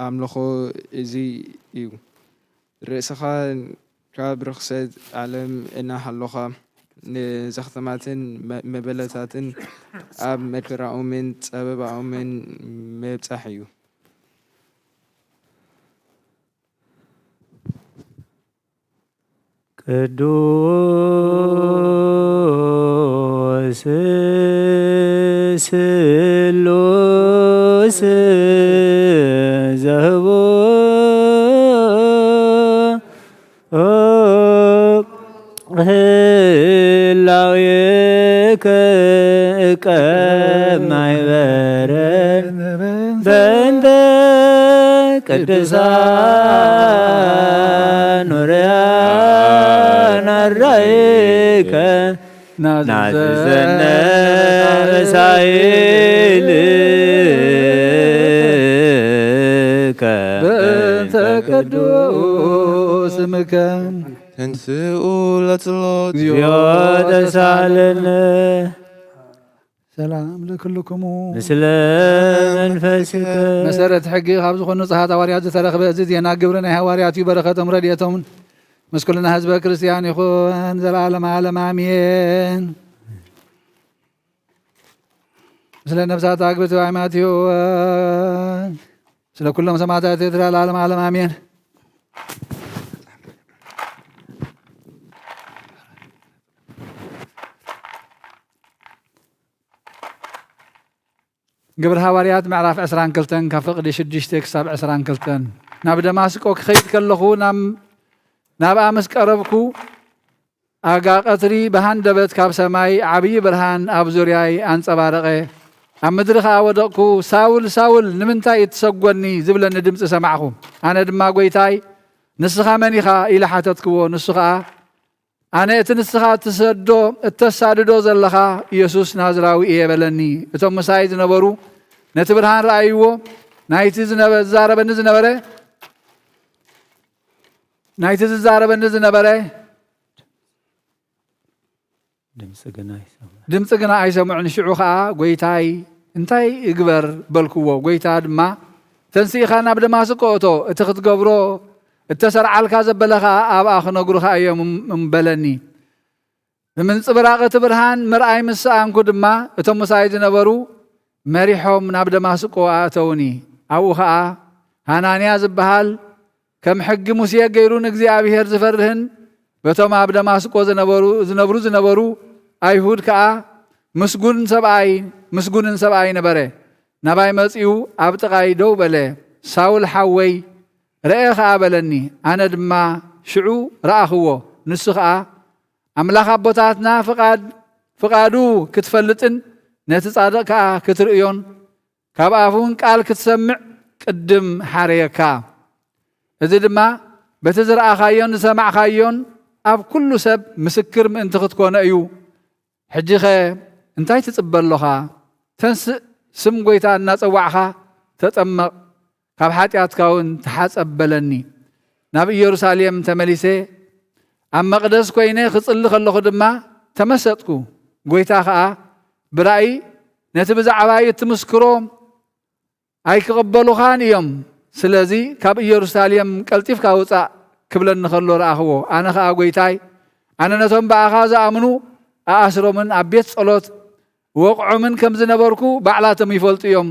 ኣምልኾ እዚ እዩ ርእስኻ ካብ ርኽሰት ዓለም እናሃለኻ ንዘኽተማትን መበለታትን ኣብ መከራኦምን ፀበባኦምን ምብፃሕ እዩ ቅዱስ ስሉስ ዘህቦ ህላዌከ ማይበረን በእንተ ቅዱሳን ኑርያን አራይከ ናዝዘነ ሳይል ስምከ በእንተ ቅዱስ ስምከ ተንስኡ ለጸሎት እግዚኦ ተሳለነ ሰላም ለክልክሙ ምስለ መንፈስከ መሰረት ሕጊ ካብ ዝኾኑ ንጹሓት ሃዋርያት ዝተረኽበ እዚ ዜና ግብሪ ናይ ሃዋርያት እዩ። በረኸቶም ረድኤቶምን ምስ ኩልና ህዝበ ክርስቲያን ይኹን ዘለዓለመ ዓለም አሜን። ምስለ ነፍሳት አግብቶ ሃይማኖት ይሁን ስለ ኩሎም ሰማዕታት ኤርትራ ለዓለመ ዓለም አሜን። ግብሪ ሃዋርያት ምዕራፍ 22 ካብ ፍቕዲ 6 ክሳብ 22 ናብ ደማስቆ ክኸይድ ከለኹ ናብኣ ምስ ቀረብኩ ኣጋ ቀትሪ ብሃንደበት ካብ ሰማይ ዓብዪ ብርሃን ኣብ ዙርያይ ኣንጸባረቐ። ኣብ ምድሪ ከዓ ወደቕኩ። ሳውል ሳውል ንምንታይ እትሰጐኒ ዝብለኒ ድምፂ ሰማዕኹ። ኣነ ድማ ጐይታይ ንስኻ መን ኢኻ ኢለ ሓተትክዎ። ንሱ ከዓ ኣነ እቲ ንስኻ እተሳድዶ ዘለኻ ኢየሱስ ናዝራዊ እየ በለኒ። እቶም ምሳይ ዝነበሩ ነቲ ብርሃን ረኣይዎ። ናይቲ ዝዛረበኒ ዝነበረ ድምፂ ግና ኣይሰምዑን። ሽዑ ከዓ ጐይታይ እንታይ እግበር በልክዎ። ጐይታ ድማ ተንስኢኻ ናብ ደማስቆ እቶ እቲ ክትገብሮ እተሰርዓልካ ዘበለኻ ኣብኣ ክነግሩኻ እዮም እምበለኒ። ብምንጽብራቕ እቲ ብርሃን ምርኣይ ምስኣንኩ ድማ እቶም ምሳይ ዝነበሩ መሪሖም ናብ ደማስቆ ኣእተውኒ። ኣብኡ ከዓ ሃናንያ ዝበሃል ከም ሕጊ ሙሴ ገይሩ ንእግዚአብሔር ዝፈርህን በቶም ኣብ ደማስቆ ዝነበሩ ኣይሁድ ከዓ ምስጉንን ሰብኣይ ነበረ። ናባይ መጺኡ ኣብ ጥቓይ ደው በለ። ሳውል ሓወይ ረአ ከዓ በለኒ። ኣነ ድማ ሽዑ ረኣኽዎ። ንሱ ከዓ ኣምላኽ ኣቦታትና ፍቓዱ ክትፈልጥን ነቲ ጻድቕ ከዓ ክትርእዮን ካብ ኣፉን ቃል ክትሰምዕ ቅድም ሓረየካ። እዚ ድማ በቲ ዝረኣኻዮን ዝሰማዕኻዮን ኣብ ኩሉ ሰብ ምስክር ምእንቲ ክትኮነ እዩ። ሕጂ ኸ እንታይ ትጽበሎኻ? ተንስእ ስም ጐይታ እናጸዋዕኻ ተጠመቕ፣ ካብ ሓጢኣትካ እውን ተሓጸበለኒ። ናብ ኢየሩሳሌም ተመሊሴ ኣብ መቕደስ ኮይነ ክጽሊ ከለኹ ድማ ተመሰጥኩ። ጐይታ ከዓ ብራእይ ነቲ ብዛዕባይ እትምስክሮ ኣይክቕበሉኻን እዮም። ስለዚ ካብ ኢየሩሳሌም ቀልጢፍካ ውፃእ ክብለኒ ከሎ ረኣኽዎ። ኣነ ከዓ ጐይታይ ኣነ ነቶም በኣኻ ዝኣምኑ ኣኣስሮምን ኣብ ቤት ጸሎት ወቕዖምን ከም ዝነበርኩ ባዕላቶም ይፈልጡ እዮም።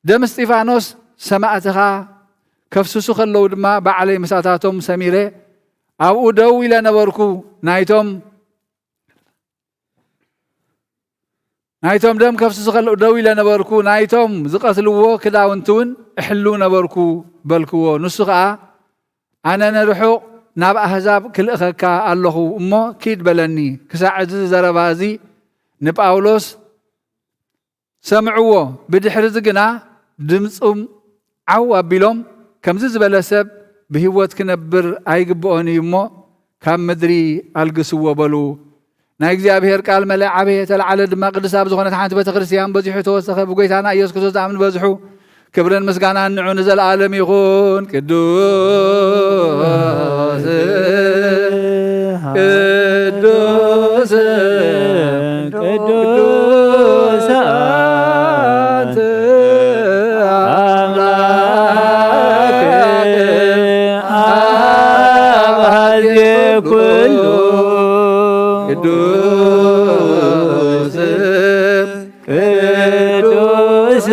ደም እስጢፋኖስ ሰማዕትኻ ከፍስሱ ከለዉ ድማ ባዕለይ ምሳታቶም ሰሚረ ኣብኡ ደው ኢለ ነበርኩ። ናይቶም ደም ከፍስሱ ከለዉ ደው ኢለ ነበርኩ። ናይቶም ዝቐትልዎ ክዳውንቲ እውን እሕሉ ነበርኩ በልክዎ። ንሱ ከዓ ኣነ ንርሑቕ ናብ ኣሕዛብ ክልእኸካ ኣለኹ እሞ ኪድ በለኒ። ክሳዕ እዚ ዘረባ እዚ ንጳውሎስ ሰምዕዎ። ብድሕሪ እዚ ግና ድምፁም ዓው ኣቢሎም ከምዚ ዝበለ ሰብ ብህይወት ክነብር ኣይግብኦን እዩ እሞ ካብ ምድሪ ኣልግስዎ በሉ። ናይ እግዚኣብሔር ቃል መለ ዓበየ ተለዓለ ድማ ቅዱስ ኣብ ዝኾነት ሓንቲ ቤተ ክርስቲያን በዚሑ ተወሰኸ። ብጎይታና ኢየሱስ ክርስቶስ ዝኣምን በዝሑ ክብርን ምስጋናን ንዑ ንዘለዓለም ይኹን። ቅዱስ ቅዱስ ቅዱስ አንተ አምላክ አብ ኀዜ ኩሉ ቅዱስ ቅዱስ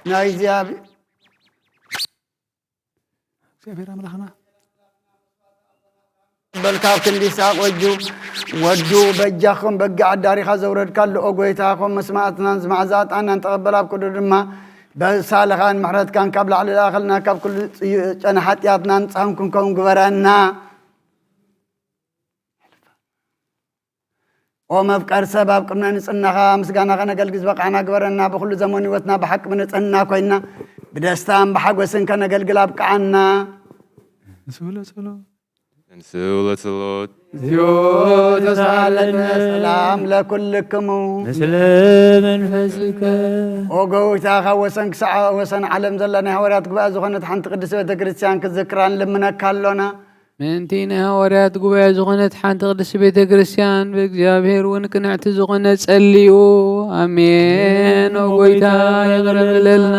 نايزياب እግዚአብሔር አምላክና በልካብ ክንዲሳቅ ወጁ በጃኹም በጊዕ አዳሪኻ ዘውረድካ ልኦ ጐይታኹም መስማዕትናን ዝማዕዛጣናን ተቐበላብ ኩሉ ድማ በሳልኻን ምሕረትካን ካብ ላዕሊ ላኸልና ካብ ኩሉ ጨና ሓጢኣትናን ጻም ክንከውን ግበረና ኦ መፍቀር ሰብ ኣብ ቅድመ ንጽናኻ ምስጋናኻ ነገልግል ዝበቃዕና ግበረና ብኩሉ ዘመን ህይወትና ብሓቂ ብንጽህና ኮይና ብደስታን ብሓጎስን ከነገልግል ኣብቅዓና Sulot. ሰላም ለኩልክሙ ምስለ መንፈስከ ኦ ጐይታኻ ወሰን ክሳዕ ወሰን ዓለም ዘለና ሃዋርያት ጉባኤ ዝኾነት ሓንቲ ቅድስት ቤተ ክርስቲያን ክዝክራን ልምነካ ኣሎና ምንቲ ናይ ሃዋርያት ጉባኤ ዝኾነት ሓንቲ ቅድስት ቤተ ክርስቲያን ብእግዚአብሔር እውን ቅንዕቲ ዝኾነ ጸልዩ ኣሜን። ኦ ጐይታ ይቕረብለልና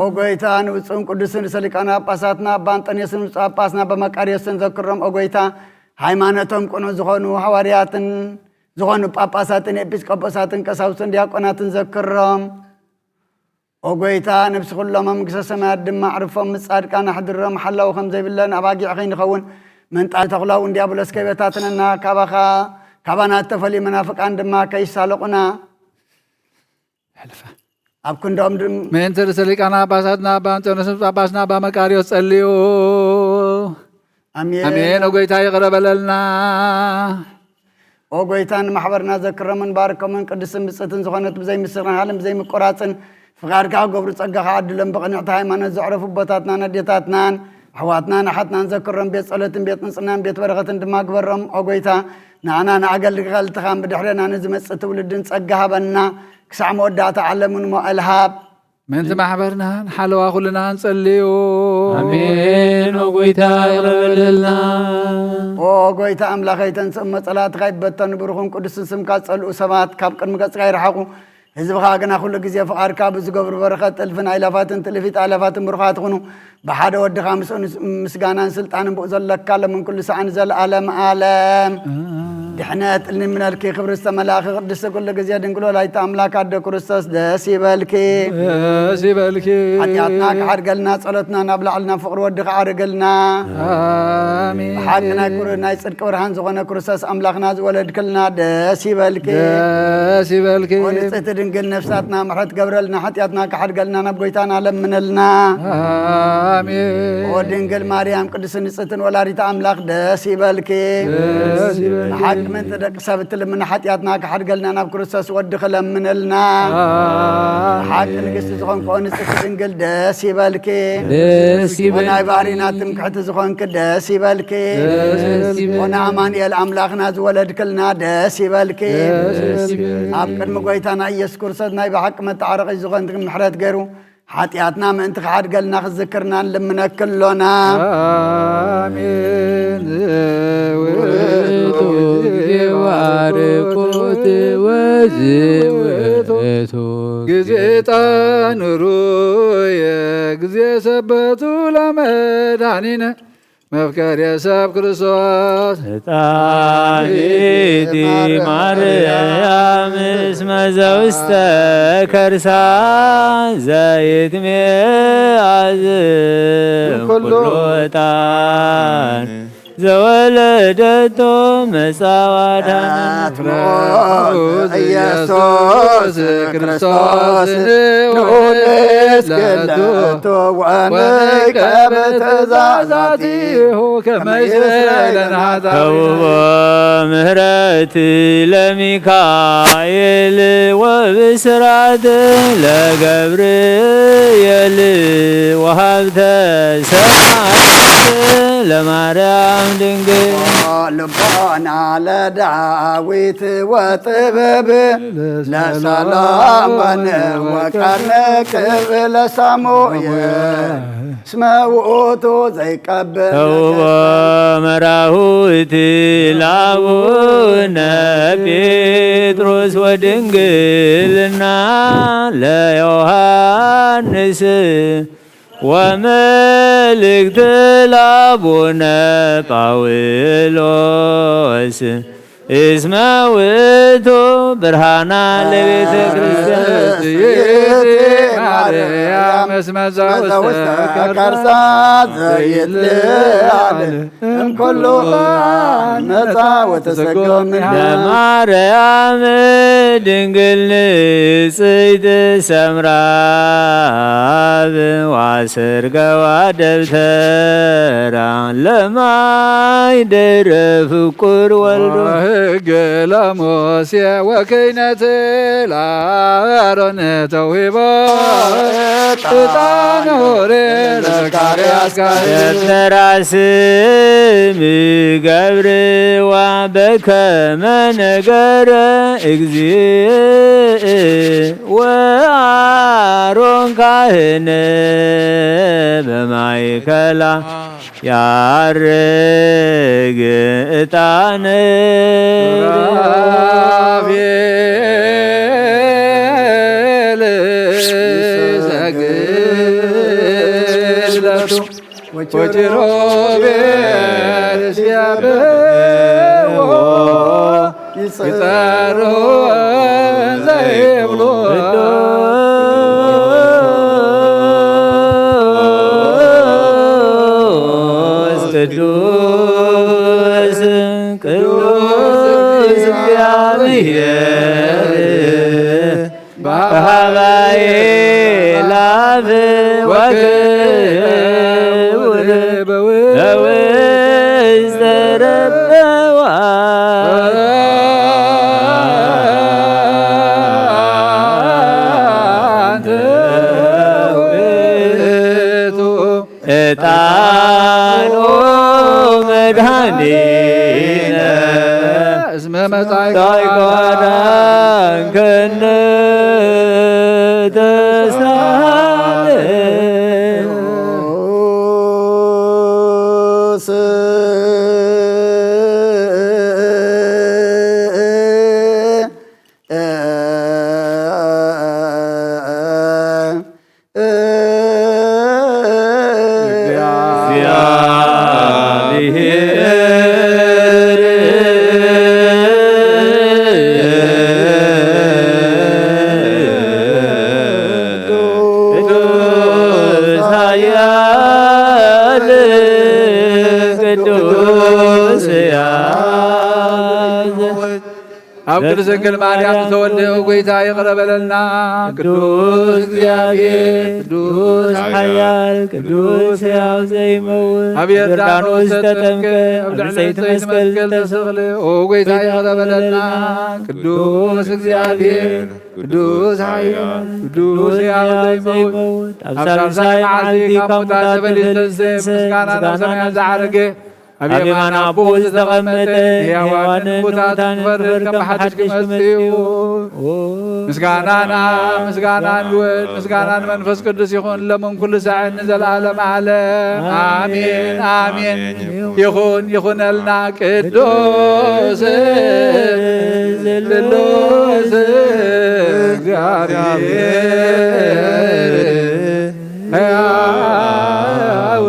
ኦ ጐይታ ንውፅን ቅዱስን ርእሰ ሊቃነ ጳጳሳትና ኣባ አንጦንዮስን ብፁዕ ጳጳስና ኣባ መቃርዮስን ዘክሮም ኦ ጐይታ ሃይማኖቶም ቅኑ ዝኾኑ ሃዋርያትን ዝኾኑ ጳጳሳትን ኤጲስቆጶሳትን ቀሳውስትን ዲያቆናትን ዘክሮም ኦ ጐይታ ነብሲ ኩሎም መንግሥተ ሰማያት ድማ ዕርፎም ምጻድቃን ኣሕድሮም ሓላው ከም ዘይብለን ኣባጊዕ ኸይንኸውን መንጣል ተኹላውን ዲያብሎስ ከይበታትነና ካባና ተፈልዩ መናፍቃን ድማ ከይሳለቁና ኣብ ክንዶም ምእንቲ ርእሰ ሊቃነ ጳጳሳትና ኣባ አንጦንዮስን ጳጳስና ኣባ መቃርዮስ ጸልዩ ኣሜን። ኦ ጐይታ ይቕረበለልና ኦ ጐይታ ንማሕበርና ዘክረምን ባርኮምን ቅዱስን ብፅትን ዝኾነት ብዘይ ምስርናሃልን ብዘይ ምቆራፅን ፍቃድካ ገብሩ ጸጋኻ ዓድሎም ብቕንዕቲ ሃይማኖት ዘዕረፉ ቦታትናን ኣዴታትናን ኣሕዋትናን ኣሓትናን ዘክሮም ቤት ጸሎትን ቤት ንጽናን ቤት በረኸትን ድማ ግበሮም ኦ ጐይታ ንኣና ንኣገልግልትኻን ብድሕሪና ንዝመጽእ ትውልድን ጸጋ ሃበና ክሳዕ መወዳእታ ዓለምን ሞእልሃብ ምእንቲ ማሕበርና ሓለዋ ኩልና ንጸልዩ ኣሜን። ኦ ጐይታ ይቕረበለልና ኦ ጐይታ ኣምላኸይ ተንስእ መጸላትኻ ይበተኑ ብሩኹን ቅዱስን ስምካ ዝጸልኡ ሰባት ካብ ቅድሚ ገጽካ ይረሓቑ ህዝብኻ ግና ኩሉ ግዜ ፍቓድካ ብዝገብሩ በረኸት ጥልፍን ኣይላፋትን ትልፊት ኣላፋትን ብሩኻት ይኹኑ ብሓደ ወድኻ ምስኡ ምስጋናን ስልጣንን ብኡ ዘለካ ለምን ኩሉ ሰዓን ዘለኣለም ኣለም ድሕነት እልንምነልኪ ክብሪ ዝተመላኺ ቅድስቲ ኩሉ ግዜ ድንግሎ ላይታ ኣምላክ ኣደ ክርስቶስ ደስ ይበልኪ ደስ ይበልኪ ሓጢኣትና ክሓድገልና ጸሎትና ናብ ላዕልና ፍቕሪ ወድኻ ዓርገልና ኣሜን። ብሓቂ ናይ ጽድቂ ብርሃን ዝኾነ ክርስቶስ ኣምላኽና ዝወለድክልና ደስ ይበልኪ ደስ ይበልኪ ንጽሕቲ ድንግል ነፍሳትና ምሕረት ገብረልና ሓጢኣትና ክሓድገልና ናብ ጐይታና ለምነልና ኣሜን። ኦ ድንግል ማርያም ቅድስን ንጽሕትን ወላዲተ ኣምላኽ ደስ ይበልኪ ብሓቂ ምንቲ ደቂ ሰብ እትልምና ሓጢኣትና ክሓድገልና ናብ ክርስቶስ ወዲ ክለምነልና ብሓቂ ንግስቲ ዝኾንክ ኦ ንጽሕቲ ድንግል ደስ ይበልኪ ናይ ባሕሪና ትምክሕቲ ዝኾንክ ደስ ይበልኪ ኦ ንኣማንኤል ኣምላኽና ዝወለድክልና ደስ ይበልኪ ኣብ ቅድሚ ጐይታና ኢየሱስ ክርስቶስ ናይ ብሓቂ መተዓረቒ ዝኾንክ ምሕረት ገይሩ ሓጢኣትና ምእንቲ ክሓድገልና ክዝክርና ልምነክሎና ኣሜን። ባርኮት ወዝውእቱ ጊዜ ጣንሩየ ጊዜ ሰበቱ ለመድኃኒነ መፍቀሬ ሰብ ክርስቶስ ጣሂቲ ማርያም እስመ ዘውስተ ከርሳ ዘይትሜአዝ ኩሉ ዕጣን ዘወለደቶ መጻዋዳት ኢየሱስ ክርስቶስ ንኡልስ ክለቶ ወንቀበ ትእዛዛቲሁ ከውቦ ምህረት ለሚካኤል ወብስራት ለገብርኤል ወሃብተ ሰማያት ለማርያም ድንግል ልቦና ለዳዊት ወጥበብ ለሰሎሞን ወቀርንቅብ ለሳሙኤል እስመ ውእቱ ዘይቀብእ ተውቦ መራሁት ለአቡነ ጴጥሮስ ወድንግልና ለዮሐንስ ወመልእክት ለአቡነ ጳውሎስ እስመ ውእቱ ብርሃና ለቤተ ክርስቲያን ማርያም እስመ ዘውስተ ከርሳ ዘይትልዓል እምኩሉ ነፃ ወተሰጎም ለማርያም ድንግል ንጽሕት ሰምራ ዋስርገዋ ደብተራ ለማይደረ ፍቁር ወልዶ ሕገ ለሙሴ ወክህነት ለአሮን ተውሂቦ ዕጣነ ኡሪኤል ለዘካርያስ ደብተራ ስም ገብርዋ በከመ ነገረ እግዚእ ወአሮን ካህን በማእከላ ያርግ ዕጣነ ሱራፌል ሰግድለቱ ወኪሩቤል ሲያብዎ ይጸርሑ ዘይብሉ ቅዱስ ቅዱስ እግዚአብሔር በሀባዬ ላፍ ወክቡር በውስተ ረበዋት ዕጣኑ መድኃኒነ እስመ መጻእከ ታይቋዳንከነ ተሳለን አብ ቅዱስ ድንግል ማርያም ተወልደ ጌታ ይቅረበለና ቅዱስ እግዚአብሔር ቅዱስ ኃያል ቅዱስ ሕያው ዘይመውት አብ ዮርዳኖስ ተጠምቀ አብ ልዕልት መስቀል ተሰቅለ ጌታ ይቅረበለና ቅዱስ እግዚአብሔር ቅዱስ ኃያል ቅዱስ ሕያው ዘይመውት አብ ሳልሳይ መዓልቲ ካብ ሙታን ተመሊሰ ምስጋና ናብ ሰማያት ዝዓረገ ኣብ የማነ ኣቦኡ ዝተቐመጠ ሕያዋንን ሙታትን ክፈርድ ከም ሓድሽ ክመጽእ ምስጋናና ምስጋናን ይወድ ምስጋናን መንፈስ ቅዱስ ይኹን ለምን ኩሉ ሰዓት ንዘለዓለም ዓለም አሜን አሜን። ይኹነልና ቅዱስ ቅዱስ እግዚአብሔር ሕያው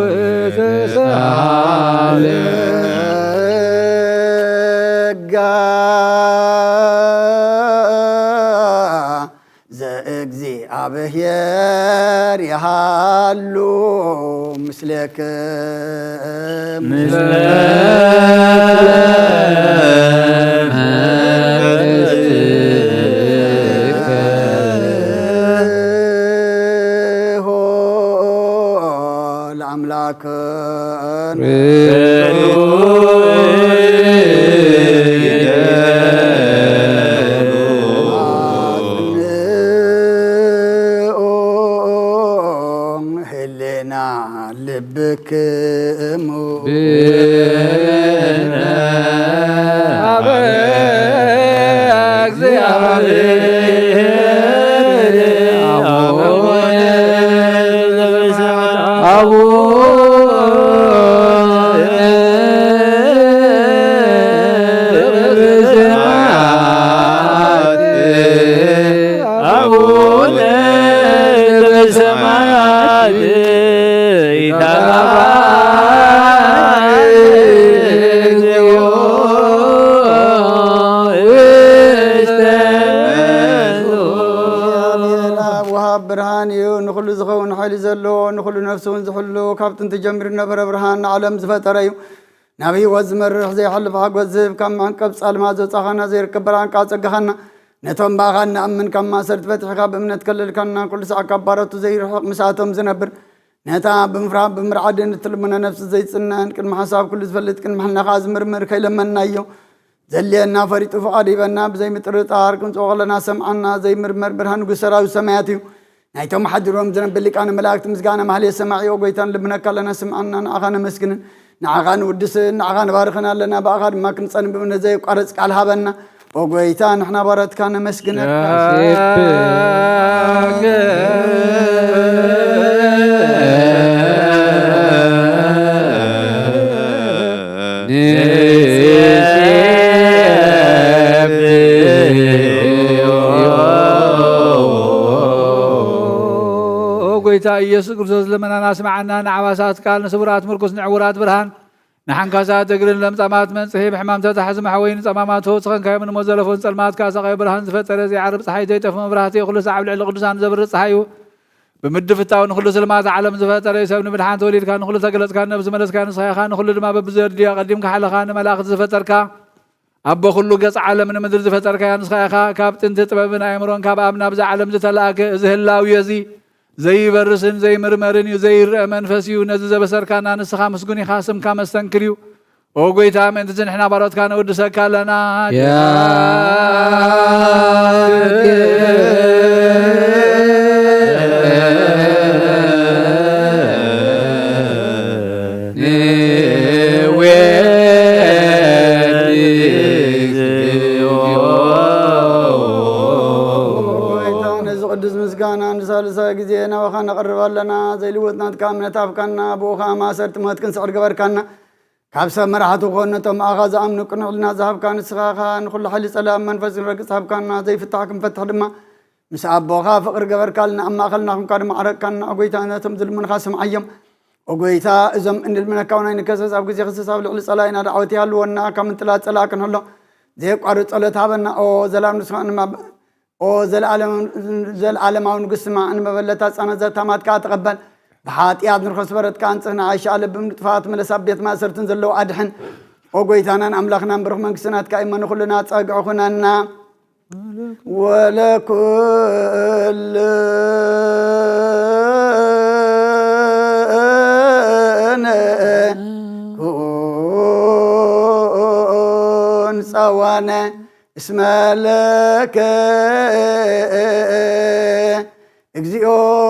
ዘእግዚአብሔር ይሃሉ ምስሌክም ለአምላክን ህሊና ልብክሙ كل نفس زحلو كابتن تجمر نبر برهان عالم زفتريو نبي وزمرح زي حلف حق وزيب كم عن كبس المازو صخنا زي كبران كاسقخنا نتوم باغنا أمن كم ما صرت فتح خاب من تكلل كنا كل ساعة كبارته زي رحق مساتهم زنبر نتا بمفرا بمرعد نتلمنا نفس زي سنان كل محساب كل زفلت كل محنا خاز مرمر كي لما نايو زلينا فريق فقادي بنا بزي مترطار كنت وغلنا سمعنا زي مرمر برهان قسرا وسمعتي نايتهم حدرهم زنب اللي كان ملاك مسقانا محلي سمعي وقيتان لبنا كلنا سمعنا نعغانا مسكن نعغان ودس نعغان بارخنا لنا باغاد ما كنت صنب من زي قرص قال هبنا وقيتان احنا بارت كان مسكن قويتا يسوع كرسوس لمنا نسمعنا نعواسات قال نسبرات مركز نعورات برهان نحن كاسات تقرن لم تمات من صحيح حمام تحزم حوين تمامات هو سخن كاي من مزلفون سلمات كاسا برهان زفتر زي عرب صحي تيتف مبرهتي كل ساعه القدسان زبر صحيو بمدفتاو نخلو سلمات عالم زفتر يسبن بالحان توليد كان نخلو تقلص كان نفس ملس كان صحيح كان نخلو ما ببزر دي قديم كحل خان ملاك زفتر كا أبو خلو قص عالم من مدر زفتر كا نسخا كابتن تطببنا امرون كاب ابنا بز عالم زتلاك زهلاو يزي زي برسن زي مرمرن زي منفسيو نزز بسر كان نسخا مسغوني خاصم كما استنكريو او قويتا من تزن احنا باروت كان ودسك لنا يا زينا وخانا قرب لنا زي لوتنا تكامنا تافكنا بوخا ما صرت ما تكن سعر قبر كنا كابسا مرحتو غنتم اغاز امن كنا لنا ذهب كان سخاخا نخل حل سلام منفس رقص صاحب كنا زي فتحكم فتح دما مسعب بوخا فقر قبر كلنا اما خلناكم كان معرك كنا اغويتا انتم ظلم من خاصم عيم اغويتا ازم ان المنكاونا نكسس اب غزي خصص اب لقل صلاينا دعوتي هلونا كم تلا صلاكن هلو زي قارو صلت هبنا او زلام نسخن ما او زل عالماون قسمة أنا ببلتها أنا ذات ما تقبل بحاتيات نرخص برد كانت أنا عايشة على بمتفات من السبيت ما صرت نزلوا أدحن أو قويت أنا أملاخنا نبرخ من كسنات كأيما نخلنا تأقعنا لنا ولا كل كون سوانا اسم لك اجزيو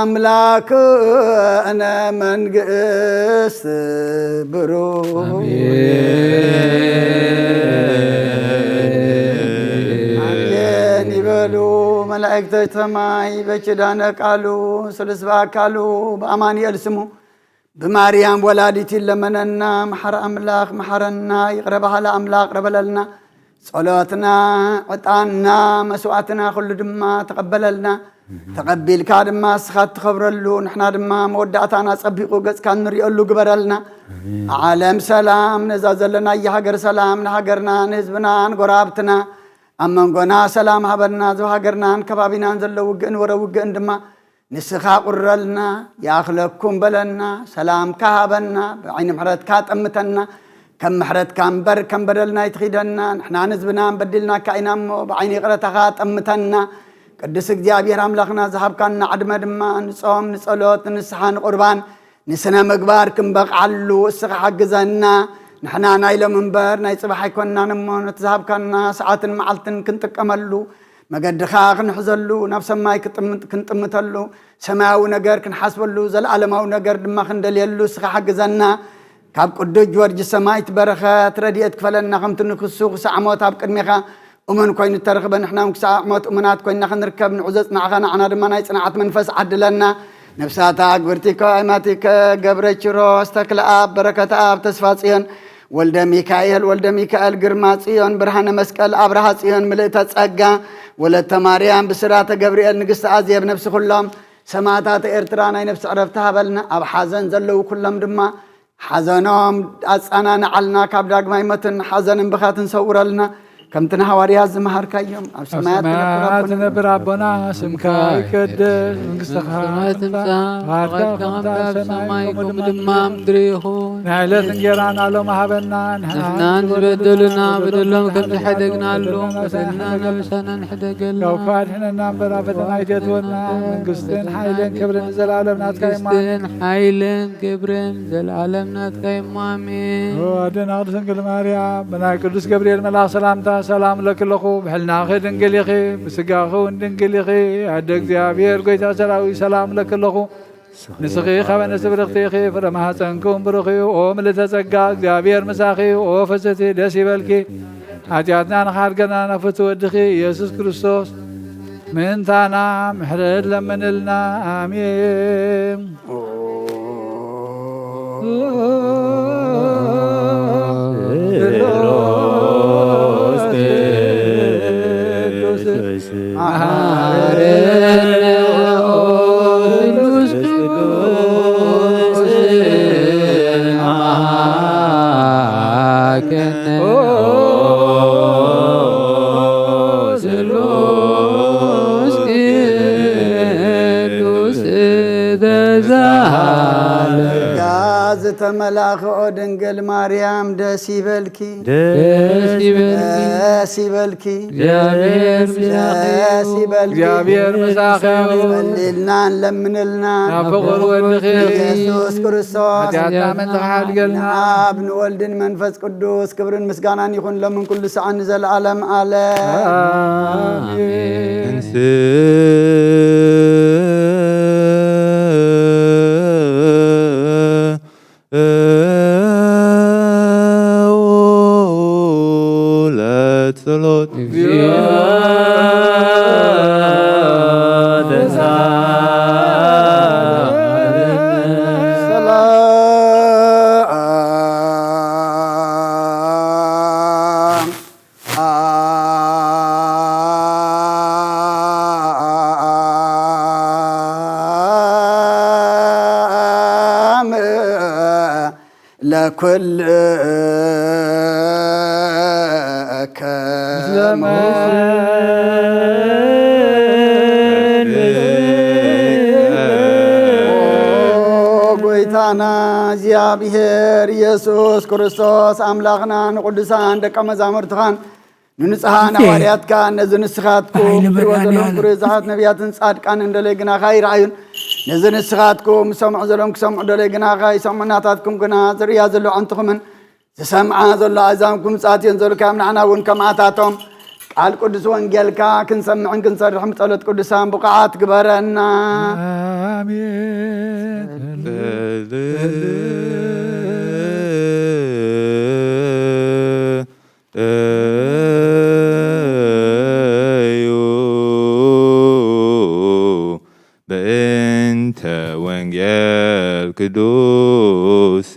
أملاك أنا من قس برو أمين يبلو ملائكة سماي بشدانك قالوا سلسباك قالوا بأماني ألسمو بماريام ولادتي لمننا محر أملاك محرنا يقربها لأملاك ربللنا صلاتنا عطانا مسوعتنا كل دما تقبل لنا تقبل كادما سخات خبر له نحنا دما مودعتنا صبيقو قص كان نريقلو قبرلنا عالم سلام نزازلنا يهاجر سلام نهاجرنا نزبنا نقرابتنا أما نقنا سلام هبرنا زو هاجرنا كبابنا نزلو وقن ورا وقن دما نسخا قرلنا ياخلكم بلنا سلام كهبنا بعين محرت كاتمتنا كم محرت كم بدلنا يتخيدنا نحنا نزبنا بدلنا كاينام بعين قرتها تمتنا قدس እግዚአብሔር አምላክና ዘሃብካና ዓድመ ድማ ንጾም ንጸሎት ንስሓን ቁርባን ንስነ ምግባር ክንበቃሉ እስኻ ሓግዘና ንሕና ናይ ለምንበር ናይ ጽባሕ ኣይኮንናን እሞ ነትዝሃብካና ሰዓትን መዓልትን ክንጥቀመሉ መገድኻ ክንሕዘሉ ናብ ሰማይ ክንጥምተሉ ሰማያዊ ነገር ክንሓስበሉ ዘለዓለማዊ ነገር ድማ ክንደልየሉ እስኻ ሓግዘና ካብ ቅዱስ ጆርጅ ሰማይ ትበረኸት ረድኤት ክፈለና ከምቲ ንክሱ ክሳዕ ሞት ኣብ ቅድሚኻ ومن كوين الترخب نحن مكسا عمات أمنات كوين نحن نركب نعزتنا عنا عنا دم نايت صنعت منفس عدلنا نفساتك أكبرتك أماتك قبرت روس تكل أب بركة أب تسفاتيان ولد ميكائيل قرماتيان برهان مسكال أبرهاتيان ملئتات أجا ولد تماريان بسرات قبريل نقص عزيب نفس كلهم سماتات إرترانا نفس عرفتها بلنا أب حزن زلوا كلهم دم حزنهم أنا نعلنا كابداق مايمتن حزن بخات نصور لنا كم تنا حواريات زمهر كيوم أو سماعات نبر ربنا سمك يقدس منقصتك هاتك سماي مدمام دريخون نعلت نجران على محبنا نحن بدلنا بدلهم كم حدقنا لهم بدلنا نفسنا نحدقنا لو فاتحنا ننبر بدنا يجتونا منقصتين حيلين كبرن زلالم ناتكايم قصدين حيلين كبرن زلالم ناتكايم آمين ودنا قدسن كل مريم بنا قدس جبريل ملاك سلامتا سلام لك لخو بحلنا خي دنقل يخي بسقاخو دنقل يخي عدك زيابير قيتا سلاوي سلام لك لخو نسخي خبن سبرختي خي فرما سنكم برخي او ملتزقا زيابير مساخي او فستي دسي بلكي حاجاتنا نخارقنا نفتو الدخي يسوس كريستوس من ثانا محرد لمن لنا آمين تملاخ دنقل مريم دسي بلكي جابير مساخي لنا لمن لنا فقر والخير يسوس كريستوس حتى من تحال قلنا ابن ولد منفس قدوس كبر مسغانان يكون لمن كل ساعه نزل العالم آمين Let's the Lord. لكل ጎይታና እግዚአብሔር ኢየሱስ ክርስቶስ አምላኽና ንቅዱሳን ደቀ መዛሙርትኻን ንንጽሐን ሐዋርያትካ እነዚህ ንስኻትኩም ብወዘሎም ኩርዛት ነቢያትን ጻድቃን እንደለይ ግና ኻይረአዩን ነዚህ ንስኻትኩም ሰምዑ ዘሎም ክሰምዑ ደለይ ግና ኻይሰምዑናታትኩም ግና ዝርያ ዘሎ አንትኹምን ዝሰምዓ ዘሎ ኣዛንኩም ጻትየን ዘሎ ካብ ንዓና እውን ከምኣታቶም ቃል ቅዱስ ወንጌልካ ክንሰምዕን ክንሰርሕን ጸሎት ቅዱሳን ብቕዓት ግበረና በእንተ ወንጌል ቅዱስ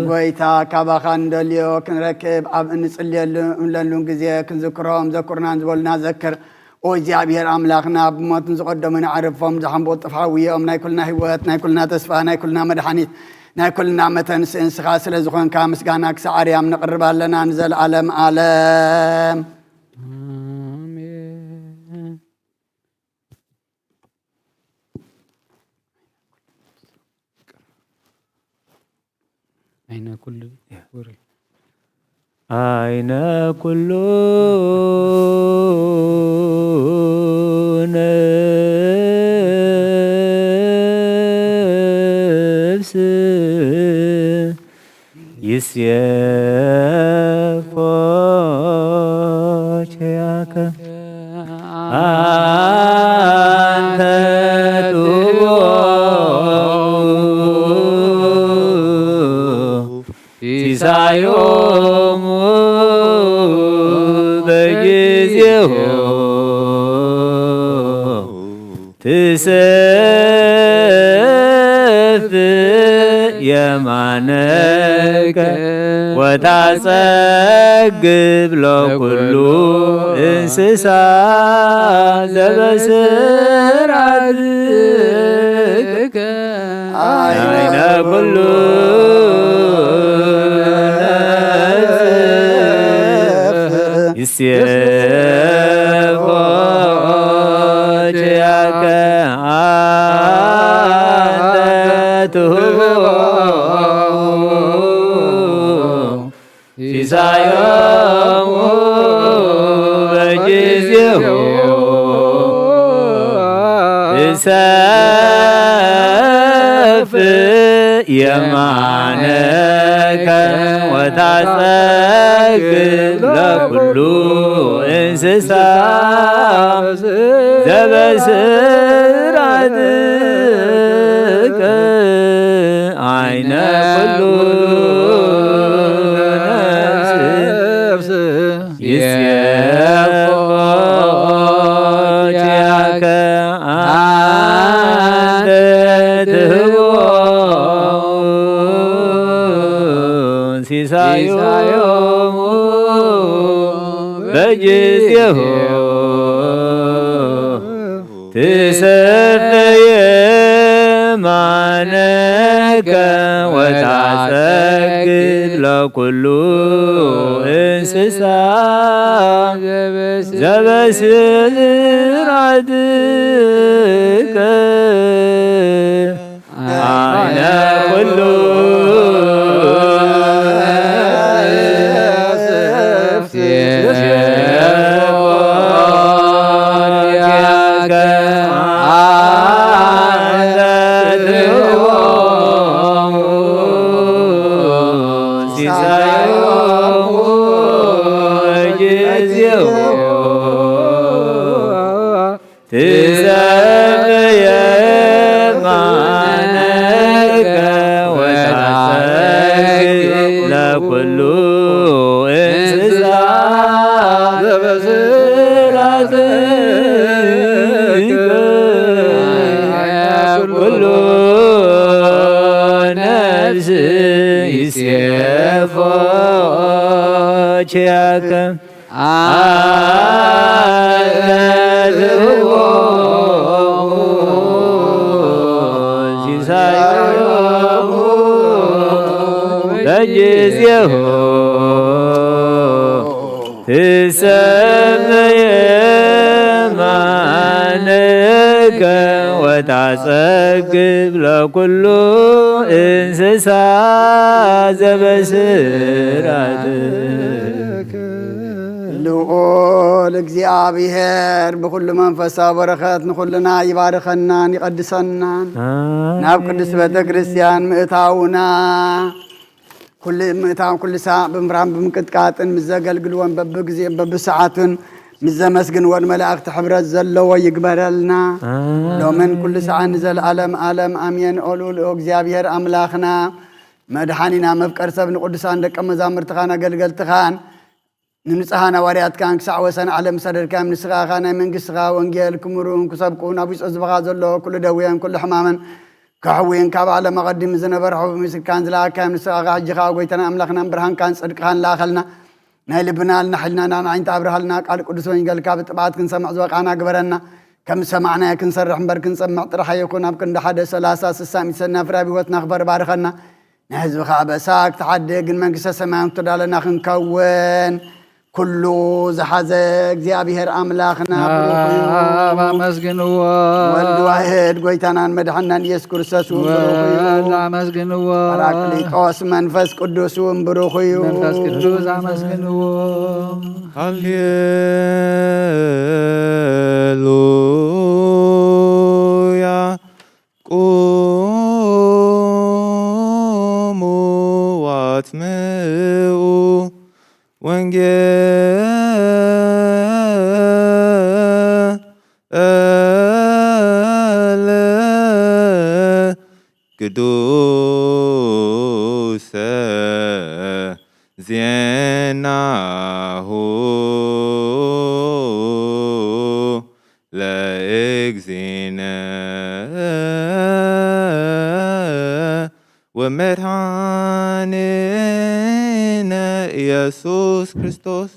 ጎይታ ካባኻ እንደልዮ ክንረክብ ኣብ እንጽልየሉ እምለሉን ግዜ ክንዝክሮም ዘኩርናን ዝበሉና ዘክር ኦ እግዚአብሔር ኣምላኽና ብሞትን ዝቐደሙን ዓረፎም ዝሓንቦት ጥፍሓውዮም ናይ ኩልና ህይወት ናይ ኩልና ተስፋ ናይ ኩልና መድሓኒት ናይ ኩልና መተንስእ እንስኻ ስለ ዝኾንካ ምስጋና ክሳብ ኣርያም ነቕርብ ኣለና ንዘለዓለም ዓለም أين كل أين كل نفس يسيفوشياك أنت ሲሳዮም በጊዜው ትሰፍ የማነከ ወደ ወታጸግብ ለኩሉ እንስሳ ዘበስራትከ አይነ ኩሉ ይሴፎችያከ አንተ ትሁቦ ሲሳዮሙ በጊዜሁ ትሰፍ የማነከ ወታጸግብ ለኩሉ እንስሳ ዘበስራትከ አይነ ኩሉ ነፍስ ይሴፎችያከ አንተ ትሁቦ ሲሳዮሙ በጊዜሁ ትሰፈየ ማነከ ወታጸግብ ለኩሉ እንስሳ ዘበስራትከ አይነ ኩሉ ትሰፈየ ማነከ ወታጸግብ ለኩሉ እንስሳ ዘበስራትከ ኩሉ ነፍስ ይሴፎችያከ ሲሳዮሙ በጊዜሁ ትሰፈየ ማነከ ወታጸግብ ለኩሉ እንስሳ ዘበስራትከ ልዑል እግዚአብሔር ብኩሉ መንፈሳዊ በረኸት ንኩልና ይባርከናን ይቀድሰናን ናብ ቅዱስ ቤተ ክርስቲያን ምእታውና ምእታውን ኩሉ ሰዓት ብምራን ብምቅጥቃጥን ምስ ዘገልግልዎን በብግዜን በብሰዓቱን ምስ ዘመስግንዎን መላእክቲ ሕብረት ዘለዎ ይግበረልና ሎምን ኩሉ ሰዓት ንዘለዓለም ዓለም አሜን። ኦሉል እግዚአብሔር አምላኽና መድሓኒና መፍቀር ሰብ ንቅዱሳን ደቀ መዛሙርትኻን አገልገልትኻን ንንጽሓን ሐዋርያትካን ክሳዕ ወሰን ዓለም ሰደድካ ንስኻኻ ናይ መንግስትኻ ወንጌል ክምሩን ክሰብኩ ናብ ዝፅዝብኻ ዘሎ ኩሉ ደዌን ኩሉ ሕማምን كحوين كابع لما قدم زنبر حب مسك كان زلا كان ساقع جخا ويتنا أملاكنا برهان كان صدق كان لا خلنا نايل بنال نحلنا نان عين تعبر حلنا قال قدسون قال كابت بعد كن سمع زواق أنا قبرنا كم سمعنا كن سرح مبر كن سمع طرح يكون أبكن حدا سلاسة السامي سنة فرابي وتنا خبر بارخنا نهزو خابساك تحدي قن من قصة سماهم تدالنا خنكون كله زحزق እግዚአብሔር አምላክና አመስግንዎ ወልድ ዋሕድ ጎይታናን መድኃኒናን ኢየሱስ ክርስቶስ አመስግንዎ ጰራቅሊጦስ መንፈስ ቅዱስ ብሩክ እዩ መንፈስ ቅዱስ አመስግንዎ ሃሌሉያ ቁሙ ዋትምዑ ወንጌለ ቅዱሰ ዜናሁ ለእግዚእነ ወመድኃኒነ ኢየሱስ ክርስቶስ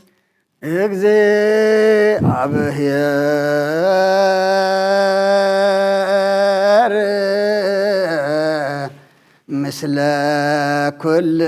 እግዚአብሔር ምስለ ኩልክሙ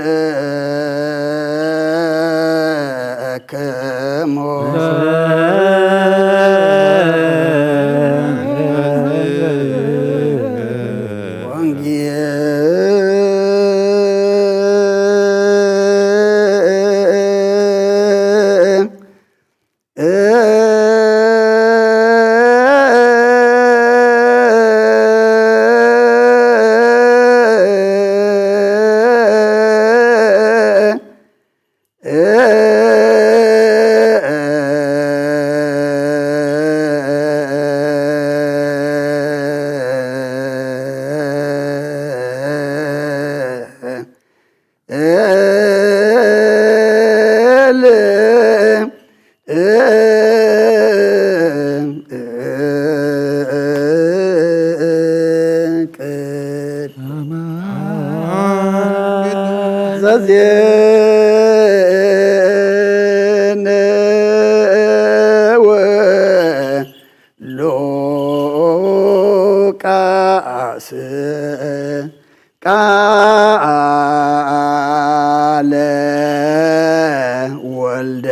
ሉቃስ ቃለ ወልደ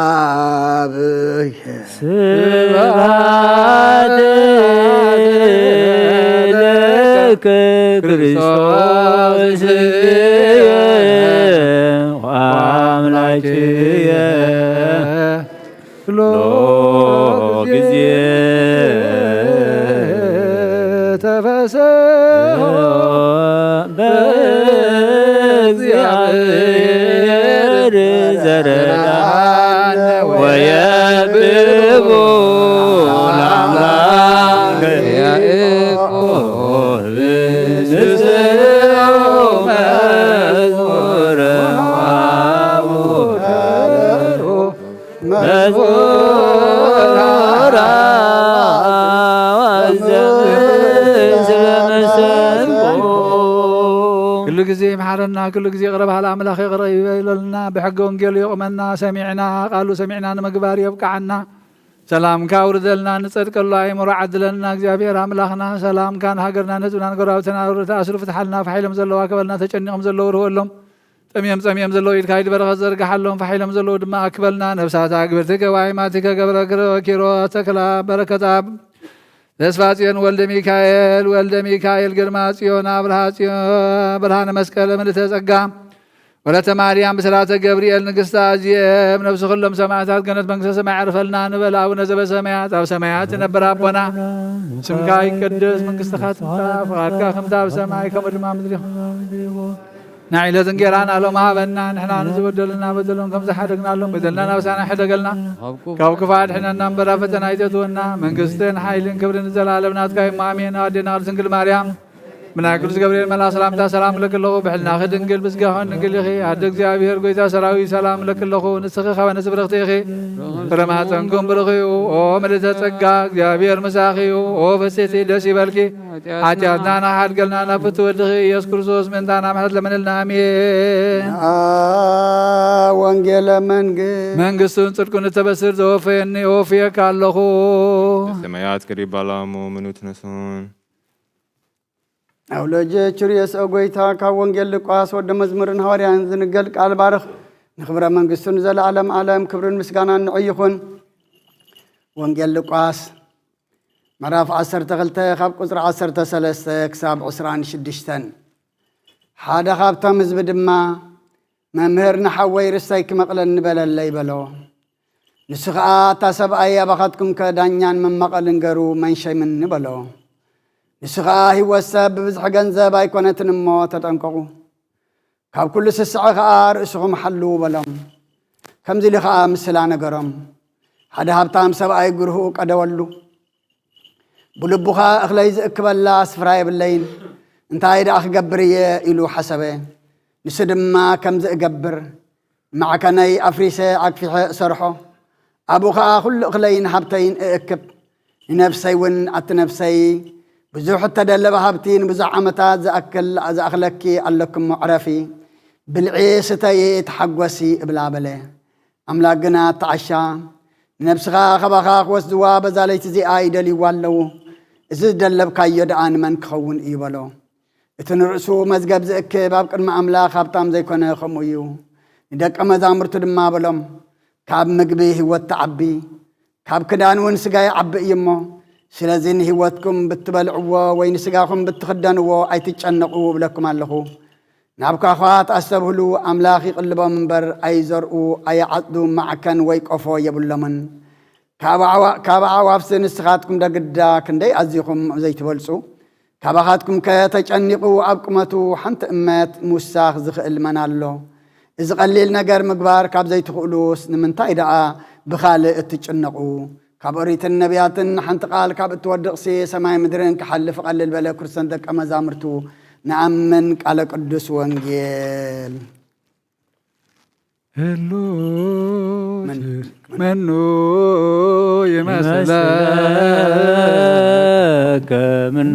እግዚአብሔር ስብሐት ለከ ክርስቶስ አምላክየ ጊዜ ተፈስሖ በእግዚአብሔር ዘረዳን ወየብቦ ለአምላክ ያዕቆብ ንስኡ መዝሙረ كل جزء محرنا كل جزء قرب على أملاخ قريب لنا بحق ونجيل يؤمننا سمعنا قالوا سمعنا مقبار يبقى عنا سلام كاورد لنا نصدق الله مرعد لنا እግዚአብሔር አምላኽና ሰላም ካን ሀገርና ነጽና ነገራውተና ወርታ አስሩ ፍትሐልና ፈሒለም ዘለው አከበልና ተጨንቀም ዘለው ወርሆሎም ጠምየም ዘለው ይድካይድ በረኸ ዘርጋሐሎም ፈሒለም ዘለው ድማ አክበልና ነፍሳት አግብርትከ ወአይማትከ ገብረ ኪሮ ተክላ በረከታ ተስፋጽዮን ወልደ ሚካኤል ግርማ ጽዮን አብርሃ ጽዮን ብርሃነ መስቀል ምልዕተ ጸጋ ወለተ ማርያም ብስራተ ገብርኤል ንግሥተ አዝየም ነፍስ ኩሎም ሰማዕታት ገነት መንግሥተ ሰማይ ያዕርፈልና ንበል አቡነ ዘበሰማያት ኣብ ሰማያት ነበር አቦና ስምካ ይቀደስ መንግሥትካ ትምጻእ ፈቃድካ ከምታ ኣብ ሰማይ ከምኡ ድማ ምድሪ ናዕለት እንጌራና ሎም ሃበና ንሕና ንዝበደልና በደሎም ከም ዝሓደግናሎም በደልና ናብሳና ሕደገልና ካብ ክፋድ ሕነና እምበራ ፈተና ይተትወና መንግሥትን ሓይልን ክብርን ዘላለም ናትካ እሞ ኣሜን። ኣዴና ቅድስት ድንግል ማርያም ምናይ ቅዱስ ገብርኤል መልአክ ሰላምታ ሰላም ለክለኹ ብሕልናኺ ድንግል ምስጋሆን ድንግል ኢኺ ኣደ እግዚአብሔር ጎይታ ሰራዊት ሰላም ለክለኹ ንስኺ ኸበ ንስብርኽቲ ኢኺ ፍረማፀንኩም ብርኺኡ ኦ ምልዕተ ጸጋ እግዚአብሔር ምሳኺ እዩ ኦ ፈሴቲ ደስ ይበልኪ ኃጢአትና ናሓድገልና ናብ ፍትወድኺ ኢየሱስ ክርስቶስ ምእንታና ምሕረት ለምንልና አሜን። ወንጌለ መንግሥቱን ጽድቁን እተበስር ዘወፈየኒ ወፍየካ ኣለኹ ሰማያት ቅሪብ ባላሙ ምኑት ነሱን أولاد شريس أقويتا كونجل لقاس ود مزمرن هوريان زنقل قال بارخ نخبر من قصون زل عالم كبرن مسكانا نعيخون ونجل لقاس مراف 10 تغلتا خاب قصر 10 تسلسة كساب عسران شدشتن حادا خاب تامز بدما ممهر نحوي رسايك مقلن نبلا اللي بلو نسخاء تاسب أيا بخاتكم كدانيان من مقلن قرو من شي من نبلو نسخاء هو السبب بزح جنزب أيقونة الموت تنقو كاب كل سسعة خار اسهم حلو بلام كم زي لخاء مسلانة قرم هذا هبتام سبع يجره كدولو بلبخا أخليز أكبلا سفراي بالليل انت هيدا أخ جبرية إلو حسبه نسدم ما كم زي جبر مع كناي أفريسة عكفي صرحه أبوخا كل أخلين هبتين أكب نفسي ون أت نفسي بزوح التدلب هابتين بزوح عمتات زأخلكي ألكم معرفي بالعيستي تحقوسي بلا بلي أملاقنا تعشى نفسها خبخاق وسدوا بزاليت زي آيدلي والو إذا دلب كايد عن من كون إيبالو اتنرسو مزقب زئك بابك المأملاق هابتام زي كونه خمويو ندك أمزامرت دما بلوم كاب مقبيه والتعبي كاب كدان ونسقاي عبئ يمو سلازين هواتكم بتبلعوا وين سقاكم بتخدنوا أي تتشنقوا بلكم اللهو نابكا أخوات أستبهلو أملاخي قلبا منبر أي زرقوا أي عدو معكن ويك أفو يبلمن كابا عوافسن استخاتكم دا قدا كندي أزيكم زي تبلسو كابا خاتكم كتتشنقوا أبكمتو حنت أمات موساخ زخئل منالو إذا قليل نقر مقبار كاب زي تقولوس نمنتاي دعا بخالق تتشنقوا كابوريت النبيات حنت قال كاب تودقسي سماي مدرن كحلف قلل بلا كرسن دك أمزامرتو نأمن على قدس وانجيل منو يمسلك من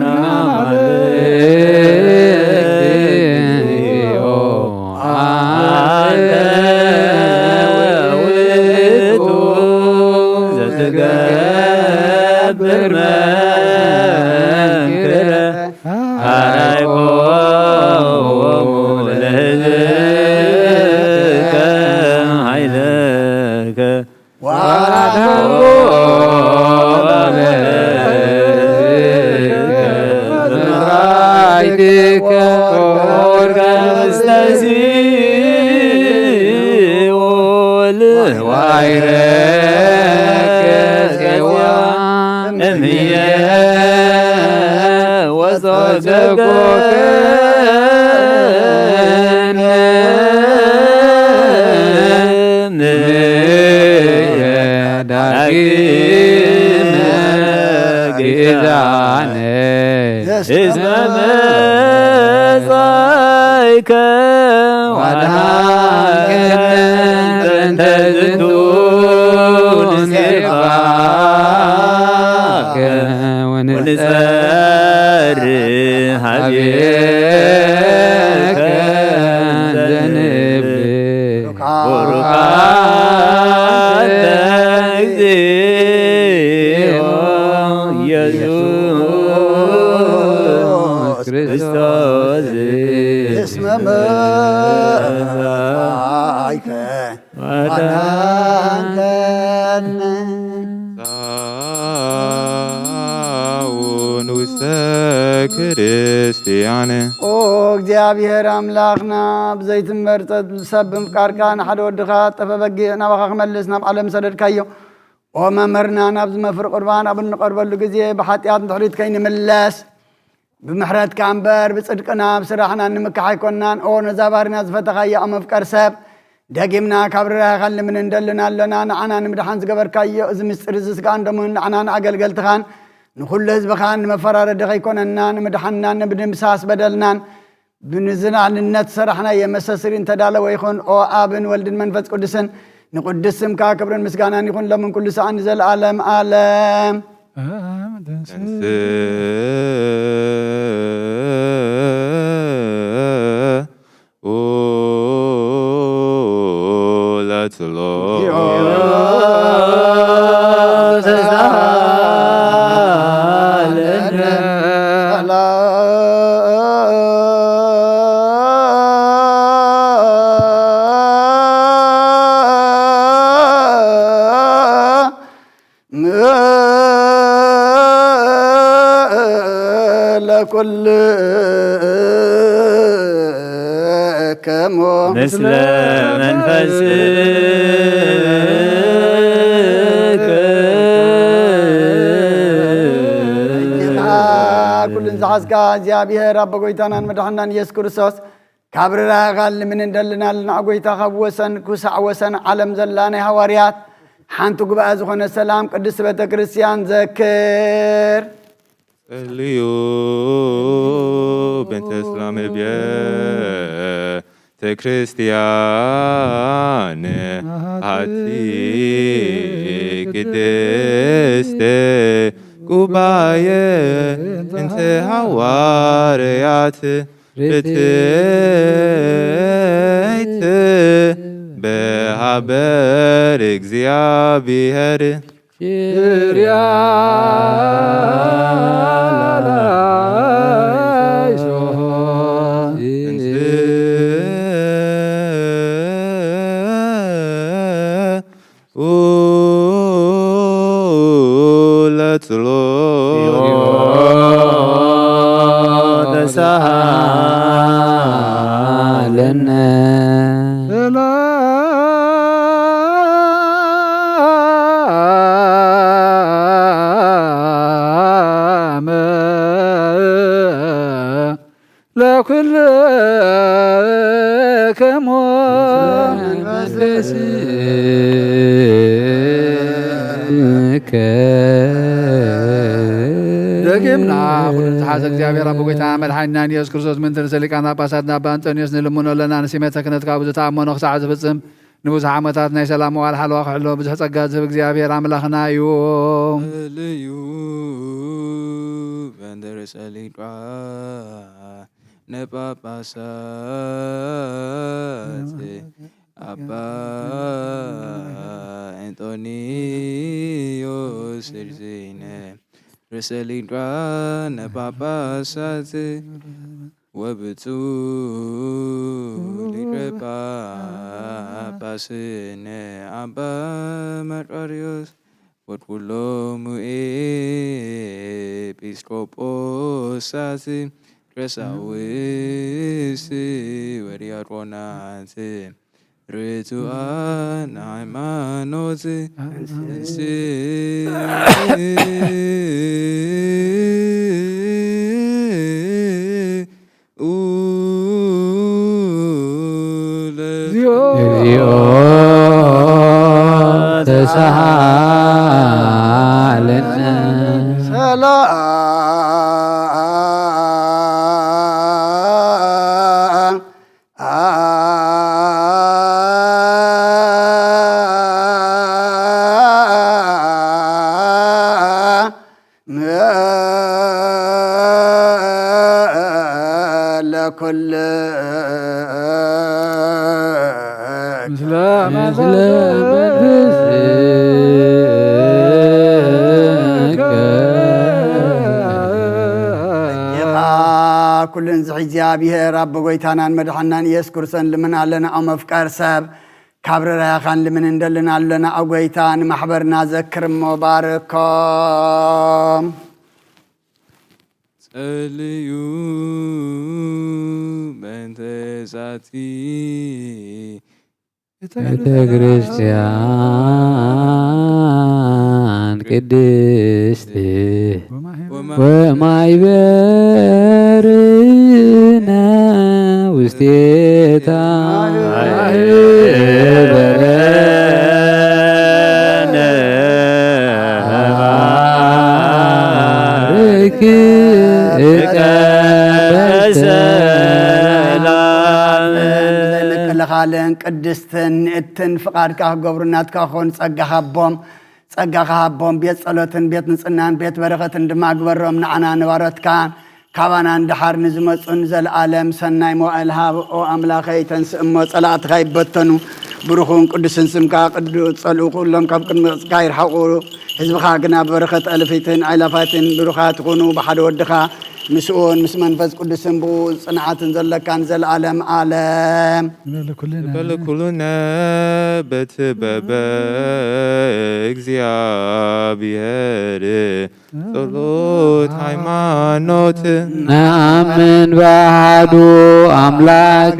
እግዚአብሔር አምላክና በዘይት መርጠት ሰብም ቃርቃን ሐደ ወድኻ ተፈበግ ናባኻ መልስ ናብ ዓለም ሰደድካዮ ወመመርና ናብ ዝመፍር ቁርባን አብን ቀርበሉ ጊዜ በኃጢአት ድሕሪት ከይንምለስ بمحرتك عنبر بصدقنا بسرحنا نمكح يكونان او نزابارنا زفتخايا مفكر سب دقيمنا كبرها خل من ندلنا لنا انا نمدحان زغبر كايو از مسترزس كان دمن انا اقلقل تخان نخل حزب خان مفرار دخي كوننا نمدحنا نبدمساس بدلنا بنزنا للنت سرحنا يمسسرين تدال ويكون او ابن ولد منفس قدسن نقدسم كبرن مسغانان يكون لمن كل سان زل عالم عالم Let's Lord. كل كمو مثل منفسك كل زعزك زيابيه رب قويتانا مدحنا يسكرسوس كابرنا قال من ندلنا لنا قويتا خوسن كسع وسن علم زلاني هواريات حانتو قبأ زخون السلام قدس بيت كريستيان ذكر Elio bent Islam bien te Christiane hati gedeste Kubaye in ሐዋርያት ርትዕት በሀበር እግዚአብሔር ኪርያ ለኩልክሙ ደግምና ሁሉን ዝሓዘ እግዚአብሔር አብ ጎይታና መድሓኒትና ኢየሱስ ክርስቶስ ምንትን ርእሰ ሊቃነ ጳጳሳት አባ አንጦንዮስ ንልምኖ ኣለና ንሲመተ ክህነት ካብኡ ዝተኣመኖ ክሳዕ ዝፍፅም ንብዙሕ ዓመታት ናይ ሰላም መዋዕል ሓለዋ ክሕሎ ብዙሕ ፀጋ ዝህብ እግዚአብሔር ኣምላኽና እዩ። ልዩ በእንተ ርእሰ ሊቃነ ጳጳሳት አባ አንጦንዮስ እርዝነ ርእሰ ሊቃነ ጳጳሳት ወብፁዕ ሊቀ ጳጳስነ አባ መቃርዮስ ወኩሎሙ ኤጲስቆጶሳት ቀሳውስት ወዲያቆናት ርቱዓን ሃይማኖት እግዚኦ ተሳሃለነ ለኩል ምስለ መንፈስከ ኩልን እግዚአብሔር አብ ጎይታናን መድሓናን ኢየሱስ ክርስቶስ ልምን ኣለና ኣብ መፍቃር ሰብ ካብ ርራያኻን ልምን እንደልና ኣለና ኣብ ጎይታ ንማሕበርና ዘክር እሞ ባርኮም ጸልዩ በእንተ ዛቲ ቤተ ክርስቲያን ቅድስት ወማይበርነ ውስቴታ በረነ ባርክ ንቅልኻለን ቅድስትን ንእትን ፍቓድካ ክገብሩናትካ ኾን ጸጋኻ ሃቦም ቤት ጸሎትን ቤት ንጽናን ቤት በረኸትን ድማ ግበሮም ንዓና ንባሮትካ ካባና እንድሓር ንዝመፁን ዘለዓለም ሰናይ መዋዕል ሃብኦ ኣምላኸይ ተንስእ እሞ ጸላእትኻ ይበተኑ ብሩኹን ቅዱስን ስምካ ቅዱስ ጸልኡ ኩሎም ካብ ቅድሚ ቅጽካ ይርሓቑ ህዝብኻ ግና በረኸት ኣልፊትን ኣይላፋትን ብሩኻት ይኹኑ ብሓደ ወድኻ ምስኡን ምስ መንፈስ ቅዱስን ብኡ ጽንዓትን ዘለካን ዘለዓለም ዓለም ለኩልነ በትበበ እግዚአብሔር ጸሎት ሃይማኖት ነአምን በአሐዱ አምላክ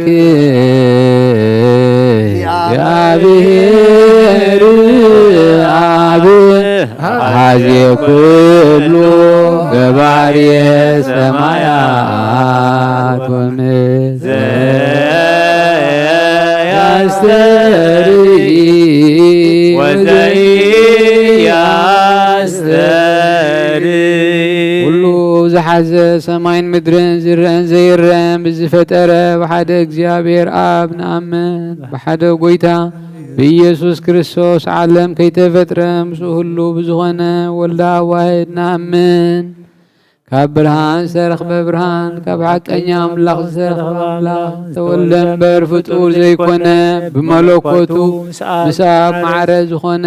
እግዚአብሔር አብ ኀዜ ኩሉ ገባሬ ሰማያት ወምድር ኩሉ ዝሓዘ ሰማይን ምድርን ዝርአን ዘይርአን ብዝፈጠረ ብሓደ እግዚአብሔር አብ ንኣምን ብሓደ ጎይታ ብኢየሱስ ክርስቶስ ዓለም ከይተፈጥረ ምስኡ ሁሉ ብዝኾነ ወልዳ ዋሕድ ንኣምን ካብ ብርሃን ዝተረኽበ ብርሃን ካብ ሓቀኛ ኣምላኽ ዝተረኽበ ኣምላኽ ተወልደ እምበር ፍጡር ዘይኮነ ብመለኮቱ ምስ ኣብ ማዕረ ዝኾነ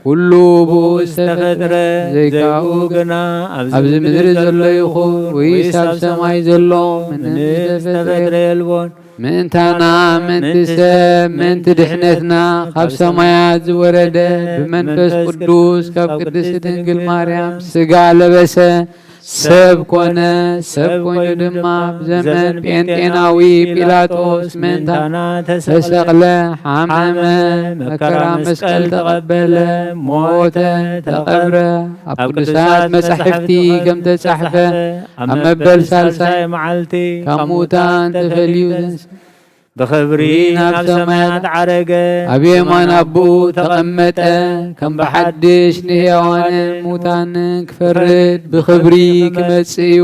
ኩሉ ብኡ ዝተፈጥረ ዘይካኡ ግና ኣብዚ ምድሪ ዘሎ ይኹን ወይስ ኣብ ሰማይ ዘሎ ምንም ዝተፈጥረ የልቦን ምእንታና ምእንቲ ሰብ ምእንቲ ድሕነትና ካብ ሰማያት ዝወረደ ብመንፈስ ቅዱስ ካብ ቅድስቲ ድንግል ማርያም ስጋ ለበሰ ሰብ ኮነ ሰብ ኮይኑ ድማ ብዘመን ጴንጤናዊ ጲላጦስ ምእንታና ተሰቕለ ሓመመ መከራ መስቀል ተቐበለ ሞተ ተቐብረ ኣብ ቅዱሳት መጻሕፍቲ ከም ተጻሕፈ ኣብ መበል ሳልሳይ መዓልቲ ካብ ሙታን ተፈልዩ ብኽብሪ ናብ ሰማያት ዓረገ ኣብ የማን ኣቦኡ ተቐመጠ ከም ብሓድሽ ንሕያዋንን ሙታንን ክፈርድ ብኽብሪ ክመጽእ እዩ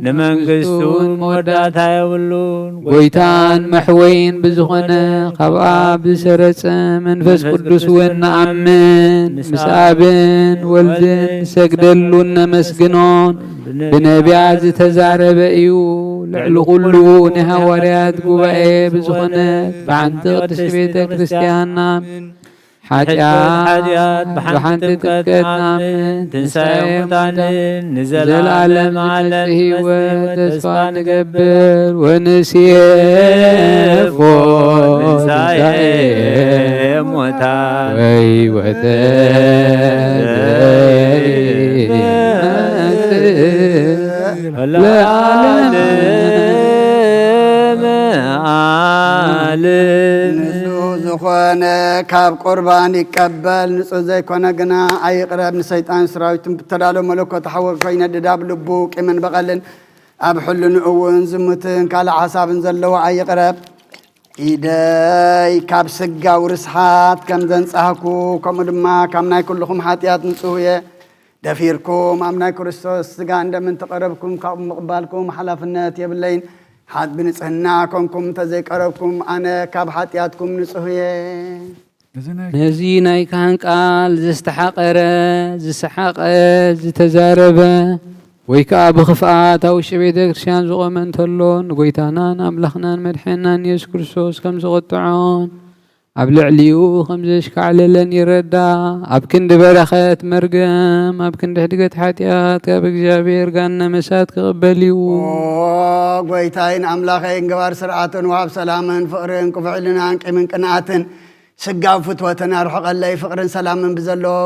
ንመንግሥቱን መወዳእታ የብሉን ጐይታን መሕወይን ብዝኾነ ካብ ኣብ ዝሰረጸ መንፈስ ቅዱስ እውን ንኣምን ምስ ኣብን ወልድን ንሰግደሉን ነመስግኖን ብነቢያት ዝተዛረበ እዩ ልዕሊ ኩሉ ንሃዋርያት ጉባኤ ብዝኾነት ብሓንቲ ቅድስቲ ቤተ ክርስቲያንና ሓጢአት ብሓንቲ ጥምቀት ናምን ትንሣኤ ሙታንን ንዘለዓለም ዓለም ሕይወት ተስፋ ንገብር ወንሴፎ ትንሣኤ ሙታን ወሕይወተ ለዓለም ዓለም ንጹህ ዝኾነ ካብ ቁርባን ይቀበል ንጹህ ዘይኮነ ግና ኣይቕረብ ንሰይጣን ሰራዊትን ብተዳሎ መለኮት ሓወቅ ኮይነድዳ ብልቡ ቂምን በቐልን ኣብ ሕሉን እውን ዝሙትን ካልእ ሓሳብን ዘለዎ ኣይቕረብ ኢደይ ካብ ስጋው ርስሓት ከም ዘንጻህኩ ከምኡ ድማ ካብ ናይ ኩልኹም ሓጢኣት ንጹህ እየ ደፊርኩም ኣብ ናይ ክርስቶስ ስጋ እንደምን ተቐረብኩም ካብኡ ምቕባልኩም ሓላፍነት የብለይን ሓት ብንጽህና ኮንኩም እንተዘይቀረብኩም ኣነ ካብ ሓጢኣትኩም ንጹህ እየ ነዚ ናይ ካህን ቃል ዘስተሓቐረ ዝሰሓቐ ዝተዛረበ ወይ ከዓ ብኽፍኣት ኣብ ውሽጢ ቤተ ክርስቲያን ዝቖመ እንተሎ ንጐይታናን ኣምላኽናን መድሐናን ኢየሱስ ክርስቶስ ከም ዝቕጥዖን ኣብ ልዕሊኡ ከም ዘሽካዕለለን ይረዳእ ኣብ ክንዲ በረኸት መርገም ኣብ ክንዲ ሕድገት ሓጢኣት ካብ እግዚኣብሔር ጋነ መሳት ክቕበል እዩ ጐይታይን ኣምላኸይን ገባር ስርዓትን ወሃብ ሰላምን ፍቕርን ክፍዕልናን ቂምን ቅንኣትን ስጋብ ፍትወትን ኣርሕቐለይ ፍቕርን ሰላምን ብዘለዎ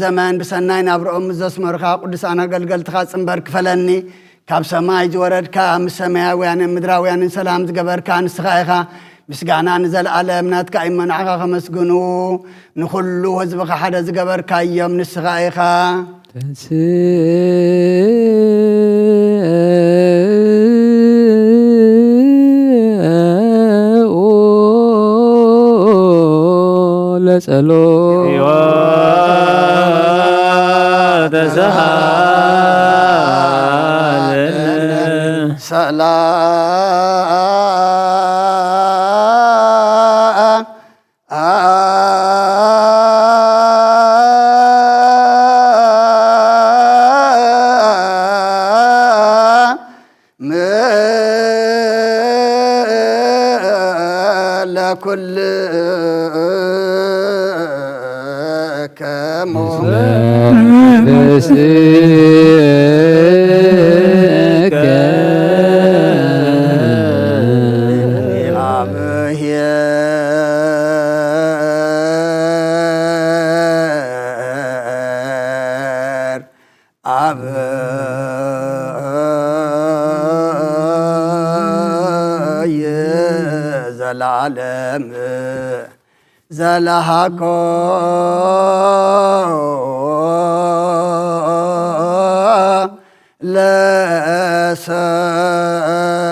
ዘመን ብሰናይ ናብርኦም ዘስመርካ ቅዱሳን ኣገልገልትኻ ጽምበር ክፈለኒ ካብ ሰማይ ዝወረድካ ምስ ሰማያውያንን ምድራውያንን ሰላም ዝገበርካ ንስኻ ኢኻ ምስጋና ንዘለዓለም ናትካ ይመናዕኻ ከመስግኑ ንኹሉ ህዝብኻ ሓደ ዝገበርካ እዮም ንስኻ ኢኻ ለጸሎት ተሳሃለነ ለኩል ዘላለም ዘለሃኮ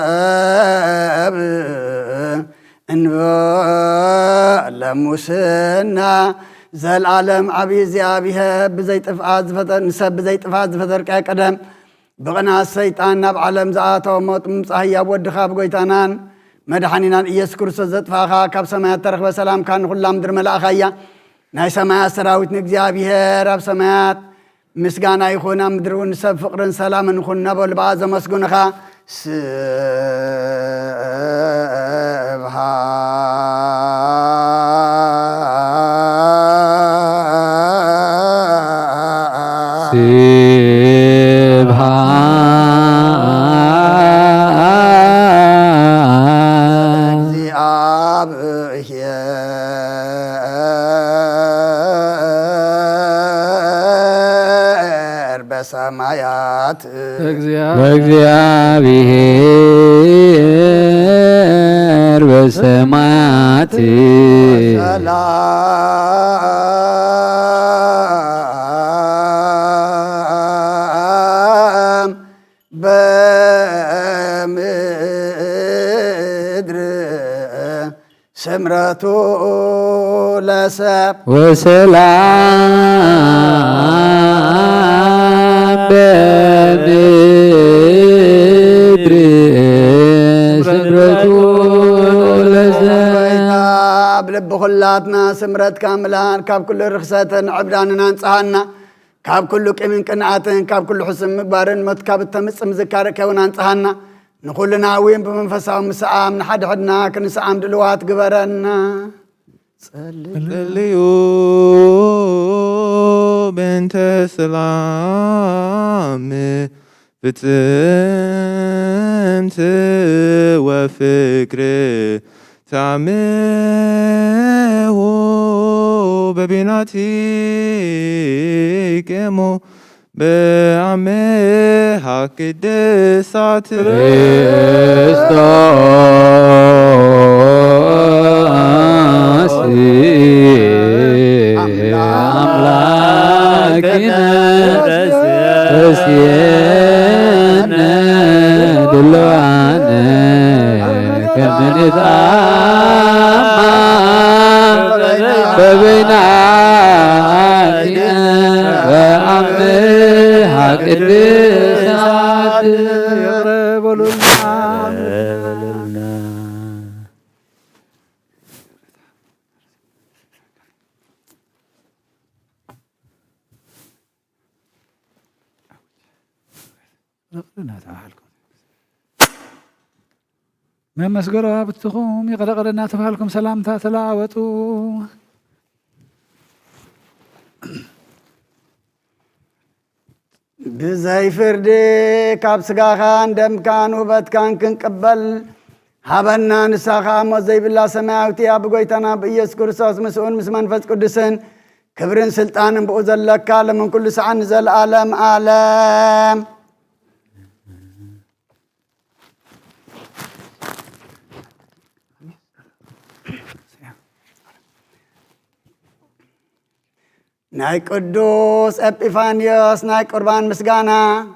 ለሰብ እንበለ ሙስና ዘላለም ዓብዪ እግዚኣብሔር ብዘይጥፍኣት ዝፈጠር ንሰብ ብዘይጥፍኣት ዝፈጠርካ ቀደም ብቕንዓት ሰይጣን ናብ ዓለም ዝኣተወ ሞት ምምጻእ ህያብ ወድኻ ብጎይታናን መድሓኒናን ኢየሱስ ክርስቶስ ዘጥፋኻ ካብ ሰማያት ተረኽበ ሰላምካ ንኹላ ምድሪ መላእኻ እያ ናይ ሰማያት ሰራዊት ንእግዚኣብሔር ኣብ ሰማያት مسجانا يخونا مدرون سب فقرن سلام نخونا بالبعض مسجون خا በሰማያት በእግዚአብሔር በሰማያት ሰላም በምድር ስምረቱ ለሰብ ወሰላም በምድር ስምረቱ ለሰብ بلب خلاتنا سمرت كاملان كاب كل رخصة عبداننا انصحنا كاب كل كمين قناعتن كاب كل حسن مقبارن مت كاب التمس مذكارك ونانصحنا نقولنا وين بمنفسهم مسعام نحد حدنا كنسعام دلوات قبرنا صليو بنت سلام بتمت وفكري تعمه ببناتي كمو بعمها قدسات ክርስቶስ አምላክነ እስየነ ድልዋነ ከምንታማ በበይናቲነ በአምሃ ቅድሳት يقربلنا من مسجرها بتخوم يقرأ لنا تفعلكم سلامتا تلاوتوا بزاي فردي كاب سقاخان دم كان وبت كان كنقبل هبنا نساخا موزي بالله سماوتي أبقويتنا بإيس كرسوس مسؤول مسمن فز قدسن كبرن سلطان بأوزل لك من كل سعى نزل عالم عالم ناي قدوس ابيفانيوس ناي قربان مسغانا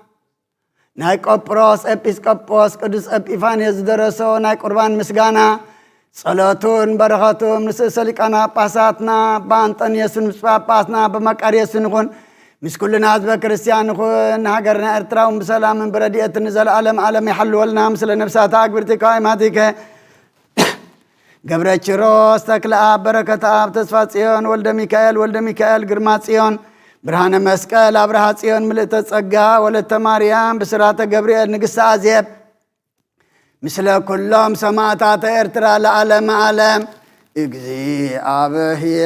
ناي قبروس ابيسقوبوس قدوس ابيفانيوس درسو ناي قربان مسغانا صلاتون بركاتهم نسسلقنا باساتنا بانطن يسن باسنا بمقاريسن خون مسكلنا حزب كريستيان خون هاجرنا ارتراو بسلام برديت نزل عالم عالم يحل ولنا مثل نفسات اكبرتك قائماتك قبر الشروس تكلا بركة آب تسفى صيون ولد ميكائيل قرمات صيون برهان مسكال أبرهات صيون ملئت الصقا ولد مريم بسرات قبريل نقص عزيب مثل كلهم سماعتات ارترى لعالم عالم اقزي أبهير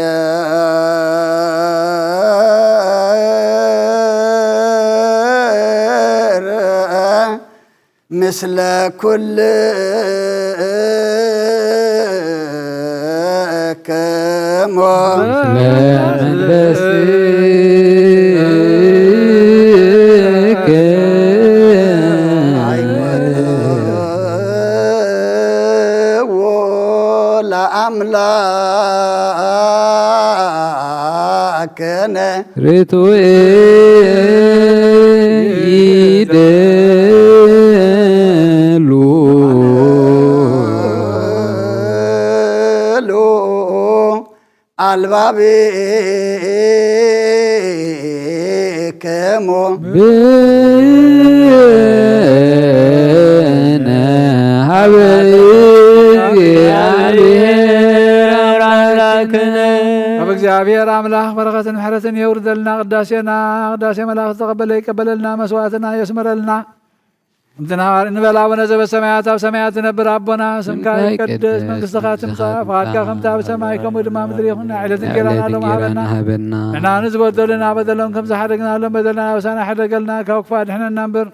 مثل كل أملاكنا رتوي يدلو البابي كمو بنا حبيبي عليه أملاكنا እግዚአብሔር አምላክ በረከትን ምሕረትን የውርደልና ቅዳሴና ቅዳሴ መላእክት ተቀበለ ይቀበለልና መስዋዕትና የስመረልና እንትና እንበላ አቡነ ዘበሰማያት ኣብ ሰማያት ትነብር አቦና ስምካ ይቀደስ መንግሥትካ ትምጻእ ፈቃድካ ከምቲ ኣብ ሰማይ ከምኡ ድማ ምድሪ ይኹን ዕለትን እንጀራና ሎሚ ሃበና ንሕና ንዝበደሉና በደሎም ከም ዝሓደግናሎም በደልና ኣበሳና ሓደገልና ካብ ክፉእ ኣድሕነና እምበር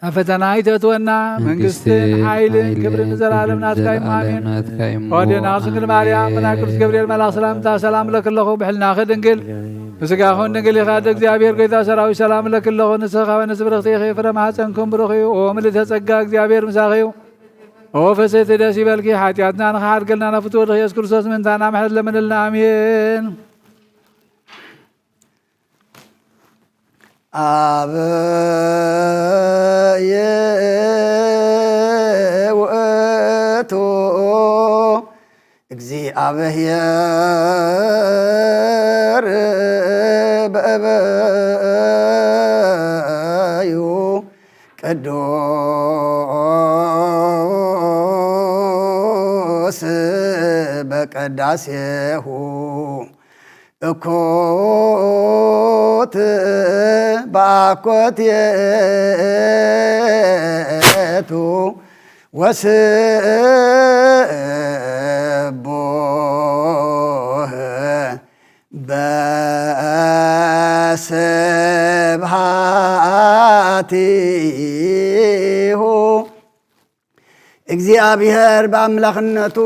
ኣብ ፈተና ኣይተእትወና መንግስትን ሓይልን ክብርን ንዘላለም ናትካ እዩ ኣሜን። ወዴና ድንግል ማርያም ብናይ ቅዱስ ገብርኤል መልኣክ ሰላምታ ሰላም ለክለኹ ብሕልናኺ ድንግል ብስጋኹን ድንግል ኢኻ ደ እግዚአብሔር ጎይታ ሰራዊት ሰላም ለክለኹ ንስኻ ወንስ ብርኽቲ ኢኺ ፍረ ማኅፀንኩም ብሩኽ እዩ ኦ ምልዕተ ጸጋ እግዚአብሔር ምሳኺ እዩ ኦ ፈሰይቲ ደስ ይበልኪ ሓጢኣትና ንኸሓድገልና ናፍትወ ኢየሱስ ክርስቶስ ምንታና ምሕረት ለምንልና አሜን። አበየ ውእቱ እግዚአብሔር በእበዩ ቅዱስ በቅዳሴሁ እኮት ባኮቴቱ ወስቦህ በስብሃቲሁ እግዚአብሔር በአምላክነቱ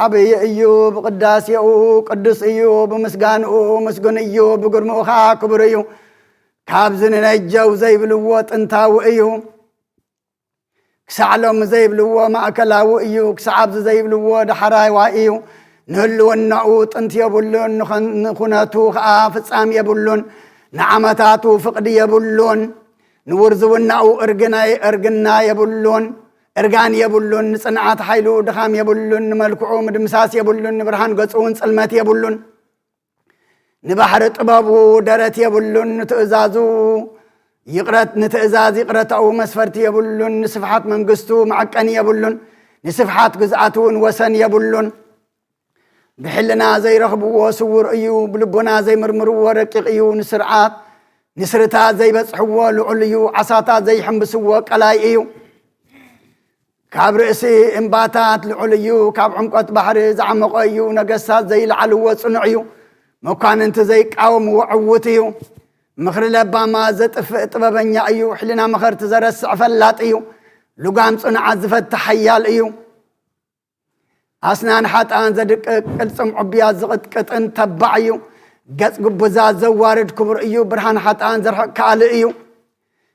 ዓብይ እዩ ብቅዳሴኡ ቅዱስ እዩ ብምስጋንኡ ምስጉን እዩ ብግርምኡኻ ክቡር እዩ ካብ ዝንነጀው ዘይብልዎ ጥንታዊ እዩ ክሳዕ ሎሚ ዘይብልዎ ማእከላዊ እዩ ክሳዕ ዘይብልዎ ዳሕራዋይ እዩ ንህልውናኡ ጥንቲ የብሉን ንኹነቱ ከዓ ፍጻሜ የብሉን ንዓመታቱ ፍቅዲ የብሉን ንውርዝውናኡ እርግና የብሉን እርጋን የብሉን ንጽንዓት ኃይሉ ድኻም የብሉን ንመልክዑ ምድምሳስ የብሉን ንብርሃን ገጹውን ጽልመት የብሉን ንባሕሪ ጥበቡ ደረት የብሉን ንትእዛዙ ይቅረተው መስፈርቲ የብሉን ንስፍሓት መንግስቱ ማዕቀኒ የብሉን ንስፍሓት ግዝኣቱውን ወሰን የብሉን ብሕልና ዘይረኽብዎ ስውር እዩ ብልቦና ዘይምርምርዎ ረቂቕ እዩ ንስርዓት ንስርታት ዘይበጽሕዎ ልዑል እዩ ዓሳታት ዘይሕምብስዎ ቀላይ እዩ ካብ ርእሲ እምባታት ልዑል እዩ ካብ ዕምቆት ባሕሪ ዝዓመቐ እዩ ነገሥታት ዘይለዓልዎ ጽኑዕ እዩ መኳንንቲ ዘይቃወምዎ ዕውት እዩ ምኽሪ ለባማ ዘጥፍእ ጥበበኛ እዩ ሕሊና መኸርቲ ዘረስዕ ፈላጥ እዩ ልጓም ጽኑዓት ዝፈትሕ ሓያል እዩ ኣስናን ሓጣን ዘድቅቅ ቅልጽም ዕቡያት ዝቕጥቅጥን ተባዕ እዩ ገጽ ግቡዛት ዘዋርድ ክቡር እዩ ብርሃን ሓጣን ዘርሕቕ ካልእ እዩ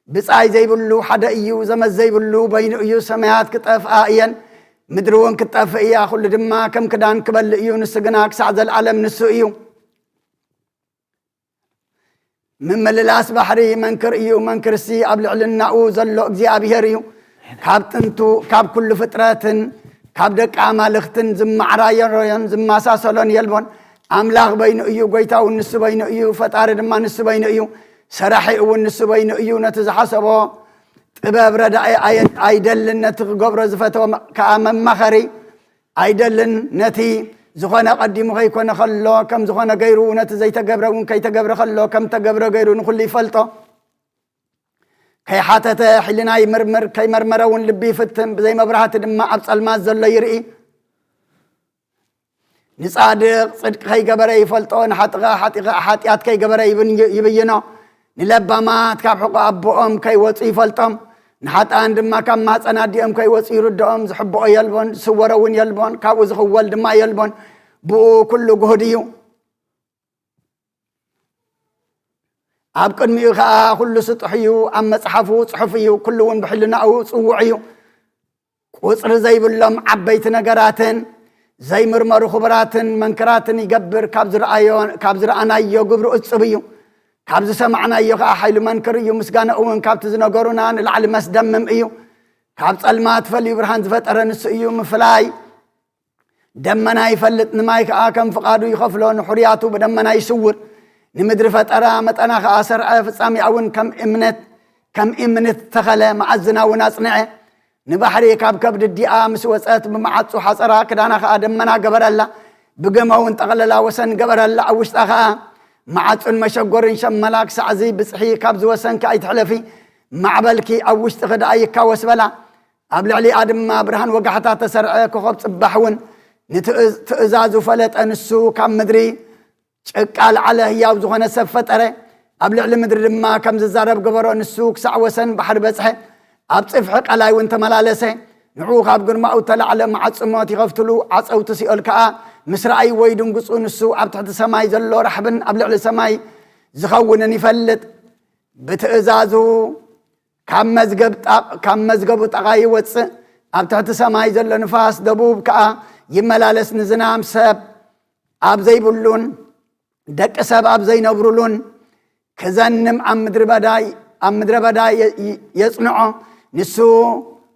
ብጻይ ዘይብሉ ሓደ እዩ ዘመት ዘይብሉ በይኑ እዩ ሰማያት ክጠፍኣ እየን ምድሪ እውን ክጠፍእ እያ ኩሉ ድማ ከም ክዳን ክበልእ እዩ ንሱ ግና ክሳዕ ዘለዓለም ንሱ እዩ ምምልላስ ባሕሪ መንክር እዩ መንክርሲ ኣብ ልዕልናኡ ዘሎ እግዚአብሔር እዩ ካብ ጥንቱ ካብ ኩሉ ፍጥረትን ካብ ደቂ ኣማልኽትን ዝማዕራየሮን ዝማሳሰሎን የልቦን ኣምላኽ በይኑ እዩ ጎይታው ንሱ በይኑ እዩ ፈጣሪ ድማ ንሱ በይኑ እዩ ሰራሒ እውን ንሱ በይኑ እዩ ነቲ ዝሓሰቦ ጥበብ ረዳኢ ኣይደልን ነቲ ክገብሮ ዝፈተወ ከዓ መማኸሪ ኣይደልን ነቲ ዝኾነ ቀዲሙ ከይኮነ ከሎ ከም ዝኾነ ገይሩ ነቲ ዘይተገብረ እውን ከይተገብረ ከሎ ከም ተገብረ ገይሩ ንኩሉ ይፈልጦ ከይሓተተ ሕሊና ይምርምር ከይመርመረ እውን ልቢ ይፍትን ብዘይ መብራህቲ ድማ ኣብ ጸልማት ዘሎ ይርኢ ንጻድቕ ጽድቂ ከይገበረ ይፈልጦ ንሓጥቓ ሓጢኣት ከይገበረ ይብይኖ ንለባማት ካብ ሕቆ ኣቦኦም ከይወፁ ይፈልጦም ንሓጣን ድማ ካብ ማፀና ዲኦም ከይወፁ ይርድኦም ዝሕብኦ የልቦን ዝስወሮ እውን የልቦን ካብኡ ዝኽወል ድማ የልቦን ብኡ ኩሉ ጉህድ እዩ ኣብ ቅድሚኡ ከዓ ኩሉ ስጡሕ እዩ ኣብ መጽሓፉ ጽሑፍ እዩ ኩሉ እውን ብሕልናኡ ጽውዕ እዩ ቁፅሪ ዘይብሎም ዓበይቲ ነገራትን ዘይምርመሩ ክቡራትን መንክራትን ይገብር ካብ ዝረኣናዮ ግብሩ እጽብ እዩ ካብ ዝሰማዕናዮ ከዓ ሓይሉ መንክር እዩ ምስጋና እውን ካብቲ ዝነገሩና ንላዕሊ መስደምም እዩ ካብ ጸልማት ፈልዩ ብርሃን ዝፈጠረ ንሱ እዩ ምፍላይ ደመና ይፈልጥ ንማይ ከዓ ከም ፍቃዱ ይኸፍሎ ንሕርያቱ ብደመና ይስውር ንምድሪ ፈጠራ መጠና ከዓ ሰርዐ ፍጻሜ እውን ከም እምነት ተኸለ መዓዝና እውን ኣጽንዐ ንባሕሪ ካብ ከብዲ ዲኣ ምስ ወፀት ብመዓፁ ሓፀራ ክዳና ከዓ ደመና ገበረላ بجمعون تغللا وسن جبر الله عوشت أخا معطن مشجورين شملاك سعزي بصحي كابز وسن كأيت حلفي معبلكي عوشت غدا أيكا وسبلا قبل علي آدم ما برهان وقحتا تسرع كخب صباحون نتأزازو فلت أنسو كم مدري قال على هياو زغنا سفتره قبل علي مدري ما كم زارب قبرو أنسو كسع وسن بحر بصحي أبصف حق علي وانت ملالسه نعوق أبقر ما أوتلا على معصماتي غفتلو عصو تسيئل كأ مسرعي ويدون قصون السو أبتحت سماي زلو رحبن قبل علي سماي زخونني فلت بتأزازو كم مزقب تغاي وص أبتحت سماي زلو نفاس دبوب كأ يملالس نزنام سب أب زي بلون دك سب أب زي نبرلون كزنم أم مدر بداي يصنعو نسو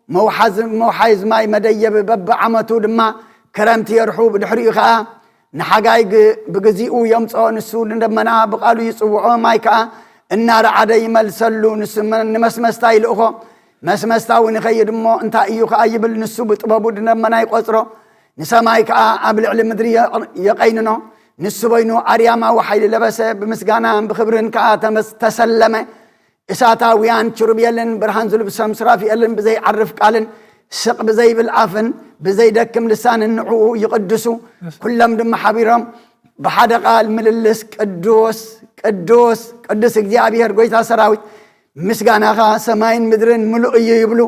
موحز ماي مديب بب عمتو دما كرمتي يرحو بدحريقا نحقاي بغزيئو يمصو نسو لندمنا بقالو يصوعو مايكا النار عدا يملسلو نمسمستاي لأخو مسمستاو نخيد مو انتا ايوكا يبل نسو بطبابو دندمنا يقصرو نسمايكا قبل علم مدري يقيننو نسو بينو أرياما وحيل لبسه بمسقانا بخبرن كا تسلمه إساتاويان شرب يلن برهان زلب سمسرافي يلن بزي عرف قالن سق بزي بالعفن بزي دكم لسان النعو يقدسو كلهم دم حبيرهم بحد قال مللس قدوس እግዚአብሔር ጎይታ ሰራዊት ምስጋና ኻ ሰማይን ምድርን ሙሉእ እዩ ይብሉ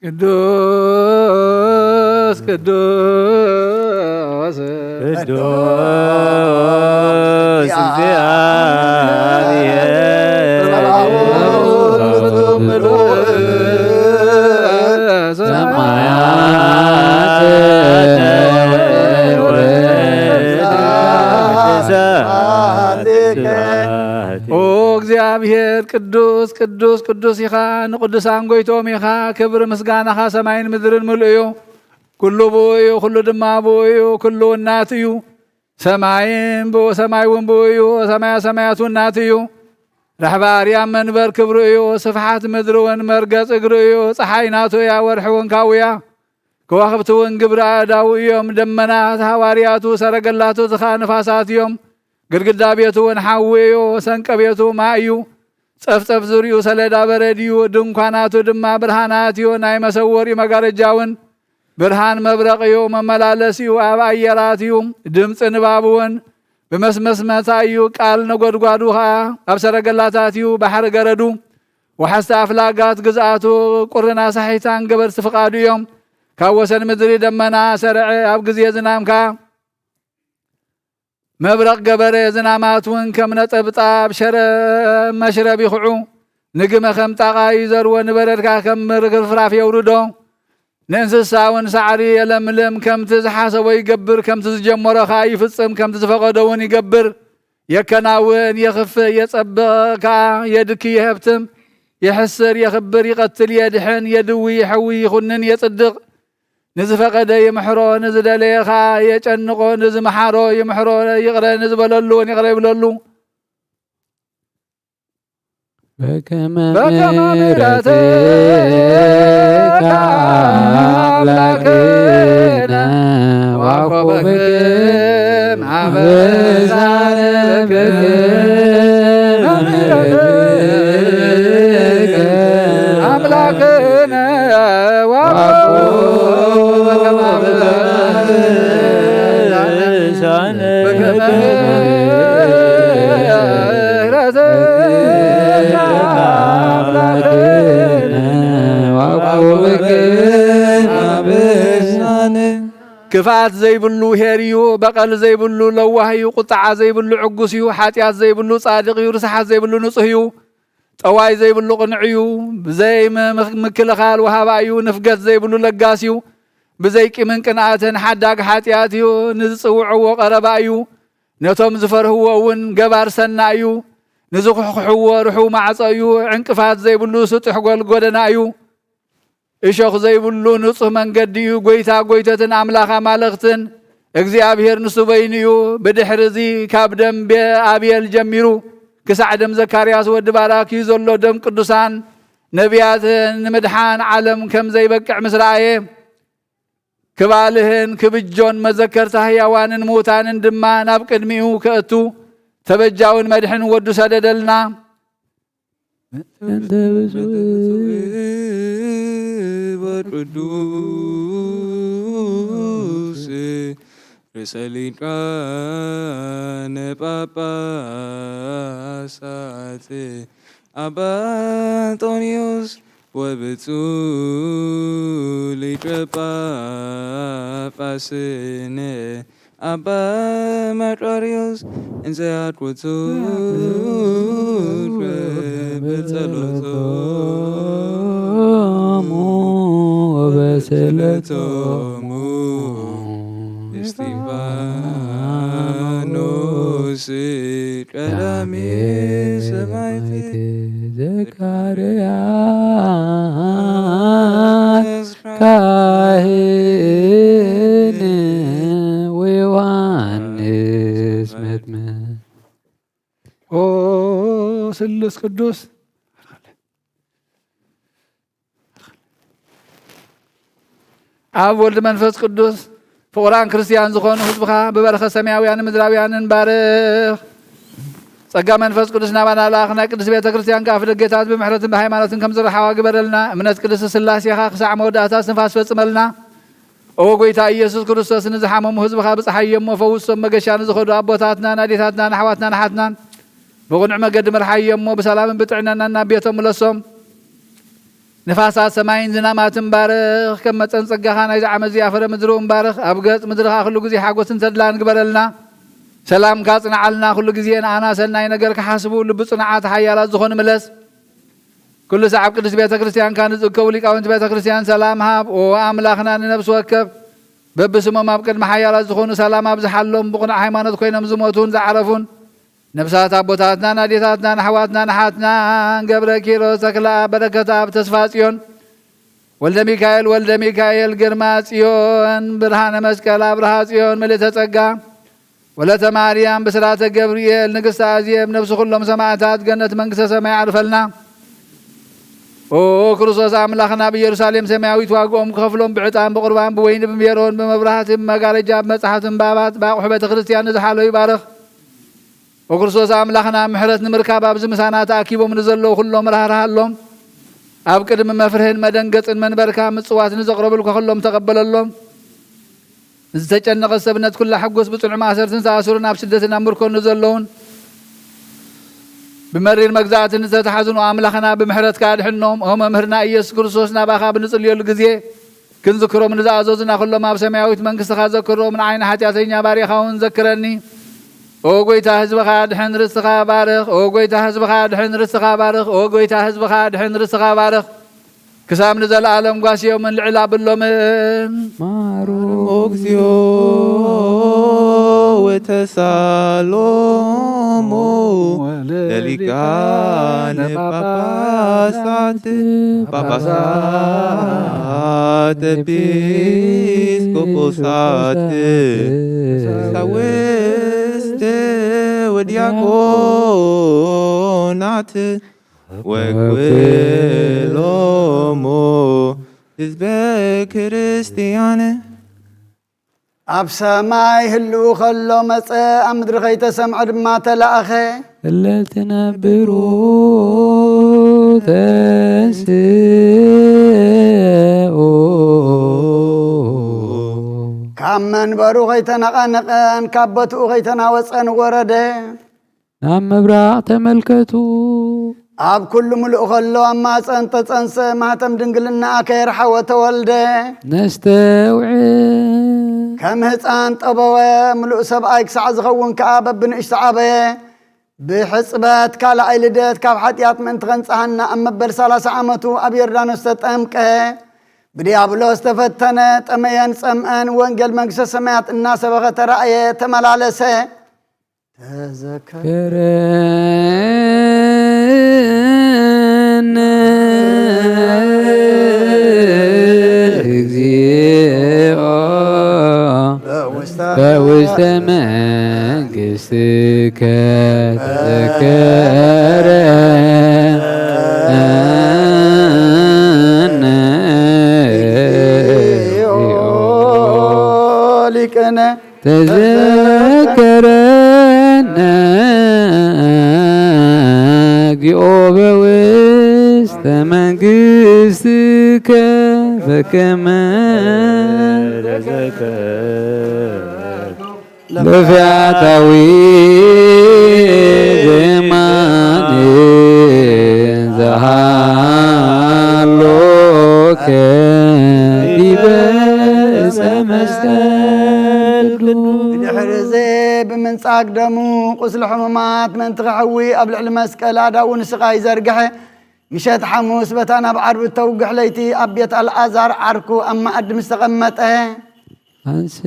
ቅዱስ ቅዱስ ቅዱስ እግዚአብሔር እግዚአብሔር ቅዱስ ቅዱስ ቅዱስ ይኻ ንቅዱሳን ጎይቶም ይኻ ክብሪ ምስጋናኻ ሰማይን ምድርን ሙሉእ እዩ ኩሉ ብኡ እዩ ኩሉ ድማ ብኡ እዩ ኩሉ እናት እዩ ሰማይን ብኡ ሰማይውን ብኡ እዩ ሰማያ ሰማያት እናት እዩ ረሕባ ኣርያም መንበር ክብሪ እዩ ስፍሓት ምድሪ እውን መርገፅ እግሪ እዩ ፀሓይ ናቱ እያ ወርሒ እውን ካብኡ እያ ከዋኽብቲ እውን ግብሪ ኣእዳው እዮም ደመናት ሃዋርያቱ ሰረገላቱ ዝኻ ንፋሳት እዮም ግድግዳ ቤቱ እውን ሓዊ እዩ ሰንቀ ቤቱ ማይ እዩ ፀፍፀፍ ዙርዩ ሰሌዳ በረድ እዩ ድንኳናቱ ድማ ብርሃናት እዩ ናይ መሰወሪ መጋረጃ እውን ብርሃን መብረቕ እዩ መመላለስ እዩ ኣብ ኣየራት እዩ ድምፂ ንባብ እውን ብመስመስመታ እዩ ቃል ነጎድጓዱ ኸ ኣብ ሰረገላታት እዩ ባሕሪ ገረዱ ወሓስቲ ኣፍላጋት ግዝኣቱ ቁርና ሳሒታን ገበርቲ ፍቓዱ እዮም ካብ ወሰን ምድሪ ደመና ሰርዐ ኣብ ግዜ ዝናምካ መብረቕ ገበረ ዝናማት እውን ከም ነጠብጣብ መሽረብ ይኽዑ ንግመ ከም ጣቓይ ዘርዎ ንበረድካ ከም ርግፍራፍ የውርዶ ንእንስሳ እውን ሳዕሪ የለምልም ከምቲ ዝሓሰቦ ይገብር ከምቲ ዝጀመሮኻ ይፍፅም ከምቲ ዝፈቐዶ እውን ይገብር የከናውን የኽፍእ የጸብቕካ የድኪ የህብትም የሕስር የኽብር ይቐትል የድሕን የድዊ ይሐዊ ይኹንን የጽድቕ نزفقد يمحرو نزدليخا يجنقو نزمحارو يمحرو يقرأ نزبللو يقرأ يبللو بكما مرتك أملاكنا وعفو بكم عبزان بكم أملاكنا وعفو كفات زي بلو هيريو بقل زي بلو لوهيو قطع زي بلو عقسيو حاتيات زي بلو صادقيو رسحات زي بلو نصهيو طواي زي بلو قنعيو زي مكلخال وهابايو نفقت زي بلو لقاسيو بزيك من قناعتن حداق حاتياتيو نزصوعو قربايو نتوم زفرهو ون قبار سنايو نزخحو رحو معصايو عنقفات زي بلو سطح قدنايو إشوخ زي بلو نصح من قديو قويتتن أملاخا مالختن እግዚአብሔር ንሱ በይንዩ በድሕርዚ ካብ ደም አብየል ጀሚሩ ክሳዕ ደም ዘካርያስ ወዲ ባራኪ ዘሎ ደም ቅዱሳን ነቢያት ንምድሓን ዓለም ከም ዘይበቅዕ ምስራየ ክባልህን ክብጆን መዘከርታ ሕያዋንን ሙታንን ድማ ናብ ቅድሚኡ ከእቱ ተበጃውን መድሕን ወዱ ሰደደልና እንተ ብፁዕ ወቅዱስ ርእሰ ሊቃነ ጳጳሳት አባ አንጦንዮስ ወብፁዕ ሊቀ ጳጳስነ አባ መቃርዮስ እንዘ ያቁቱ በጸሎቶሙ ወበስእለቶሙ እስጢፋኖስ ቀዳሜ ሰማዕት ዘካርያስ ካህን ወዮሐንስ መጥምቅ ኦ ስሉስ ቅዱስ አብ ወልድ መንፈስ ቅዱስ ፍቁራን ክርስቲያን ዝኾኑ ህዝብኻ ብበረኸ ሰማያውያን ምድራውያንን ባርኽ ጸጋ መንፈስ ቅዱስ ናባና ላኽ ናይ ቅዱስ ቤተ ክርስቲያን ከኣፍ ደገታት ብምሕረትን ብሃይማኖትን ከም ዝረሓዋ ግበረልና እምነት ቅዱስ ስላሴኻ ክሳዕ መወዳእታ ስንፋስ ፈጽመልና ኦ ጎይታ ኢየሱስ ክርስቶስ ንዝሓመሙ ህዝብኻ ብፀሓይ እሞ ፈውሶም መገሻ ንዝኸዱ ኣቦታትና ናዴታትናን ኣሕዋትና ናሓትናን ብቕኑዕ መገዲ ምርሓይ እሞ ብሰላምን ብጥዕናና ናብ ቤቶም ምለሶም ንፋሳት ሰማይን ዝናማትን ባርኽ ከም መፀን ጸጋኻ ናይ ዝዓመት ዝያፈረ ምድሩ እምባርኽ ኣብ ገጽ ምድርኻ ኩሉ ግዜ ሓጎስን ተድላን ግበረልና ሰላም ካጽንዓልና ኩሉ ግዜ ንኣና ሰናይ ነገር ክሓስቡ ልቢ ጽኑዓት ሓያላት ዝኾኑ ምለስ ኩሉ ሰዓብ ቅዱስ ቤተ ክርስቲያን ንዝእከቡ ሊቃውንቲ ቤተ ክርስቲያን ሰላም ሃብ ኦ ኣምላኽና ንነብሲ ወከፍ በብስሞም ኣብ ቅድሚ ሓያላት ዝኾኑ ሰላም ኣብ ዝሓሎም ብቕኑዕ ሃይማኖት ኮይኖም ዝሞቱን ዝዓረፉን ነብሳት ኣቦታትና ናዴታትና ኣሕዋትና ናሓትናን ገብረ ኪሮስ ተክላ በረከት ኣብ ተስፋ ጽዮን ወልደ ሚካኤል ግርማ ጽዮን ብርሃነ መስቀል አብርሃ ጽዮን ምልዕተ ጸጋ ወለተ ማርያም ብስራተ ገብርኤል ንግሥተ ኣዝየም ነብሲ ኩሎም ሰማዕታት ገነት መንግሥተ ሰማይ ዓርፈልና ኦ ክርስቶስ ኣምላኽና ብኢየሩሳሌም ሰማያዊት ዋግኦም ክኸፍሎም ብዕጣን ብቁርባን ብወይኒ ብሜሮን ብመብራህቲ ብመጋረጃ ብመጽሓፍትን ባባት ብኣቑሑ ቤተ ክርስቲያን ንዝሓለው ይባርኽ ኦ ክርስቶስ ኣምላኽና ምሕረት ንምርካብ ኣብዚ ምሳና ተኣኪቦም ንዘለዉ ኩሎም ራህርሃሎም ኣብ ቅድሚ መፍርህን መደንገፅን መንበርካ ምጽዋት ንዘቕረብልካ ኩሎም ተቐበለሎም ዝተጨነቐ ሰብነት ኩላ ሕጉስ ብጽኑዕ ማእሰርትን ተኣስሩን ኣብ ስደትን ኣብ ምርኮን ንዘለውን ብመሪር መግዛእትን ዝተተሓዝኑ ኣምላኽና ብምሕረትካ ኣድሕኖም ኦ መምህርና ኢየሱስ ክርስቶስ ናባኻ ብንጽልየሉ ግዜ ክንዝክሮም ንዝኣዘዙና ኩሎም ኣብ ሰማያዊት መንግሥትኻ ዘክሮም ንዓይኒ ሓጢኣተኛ ባሪኻ እውን ዘክረኒ ኦ ጎይታ ህዝብኻ ድሕን ርስትኻ ባርኽ ኦ ጎይታ ህዝብኻ ድሕን ርስትኻ ባርኽ ኦ ጎይታ ህዝብኻ ድሕን ርስትኻ ባርኽ ክሳብ ንዘለኣለም ጓስዮምን ልዕል ኣብሎምን ማሩ እግዚኦ ወተሳሎሙ ለሊቃነ ጳጳሳት ኤጲስቆጶሳት ቀሳውስት ወዲያቆናት ወኩሎሙ ህዝበ ክርስቲያን ኣብ ሰማይ ህልው ከሎ መፀ ኣብ ምድሪ ከይተሰምዐ ድማ ተላእኸ እለትነብሩ ተንስኡ ካብ መንበሩ ከይተነቐነቐን ካብ ቦትኡ ከይተናወፀን ወረደ ናብ ምብራቕ ተመልከቱ ኣብ ኩሉ ምሉእ ከሎ ኣብ ማፀን ተፀንሰ ማህተም ድንግልና ከይረሓወ ተወልደ ነስተውዕ ከም ህፃን ጠበወ ምሉእ ሰብኣይ ክሳዕ ዝኸውን ከዓ በብንእሽቲ ዓበየ ብሕፅበት ካልኣይ ልደት ካብ ሓጢኣት ምእንቲ ከንፀሃና ኣብ መበል 30 ዓመቱ ኣብ ዮርዳኖስ ተጠምቀ ብዲያብሎስ ተፈተነ ጠመየን ፀምአን ወንጌል መንግሥተ ሰማያት እናሰበኸ ተራእየ ተመላለሰ ተዘከረ እግዚኦ በውስተ መንግሥትከ ተዘከረ እግዚኦ በውስተ መንግሥትከ በከመ በፈያታዊ ዘየማን ዘሃሎከ ዲበ ዕፀ መስቀል ድሕሪ ዜ ብምንጻግ ደሙ ቁስሊ ሕሙማት መንቲ ክሕዊ ኣብ ልዕሊ መስቀል ኣዳኡ ንስቓይ ዘርግሐ ምሸት ሐሙስ በታ ናብ ዓርቢ ተውግሕ ለይቲ ኣብ ቤት ኣልዓዛር ዓርኩ ኣብ ማእዲ ምስ ተቐመጠ አንስኡ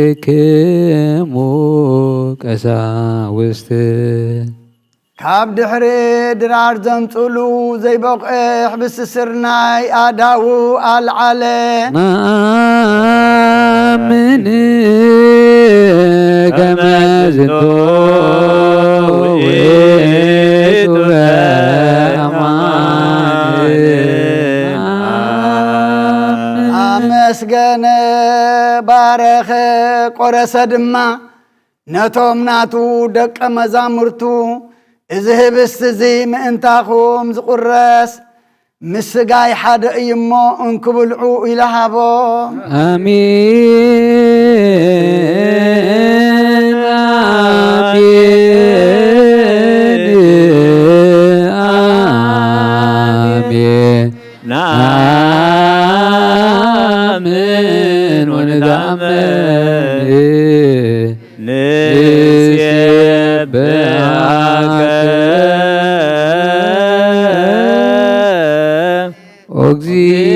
እደዊክሙ ቀሳውስት ካብ ድሕሪ ድራር ዘምፅሉ ዘይበቕሕ ብስስርናይ ኣዳው ኣልዓለ ናምን ከመ ዝንቶ ውእቱ በአማን ኣመስገነ ባረኸ ቆረሰ ድማ ነቶም ናቱ ደቀ መዛሙርቱ እዚ ህብስት እዚ ምእንታኹም ዝቁረስ ምስ ስጋይ ሓደ እዩ እሞ እንክብልዑ ኢለሃቦም አሜን አሜን አሜን ናምን ወንዳምን ንስየብሐከ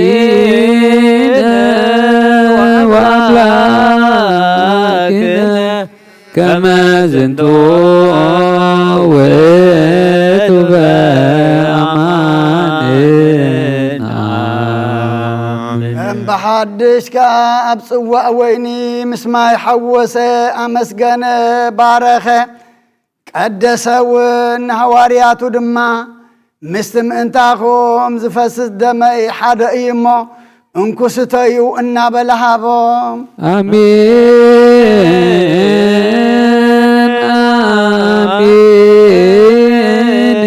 እግዚእነ ወአምላክነ ከመ ዝንቱ ውእቱ በአማን እምበሓድሽካ ኣብ ጽዋእ ወይኒ ምስ ማይ ሓወሰ ኣመስገነ ባረኸ ቀደሰውን ሃዋርያቱ ድማ ምስቲ ምእንታኹም ዝፈስስ ደመይ ሓደ እዩ እሞ እንኩስተዩ እናበለሃቦም አሜን አሜን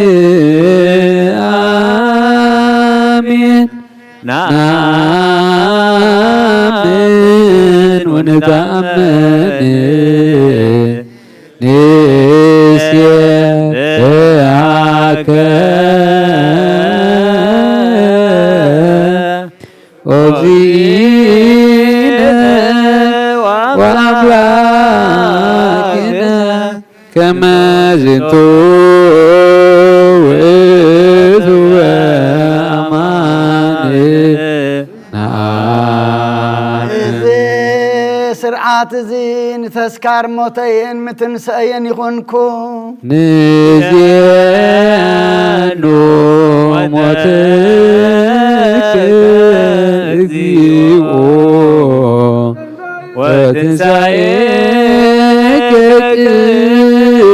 አሜን ናምን ወንተአምን ንስየብሐከ እግዚእነ ወአምላክነ ከመ ዝንቱ ውእቱ በአማን እዚ ስርዓት እዚ ንተስካር ሞተየን ምትንስአየን ይኹንኩ ንዜኑ ሞትከ እግዚኦ ወትንሣኤከ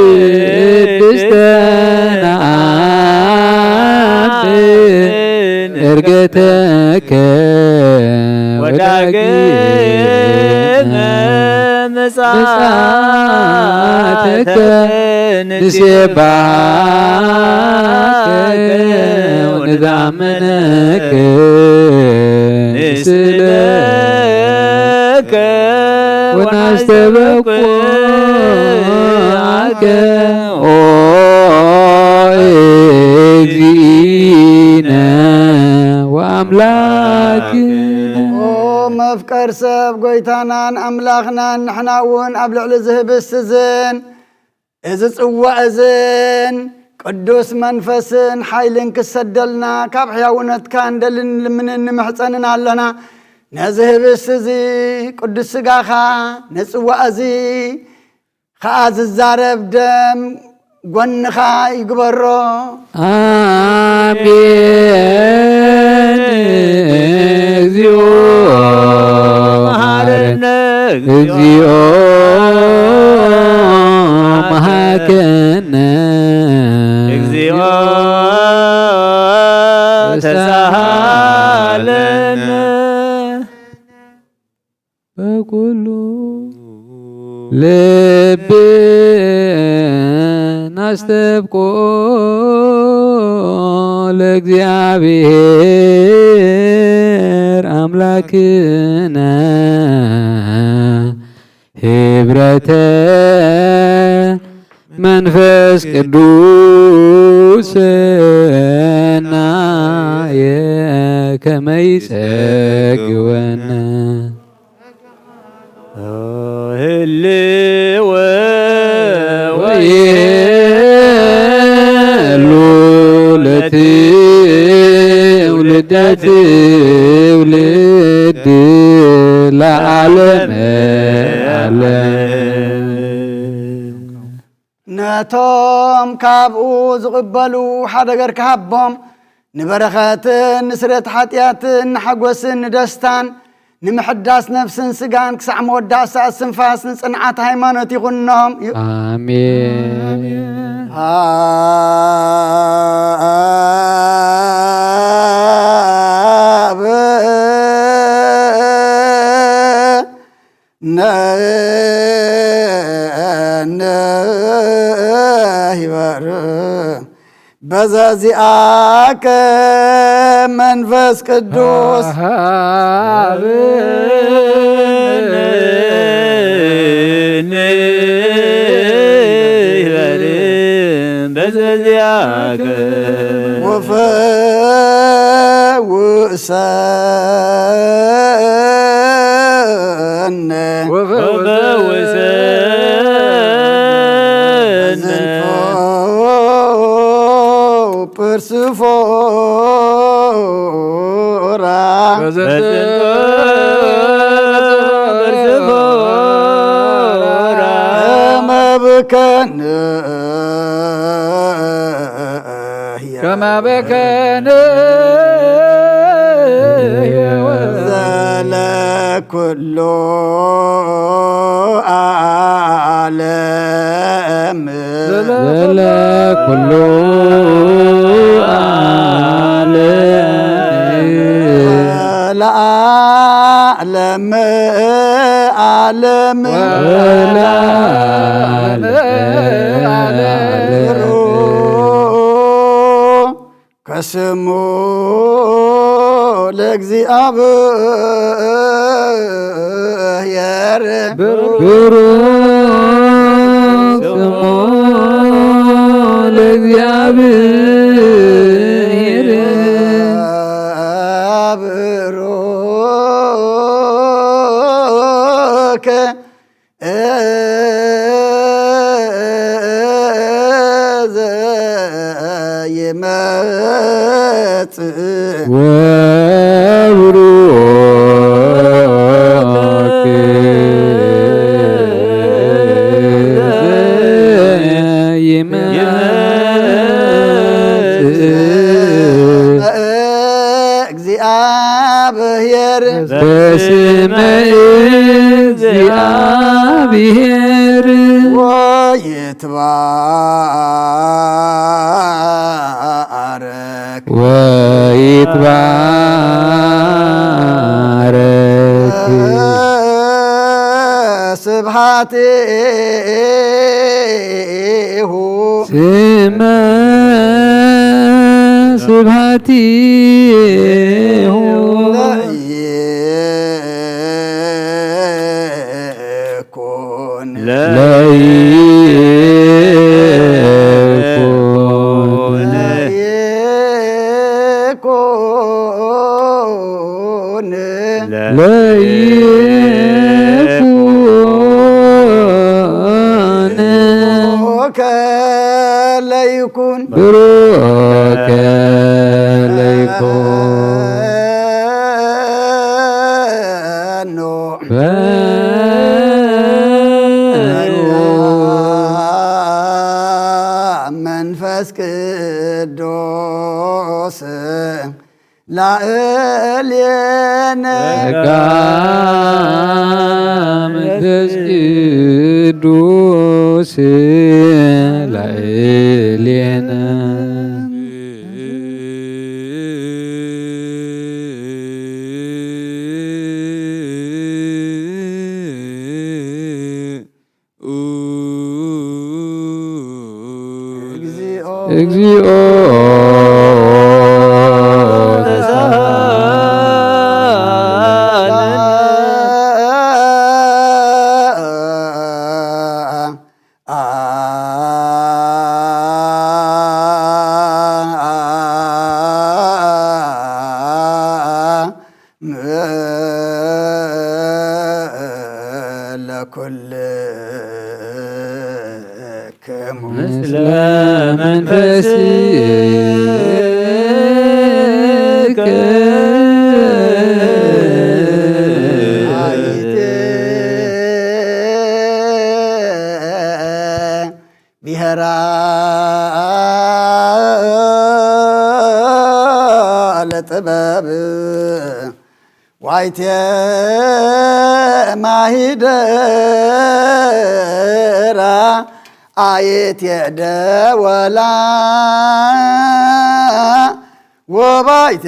ቅድስተ ነአምን ዕርገተከ ወዳግመ ምጽአተከ ንሴብሐከ ወንዛመነከ ንስእለከ ወናስተበቁዐከ ኦ እግዚእነ ወአምላክነ መፍቀር ሰብ ጎይታናን ኣምላኽናን ንሕና እውን ኣብ ልዕሊ ዝህብስት እዝን እዚ ጽዋዕ እዝን ቅዱስ መንፈስን ሓይልን ክሰደልና ካብ ሕያውነትካ እንደልን ልምንን ንምሕፀንን ኣለና ነዚ ህብስት እዚ ቅዱስ ስጋኻ ነጽዋዕ እዚ ከዓ ዝዛረብ ደም ጎንኻ ይግበሮ አሜን እግዚኦ መሐረነ እግዚኦ መሐከነ እግዚኦ ተሳሃለነ ልብን አስጠብቆ ለእግዚአብሔር አምላክነ ኅብረተ መንፈስ ቅዱስ ሰናየ ከመ ይጸግወነ ህልወ ወየሉ ለትውልደ ትውልድ ለዓለመ ዓለም ነቶም ካብኡ ዝቕበሉ ሓደገር ክሃቦም ንበረኸትን ንስረት ሓጢአትን ንሓጐስን ንደስታን ንምሕዳስ ነፍስን ስጋን ክሳዕ መወዳእታ እስንፋስ ንጽንዓት ሃይማኖት ይኹኖም አሜን አብ ነሂበር በዘዚአከ መንፈስ ቅዱስ በዘዚአከ ወፈውሰነ ፐርስፎራ كما بكن ዘለ ኩሉ ዓለም ዘለ ኩሉ ለዓለም ዓለም ከስሙ ለእግዚአብሔር ብሩክ ስሙ ለእግዚአብሔር ብሩክ ዘይመጽእ ወብሩክ ዘይመጽእ እግዚአብሔር በስመ እግዚአብሔር ወይትባረክ ወይትባረክ ስብሐቲሁ ስመ ስብሐቲሁ ለይኩን ለይኩን ለይኩን ለይኩን ብሩከ ለይኩን ብሩከ ለይኩን መንፈስ ቅዱስ ላዕሌነ መንፈስ ቅዱስ ላዕሌነ እግዚኦ ምስለ መንፈስከ ብሔራ ለጥበብ ዋይቴ ማሂደራ አየት የደወላ ወባይተ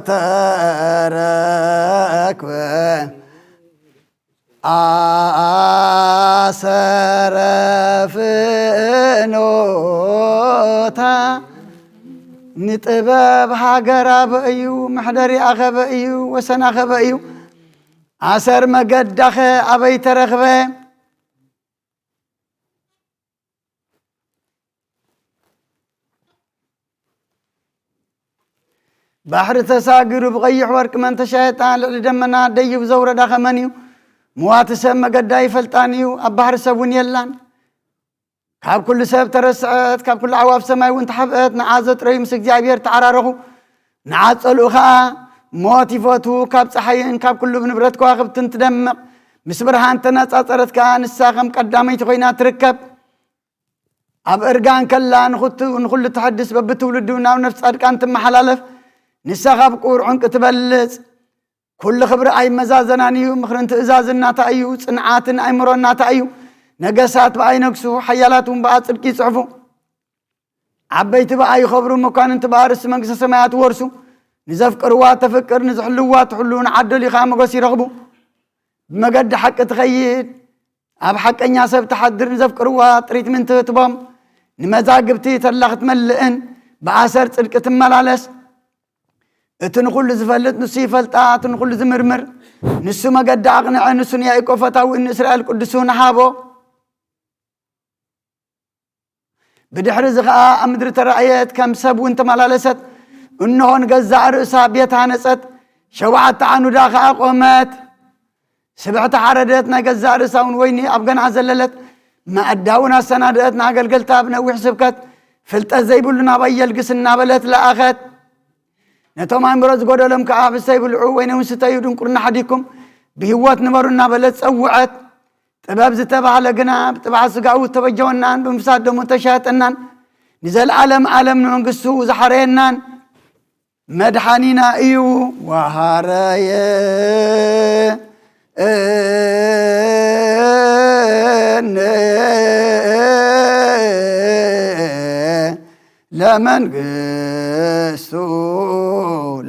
ተረክበ አሰረ ፍኖታ ንጥበብ ሃገራ በእዩ ምሕደሪ ኣኸበ እዩ ወሰና ኸበ እዩ ኣሰር መገዳኸ ኣበይ ተረኽበ ባሕሪ ተሳጊሩ ብቐይሕ ወርቂ መን ተሻየጣ ልዕሊ ደመና ደይብ ዘውረዳ ኸመን እዩ ምዋቲ ሰብ መገዳ ይፈልጣን እዩ ኣብ ባሕሪ ሰብ እውን የላን ካብ ኩሉ ሰብ ተረስዐት ካብ ኩሉ ዓዋፍ ሰማይ እውን ተሓብአት ንዓዘ ጥረዩ ምስ እግዚኣብሔር ተዓራረኹ ንዓፀልኡ ከዓ ሞት ይፈቱ ካብ ፀሓይን ካብ ኩሉ ንብረት ከዋኽብትን ትደምቕ ምስ ብርሃን ተነፃፀረት ከዓ ንሳ ከም ቀዳመይቲ ኮይና ትርከብ ኣብ እርጋን ከላ ንኩሉ ትሐድስ በብትውልዱ ናብ ነፍሲ ጻድቃን ትመሓላለፍ ንሳ ካብ ቁር ዑንቂ ትበልፅ ኩሉ ክብሪ ኣይመዛዘናን እዩ ምኽርን ትእዛዝ እናታ እዩ ፅንዓትን ኣይምሮ እናታ እዩ ነገሳት ብኣይነግሱ ሓያላት እውን በኣ ጽድቂ ይፅሕፉ ዓበይቲ በኣ ይኸብሩ መኳንንቲ በኣ ርእሲ መንግስቲ ሰማያት ወርሱ ንዘፍቅርዋ ተፍቅር ንዝሕልዋ ትሕሉ ንዓደሉ ኢኻ መጎስ ይረኽቡ ብመገዲ ሓቂ ትኸይድ ኣብ ሓቀኛ ሰብ ተሓድር ንዘፍቅርዋ ጥሪት ምን ትህትቦም ንመዛግብቲ ተላ ክትመልእን ብኣሰር ጽድቂ ትመላለስ እቲ ንኩሉ ዝፈልጥ ንሱ ይፈልጣ እቲ ንኩሉ ዝምርምር ንሱ መገዲ ኣቕንዐ ንሱ ንያዕቆብ ፈታዊ ንእስራኤል ቅዱሱ ንሃቦ ብድሕሪ እዚ ከዓ ኣብ ምድሪ ተራእየት ከም ሰብ እውን ተመላለሰት እንሆን ገዛእ ርእሳ ቤት ሃነፀት ሸውዓተ ዓኑዳ ከዓ ቆመት ስብሕቲ ሓረደት ናይ ገዛእ ርእሳ እውን ወይኒ ኣብ ገና ዘለለት መኣዳ እውን ኣሰናድአት ንኣገልገልታ ብነዊሕ ስብከት ፍልጠት ዘይብሉ ናብ ኣየልግስ እናበለት ለኣኸት ነቶም ኣእምሮ ዝጎደሎም ከዓ ብሰይ ብልዑ ወይነ እውን ስተዩ ድንቁርና ሓዲኩም ብህይወት ንበሩ እናበለት ፀውዐት ጥበብ ዝተባህለ ግና ብጥብዓት ስጋኡ ተበጀወናን ብምፍሳድ ደሙ ተሻጠናን ንዘለዓለም ዓለም ንመንግስቱ ዝሓረየናን መድሓኒና እዩ ወሃረየ ለመንግስቱ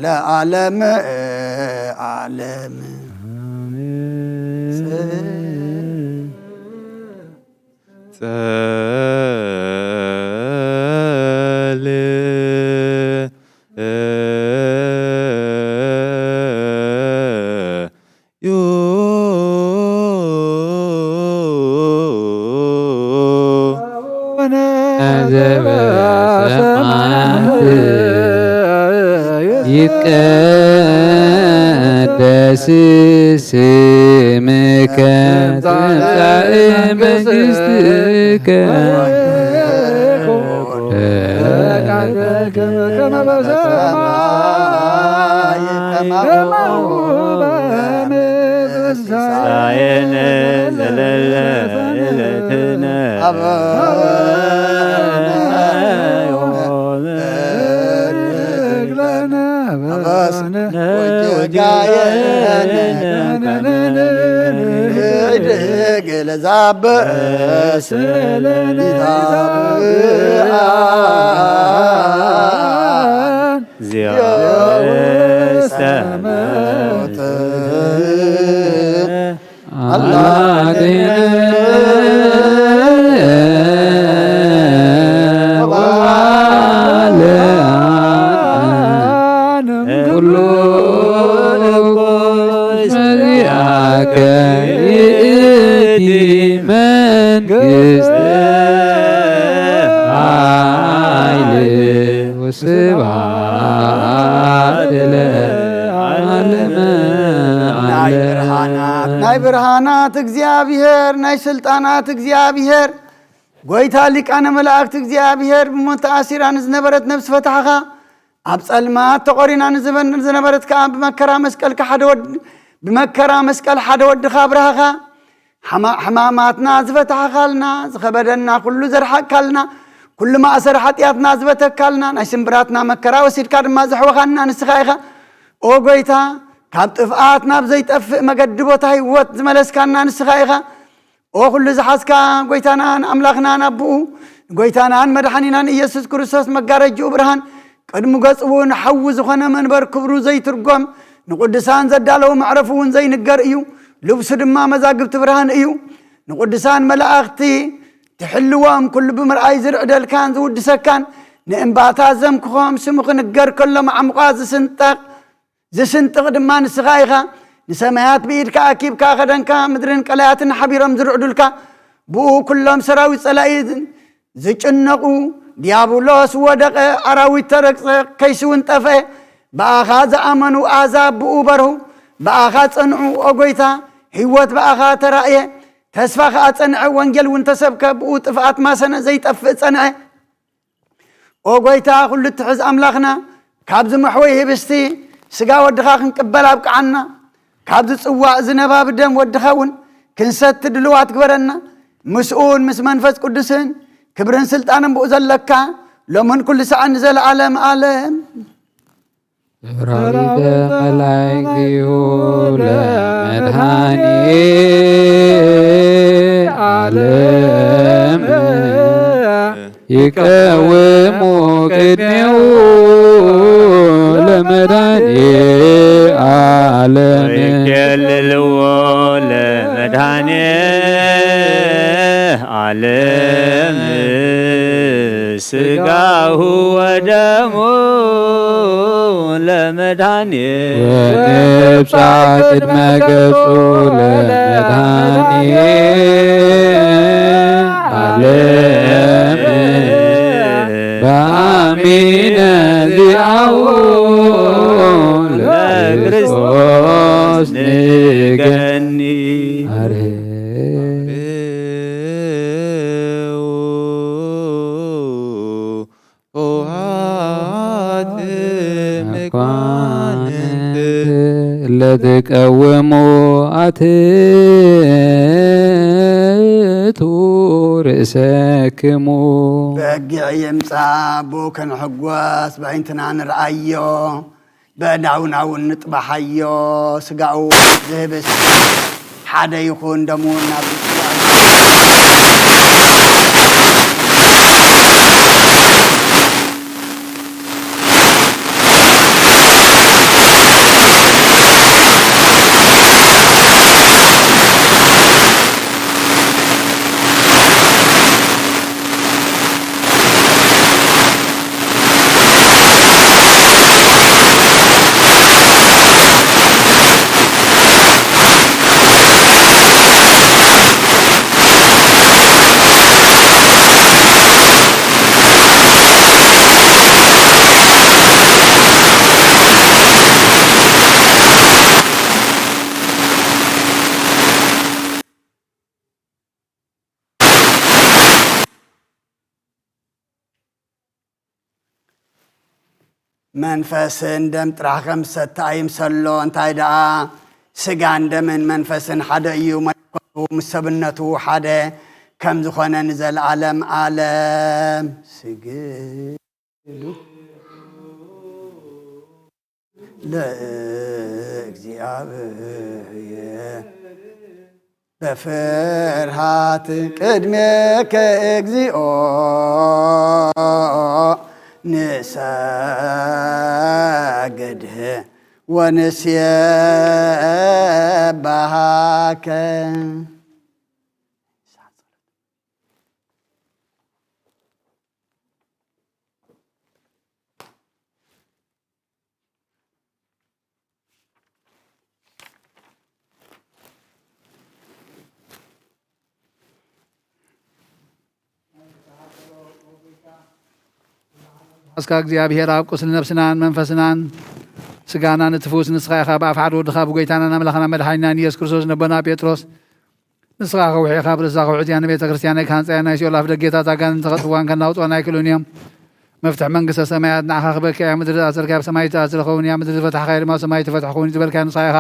ለዓለም ዓለም ይትቀደስ ስምከ ትምጻእ መንግሥትከ ፈቃድከ ከመ በሰማይ ከማሁ በምድር ሳየነ ዘለለ ዕለትነ አላህ ስብሐት ለዓለመ ናይ ብርሃናት እግዚአብሔር ናይ ስልጣናት እግዚአብሔር ጎይታ ሊቃነ መላእክት እግዚአብሔር ብሞት ተኣሲራ ንዝነበረት ነብስ ፈታሕኻ ኣብ ጸልማት ተቆሪና ዝነበረት ከዓ ብመከራ መስቀል ሓደ ወድኻ ብርሃኻ ሕማማትና ዝፈታሕኻልና ዝኸበደና ኩሉ ዘርሓካልና ኩሉ ማእሰር ሓጢአትና ዝበተካልና ናይ ስምብራትና መከራ ወሲድካ ድማ ዘሕወኻና ንስኻ ኢኻ ኦ ጎይታ ካብ ጥፍኣት ናብ ዘይጠፍእ መገዲ ቦታ ህይወት ዝመለስካና ንስኻ ኢኻ ኦ ኩሉ ዝሓዝካ ጎይታናን ኣምላኽናን ኣቦኡ ጎይታናን መድሓኒናን ኢየሱስ ክርስቶስ መጋረጅኡ ብርሃን ቅድሚ ገጽ እውን ሓዊ ዝኾነ መንበር ክብሩ ዘይትርጎም ንቅዱሳን ዘዳለው መዕረፉ እውን ዘይንገር እዩ ልብሱ ድማ መዛግብቲ ብርሃን እዩ ንቅዱሳን መላእኽቲ ትሕልዎም ኩሉ ብምርኣይ ዝርዕደልካን ዝውድሰካን ንእምባታት ዘምክኾም ስሙ ክንገር ከሎም ዓምቋት ዝስንጥቕ ድማ ንስኻ ኢኻ ንሰማያት ብኢድካ ኣኪብካ ኸደንካ ምድርን ቀላያትን ሓቢሮም ዝርዕዱልካ ብኡ ኩሎም ሰራዊት ጸላኢ ዝጭነቑ ዲያብሎስ ወደቐ ኣራዊት ተረግጸ ከይስውን ጠፍአ በኣኻ ዝኣመኑ ኣሕዛብ ብኡ በርሁ በኣኻ ጸንዑ ኦ ጎይታ ህይወት በኣኻ ተራእየ ተስፋ ከዓ ጸንዐ ወንጌል እውን ተሰብከ ብኡ ጥፍኣት ማሰነ ዘይጠፍእ ጸንዐ ኦ ጎይታ ኩሉ ትሕዝ ኣምላኽና ካብ ዝመሕወይ ህብስቲ ስጋ ወድኻ ክንቅበል ኣብቅዓና ካብ ዝጽዋዕ ዝነባብ ደም ወድኻ እውን ክንሰቲ ድልዋት ግበረና ምስኡን ምስ መንፈስ ቅዱስን ክብርን ስልጣንን ብኡ ዘለካ ሎምን ኩሉ ሰዓት ንዘለዓለም ዓለም ራሪበ መላእክቲሁ ለመድኃኒ ዓለም ይቀውሙ ቅድሜው ለመድኃኒ ዓለም ይኬልልዎ ለመድኃኒ ዓለም ስጋሁ ወደሙ ለመድኃኒ ወንብጻ ቅድመ ገጹ ለመድኃኒ ዓለም በአሚነ ዚአሁ ለክርስቶስ ንገኒ ለተቀወሙ አትቱ ርእሰክሙ በጊዕ የምፃ ቦ ከንሕጓስ በዒንትና ንርአዮ በእዳውና እውን ንጥባሓዮ ስጋኡ ዝህብስ ሓደ ይኹን ደሙ ናብ መንፈስን ደም ጥራሕ ከም ዝሰተ ኣይምሰሎ እንታይ ደኣ ስጋን ደምን መንፈስን ሓደ እዩ መለኮቱ ምስ ሰብነቱ ሓደ ከም ዝኾነ ንዘለዓለም ዓለም ስግዱ ለእግዚአብሔር በፍርሃት ቅድሜከ እግዚኦ ንሰግድ ወንስየባሃከ እስካ እግዚአብሔር ኣብ ቁስል ነፍስናን መንፈስናን ስጋናን እትፍውስ ንስኻ ኢኻ ብኣፍ ሓደ ወድኻ ብጎይታናን ኣምላኽና መድሓኒናን ኢየሱስ ክርስቶስ ነቦና ጴጥሮስ ንስኻ ከውሒኻ ብርእስኻ ከውዕትያ ንቤተ ክርስቲያን ናይ ካንፃያ ናይ ሲኦል ኣፍ ደጌታት ኣጋንንቲ ተኸጥፍዋን ከናውፅዋን ኣይክእሉን እዮም መፍትሕ መንግስተ ሰማያት ንዓኻ ክበክያ ምድሪ ኣስርካ ኣብ ሰማይ ተኣስረኸውን እያ ምድሪ ዝፈታሕካ ድማ ሰማይ ተፈትሕ ኸውን ዝበልካ ንስኻ ኢኻ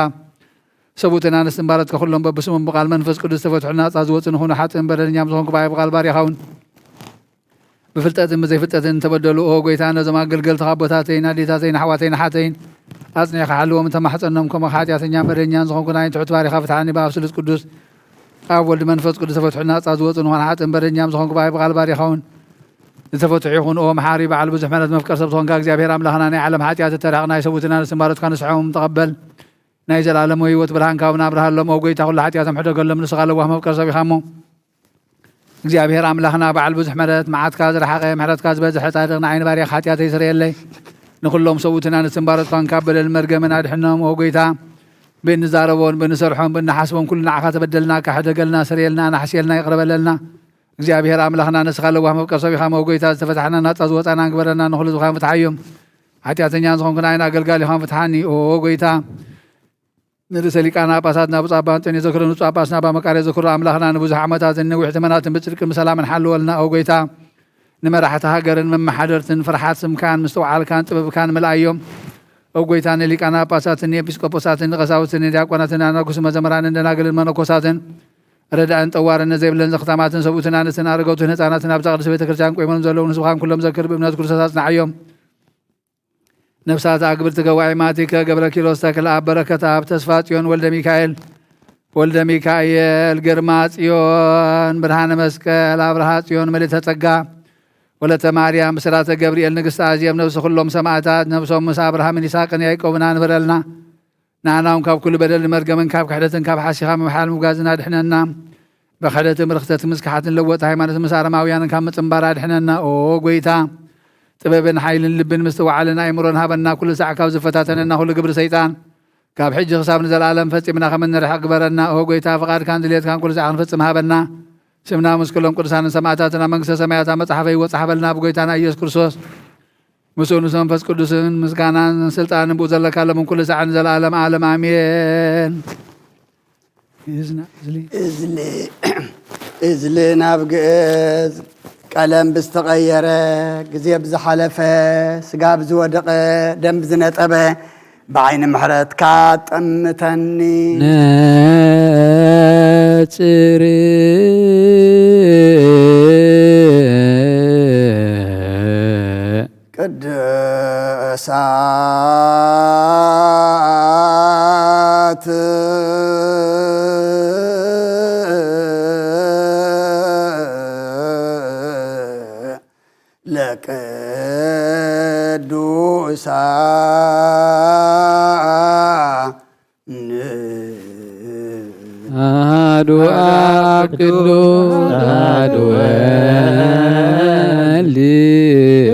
ሰቡትና ንስት እምባረትካ ኩሎም በብስሙም ብቓል መንፈስ ቅዱስ ተፈትሑና ናፃ ዝወፅእ ንኹኑ ሓጥን በደለኛም ዝኾንኩ ባይ ብቓል ባሪኻውን ብፍልጠትን ብዘይፍልጠትን ተበደሉ ኦ ጎይታ ነዞም ኣገልገልትኻ ኣቦታተይን ኣዴታተይን ኣሕዋተይን ሓተይን ኣጽኒዕኻ ሓልዎም ተማሕፀኖም ከምኡ ሓጢኣተኛን በደለኛን ዝኾንኩ ናይ ትሑት ባሪኻ ፍትሓኒ ብኣብ ስሉስ ቅዱስ ኣብ ወልዲ መንፈስ ቅዱስ ተፈትሑና ናፃ ዝወፅእ ንኾነ ሓጥን በደለኛም ዝኾንኩ ባይ ብቓል ባሪኻውን ዝተፈትሑ ይኹን ኦ መሓሪ በዓል ብዙሕ ምሕረት መፍቀር ሰብ ዝኾንካ እግዚአብሔር ኣምላኽና ናይ ዓለም ሓጢኣት ተራቕ ናይ ሰቡትና ንስት እምባረትካ ንስሖም ተቐበል ናይ ዘላለም ህይወት ብርሃን ካብና ኣብርሃሎም ኦ ጎይታ ኩሉ ሓጢኣቶም ሕደገሎም ንስኻ ለዋህ መፍቀር ሰብ ኢኻ እሞ እግዚአብሔር ኣምላኽና በዓል ብዙሕ ምሕረት መዓትካ ዝረሓቐ ምሕረትካ ዝበዝሐ ጻድቕ ንዓይኒ ባርያኻ ሓጢኣተይ ስርየለይ ንኩሎም ሰቡትና ንስት እምባረትካን ካብ በደል መርገምን ኣድሕኖም ኦ ጎይታ ብንዛረቦን ብንሰርሖም ብንሓስቦም ኩሉ ንዓኻ ተበደልና ካሕደገልና ስርየልና ናሕስየልና ይቕረበለልና እግዚአብሔር ኣምላኽና ንስኻ ለዋህ መፍቀር ሰብ ኢኻ ሞ ጎይታ ዝተፈታሕና ናፃ ዝወፃና ንግበረና ንኹሉ ዝኾን ፍትሓዮም ሓጢኣተኛን ዝኾንኩ ናይና ኣገልጋሊ ኢኻ ፍትሓኒ ኦ ጎይታ ንርእሰ ሊቃነ ጳጳሳት ናብፁ ኣባ አንጦንዮስ ዘክሮ ንፁ ጳጳስ ናባ መቃርዮ ዘክሮ ኣምላኽና ንብዙሕ ዓመታትን ነዊሕ ዘመናትን ብፅድቅን ብሰላምን ሓልወልና ኦ ጎይታ ንመራሕቲ ሃገርን መመሓደርትን ፍርሓት ስምካን ምስተውዓልካን ጥበብካን ምልኣዮም ኦ ጎይታ ንሊቃነ ጳጳሳትን ንኤጲስቆጶሳትን ንቐሳውስትን ንዲያቆናትን ኣናጉስ መዘምራንን ደናግልን መነኮሳትን ረዳእን ጠዋርን ዘይብለን ዘኽታማትን ሰቡእትን ኣንስትን ኣረገውትን ህፃናትን ኣብዛ ቅድስቲ ቤተ ክርስቲያን ቆይሞም ዘለዉ ንስብኻን ኩሎም ዘክር ብእምነት ክርስቶስ ኣጽናዕዮም ነፍሳት ኣግብርቲ ገዋይ ማቲከ ገብረ ኪሮስ ተክለ ኣብ በረከት ኣብ ተስፋ ጽዮን ወልደ ሚካኤል ግርማ ጽዮን ብርሃነ መስቀል ኣብርሃ ጽዮን መልእተ ጸጋ ወለተ ማርያም ብስራተ ገብርኤል ንግሥቲ ኣዝየም ነብሲ ኩሎም ሰማዕታት ነብሶም ምስ ኣብርሃምን ይስሐቅን ያዕቆብን አንብረልና ንዓናውን ካብ ኩሉ በደል መርገምን ካብ ክሕደትን ካብ ሓሲኻ ምምሓል ምጓዝን ኣድሕነና ብክሕደትን ብርክተትን ምስካሓትን ለወጥ ሃይማኖት ምስ ኣረማውያንን ካብ ምፅምባር ኣድሕነና ኦ ጎይታ ጥበብን ሓይልን ልብን ምስትውዓልን ኣእምሮን ሃበና ኩሉ ሳዕ ካብ ዝፈታተነና ኩሉ ግብሪ ሰይጣን ካብ ሕጂ ክሳብ ንዘለኣለም ፈፂምና ከም እንርሕቕ ግበረና ኦ ጎይታ ፍቓድካን ድልየትካን ኩሉ ሳዕ ክንፍፅም ሃበና ስምና ምስ ኩሎም ቅዱሳንን ሰማዕታትን ኣብ መንግስተ ሰማያት መፅሓፈ ይወፅእ ሃበልና ብጎይታና ኢየሱስ ክርስቶስ ምስኡ ንስ መንፈስ ቅዱስን ምስጋናን ስልጣንን ብኡ ዘለካሎምን ኩሉ ሳዕ ንዘለኣለም ዓለም ኣሜን እዝሊ ናብ ግእዝ ቀለም ብዝተቐየረ ግዜ ብዝሓለፈ ስጋ ብዝወደቐ ደም ብዝነጠበ ብዓይኒ ምሕረትካ ጠምተኒ ነጽር ቅዱሳት አሐዱ አብ ቅዱስ አሐዱ ወልድ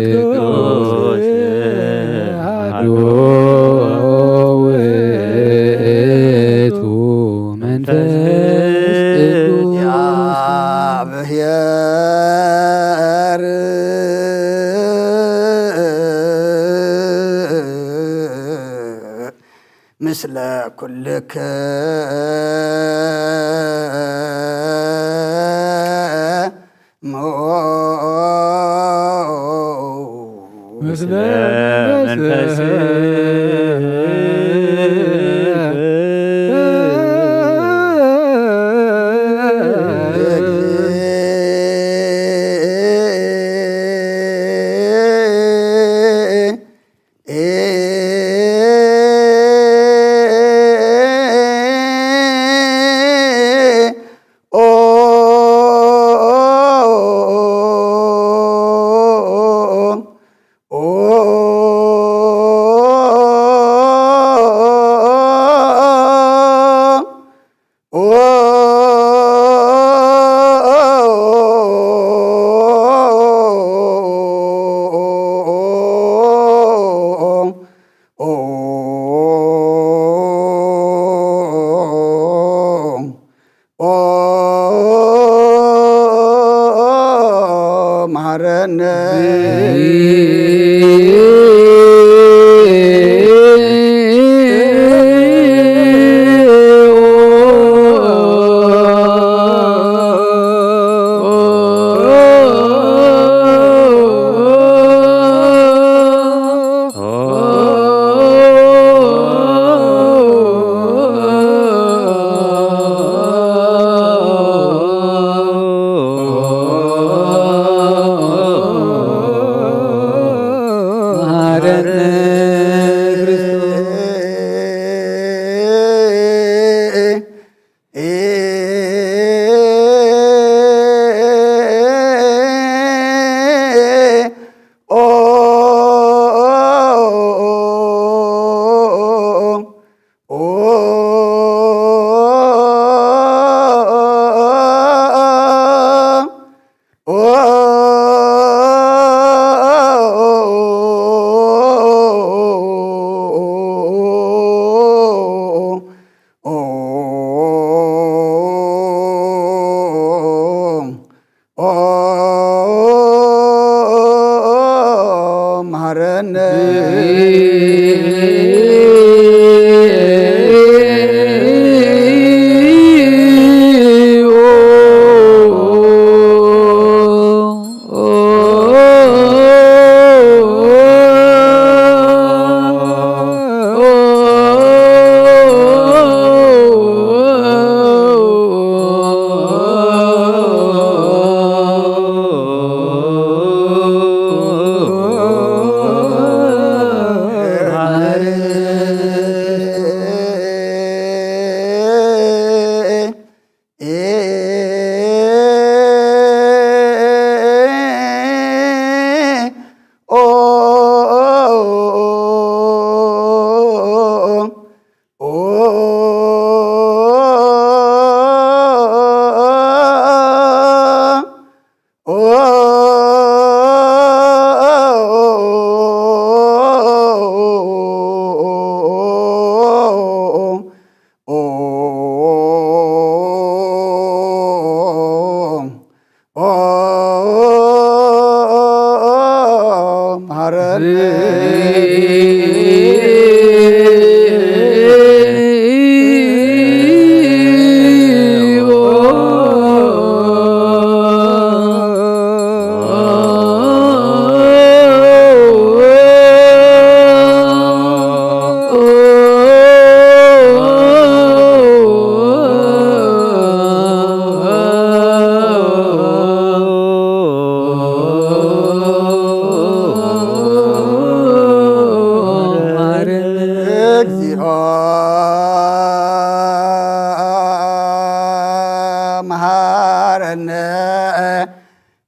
ቅዱስ አሐዱ ውእቱ መንፈስ ቅዱስ እግዚአብሔር ምስለ ኩልክሙ ምስለ መንፈስ መሐረነ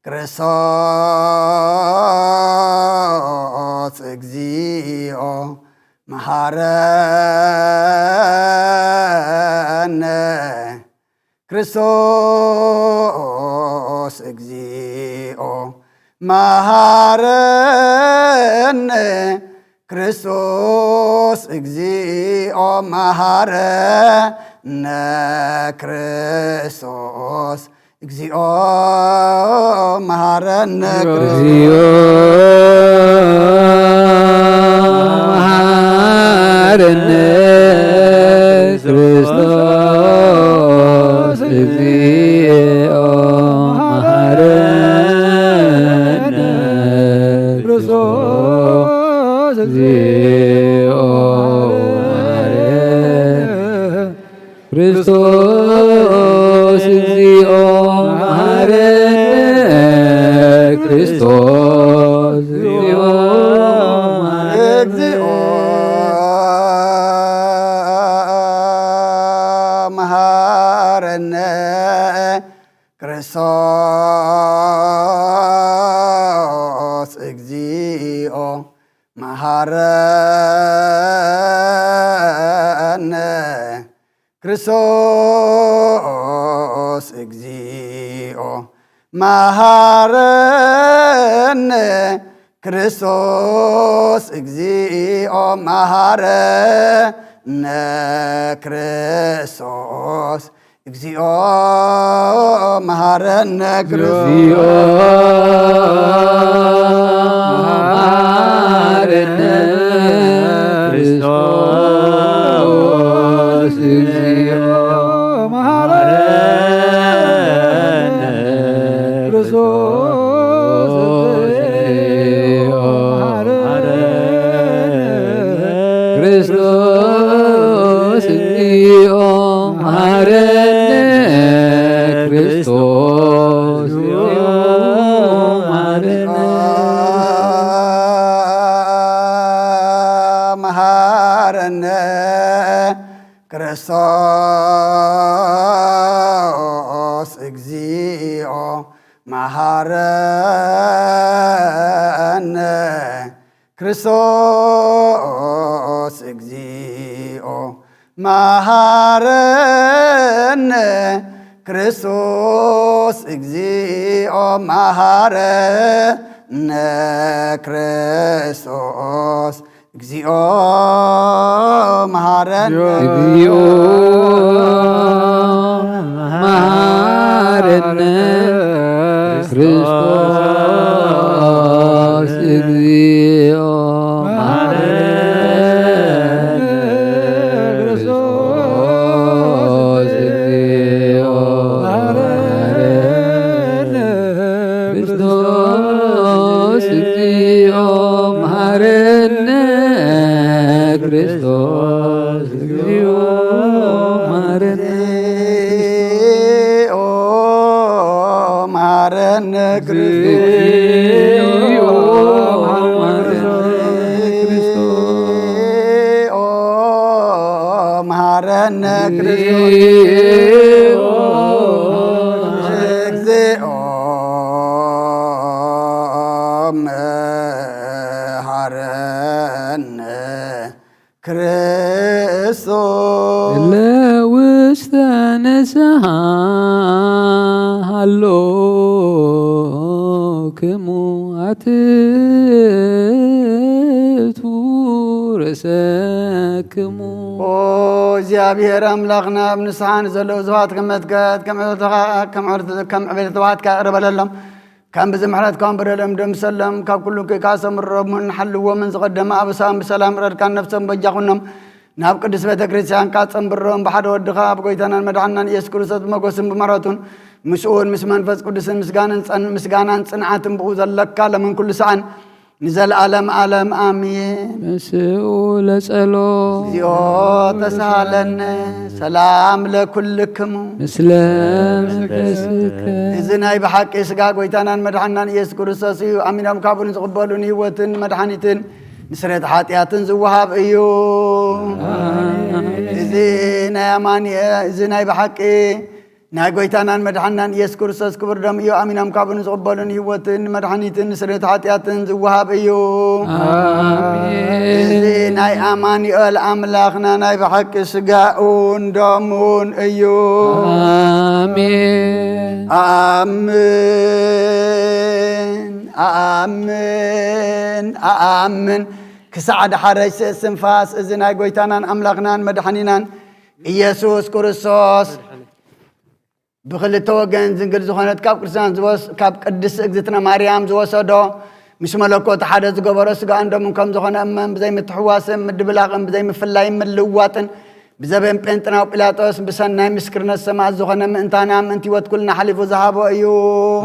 ክርስቶስ ክርስቶስ እግዚኦ መሐረነ ክርስቶስ እግዚኦ መሐረነ ክርስቶስ እግዚኦ መሐረነ ክርስቶስ እግዚኦ መሐረነ እግዚኦ መሐረነ ክርስቶስ እግዚኦ መሐረነ ክርስቶስ እግዚኦ ክርስቶስ እግዚኦ መሐረነ ክርስቶስ እግዚኦ መሐረነ ክርስቶስ እግዚኦ መሐረነ ክርስቶስ እግዚኦ መሐረነ ክርስቶስ እግዚኦ መሐረነ ክርስቶስ እግዚኦ መሐረነ እግዚኦ መሐረነ ክርስቶስ እግዚኦ መሐረነ ክርስቶስ እግዚኦ ክርስቶስ እግዚኦ መሐረነ ክርስቶስ እግዚኦ ክርስቶስ እግዚኦ መሃረነ ክርስቶስ እግዚኦ መሃረነ ክርስቶስ እግዚኦ መሃረነ ክርስቶስ እግዚኦ መሃረነ እግዚኦ መሃረነ ክርስቶስ እግዚኦ ክርስቶስ ለውስተ ንስሐ ሃሎክሙ አትቱ ርእሰክሙ እግዚአብሔር አምላኽና ኣብ ንስሓን ዘለዉ ዝባት ከመትከት ከም ዕቤት ተባሃትካ ቅረበለሎም كان بزمحرات كان برلم دم سلم ككل كاسم الرب من حل ومن زقدم أبسام بسلام رد كان نفسهم بجاكنهم ناب قدس بيت كريستيان كاسم برهم بحد ودخاب قويتنا المدعنا يسكر صد مقسم بمراتون مسؤول مسمان فز قدس مسجانا صنعاتم بوز لك من كل سعن نزل عالم عالم آمين مسؤول سألو زيو تسالن سلام لكلكم مسلم فسك إذن هاي بحق إسقاق ويتانا مدحنا يسكر الساسي أمين أمكابون زقبالون هيوتن مدحانيتن نسرت حاتياتن زوهاب إيو إذن هاي أماني إذن هاي بحق ناقويتانا مدحنا يسكر الساس كبر دم إيو أمين أمكابون زقبالون هيوتن مدحانيتن نسرت حاتياتن زوهاب إيو إذن هاي أماني الأملاخنا ناي بحق إسقاقون دامون إيو آمين آمين آمين آمين كسعد حرج سنفاس إذن هاي قويتانا أملاخنا مدحانينا إيسوس كريستوس بخل توجن زنقل زخانة كاب كريستيان زوس كاب قدس اجزتنا مريم زوس دو مش ملكوت حدث جبرس عندهم كم زخانة أمم بزي متحواسم مدبلاغم بزي مفلايم ملواتن بزبن بنتنا وبيلاطس بسنة مسكرنا السماء زخانة من انتنا من انتي وتكلنا حلف وذهبوا أيو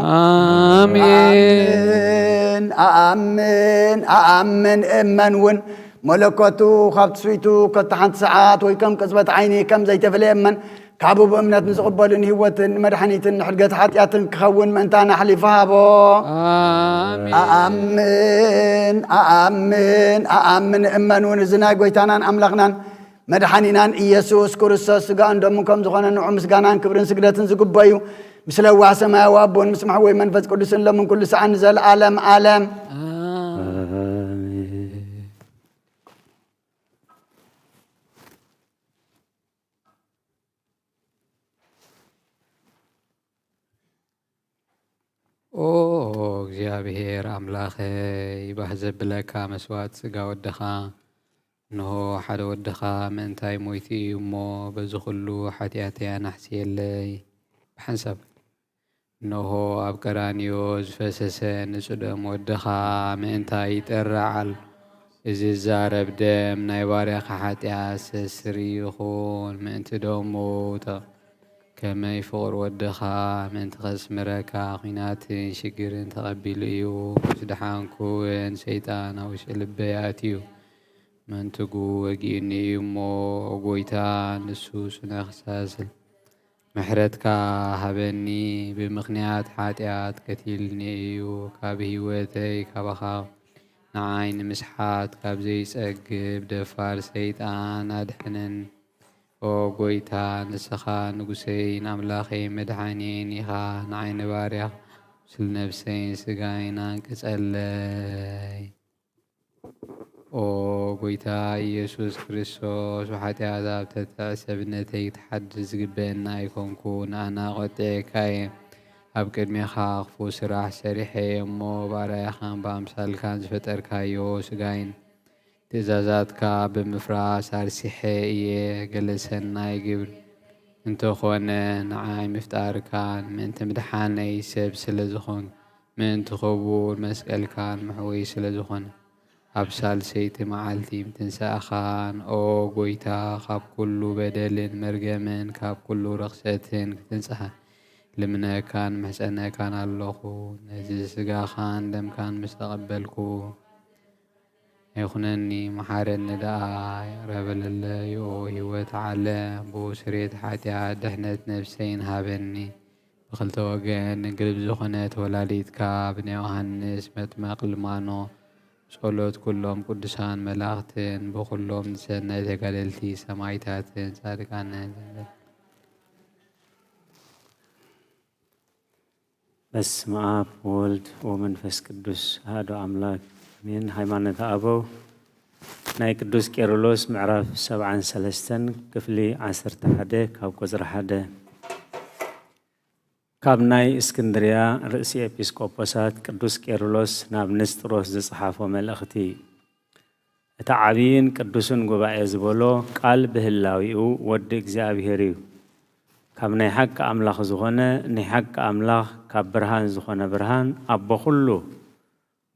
آمين آمين آمين إمن ون ملكوتو خبط سويتو كتحنت ساعات ويكم كسبت عيني كم زي تفلي أمن كابو بأمنات نزقبلن هوتن مدحنيتن حرقت حاتياتن كخون من انتنا حلفها بو آمين آمين آمين آمين إمن ون زنا قويتانا أملغنا مدحنينان إيسوس كريستوس سقان دمكم زغانا نعم سقانان كبرن سقداتن زقبايو مثل واسما وابون مسمح وي منفذ قدسن لمن كل ساعة نزل عالم عالم እግዚአብሔር አምላኸ ይባህዘብ ለካ መስዋዕት ስጋ ወደኻ እንሆ ሓደ ወደኻ ምእንታይ ሞይቲ እዩ እሞ በዚ ኩሉ ሓጢኣተያ ናሕስየለይ ብሓንሳብ እንሆ ኣብ ቀራንዮ ዝፈሰሰ ንጹህ ደም ወደኻ ምእንታይ ይጠራዓል እዚ ዛረብ ደም ናይ ባርያኻ ሓጢኣት ሰስሪ ይኹን ምእንቲ ደሙ ከመይ ፍቕር ወደኻ ምእንቲ ኸስምረካ ኹናትን ሽግርን ተቐቢሉ እዩ ምስ ድሓንኩን ሰይጣናዊ ልበይ ኣትዩ መንትጉ ወጊእኒ እዩ እሞ ጎይታ ንሱ ስነ ክሳስል ምሕረትካ ሃበኒ ብምኽንያት ሓጢኣት ቀቲልኒ እዩ ካብ ህይወተይ ካባኻ ንዓይ ንምስሓት ካብ ዘይጸግብ ደፋር ሰይጣን ኣድሕነን او ጎይታ ንስኻ ንጉሰይን ኣምላኸይ መድኃኒን ኢኻ ንዓይኒ ባርያኽ ስለ ነፍሰይን ስጋይን አንቅጸለይ። ኦ ጎይታ ኢየሱስ ክርስቶስ ብሓጢኣት ኣብ ተዕሰብነተይ ክትሓድስ ዝግበአና ኣይኮንኩን። ኣነ ቖጢዕካየ ኣብ ቅድሜኻ ክፉእ ስራሕ ሰሪሐ እሞ ባርያኻን ብኣምሳልካን ዝፈጠርካዮ ስጋይን ትእዛዛትካ ብምፍራስ ኣርሲሐ እየ። ገለ ሰናይ ግብር እንተኾነ ንዓይ ምፍጣርካን ምእንቲ ምድሓነይ ሰብ ስለ ዝኾን ምእንቲ ኽቡር መስቀልካን መሕወይ ስለ ዝኾነ ኣብ ሳልሰይቲ መዓልቲ ምትንሳእኻን ኦ ጎይታ ካብ ኩሉ በደልን መርገምን ካብ ኩሉ ረኽሰትን ክትንጽሓ ልምነካን ምሕፀነካን ኣለኹ። ነዚ ስጋኻን ደምካን ምስ ተቐበልኩ ኣይኹነኒ መሓረኒ ደኣ ረበለለይ ኦ ህይወት ዓለም ብስሬት ሓጢኣት ድሕነት ነፍሰይን ሃበኒ። ብክልተ ወገን ንግልብ ዝኾነት ወላዲትካ ብናይ ዮሃንስ መጥመቕ ልማኖ ጸሎት ኩሎም ቅዱሳን መላእኽትን ብኩሎም ንሰናይ ተጋደልቲ ሰማዕታትን ጻድቃንን በስመ አብ ወወልድ ወመንፈስ ቅዱስ አሐዱ አምላክ አሜን። ሃይማኖተ አበው ናይ ቅዱስ ቄርሎስ ምዕራፍ 73 ክፍሊ 11 ካብ ቁጽሪ 1 ካብ ናይ እስክንድርያ ርእሲ ኤጲስቆጶሳት ቅዱስ ቄርሎስ ናብ ንስጥሮስ ዝጽሓፎ መልእኽቲ። እቲ ዓብይን ቅዱስን ጉባኤ ዝበሎ ቃል ብህላዊኡ ወዲ እግዚአብሔር እዩ። ካብ ናይ ሓቂ ኣምላኽ ዝኾነ ናይ ሓቂ ኣምላኽ ካብ ብርሃን ዝኾነ ብርሃን ኣቦ ኩሉ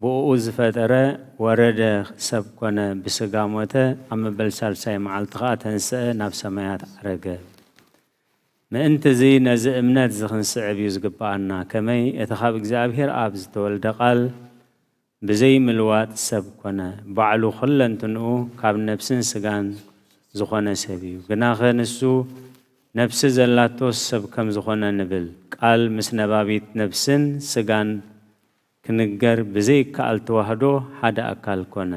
ብኡ ዝፈጠረ ወረደ ሰብ ኮነ ብስጋ ሞተ ኣብ መበል ሳልሳይ መዓልቲ ኸኣ ተንስአ ናብ ሰማያት ዓረገ። ምእንቲ እዚ ነዚ እምነት ዝኽንስዕብ እዩ ዝግባአና። ከመይ እቲ ካብ እግዚኣብሔር ኣብ ዝተወልደ ቃል ብዘይ ምልዋጥ ሰብ ኮነ ባዕሉ ኩለንትንኡ ካብ ነፍስን ስጋን ዝኾነ ሰብ እዩ። ግናኸ ንሱ ነፍሲ ዘላቶ ሰብ ከም ዝኾነ ንብል ቃል ምስ ነባቢት ነፍስን ስጋን ክንገር ብዘይ ከኣል ተዋህዶ ሓደ ኣካል ኮነ።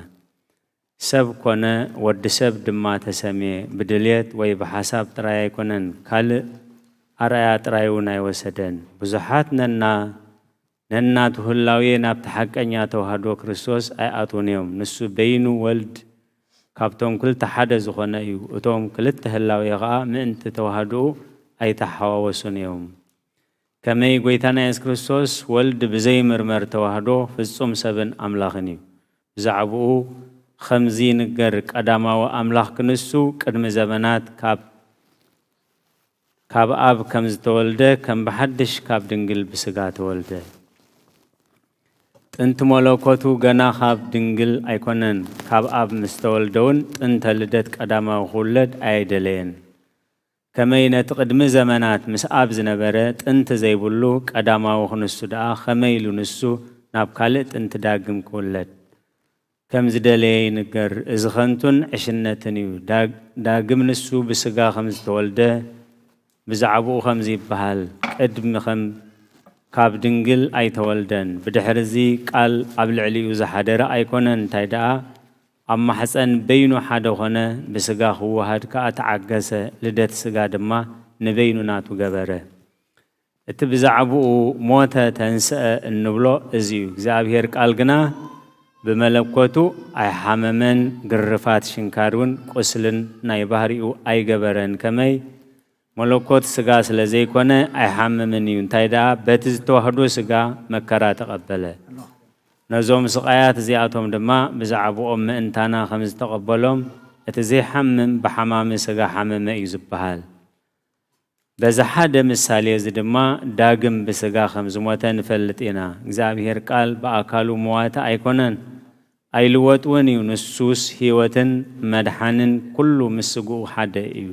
ሰብ ኮነ ወዲ ሰብ ድማ ተሰምየ ብድልየት ወይ ብሓሳብ ጥራይ ኣይኮነን፣ ካልእ ኣርአያ ጥራይ እውን ኣይወሰደን። ብዙሓት ነናቱ ህላዌ ናብቲ ሓቀኛ ተዋህዶ ክርስቶስ ኣይኣትውን እዮም። ንሱ በይኑ ወልድ ካብቶም ክልተ ሓደ ዝኾነ እዩ። እቶም ክልተ ህላዌ ኸዓ ምእንቲ ተዋህድኡ ኣይተሓዋወሱን እዮም። ከመይ ጎይታና ኢየሱስ ክርስቶስ ወልድ ብዘይ ምርመር ተዋህዶ ፍጹም ሰብን ኣምላኽን እዩ። ብዛዕባኡ ከምዚ ንገር ቀዳማዊ ኣምላኽ ክንሱ ቅድሚ ዘመናት ካብ ኣብ ከም ዝተወልደ ከም ብሓድሽ ካብ ድንግል ብስጋ ተወልደ። ጥንቲ መለኮቱ ገና ካብ ድንግል ኣይኮነን። ካብ ኣብ ምስ ተወልደውን ጥንተ ልደት ቀዳማዊ ክውለድ ኣይደለየን። ከመይ ነቲ ቅድሚ ዘመናት ምስ ኣብ ዝነበረ ጥንቲ ዘይብሉ ቀዳማዊ ክንሱ ደኣ ከመይ ኢሉ ንሱ ናብ ካልእ ጥንቲ ዳግም ክውለድ ከም ዝደለየ ይንገር። እዚ ኸንቱን ዕሽነትን እዩ። ዳግም ንሱ ብስጋ ከም ዝተወልደ ብዛዕባኡ ከምዚ ይበሃል፣ ቅድሚ ካብ ድንግል ኣይተወልደን። ብድሕሪ እዚ ቃል ኣብ ልዕሊኡ ዝሓደረ ኣይኮነን። እንታይ ደኣ ኣብ ማሕፀን በይኑ ሓደ ኾነ፣ ብስጋ ክወሃድ ከዓ ተዓገሰ። ልደት ስጋ ድማ ንበይኑ ናቱ ገበረ። እቲ ብዛዕባኡ ሞተ ተንስአ እንብሎ እዚ እዩ። እግዚኣብሔር ቃል ግና ብመለኮቱ ኣይሓመመን፣ ግርፋት ሽንካርን ቁስልን ናይ ባህሪኡ ኣይገበረን። ከመይ መለኮት ስጋ ስለ ዘይኮነ ኣይሓመምን እዩ። እንታይ ደኣ በቲ ዝተዋህዶ ስጋ መከራ ተቐበለ። ነዞም ስቃያት እዚኣቶም ድማ ብዛዕባኦም ምእንታና ከም ዝተቐበሎም እቲ ዘይሓምም ብሓማሚ ስጋ ሓመመ እዩ ዝበሃል። በዚ ሓደ ምሳሌ እዚ ድማ ዳግም ብስጋ ከም ዝሞተ ንፈልጥ ኢና። እግዚኣብሔር ቃል ብኣካሉ መዋተ ኣይኮነን፣ ኣይልወጥውን እዩ። ንሱስ ህይወትን መድሓንን ኩሉ ምስ ስጉኡ ሓደ እዩ።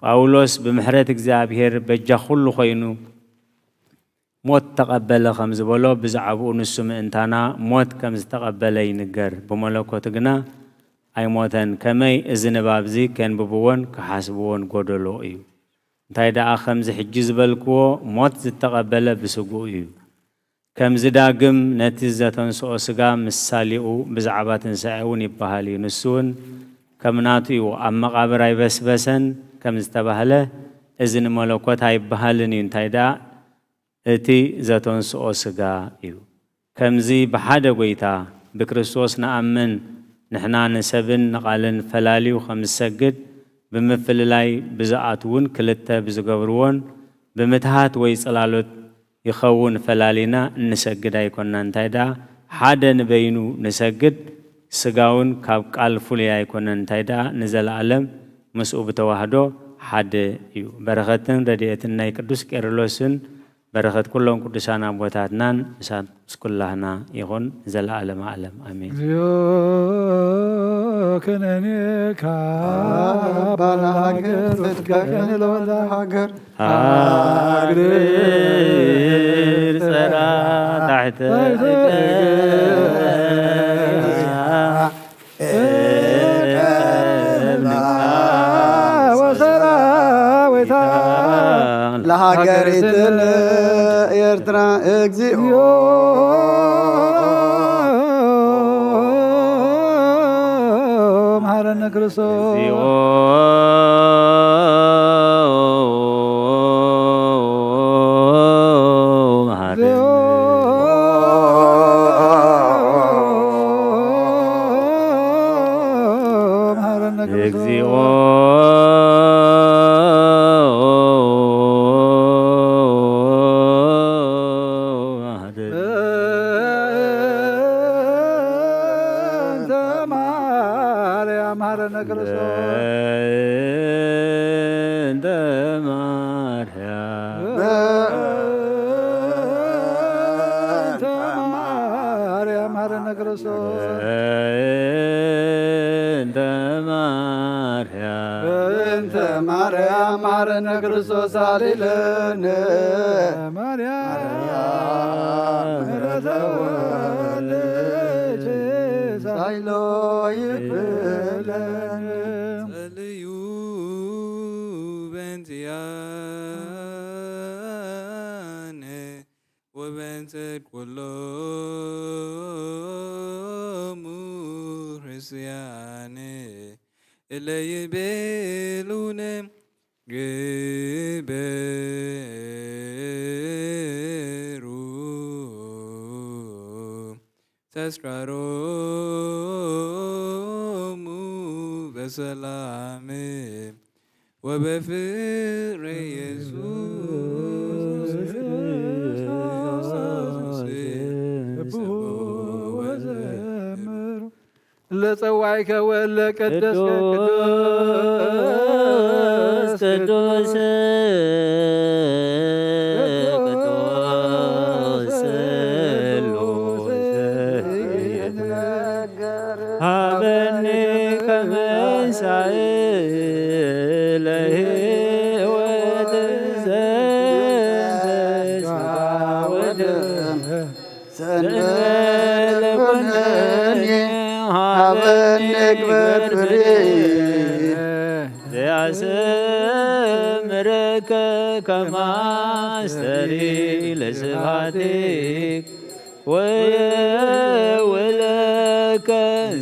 ጳውሎስ ብምሕረት እግዚኣብሔር በጃ ኩሉ ኮይኑ ሞት ተቐበለ ከም ዝበሎ ብዛዕባኡ ንሱ ምእንታና ሞት ከም ዝተቐበለ ይንገር። ብመለኮቱ ግና ኣይሞተን። ከመይ እዚ ንባብዚ ከንብብዎን ክሓስብዎን ጎደሎ እዩ። እንታይ ደኣ ከምዚ ሕጂ ዝበልክዎ ሞት ዝተቐበለ ብስጉኡ እዩ። ከምዚ ዳግም ነቲ ዘተንስኦ ስጋ ምሳሌኡ ብዛዕባ ትንሳኤ እውን ይበሃል እዩ። ንሱ እውን ከም ናቱ እዩ። ኣብ መቃብር ኣይበስበሰን፣ ከምዝተባህለ እዝን መለኮት ኣይበሃልን እዩ እንታይ ዳ እቲ ዘተንስኦ ስጋ እዩ ከምዚ ብሓደ ጎይታ ብክርስቶስ ንኣምን ንሕና ንሰብን ንቓልን ፈላልዩ ከም ዝሰግድ ብምፍልላይ ብዝኣትውን ክልተ ብዝገብርዎን ብምትሃት ወይ ጽላሎት ይኸውን ፈላሊና እንሰግድ ኣይኮንና እንታይ ዳ ሓደ ንበይኑ ንሰግድ ስጋውን ካብ ቃል ፍሉይ ኣይኮነን እንታይ ዳ ንዘለዓለም ምስኡ ብተዋህዶ ሓደ እዩ በረኸትን ረድኤትን ናይ ቅዱስ ቄርሎስን በረኸት ኩሎም ቅዱሳን ኣቦታትናን እሳት ስኩላህና ይኹን ዘለዓለም ዓለም አሜን። كننيك بلا حجر فتكن لولا حجر حجر سرا تحت ለሀገሪትን ኤርትራ እግዚኦ መሐረነ ክርስቶስ ክርስቶስ አሌለን ማርያም ረተወልጅ ሳይሎ ይፍለን ጸልዩ በእንቲአነ ወበእንተ ኩሎሙ ክርስቲያነ እለ ይቤሉነ ግበሩ ተስካሮሙ በሰላም ወበፍቅረ ኢየሱስ ወዘምሩ ለጸዋዕከ ወለቀደስከ ቅዱስ ሀበኒ ከመሳይ ለህይወት ዘንበለኮነኒ ሀበኒ ግበር ፍሬ ዘያስምረከ ከማስተሪ ለስብሐቲክ ወየውለከ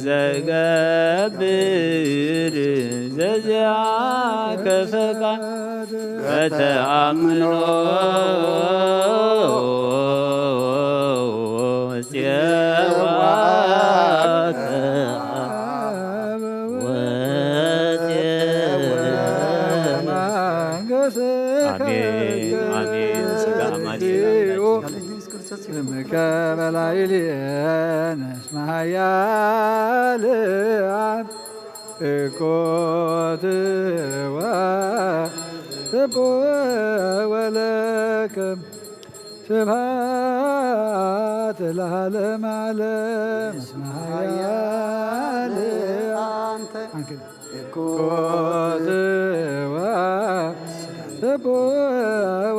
ዘገብር ዘዚአከ ፈቃድ በተአምኖ ከበላይልየን እስማያልያን እኮትዋ ወለከም ስብሐት ለዓለመ ዓለም እስማያልያን እኮትዋ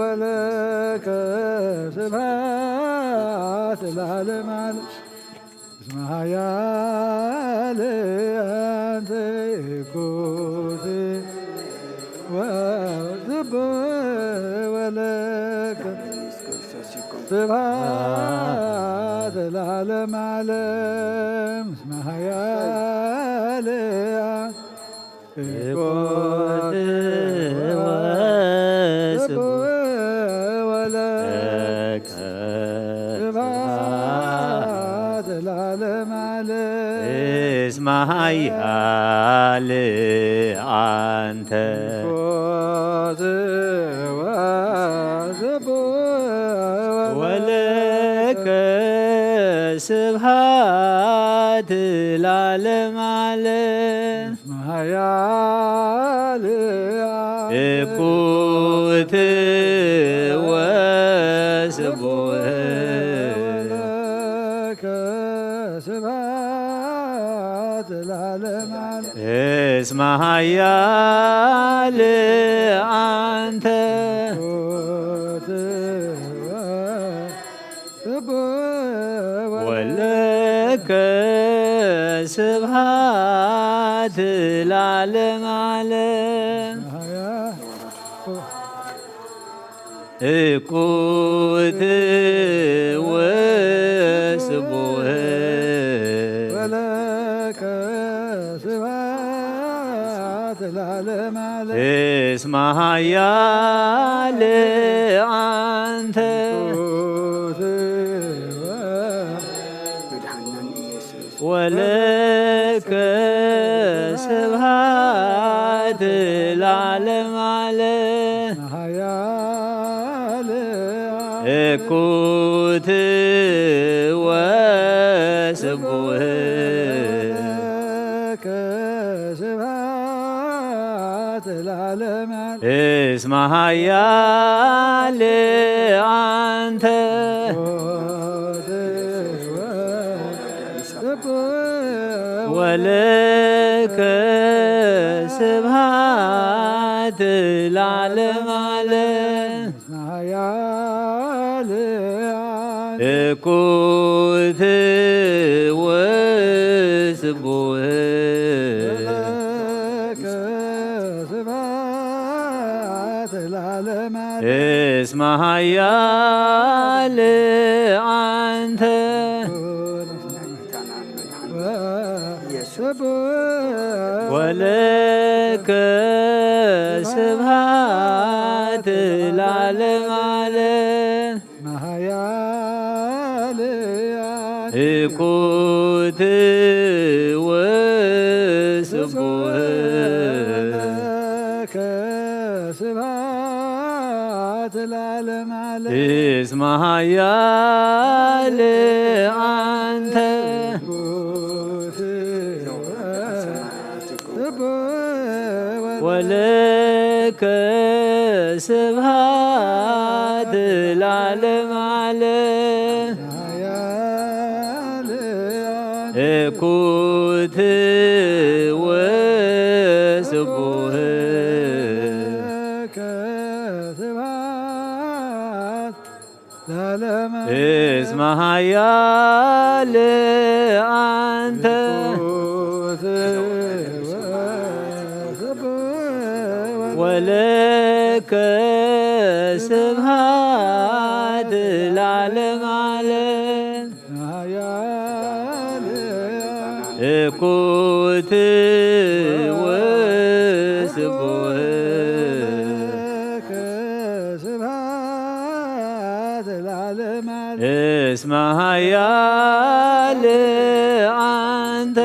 ወለከ ስብሐት ለዓለመ ዓለም እስመ ኃያልያን ትኩት ወለከ ስብሐት ለዓለመ ዓለም እስመ ኃያልያን ትኩት ኃያል አንተ ወለከ ስብሐት ለዓለመ ዓለም እኩት ወስቡህ እስመ ኃያል አንተ ወለከ ስብሐት ለዓለመ ዓለም እኩት ወስቡህ እስመ ኃያል አንተ ወለከ ስብሐት ለዓለመ ዓለም እኩት ወስቡህ እስመ ኃያል አንተ ወለከ ስብሐት ለዓለመ ዓለም እኩት ወስቡህ እስመ ኃያል አንተ ወለከ ስብሐት ለዓለመ ዓለም እኩት ወስቡህ እስመ ኃያል አንተ ወለከ ስብሐት ለዓለመ ዓለም እኩት ወስቡህ እስመ ኃያል አንተ ወለከ ስብሐት ለዓለመ ዓለም እኩት ወስቡህ እስመ ኃያል አንተ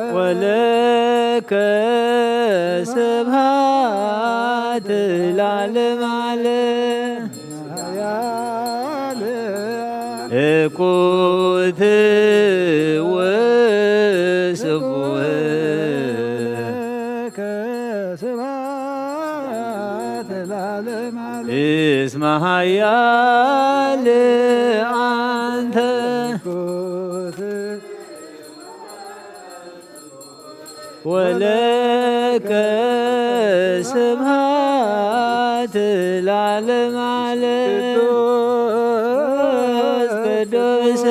ወለከ ስብሐት ለዓለመ ዓለም እኩት ወስቡህ እስመ ኃያል አንተ ወለከ ስብሐት ለዓለመ ዓለም ቅዱስ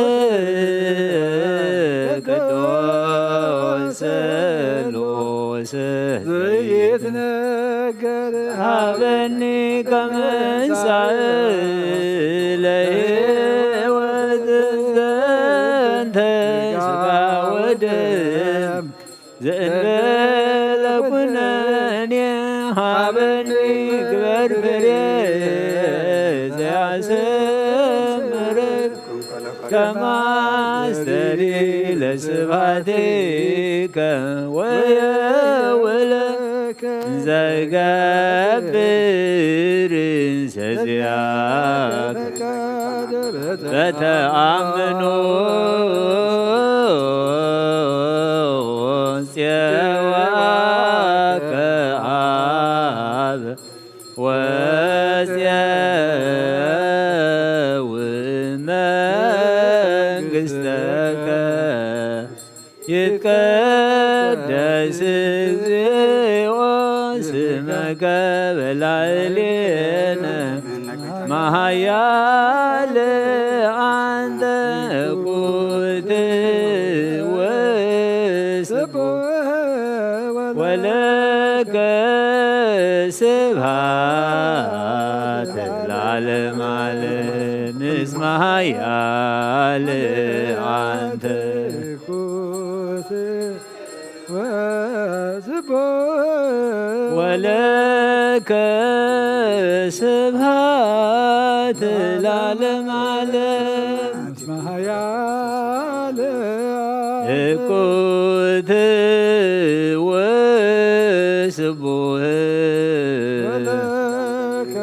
ቅዱስ ስሉስ ዘይትነገር ሀበኒ ከመ እንሣእ ለሕይወት ዘንተ ሥጋ ወደም ዘእንበለ ኩነኔ ሀበኒ ግበር ፍሬ ዘያሰምር ከመ ከማስተሪ ለስብሐቲከ ወየውለከ ዘይገብር ሰዚአከ በተአምኖ ጽዋከ አብ ወጽየው መንግሥተከ ይትቀደስ እግዚኦ ስመከ በላዕሌነ መኃያል አንተ እኩት ወስቡሕ ወለከ ስብሐት ለዓለመ ዓለም እስመ ኃያል አንተ ወለከ ስብሐት ለዓለመ ዓለም እስመ ኃያል እኩት ወስቡሕ ወለከ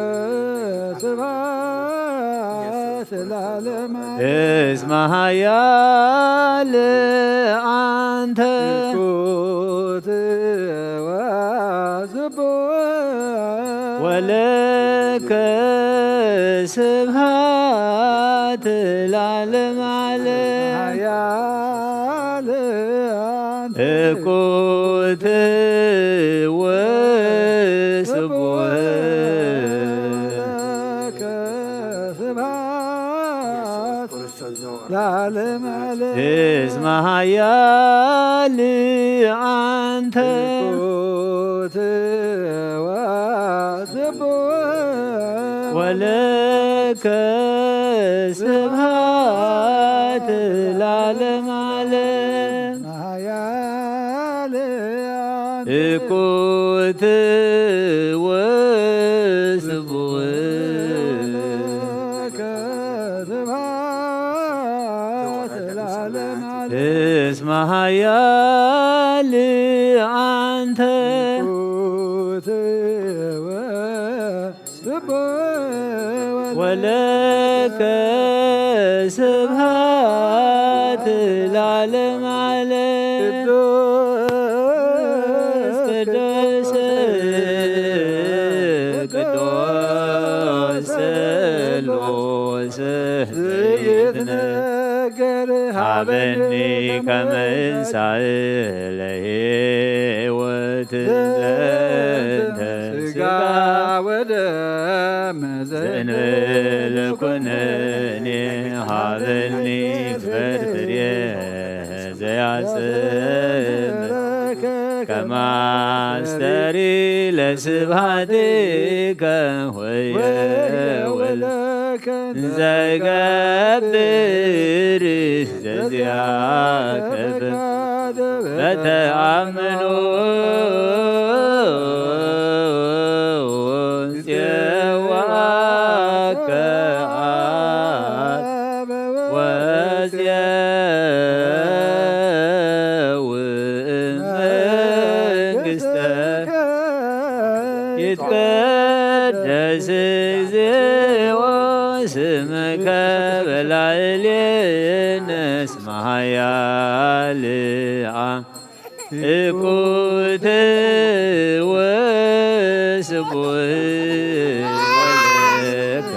ስብሐት ለዓለመ እስመ ኃያል አንተ እኩት ወስቡሕ ወለከ ስብሐት ለዓለመ ዓለም እኩት ወስቡሕ ለዓለመ ዓለም እስመ ኃያል አንተ እኩት ወስቡሕ ወለከ ስብሐት ለዓለመ ዓለም እኩት ወስቡሕ እስመ ኃያል አንተ እኩት ወስቡሕ ወለከ ስብሐት ለዓለመ ዓለም ቅዱስ ቅዱስ ስሉስ ይትነገር ሀበኒ ከመ እንሣእ ለሕይወት ዘንተ ሥጋ ወደም ዘእንበለ ኩነኔ ሀበኒ ፍርፍሬ ዘያጽም ከመ አስተሪ ለስብሐቲከ ወየውለከ ዘይገብር ዘዚአከ በተአምኖ ጽዋከ አብ ወጽየው መንግሥተከ ይትቀደስ እግዚኦ ስምከ በላዕሌነ እስመ ኃያል እኩት ወስቡሕ ወለከ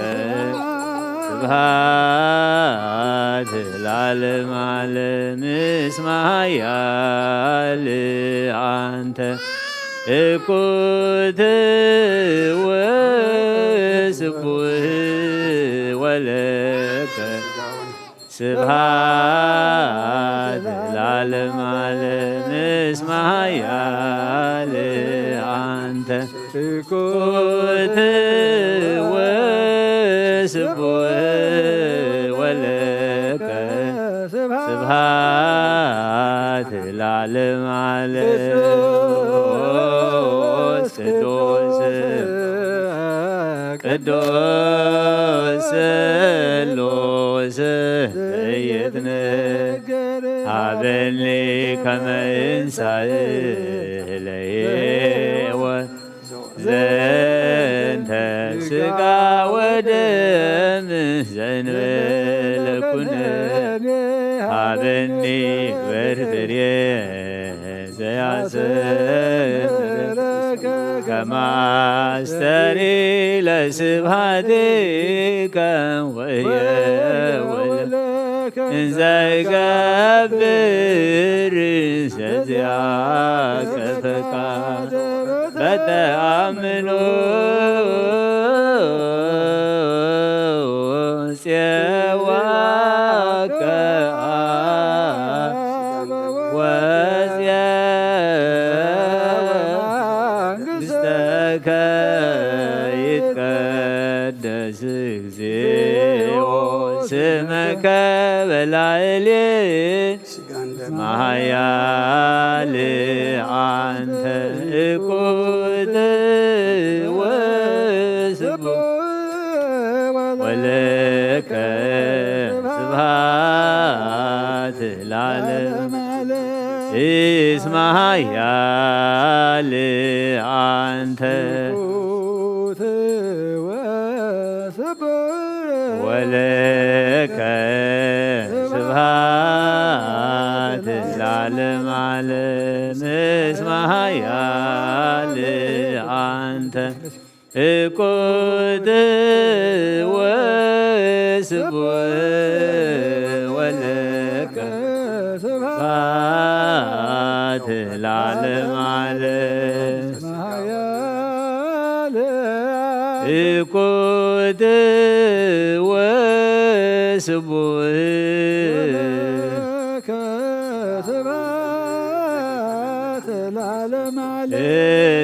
ስብሐት ለዓለመ ዓለም እስመ ኃያል አንተ እኩት ወስቡሕ ወለከ ስብሐት ለዓለመ ዓለም እስመ ኃያል አንተ እኩት ወስቡሕ ወለከ ስብሐት ለዓለመ ዓለም ቅዱስ ቅዱስ ስሉስ ይትነ هابني كما إنسان ليوت زنت سقا ودم زنبل كنن هابني بربري زياسر كما استري لسبحاتك وهي زي قبر سزياك فقاد فتأمنوا سواك وزيادك يتقدس زيو سمك بلعلي معيالي عنك كنت وسبو ولك سبحات العالم اسمع يالي عنك ولك سبحات العالم علم اسمع يالي أنت كنت وسبوه ولك سبحات العالم علم كنت وسبوه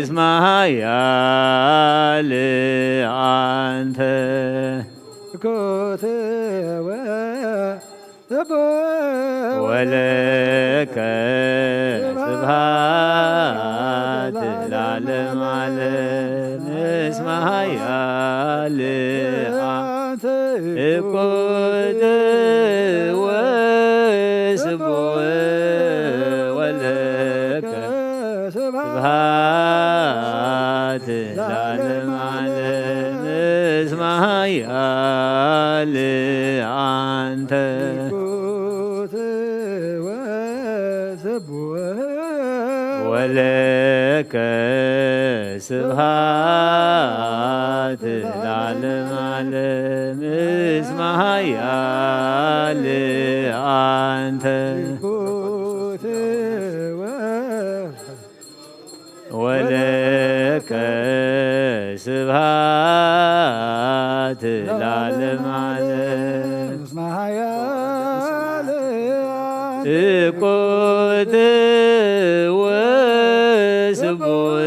اسمع يالي أنت ولك سبحات العالم علم اسمع يالي أنت كنت وسبوه ولك سبحات العالم علم اسمع يالي أنت ولك سبحات العالم علم اسمع يالي أنت ولك سبحات العالم علم اسمع يالي كنت وسبوه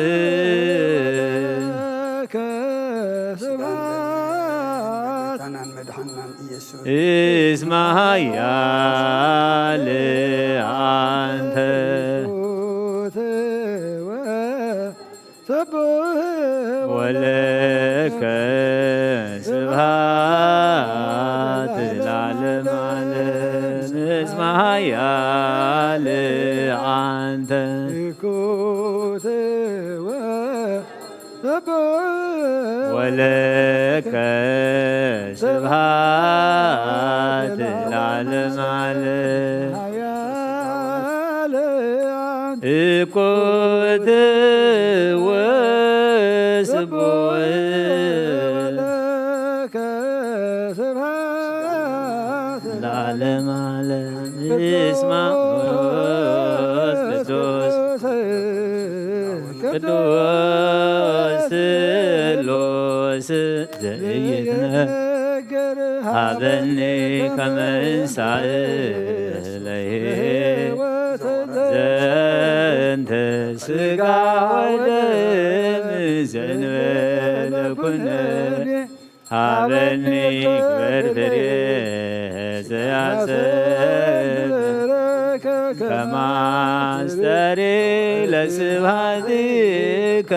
اسمع يالي أنت ولك سبحات العالم علم اسمع يالي أنت ولك سبحات العالم علم كنت وسبوه ولك سبحات العالم علم اسمع قدوس قدوس سلوس زيتنا هابني كمن سعيليه زنت سقا ودم زنبل كنن هابني بربري زياسر كما استري لسبحاتك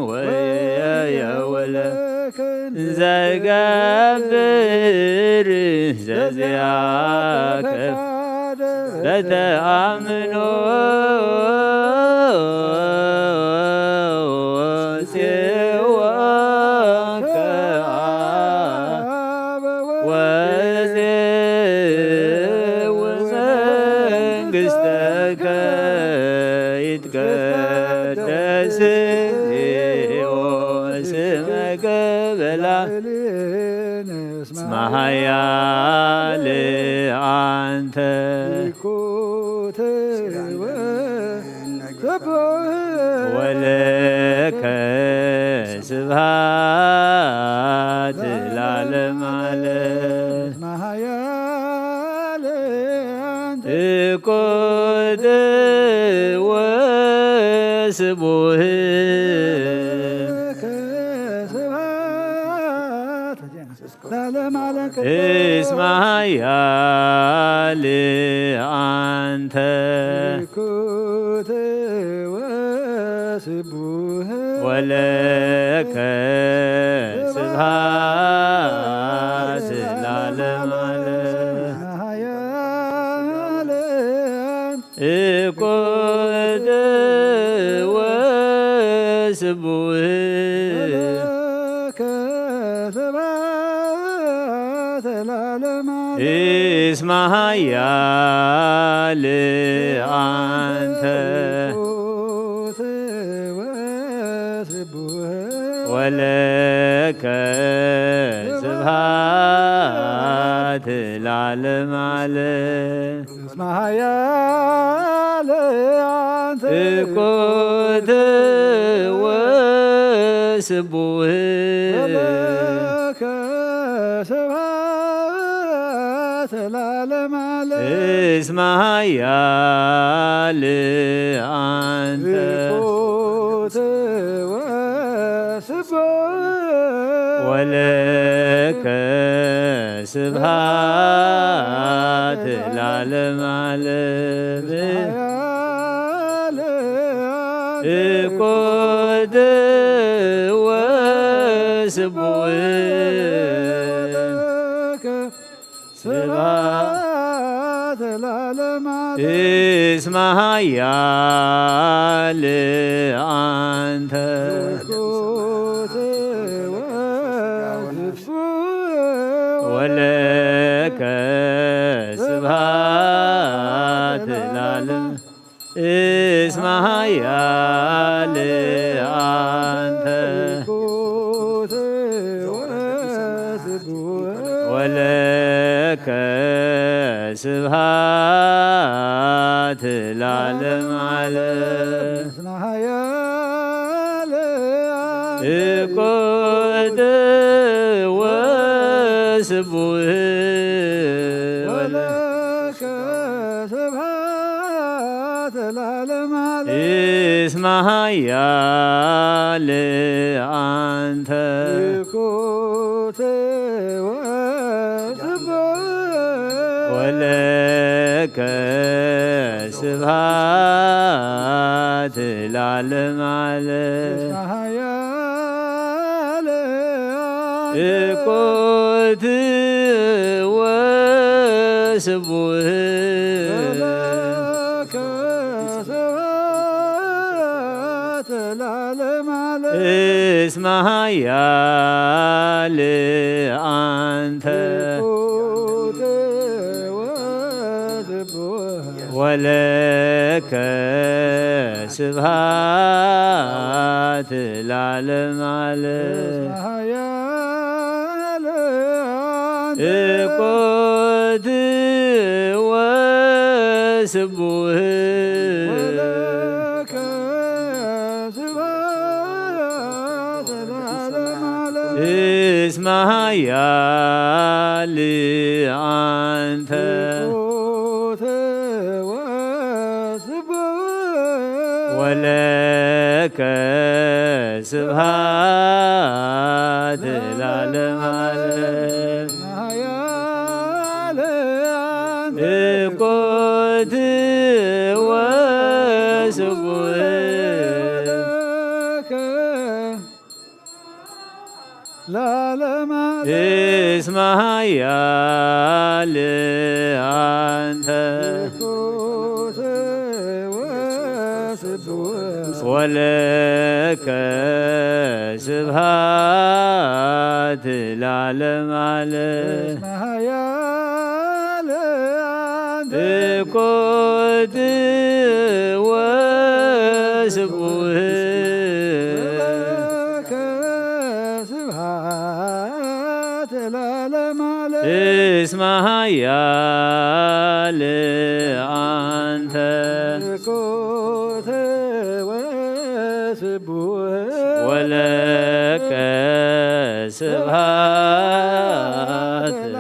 ويا ولك زي قبر زياك በተአምኖ ይትቀደስ ስመከ እስመ ኃያል አንተ ወለከ ስብሐት ለዓለመ ዓለም እኮት ወስቡህ እስመ ኃያል አንተ ወለከ ስብሐት ለዓለመ ዓለም እኮት ወስቡህ እስመ ኃያል አንተ ወለከ ስብሐት ለዓለመ ዓለም እኮት ወስቡህ እስመ ኃያል አንተ ወለከ ስብሐት ለዓለመ ዓለም እኮት ወስቡህ ስብሐት እስመ ኃያል አንተ ወለከ ስብሐት ለዓለመ እስመ ኃያል አንተ ወለከ ስብሐት ለዓለመ ዓለም እኮት ወስቡህ እስመ ኃያል አንተ ወለከ ስብሐት ለዓለመ ዓለም እኮት ወስቡህ እስመ ኃያል አንተ ወለከ ስብሐት ለዓለመ ዓለም እኮት ወስቡህ እስመ ኃያል አንተ ወለከ ስብሐት ለዓለመ ዓለም እኮት ወስቡህ እስመ ኃያል አንተ ወለከ ስብሐት ለዓለም ዓለም እኮት ወስቡህ እስመ ኃያል አንተ ወለከ ስብሐት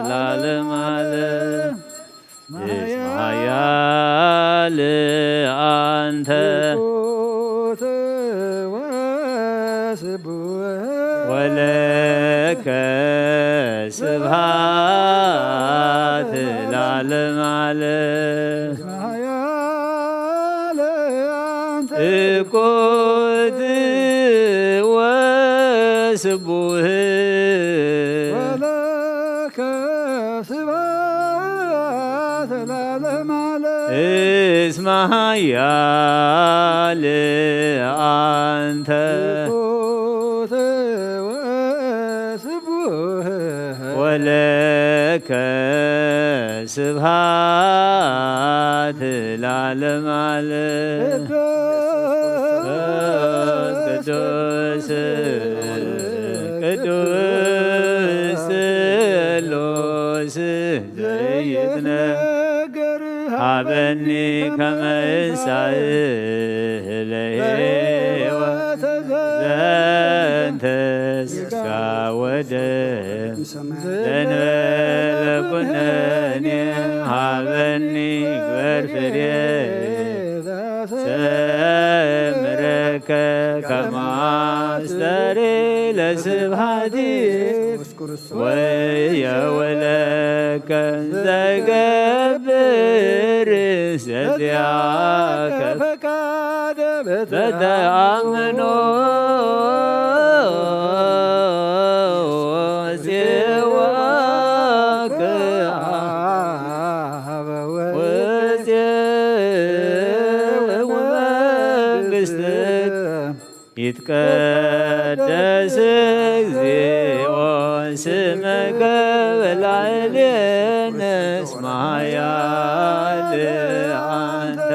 ለዓለም ዓለም እስመ ኃያል አንተ ወለከ ስብሐት ለዓለም ዓለም እኮት ወስቡህ እስመ ኃያል አንተ ወለከ ስብሐት ለዓለም ዓለም ቅዱስ ቅዱስ ስሉስ ዘይትነገር ሀበኒ ከመ እንሣእ ለሕይወት ዘንተ ሥጋ ወደም ዘእንበለ ኩነኔ ሀበኒ ግበር ፍሬ ሰምረከ ከመ አስተርይ ለስብሐቲከ ወየወለከ ዘገብር ዘዚአከ ፈቃደ በተአምኖ ጽዋከ ወመንግሥትከ ይትቀደስ እግዚኦ ስምከ በላዕሌነ እስመ ኃያል አንተ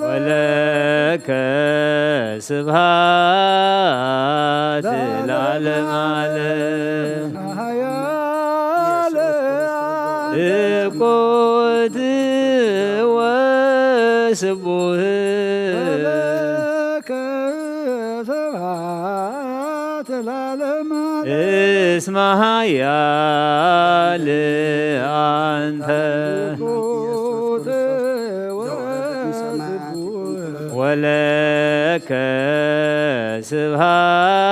ወለከ ስብሐት ለዓለም ዓለም እኮት ወስቡህ እስመ ኃያል አንተ ወለከ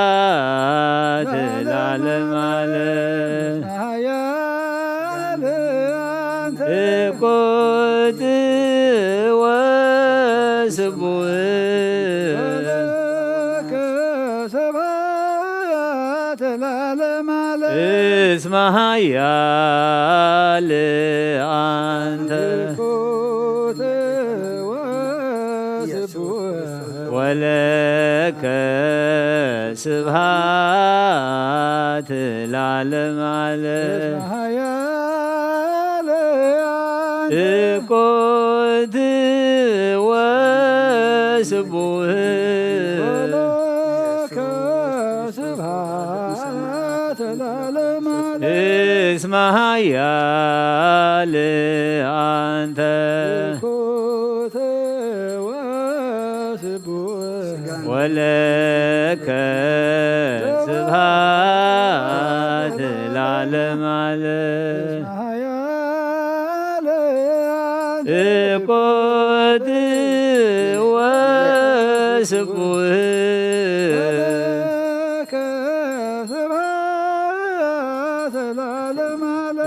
ስብሐት ለዓለም ዓለም እኮት ወስቡህ እስመ ኃያል አንተ ወለከ ስብሐት ለዓለም ዓለም እኮት ወስቡህ እስመ ኃያል አንተ ወለከ ስብሐት ለዓለም ዓለም እኮት ወስቡህ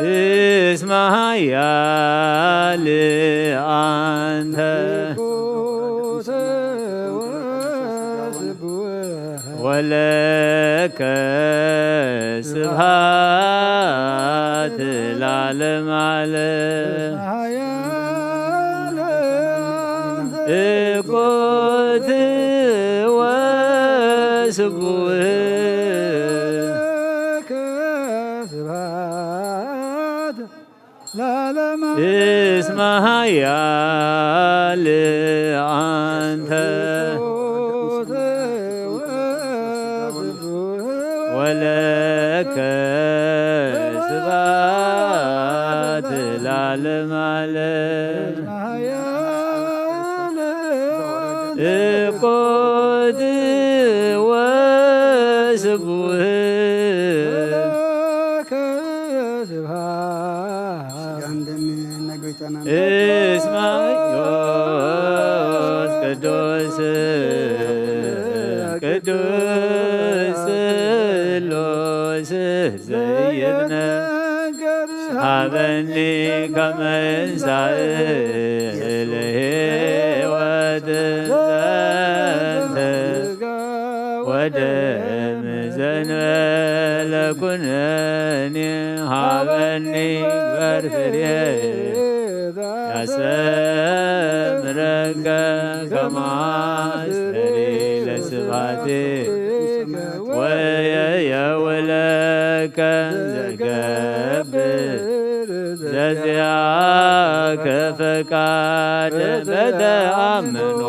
እስመ ኃያል አንተ ወለከ ስብሐት ስብሐት ለዓለመ ዓለም እኮት ወስቡህ እስመ ኃያል አንተ ወለከ ስብሐት ለዓለመ ዓለም እኮት ወስቡህ እስመ ቅዱስ ቅዱስ ስሉስ ዘይብነ ሀበኒ ከመ እንሣእ ለሕይወት ዘንተ ወደም ዘእንበለ ኩነኔ ሀበኒ በርፍሬ ያሰምረከ ከመ አስተሪ ለስብሐቲከ ወየውለከ ዘገብር ዘዚአከ ፈቃደ በተአምኖ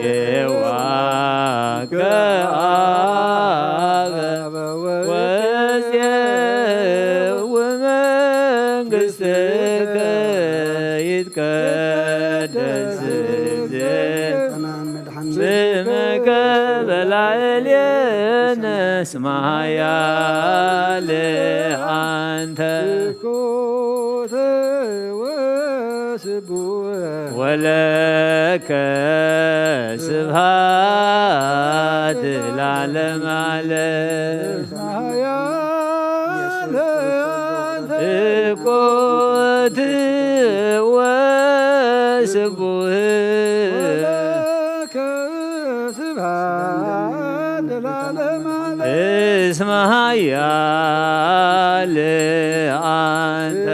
የዋከ አበ ወፄው መንግሥትከ ይትቀደስ ስምከ በላዕሌነ እስመ ኃያል አንተ ወለከ ስብሐት ለዓለመ ዓለም እኮት ወስቡህ እስመ ኃያል አንተ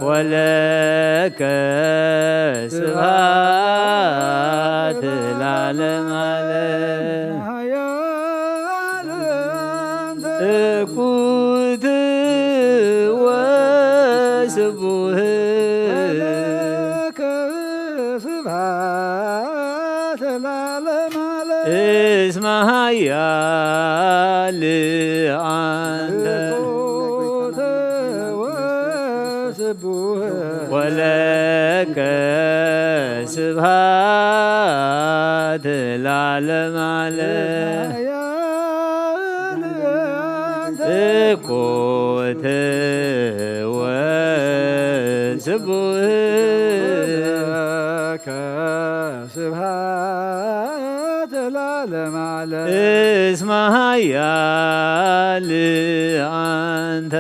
ወለከ ስብሐት ለዓለመ ዓለም እኩት ወስቡህ እስመ ኃያል አንተ ወለከ ስብሐት ለዓለመ ዓለም እኮት ወስቡህ እስመ ኃያል አንተ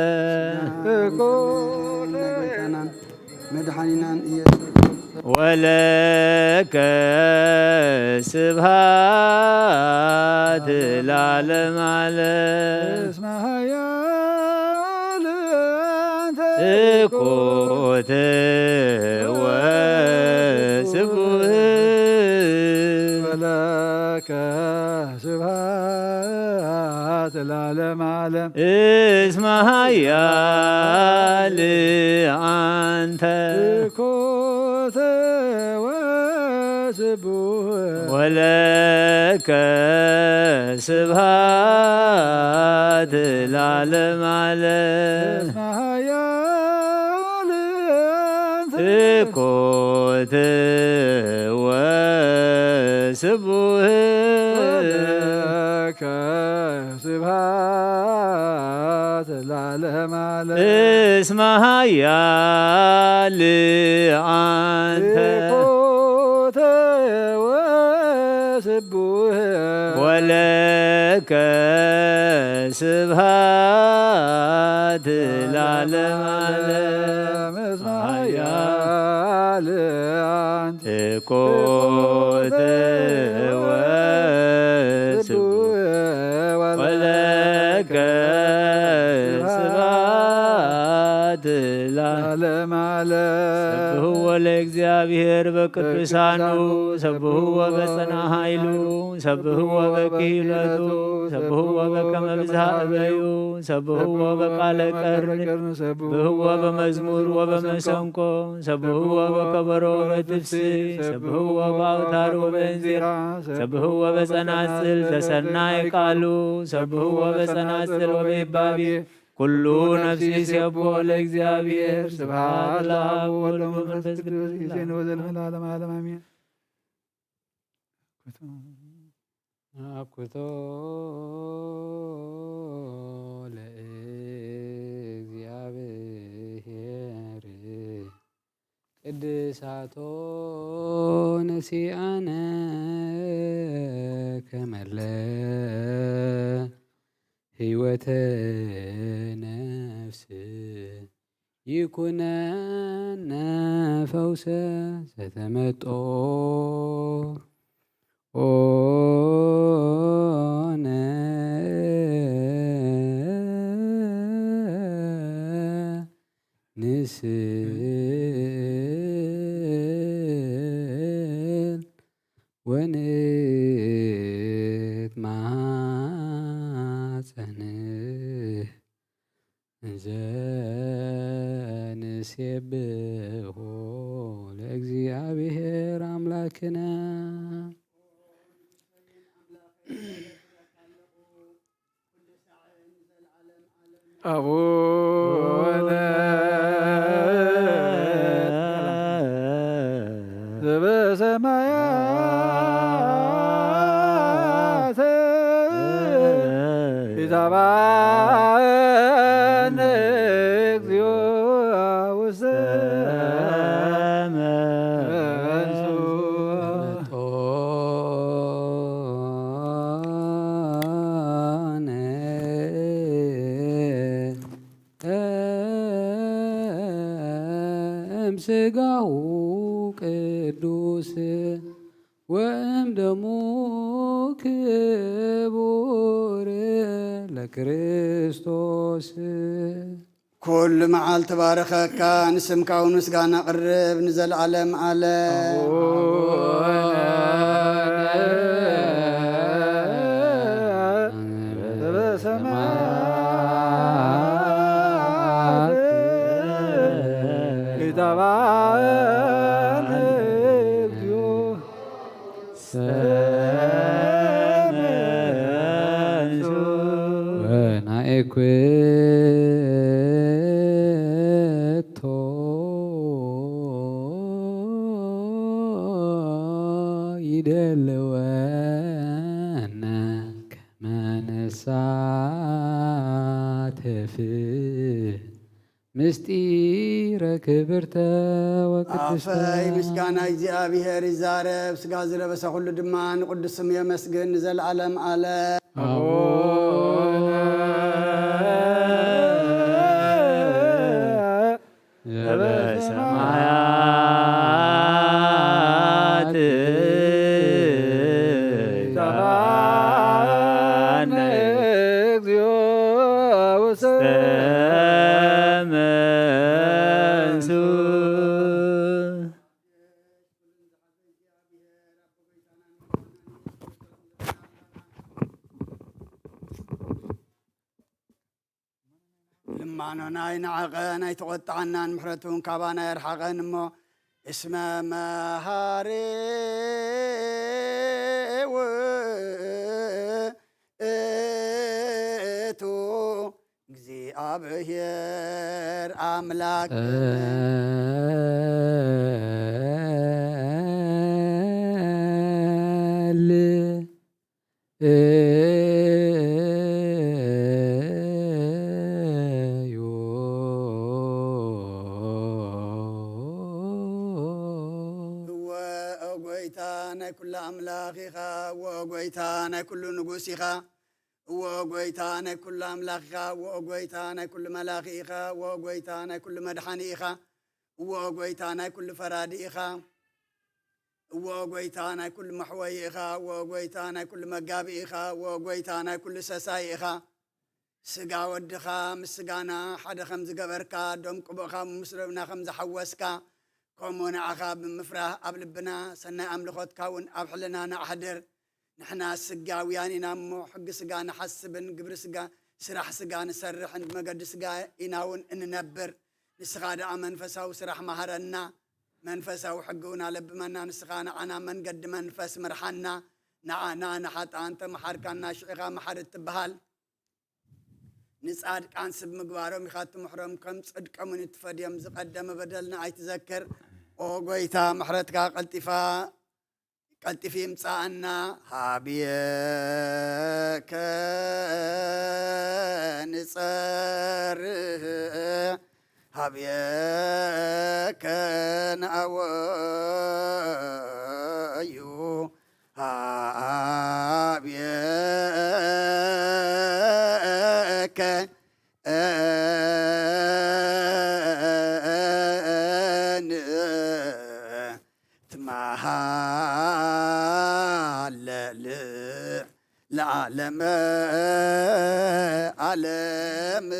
ወለከ ስብሐት ለዓለመ ዓለም እኮት ወስቡህ ወለከ ስብሐት ለዓለመ ዓለም እስመ ኃያል አንተ እኮት ወስቡህ ወለከ ስብሐት ለዓለመ ዓለም እኮት ወስቡህ ወለከ ስብሐት ለዓለመ ዓለም እስመ ኃያል አንተ እኮት ወስቡህ ወለከ ስብሐት ለዓለመ ዓለም እስመ ኃያል አንተ እኮት እግዚአብሔር በቅዱሳኑ ሰብህዎ በጽና ኃይሉ ሰብህዎ በክህለቱ ሰብህዎ በከመ ብዝሃ እበዩ ሰብህዎ በቃለ ቀርን ሰብህዎ በመዝሙር ወበመሰንቆ ሰብህዎ በከበሮ ወበትፍስሕ ሰብህዎ በአውታር ወበእንዚራ ሰብህዎ በጸናጽል ዘሰናይ ቃሉ ሰብህዎ በጸናጽል ወበይባቤ ኩሉ ነፍሲ ሲያብሖ ለእግዚአብሔር ስብሐት ለአብ ወወልድ ወመንፈስ ቅዱስ ይእዜኒ ወዘልፈ ለዓለመ ዓለም አሜን። አኩቶ ለእግዚአብሔር ቅድሳቶ ነሲአነ ከመለ ሕይወተ ነፍስ ይኩነነ ፈውሰ ዘተመጦ ኦነ ንስል ወንትማጸንህ ዘንሴብሖ ለእግዚአብሔር አምላክነ አቡነ ዘበሰማያት ይትባረክ እግዚኦ ውስተ ስጋሁ ቅዱስ ወእምደሙ ክቡር ለክርስቶስ ኩሉ መዓልቲ ባረኸካ ንስምካ እውን ምስጋና ቅርብ ንዘለዓለም ዓለም ወናኤኩቶ ይደልወነ ከመ ንሳተፍ ምስጢረ ክብርተ ወቅድስተ አፈይ ምስጋና እግዚአብሔር ይዛረብ ስጋ ዝለበሰ ኩሉ ድማ ንቅዱስ ስም የመስግን ንዘለዓለም ዓለም በሰማያት ይትባረክ እግዚኦ ውስተ ልማኖናይ ንዓቐን ኣይተቖጣዓናን ምሕረቱን ካባና የርሓቐን እሞ እስመ መሃሪ ውእቱ እግዚአብሔር አምላክ ናይ ኩሉ ኣምላኽ ኢኻ ወጎይታ ናይ ኩሉ ንጉስ ኢኻ ወጎይታ ናይ ኩሉ ኣምላኽ ኢኻ ወጎይታ ናይ ኩሉ መላኺ ኢኻ ወጎይታ ናይ ኩሉ መድሓኒ ኢኻ ወጎይታ ናይ ኩሉ ፈራዲ ኢኻ ወጎይታ ናይ ኩሉ መሕወይ ኢኻ ወጎይታ ናይ ኩሉ መጋቢ ኢኻ ወጎይታ ናይ ኩሉ ሰሳይ ኢኻ ስጋ ወድኻ ምስ ስጋና ሓደ ከም ዝገበርካ ዶም ቅቡእኻ ምስ ረብና ከም ዝሓወስካ كمون عخاب مفرح قبل بنا سنة أملخوت كون أبحلنا نحضر نحنا السجا وياني نامو حق سجا نحسبن قبر سجا سرح سجا نسرح عند مقد سجا يناون إن نبر نسخادة منفسه وسرح مهرنا منفسه وحقونا لبمنا نسخانا أنا من قد منفس مرحنا نعنا نحط أنت محركنا شعغا محرت بهال نسعد كان سب مقبارهم يخاط محرم كم صد كمن يتفديم قدم بدلنا يتذكر او قويتا محرتك قلتفي مصانا هابيك نصر هابيك نأويو هابيك تمهل العالم عالم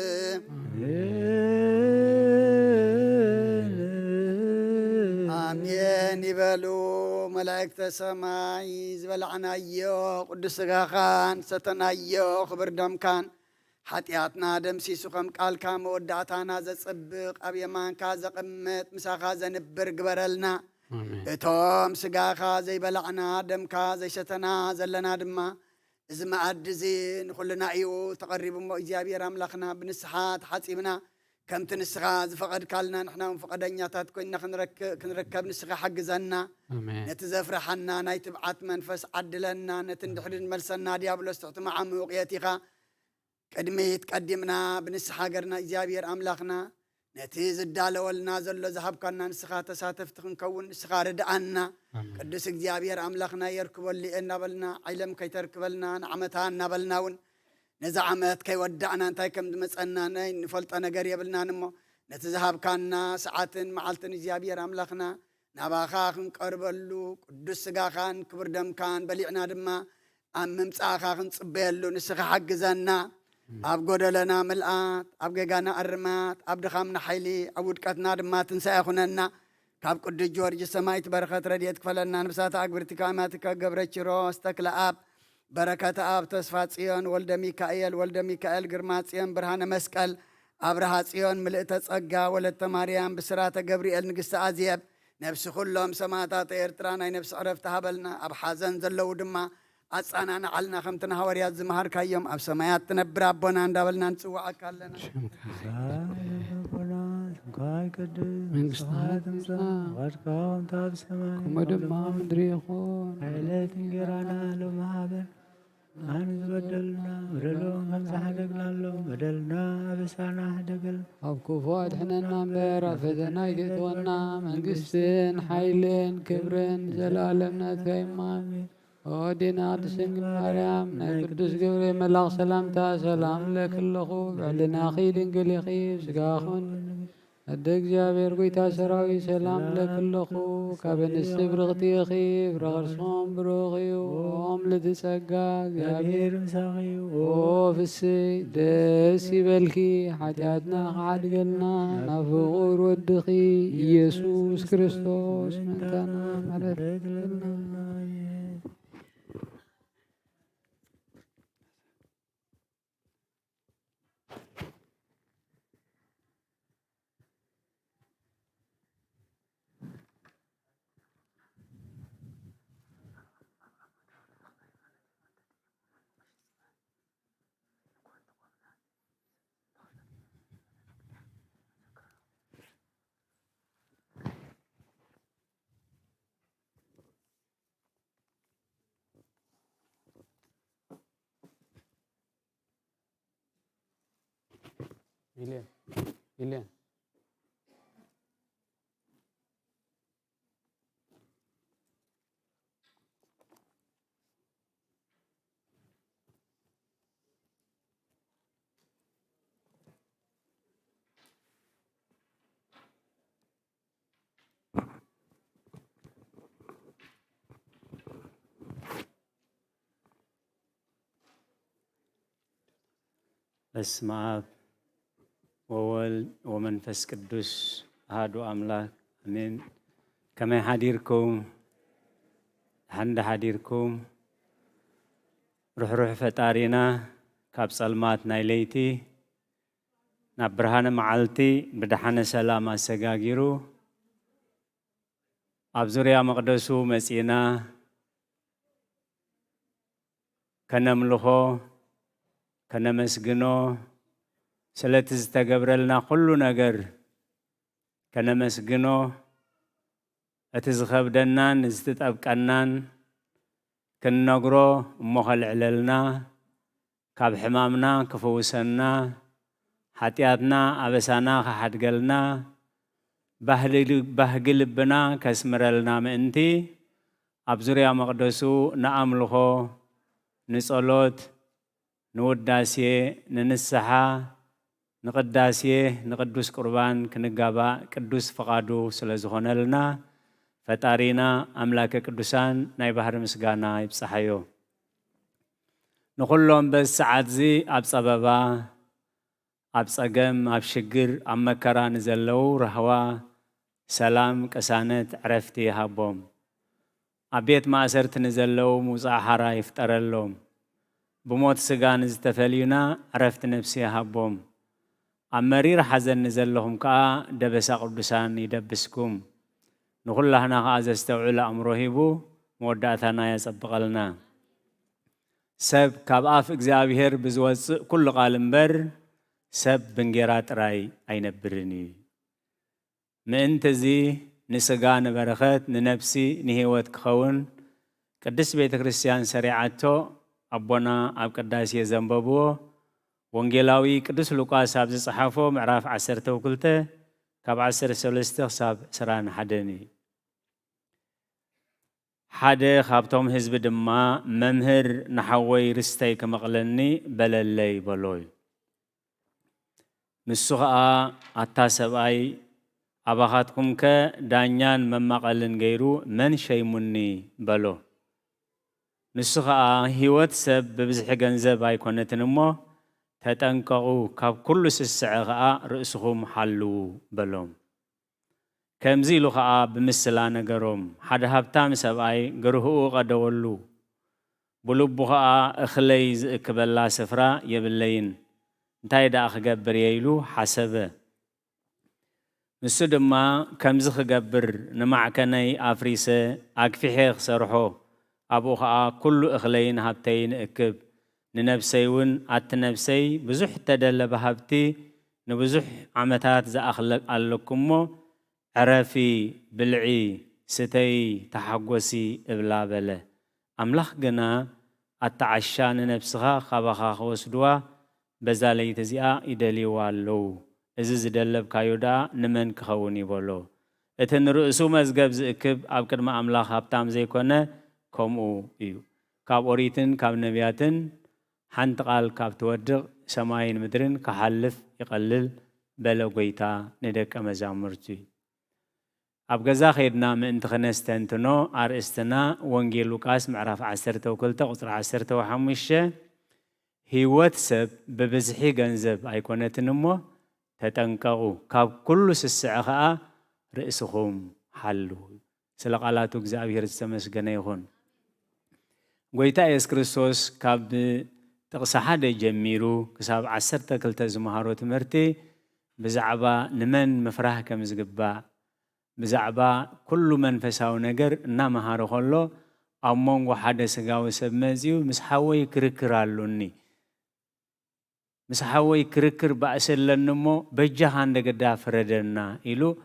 آمين يبلو ملائكة السماء زبلعنا يو قدس خان ستنا يو خبر دم كان حتياتنا دم سيسوخم قال كام ودعتانا زصبق اب يمان كازا قمت مساخا زنبر قبرلنا اتوم سقاخا زي بلعنا دم كازا شتنا زلنا دما ازما عدزين كلنا ايو تقرب مو اجابي راملخنا بنسحات حسيبنا كم تنسخا فقد كالنا نحنا فقدنياتات كنا كنركب نسخا حق زنا نتزفرحنا نايتبعات منفس عدلنا نتندحدن ملسنا ديابلوس تحتمع موقيتيخا قدميت قدمنا بنسحا قرنا إجابير أملاخنا نتيز الدالة والنازل لزهب كنا نسخا تساتفت نكون نسخا ردعنا قدس إجابير أملاخنا يركب اللي إنا بلنا علم كي تركب لنا نعمتها نبلناون نزعمت كي ودعنا انتاي كم دمسقنا نفلت أنا قريب لنا نمو نتزهب كنا ساعات معلتن إجابير أملاخنا نباخاخن قربلو قدس سقاخان كبر دم كان بليعنا دما ممساخاخن صبيلو نسخا حق زنا أبغى لنا ملآت أبغى جانا أرمات أبغى خامنا حيلي أود كاتنا دمات نساء خننا كاب قد جورج السماء بركة رديت كفلنا نبسات أكبر تكاماتك قبرتش روس تكلا أب بركة أب تصفات صيون ولد ميكائيل قرمات صيون برهان مسكال أبرها صيون ملئت أصقا ولد مريم بسرات جبريل نقص أزيب نفس كلهم سماتات إرترانا نفس عرفت هبلنا أب حزن زلو دما أصلاً أنا علنا خمتنا هوريات زمهر كيوم أب سمايات تنبر أبونا ندابلنا نسوع كلنا من قصاد واركاون تاب سماي كمدم ما مدري يخون حيلة تنقرانا لو مهابر نحن بدلنا بدلهم خمسة حدقنا لهم بدلنا بسانا حدقل أب كفوات حنا نمبر أفدنا يقتونا من قصين حيلين كبرين زلالمنا تكيمامي ودينا تسنق مريم نقدس قبري ملاق سلامتا سلام لك اللخو بعلنا أخي دنقلي خيب سقاخون أدق جابر قويتا سراوي سلام لك اللخو كابن السبرغتي خيب رغرصهم بروغي وهم لتسقا جابير مساقي وفسي دسي بلكي حاجاتنا قعد قلنا نفغور ودخي يسوس كريستوس من تنا مرد لنا إلين በስመ አብ ወወልድ ወመንፈስ ቅዱስ አሐዱ አምላክ አሜን። كما حديركم حند حديركم روح فتارينا كاب صلمات نايليتي نبرهان معلتي بدحان سلام السجاجيرو أبزوريا مقدسو مسينا كنملخو كنمسجنو سلتز تجبرلنا كل نجر كنمسجنو أتزخب دنان استتأبكنان كننقرو مخل عللنا كاب حمامنا كفوسنا حتياتنا أبسانا خحد قلنا بهقلبنا كسمرلنا مأنتي أبزوريا مقدسو نأملخو نصلوت نوداسيه ننسحا نقداسيه نقدس قربان كنقابا قدوس فقادو سلازخونا لنا فتارينا أملاك قدوسان ناي بحر مسقانا يبصحيو نقولهم بس ساعات زي أب سببا أب سقم أب شقر أب مكرا نزلو رهوا سلام كسانت عرفتي هابوم أبيت ما أسرت نزلو مزاحرة يفترلهم بموت سقان زتفلينا عرفت نفسي هابوم أمرير حزن نزلهم كا دبسا قدسان يدبسكم نقول لهنا غاز استوعل أمرهبو موداتنا يسبقلنا سب كاب آف إكزابيهر بزوز كل قالنبر سب بنجيرات راي أينبرني مأنتزي نسقان برخات ننفسي نهيوت كخون قدس بيت كريستيان سريعاتو أبونا أب قداسي زنبابو وانجيلاوي قدس لوقاس أبز صحافو معراف 10 وكلته كاب 10 سلسته صاب سران حدني حدا خابتهم حزب دما ممهر نحوي رستي كمقلني بللي بلوي مسوغا التاسباي أباخاتكم كدانيان ممقلن غيرو من شيمني بلو مسوغا هيوت سب ببزح غنزب ايكونتنمو تتنقعو كاب كل سسعغا رأسهم حلو بلوم كمزي لغا بمثلا نغروم حدا هبتام سباي غرهو قدولو بلوبغا اخلي كبلا سفرا يبلين انتاي دا اخغبر ييلو حسبه مسو دما كمزي خغبر نمعكني افريسه اكفيخ سرحو ابوخا كل اخلين هبتين اكب ننفسيون اتنفسي بزح تدل بهبتي نبزح عمتات ذا اخلق لكمو عرفي بلعي ستي تحقوسي ابلا بله املاخ جنا التعشان نفسها خبخا خوسدوا بزالي تزيا يدلي والو ازز دلب كايودا نمن كخوني بولو اتن رؤسو مزغب زكب اب قدما املاخ هبتام زيكونه كومو ايو كاب اوريتن كاب نبياتن حنت قال كاب تودق سماين مدرن كحلف يقلل بلا قويتا ندك مزامرتي أبغى خيرنا من تخنستنتنو أرستنا وانجيل لوكاس معرف 10 وكلته قصر 10 وحمشة هيوت سب ببزحي جنزب أيقونة نمو تتنقعو كاب كل سسعة رئيسهم حلو سلق على تجزء بير السمس جنيهون قويتا يس كريستوس كاب تقصحاد جميرو كساب 10 كلته زمهارو تمرتي بزعبا نمن مفرح كمزقبا بزعبا كل من فساو نجر نام هارو خلو أمون وحدا سجاو سبمزيو مسحوي كركرالوني مسحوي كركر بأسل لنمو بجهان دقدا فردنا إلو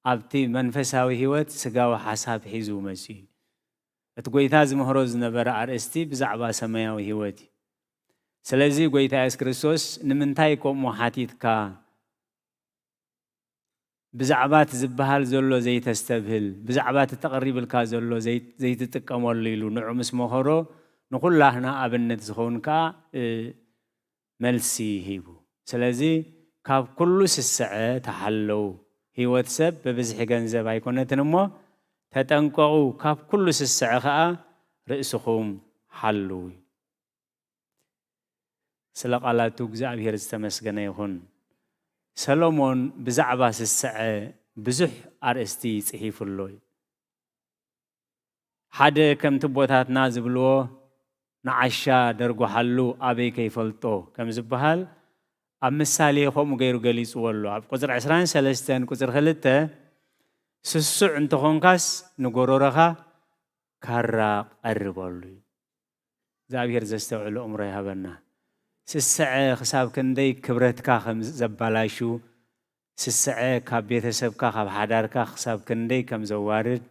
أبتي من فساوي هوت سجاو حساب حيزو مسي اتقويتاز مهروز نبر عرستي بزعبا سماوي هوتي سلازي قويتاز كريستوس نمنتايكم وحاتيتكا بزعبات زبهال زلو زي تستبهل بزعبات التقريب الكازلو زي تتقمر ليلو نعم اسمه هرو نقول لهنا أبنت زخونكا ملسي هيبو سلازي كاب كل سسعة تحلو هي واتساب ببزح جنزب هيكون تنمو تتنقعو كاب كل سسعة رئيسهم حلو سلق على توجزع بهر استمسجنا يخون سلمون بزعباس الساعة بزح أرستي صحيف اللوي حدا كم تبوتاتنا زبلو نعشا درجو حلو أبي كيفلتو كم زبهال أم مثالي خو مغيرو جليس والله أب قدر عشرين سلستين قدر خلته سسع أنت خونكاس نجورورها كارا قربالي زابير زستوعلو أمره هبنا سسع خساب كندي كبرتك خم زبالاشو سسع كابيت سبك خب حدارك خساب كندي كم زوارد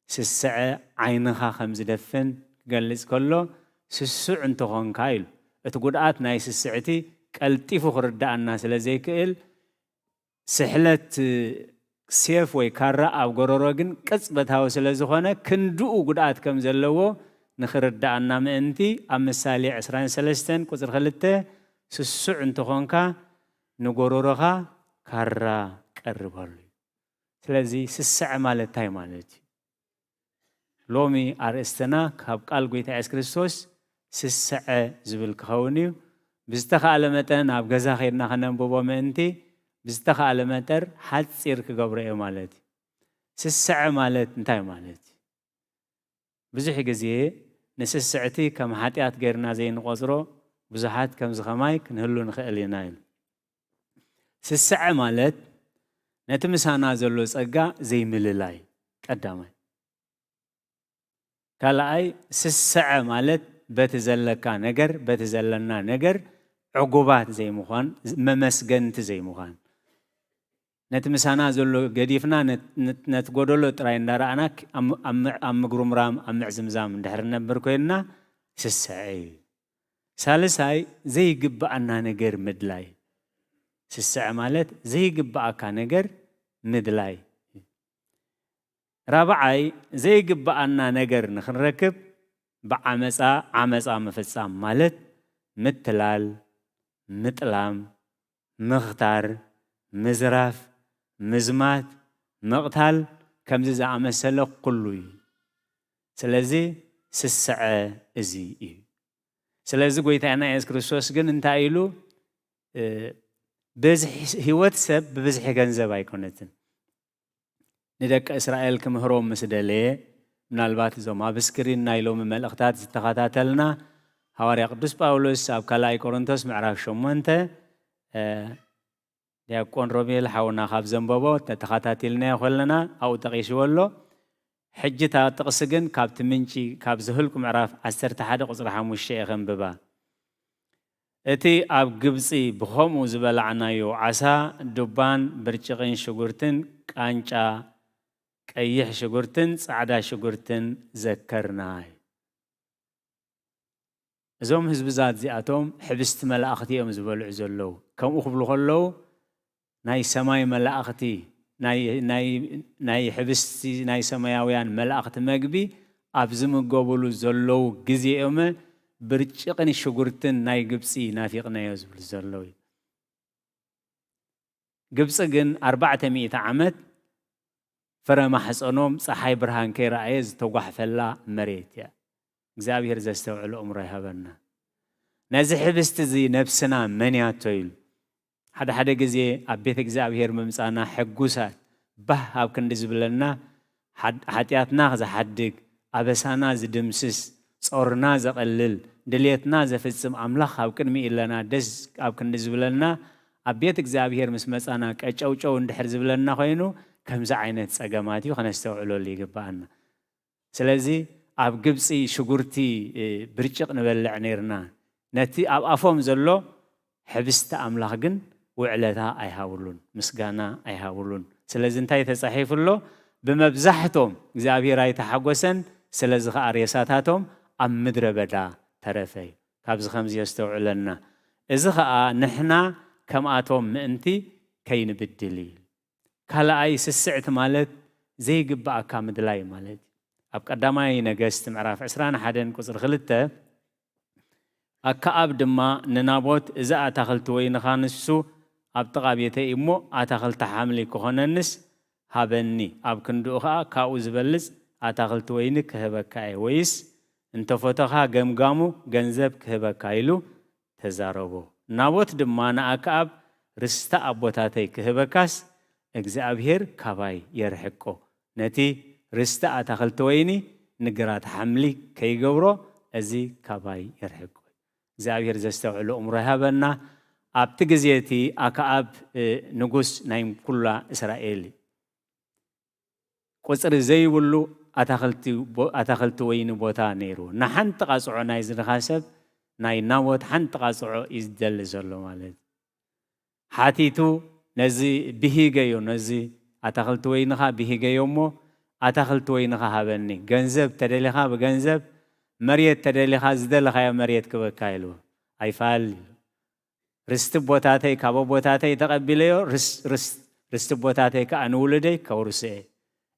سسع عينها خم زدفن قالس كله سسع أنت خونكايل تقولات نايس السعتي قلتيفو خردا الناس لزيكل سحلت سيف ويكارا أو غرورجن كسبتها وسلزخانة كندو قدات كم زلوا نخردا النا منتي أم السالي عسران سلستن كسر خلته سسع أنت خونكا نغرورها كارا كربالي سلزي سسع مالتاي مالتي لومي أرستنا كاب قلقيت عيس كريستوس سسع زبل كهونيو بزتخا متن أب جزا خيرنا خنم بابا منتي بزتخا متر حد سير كجبرئ مالتي سسع مالت انتاي مالتي بزح جزيه نسسعتي كم حاتيات غيرنا زين قصرو بزحات كم زخمايك نهلو نخيلينايل سسع مالت نتمسانا زلو صقا زي مللاي قدامي كلاي سسع مالت بتزلكا نجر بتزلنا نجر عقوبات زي مخان ممسجنت زي مخان نتمسانا زلو قديفنا نتقولو تراين دارانك أم قرمرام أم عزمزام دحرنا بركوينا سسعي سالساي زي قبعنا نجر مدلاي سسع مالت زي قبعكا نجر مدلاي رابعاي زي قبعنا نجر نخركب بعمسا عمسا مفصام مالت متلال متلام مختار مزراف مزمات مقتال كم زي عمسلا كلوي سلازي سسع ازي سلازي قويت انا يس كريستوس جن انت ايلو بزح هيوت سب بزح غنزب ايكونتن ندك اسرائيل كمهروم مسدليه ምናልባት ዞማ በስክሪን ናይሎም መልእክታት ዝተኸታተልና ሐዋርያ ቅዱስ ጳውሎስ ኣብ ካልኣይ ቆሮንቶስ ምዕራፍ 8 ዲያቆን ሮቤል ሓውና ካብ ዘንበቦ ተተኸታተልና ይኸለና ኣው ጠቂስወሎ ሕጅታ ጥቅስ ግን ካብቲ ምንጪ ካብ ዝህልኩ ምዕራፍ 11 ቁጽሪ 5 ይኸንብባ እቲ ኣብ ግብጺ ብኸምኡ ዝበላዕናዮ ዓሳ ዱባን ብርጭቅን ሽጉርትን ቃንጫ ቀይሕ ሽጉርትን ጻዕዳ ሽጉርትን ዘከርናይ እዞም ህዝብዛት እዚኣቶም ሕብስቲ መላእኽቲ እዮም ዝበልዑ ዘለዉ ከምኡ ክብሉ ከለዉ ናይ ሰማይ መላእኽቲ ናይ ሕብስቲ ናይ ሰማያውያን መላእኽቲ መግቢ ኣብ ዝምገበሉ ዘለዉ ግዜኦም ብርጭቅን ሽጉርትን ናይ ግብጺ ናፊቕናዮ ዝብሉ ዘለዉ ግብጺ ግን 400 ዓመት فرما حسنوم صحي برهان كيرأيز توقح فلا مريت يا እግዚአብሔር ዘስተውዕሉ እምሮ ይሃበና ነዚ ሕብስቲ እዚ ነፍስና መን ያቶይል ሓደ ግዜ ኣብ ቤተ እግዚአብሔር መምጻና ሕጉሳት ባህ ኣብ ክንዲ ዝብለና ኃጢአትና ዝሓድግ ኣበሳና ዝድምስስ ጾርና ዘቀልል ድሌትና ዘፍጽም አምላኽ ኣብ ቅድሚ ኢለና ደስ ኣብ ክንዲ ዝብለና ኣብ ቤተ እግዚአብሔር ምስ መጻና ቀጨውጨው እንድሕር ዝብለና ኮይኑ ከምዛ ዓይነት ጸገማት እዩ ከነስተውዕለሉ ይግባአና ስለዚ ኣብ ግብጺ ሽጉርቲ ብርጭቅ ንበልዕ ነርና ነቲ ኣብ ኣፎም ዘሎ ሕብስቲ አምላኽ ግን ውዕለታ ኣይሃውሉን ምስጋና ኣይሃውሉን ስለዚ እንታይ ተጻሒፉሎ በመብዛሕቶም እግዚአብሔር ኣይተሓጎሰን ስለዚ ኸ ሬሳታቶም ኣብ ምድረ በዳ ተረፈይ ካብዚ ከምዚ የስተውዕለና እዚ ኸኣ ንሕና ከምኣቶም ምእንቲ ከይንብድል ካልኣይ ስስዕት ማለት ዘይግባእካ ምድላይ ማለት ኣብ ቀዳማይ ነገስት ምዕራፍ 21 ቁጽሪ 2 ኣካኣብ ድማ ንናቦት እዛ ኣታኽልቲ ወይንኻ ንሱ ኣብ ጥቓ ቤተይ እሞ ኣታኽልቲ ሓምሊ ክኾነንስ ሃበኒ ኣብ ክንድኡ ኸኣ ካብኡ ዝበልጽ ኣታኽልቲ ወይኒ ክህበካ እየ ወይስ እንተፈተኻ ገምጋሙ ገንዘብ ክህበካ ኢሉ ተዛረቦ ናቦት ድማ ንኣካኣብ ርስታ ኣቦታተይ ክህበካስ እግዚአብሔር ካባይ የርሕቆ ነቲ ርስታ ኣታኽልቲ ወይኒ نقرات حملي كي يقبرو أزي كاباي يرحق زابير زستوعلو أمره بنا أبتجزيتي أكأب نجوس نايم كلها إسرائيلي قصر زي ولو أتخلت وين بوتا نيرو نحن تقاصعو نايز الخاسب ناي ناوت حن تقاصعو إزدل زلو مالد حاتيتو نزي بهيجيو نزي أتخلت وينها بهيجيو مو أتخلت وينها هبني جنزب تدليها بجنزب مريت تدليها زدلها يا مريت كبكايلو أي فعل رست بوتاتي كابو بوتاتي تقبليو رست بوتاتي كأنولدي كورسي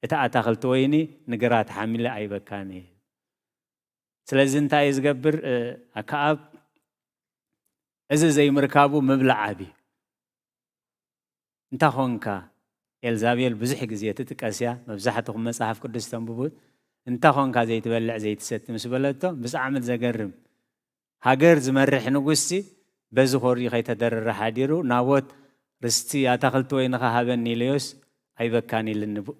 إتا أتخلت ويني نقرات حاملة أي بكاني سلازن تايز قبر أكاب إذا زي مركابو مبلع عبي انت هونكا إلزابيل بزح جزية تكاسيا مبزحتهم مصحف قدس تنبوت انت هونكا زي تبلع زي تست مسبلته بس عمل زقرم هاجر زمرح نقصي بزخوري خي تدرر حاديرو ناوت رستي أتخلت وينها هبني ليوس أي بكاني للنبو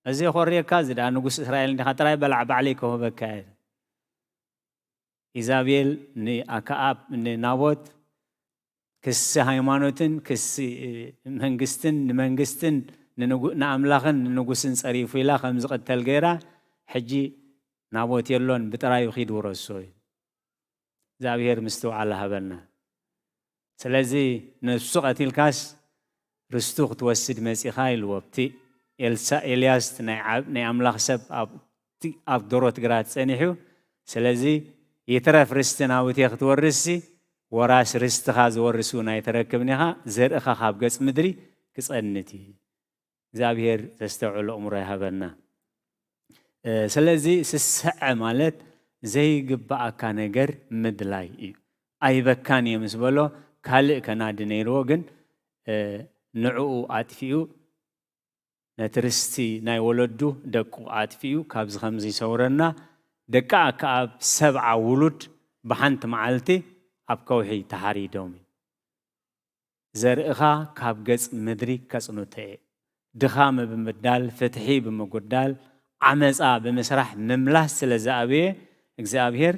أزي خوري كازد أنا نقص إسرائيل نخاطر بلعب عليك وهو بكاير إيزابيل ني أكاب ني ناوت كس هايمانوتن كس منجستن نعملاخن نقصن صريف إلى خمس قتل غيره حجي نابوت يلون بتراي وخيد ورسوي زابير مستوى على هبلنا سلازي نسوق الكاس رستوق توسد مسيخاي الوقتي إلياس نعملاخ سب أب دورت جرات سنيحو سلازي يترف رستنا وتيخت ورسي وراس رستخاز ورسونا يتركبنيها زر أخا خابقس مدري كسأنتي زابير تستوعل أمره هبلنا سلازي سسع مالت زي قبعة كانجر مدلاي أي بكان يمسبلو كهلق كناد نيروغن نعو عاتفيو نترستي ناي ولدو دقو عاتفيو كابز خمزي سورنا دقا كاب 7 ولد بحنت معلتي أب كوحي تحاري دومي زرقها كاب قص مدري كسنوتي دخام بمدال فتحي بمقدال عمزا بمسرح مملح سلزابيه እግዚአብሔር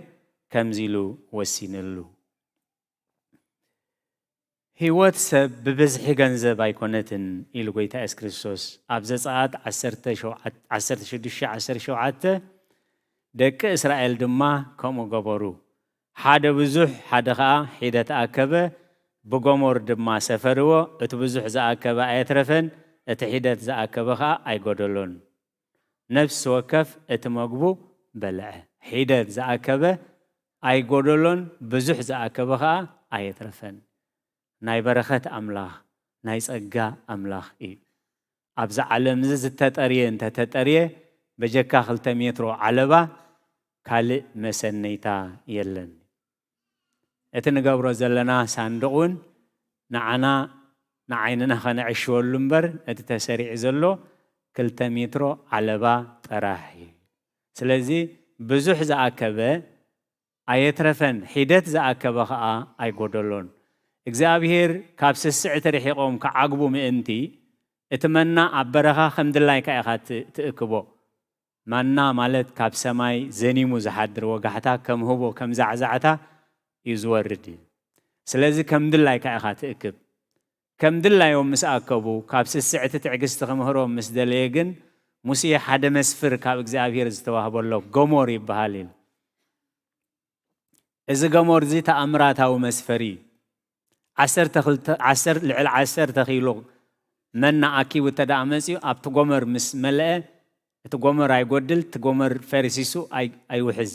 ከምዚሉ ወሲንሉ ህይወት ሰብ በብዝሕ ገንዘብ አይኮነትን ኢሉ ጌታ ኢየሱስ ክርስቶስ ኣብ ዘጸአት 16:17 ደቂ እስራኤል ድማ ከምኡ ገበሩ ሓደ ብዙሕ ሓደ ኸኣ ሒደት ኣከበ ብጎሞር ድማ ሰፈርዎ እቲ ብዙሕ ዝኣከበ ኣይትረፈን እቲ ሒደት ዝኣከበ ኸኣ ኣይጎደሎን ነፍስ ወከፍ እቲ መግቡ በልዐ ሒደት ዝኣከበ ኣይጎደሎን ብዙሕ ዝኣከበ ኸኣ ኣይትረፈን ናይ በረኸት ኣምላኽ ናይ ጸጋ ኣምላኽ እዩ ኣብዛ ዓለም ዝተጠርየ እንተተጠርየ በጀካ 2 ሜትሮ ዓለባ ካልእ መሰነይታ የለን እቲ ንገብሮ ዘለና ሳንዱቕን ንዓና ንዓይንና ኸነዕሽወሉ እምበር እቲ ተሰሪዕ ዘሎ 2 ሜትሮ ዓለባ ጥራሕ እዩ ስለዚ ብዙሕ ዝኣከበ ኣይትረፈን ሒደት ዝኣከበ ኸኣ ኣይጎደሎን እግዚአብሔር ካብ ስስዕት ርሒቆም ከዓግቡ ምእንቲ እቲ መና ኣብ በረኻ ከምድላይ ኢኻ ትእክቦ መና ማለት ካብ ሰማይ ዘኒሙ ዝሓድር ወጋሕታ ከም ህቦ ከም ዛዕዛዕታ እዩ ዝወርድ ስለዚ ከምድላይ ኢኻ ትእክብ ከምድላዮም ምስ ኣከቡ ካብ ስስዕት ትዕግስቲ ክምህሮም ምስ ደለየ ግን ሙሴ ሓደ መስፍር ካብ እግዚአብሔር ዝተዋህበሎ ጎሞር ይበሃል ኢሉ እዚ ጎሞር እዚ ተኣምራታዊ መስፈሪ 10 ኪሎ መና ኣኪቡ ተዳመፅዩ ኣብቲ ጎመር ምስ መለአ እቲ ጎመር ኣይጎድል እቲ ጎመር ፈሪሲሱ ኣይውሕዝ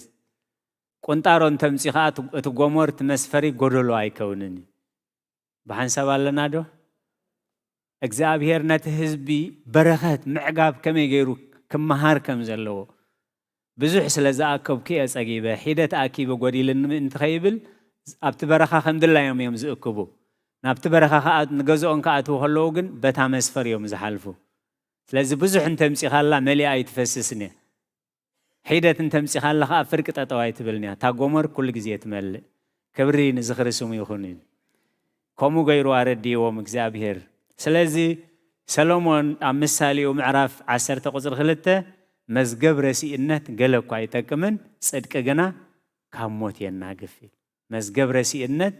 ቁንጣሮን ተምፂኻ እቲ ጎመር ትመስፈሪ ጎደሎ ኣይከውንን ብሓንሳብ ኣለና ዶ እግዚአብሔር ነቲ ህዝቢ በረኸት ምዕጋብ ከመይ ገይሩ ክመሃር ከም ዘለዎ ብዙሕ ስለ ዝኣከብኩ እየ ፀጊበ ሒደት ኣኪበ ጎዲልን ምእንቲ ኸይብል ኣብቲ በረኻ ከምድላዮም እዮም ዝእክቡ ናብቲ በረኻ ከዓ ንገዝኦም ከኣትዉ ከለዉ ግን በታ መስፈር እዮም ዝሓልፉ ስለዚ ብዙሕ እንተምፂኻላ መሊኣ ኣይትፈስስን እያ ሒደት እንተምፂኻላ ከዓ ፍርቂ ጠጠው ኣይትብልን እያ እታ ጎመር ኩሉ ግዜ ትመልእ ክብሪ ንዝኽሪ ስሙ ይኹን ኢሉ ከምኡ ገይሩ ኣረዲዎም እግዚአብሔር ስለዚ ሰሎሞን ኣብ ምሳሌኡ ምዕራፍ 10 ቁፅሪ 2 مزجب رسيئنت قالك عيتكمن صدق جنا كموت يناقفي مزجب رسيئنت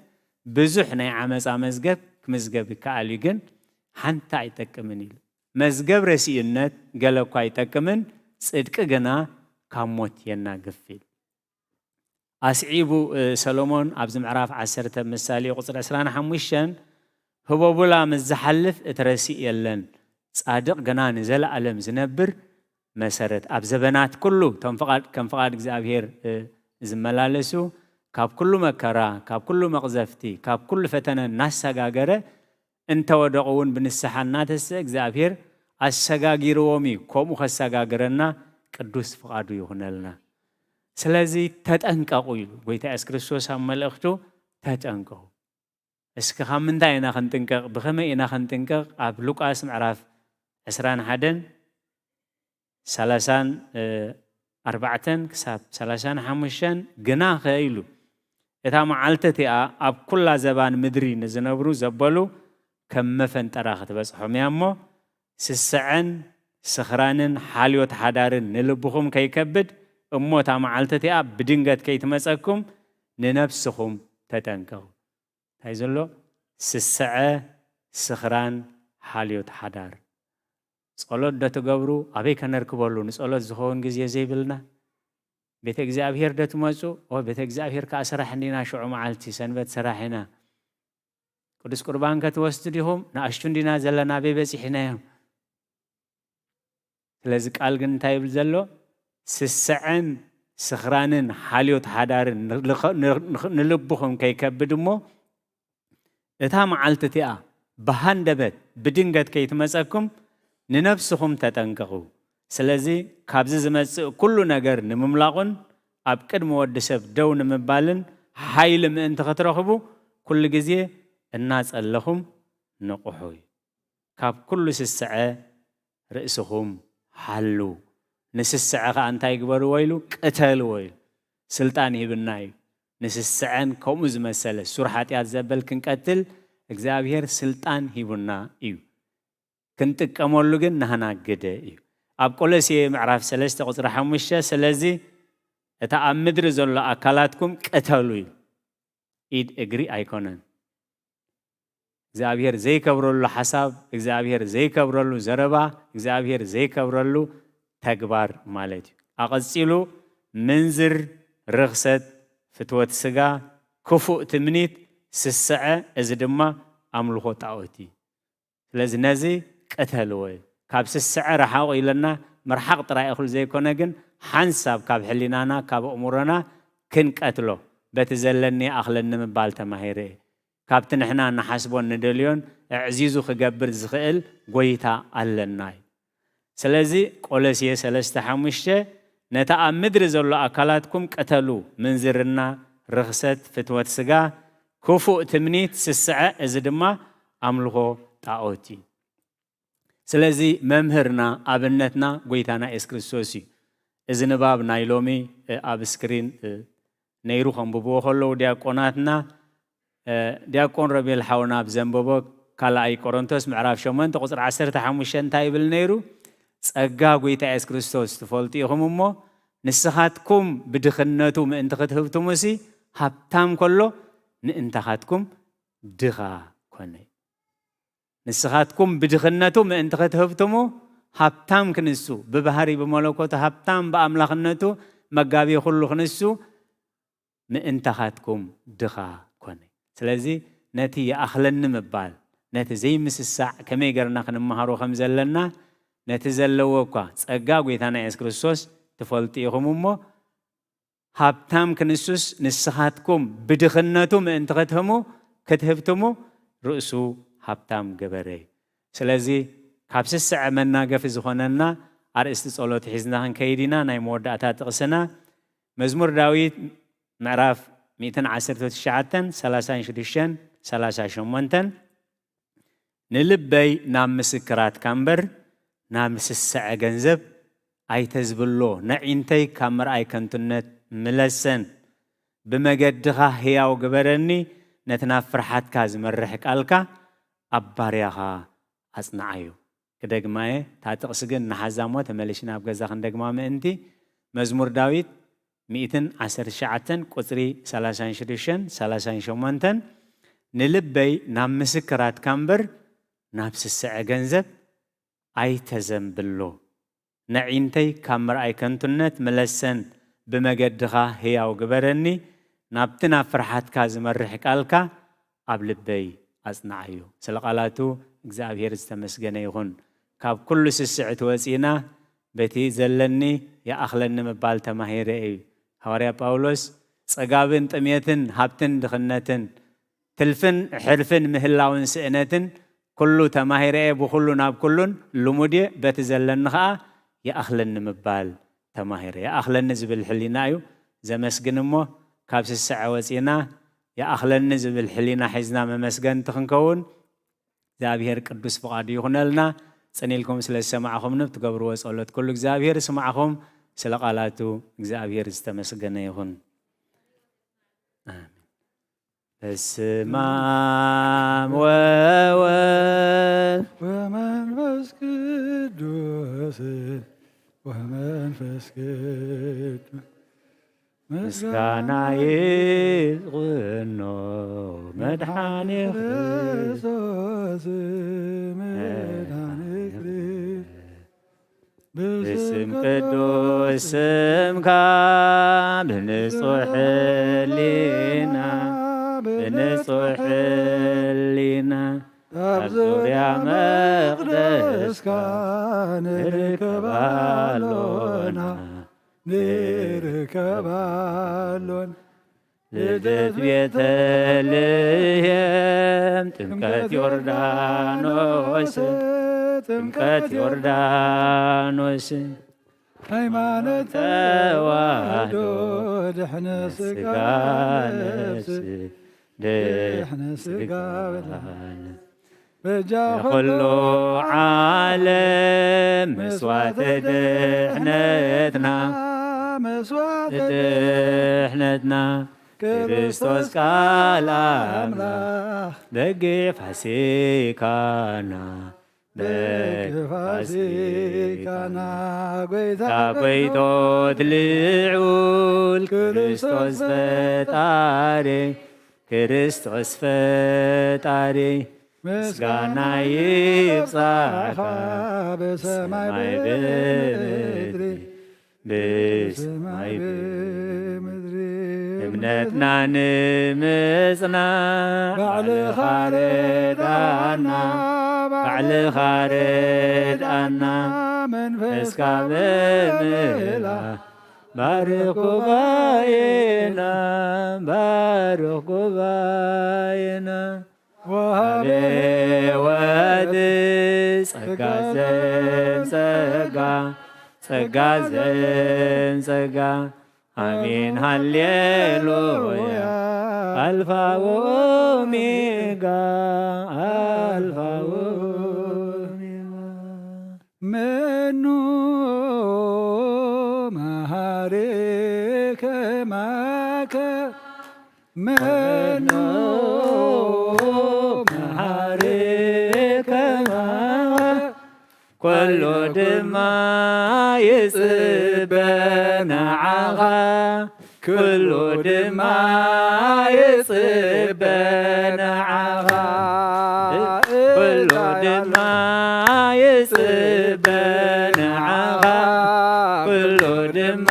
بزحنا عمز مزجب مزجب كعليجن حنت عيتكمن مزجب رسيئنت قالك عيتكمن صدق جنا كموت يناقفي أسعيبو سلومون أبز معراف عسرة مثالي قصر أسران حموشن هو بولا مزحلف اترسي يلن صادق جنا نزل ألم زنبر مسرت أبزبنات كله تنفقد كم فقد إخزابير زملالسو كاب كله مكرا كاب كله مغزفتي كاب كله فتنة ناس سجاجرة أنت ودعون بنسحنات إخزابير السجاجيرومي كم خسجاجرنا كدوس فقادو يهونلنا سلازي تتأنقوا ويتا إسكريستوس هم ملأختو تتأنقوا إسكهم من داينا خنتنقق بخمة إنا خنتنقق أب لوقاس معرف عسران حدن سلاسان أربعتن كساب سلاسان حمشان جنا خيلو إذا ما علتتي أب كل زبان مدري نزنبرو زبلو كم مفن تراخت بس حميامو سسعن سخرانن حاليوت حدارن نلبخم كي كبد أموت عم علتتي بدنجت كي تمسكم لنفسكم تتنكوا هايزلو سسعة سخران حاليوت حدار صلوت ده تجبرو أبي كنا نركبولو نصلوت زخون جزية زيبلنا بيتك زابير ده تمسو أو بيتك زابير كأسرح عندنا شو معلتي سنبت سرحنا قدس قربان كتوستديهم ناشتون دينا زلنا بيبس حناهم لازق ألقن تايب زلو سسعن سخرانن حاليوت حدارن نلبخم كي كبدمو إتام علتتيا بهندبت بدنجت كي تمسكم ننفسهم تتنققوا سلازي كابز زمس كل نجار نمملاقون أبكر مواد سب دون مبالن حيل من أنت خطرخبو كل جزية الناس اللهم نقحوي كاب كل سسعة رئيسهم حلو نس الساعة أنت يقبروا ويلو قتلوا ويل سلطاني بالناي نس الساعة كومز مسألة سرحات يعزبل كن قتل إخزابير سلطان هيبنا إيو كنت كمولو جن نهنا جدا إيو أبقول سي معرف سلسة قصر حمشة سلزي أتأمد رزول أكلاتكم قتلوا إيد أجري أيقونن إخزابير زي كبرلو حساب إخزابير زي كبرلو زربا إخزابير زي كبرلو تكبار مالتي أقصيلو منزر رخصت فتوت سجا كفؤ تمنيت سسعة إزدما أملخو تعوتي لازم نزي قتلوه كابس السعة رحاو إلنا مرحق ترى أخل زي كونجن حنساب كاب حلينانا كاب أمورنا كن قتلو بتزلني أخلنا من بالته ماهيري كابتن إحنا نحسبون ندليون عزيزو خجبر زخيل قويتا على سلازي قولسيه سلسته حمشة نتأمد رزول أكلاتكم قتلوا منزرنا رخصت فتوت سجا كفؤ تمنيت سسعة إزدما أملغو تعوتي سلازي ممهرنا أبنتنا قويتانا إسكريستوسي إذن باب نايلومي أب سكرين نيرو خمبوبو خلو دياقوناتنا دياقون ربي الحونا بزنبوبو كالا أي كورنتوس معراف شومن تقصر عسر تحمشن تايبل نيرو صقا قويتا إيس كريستوس تفولتيهم أمو نسخاتكم بدخنتو من انتخذتو مسي هبتام كله ننتخذكم دغا كوني نسخاتكم بدخنتو من انتخذتو هبتام كنسو ببهاري بملكوت هبتام بأملاخنتو مقابي خلو خنسو من انتخذكم دغا كوني سلازي نتي أخلن مبال نتي زي مس الساع كما يقرنا خنمهارو خمزلنا نتزلوكوا صقا قويتانا إيس كريستوس تفولتيهم أمو هابتام كنسوس نسخاتكم بدخنتو من انتخذتمو كتهبتمو رؤسو هابتام قبري سلازي كابس الساعة من ناقف زخوننا أرئيس تصولوت حزنا كيدنا ناي مودعتات قسنا مزمور داويد معراف 219 سلاسان شدشن سلاسان شمونتن نلبي نام مسكرات كامبر نامس الساعة جنزب أي تزبلو نعينتي كامر أي كنتنت ملسن بمجدها هي وجبرني نتنافر حد كاز مرحك ألكا أباريها أصنعيو كدقماي تاتقسجن نحزامو تملشنا بجزا خندقما مأنتي مزمور داويد 119 قصري 36 نلبي نام مسكرات كامبر نابس الساعة جنزب أي تزنبلو نعينتي كامر أي كنتنت ملسن بمجدها هي أو جبرني نابتنا فرحات كازم الرحك ألكا قبل بي أصنعيو سلقالاتو እግዚአብሔር ዝተመስገነ ይሁን ካብ ኩሉ ስስዕት ወፂና በቲ ዘለኒ ያኣኽለኒ ምባል ተማሂረ እዩ ሐዋርያ ጳውሎስ ጸጋብን ጥሜትን ሃብትን ድኽነትን ትልፍን ሕርፍን ምህላውን ስእነትን ኩሉ ተማሂረ ብኩሉ ናብ ኩሉን ልሙድ በቲ ዘለኒ ኸዓ ያኣኽለኒ ምባል ተማሂረ ያኣኽለኒ ዝብል ሕሊና እዩ ዘመስግን እሞ ካብ ስስዕ ወፂና ያኣኽለኒ ዝብል ሕሊና ሒዝና መመስገን ትኽንከውን እግዚአብሔር ቅዱስ ፈቃዱ ይሁነልና ጽኒልኩም ስለሰማዕኹም ንብትገብርዎ ጸሎት ኩሉ እግዚአብሔር ስማዕኹም ስለ ቃላቱ እግዚአብሔር ዝተመስገነ ይሁን አሜን በስመ አብ ወወልድ ወመንፈስ ቅዱስ ምስጋና ይሁኖ መድኃኔ ክርስቶስ በስም ቅዱስ ስምካ በንጹሕ ሕሊና ኣብ ዙርያ መቅደስካ ንርከባሎን ልደት ቤተልሔም ጥምቀት ዮርዳኖስ ሃይማኖት ተዋህዶ ድሕነ ስጋ በጃኹሎ ዓለም መስዋዕት ድሕነትና ክርስቶስ ቃል አምላክ ደጌ ፋሲካና ጎይቶት ልዑል ክርስቶስ ፈጣሪ ምስጋና ይብዛኻ በሰማይ በምድሪ እምነትና ንምጽናዕ ባዕልኻ ረድአና መንፈስካ በምልአ ባርኽ ጉባኤና ወሃቤ ወድ ጸጋ ዘንጸጋ አሜን ሃሌሉያ አልፋ ወኦሜጋ መኑ መሃሬ ከማከ መኑ መሃሬ ከማከ ኩሉ ድማ ይጽበናዓኻ ኩሉ ድማ ይጽበናዓኻ ኩሉ ድማ ይጽበናዓኻ ኩሉ ድማ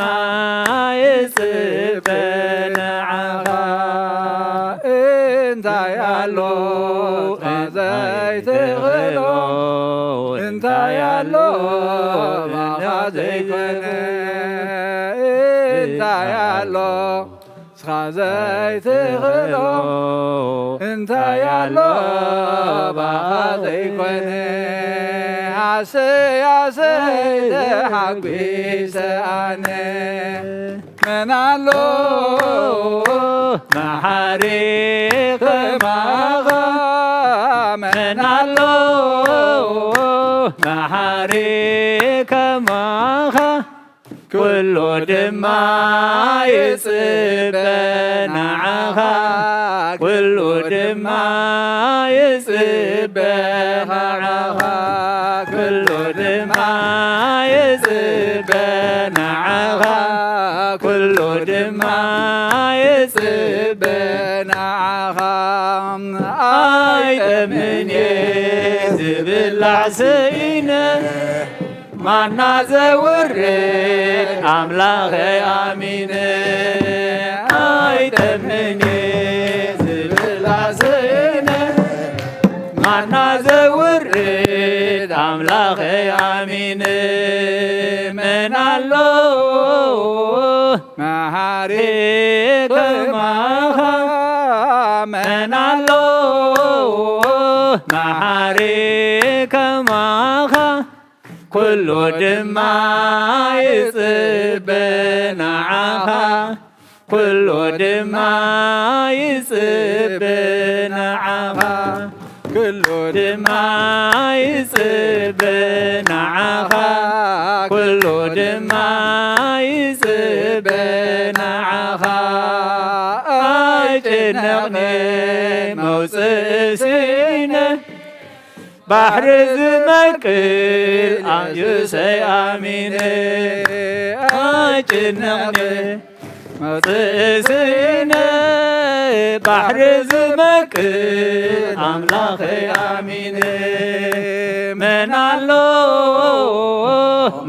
ይጽበናዓኻ እንታይ ኣሎ ዘይትኽእሎ እንታይ ኣሎ ዘይኮነ እንታይ ኣሎ ስኻ ዘይትኽእሎ እንታይ ኣሎ ባኻ ዘይኮነ ኣሰይ ተሓጒሰ ኣነ መን ኣሎ መሓሪ ከማኻ መን ኣሎ መሓሪ ከማኻ ኩሉ ድማ ይጽበናዓኻ ኩሉ ድማ ይጽበናኻ ኩሉ ድማ ይጽበናኻ ኩሉ ድማ ይጽበናኻ ኣይጠምን ዝብላዕ ስኢነ ማና ዘውርድ ኣምላኸ ኣሚነ ኣይጠምን ዝብላዕ ስኢነ ማና ዘውርድ ኣምላኸ ኣሚነ መን ኣሎ መሃሪ ከማኻ መን ኣሎ መሃሪ ከማኻ ኩሉ ድማ ይጽበናኻ ኩሉ ድማ ይጽበናኻ ኩሉ ድማ ይጽበናኻ ኩሉ ድማ ይጽበናኻ ኣይጭነቕኒ መውፅእ ሲነ ባሕሪ ዝመቅል ኣንዩሰይ ኣሚነ ኣይጭነቕኒ መውፅእ ሲነ ባሕሪ ዝመቅል ኣምላኸይ ኣሚነ መን ኣሎ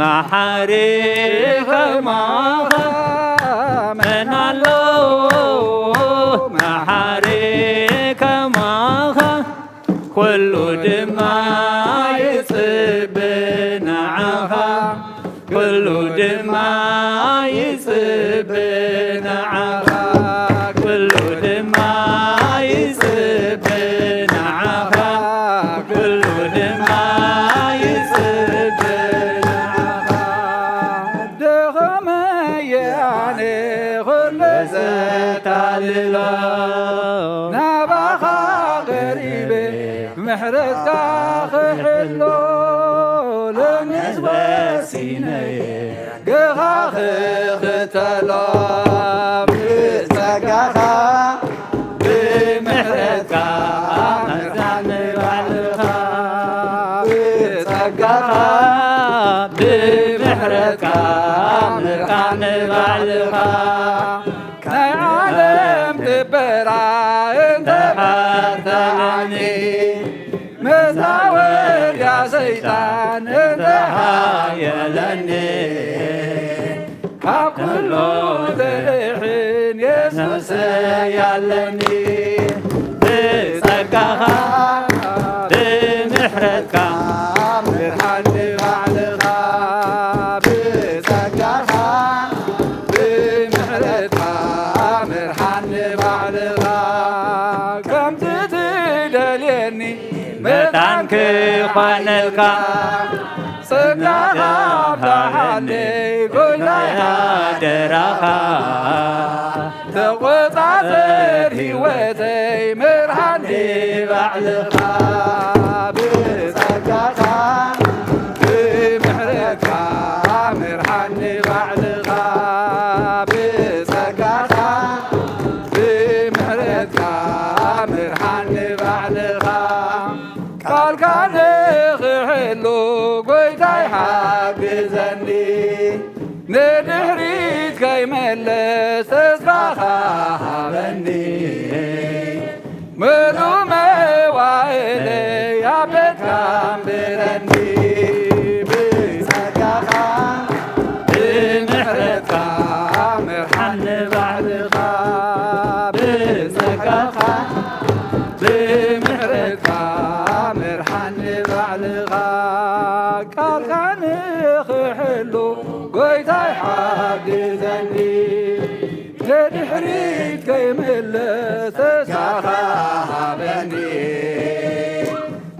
መሓሪ ከማኻ መን ኣሎ መሓሪ ከማኻ ኩሉ ድማ ይጽበናኻ ኩሉ ድማ ይጽበናኻ ኩሉ ድማ ይጽበናኻ ኩሉ ድማ ይጽበናኻ ደኸመየ ኣነ ኩሉ ዘታልሎ ናባኻ ቀሪበ ምሕረትካ ክሕሎ ለንዝወሲነየ ገኻ ክኽተሎ ብጸጋኻ ብምሕረትካ ምርካን ባዕልኻ ብጸጋኻ ብምሕረትካ ምርካን ባዕልኻ ናይ ዓለም ትበራ እንተሓተለኒ መዛወር ያ ሰይጣን እንተሓየለኒ ካብ ኩሉ ዘርሕን የሱስ ያለኒ ብጸጋኻ ብምሕረትካ ምርሓን ባዕልኻ ብጸጋኻ ብምሕረትካ ምርሓን ባዕልኻ ከምቲ ትደልየኒ መጣን ክኾነልካ ጸጋኻ ኣብዛሓለይ ጐይታይ ኣደራኻ ተቖጻጸር ሕይወተይ ምርሓኒ ባዕልኻ ብጸጋኻ ብምሕረትካ ምርሓኒ ባዕልኻ ብጸጋኻ ብምሕረትካ ምርሓኒ ባዕልኻ ቃልካ ንኽሕሉ ጐይታይ ሓግዘኒ ንድሕሪት ከይመለስ ተስፋኻ ሃበኒ ምሉእ መዋእለይ ኣብ ቤትካ እምብረኒ ብጸጋኻ ብምሕረትካ ምርሓን ባዕልኻ ብጸጋኻ ብምሕረትካ ምርሓን ባዕልኻ ቃልካ ንኽሕሉ ጐይታይ ሓግዘኒ ንድሕሪት ከይምለስ ተስፋኻ ሃበኒ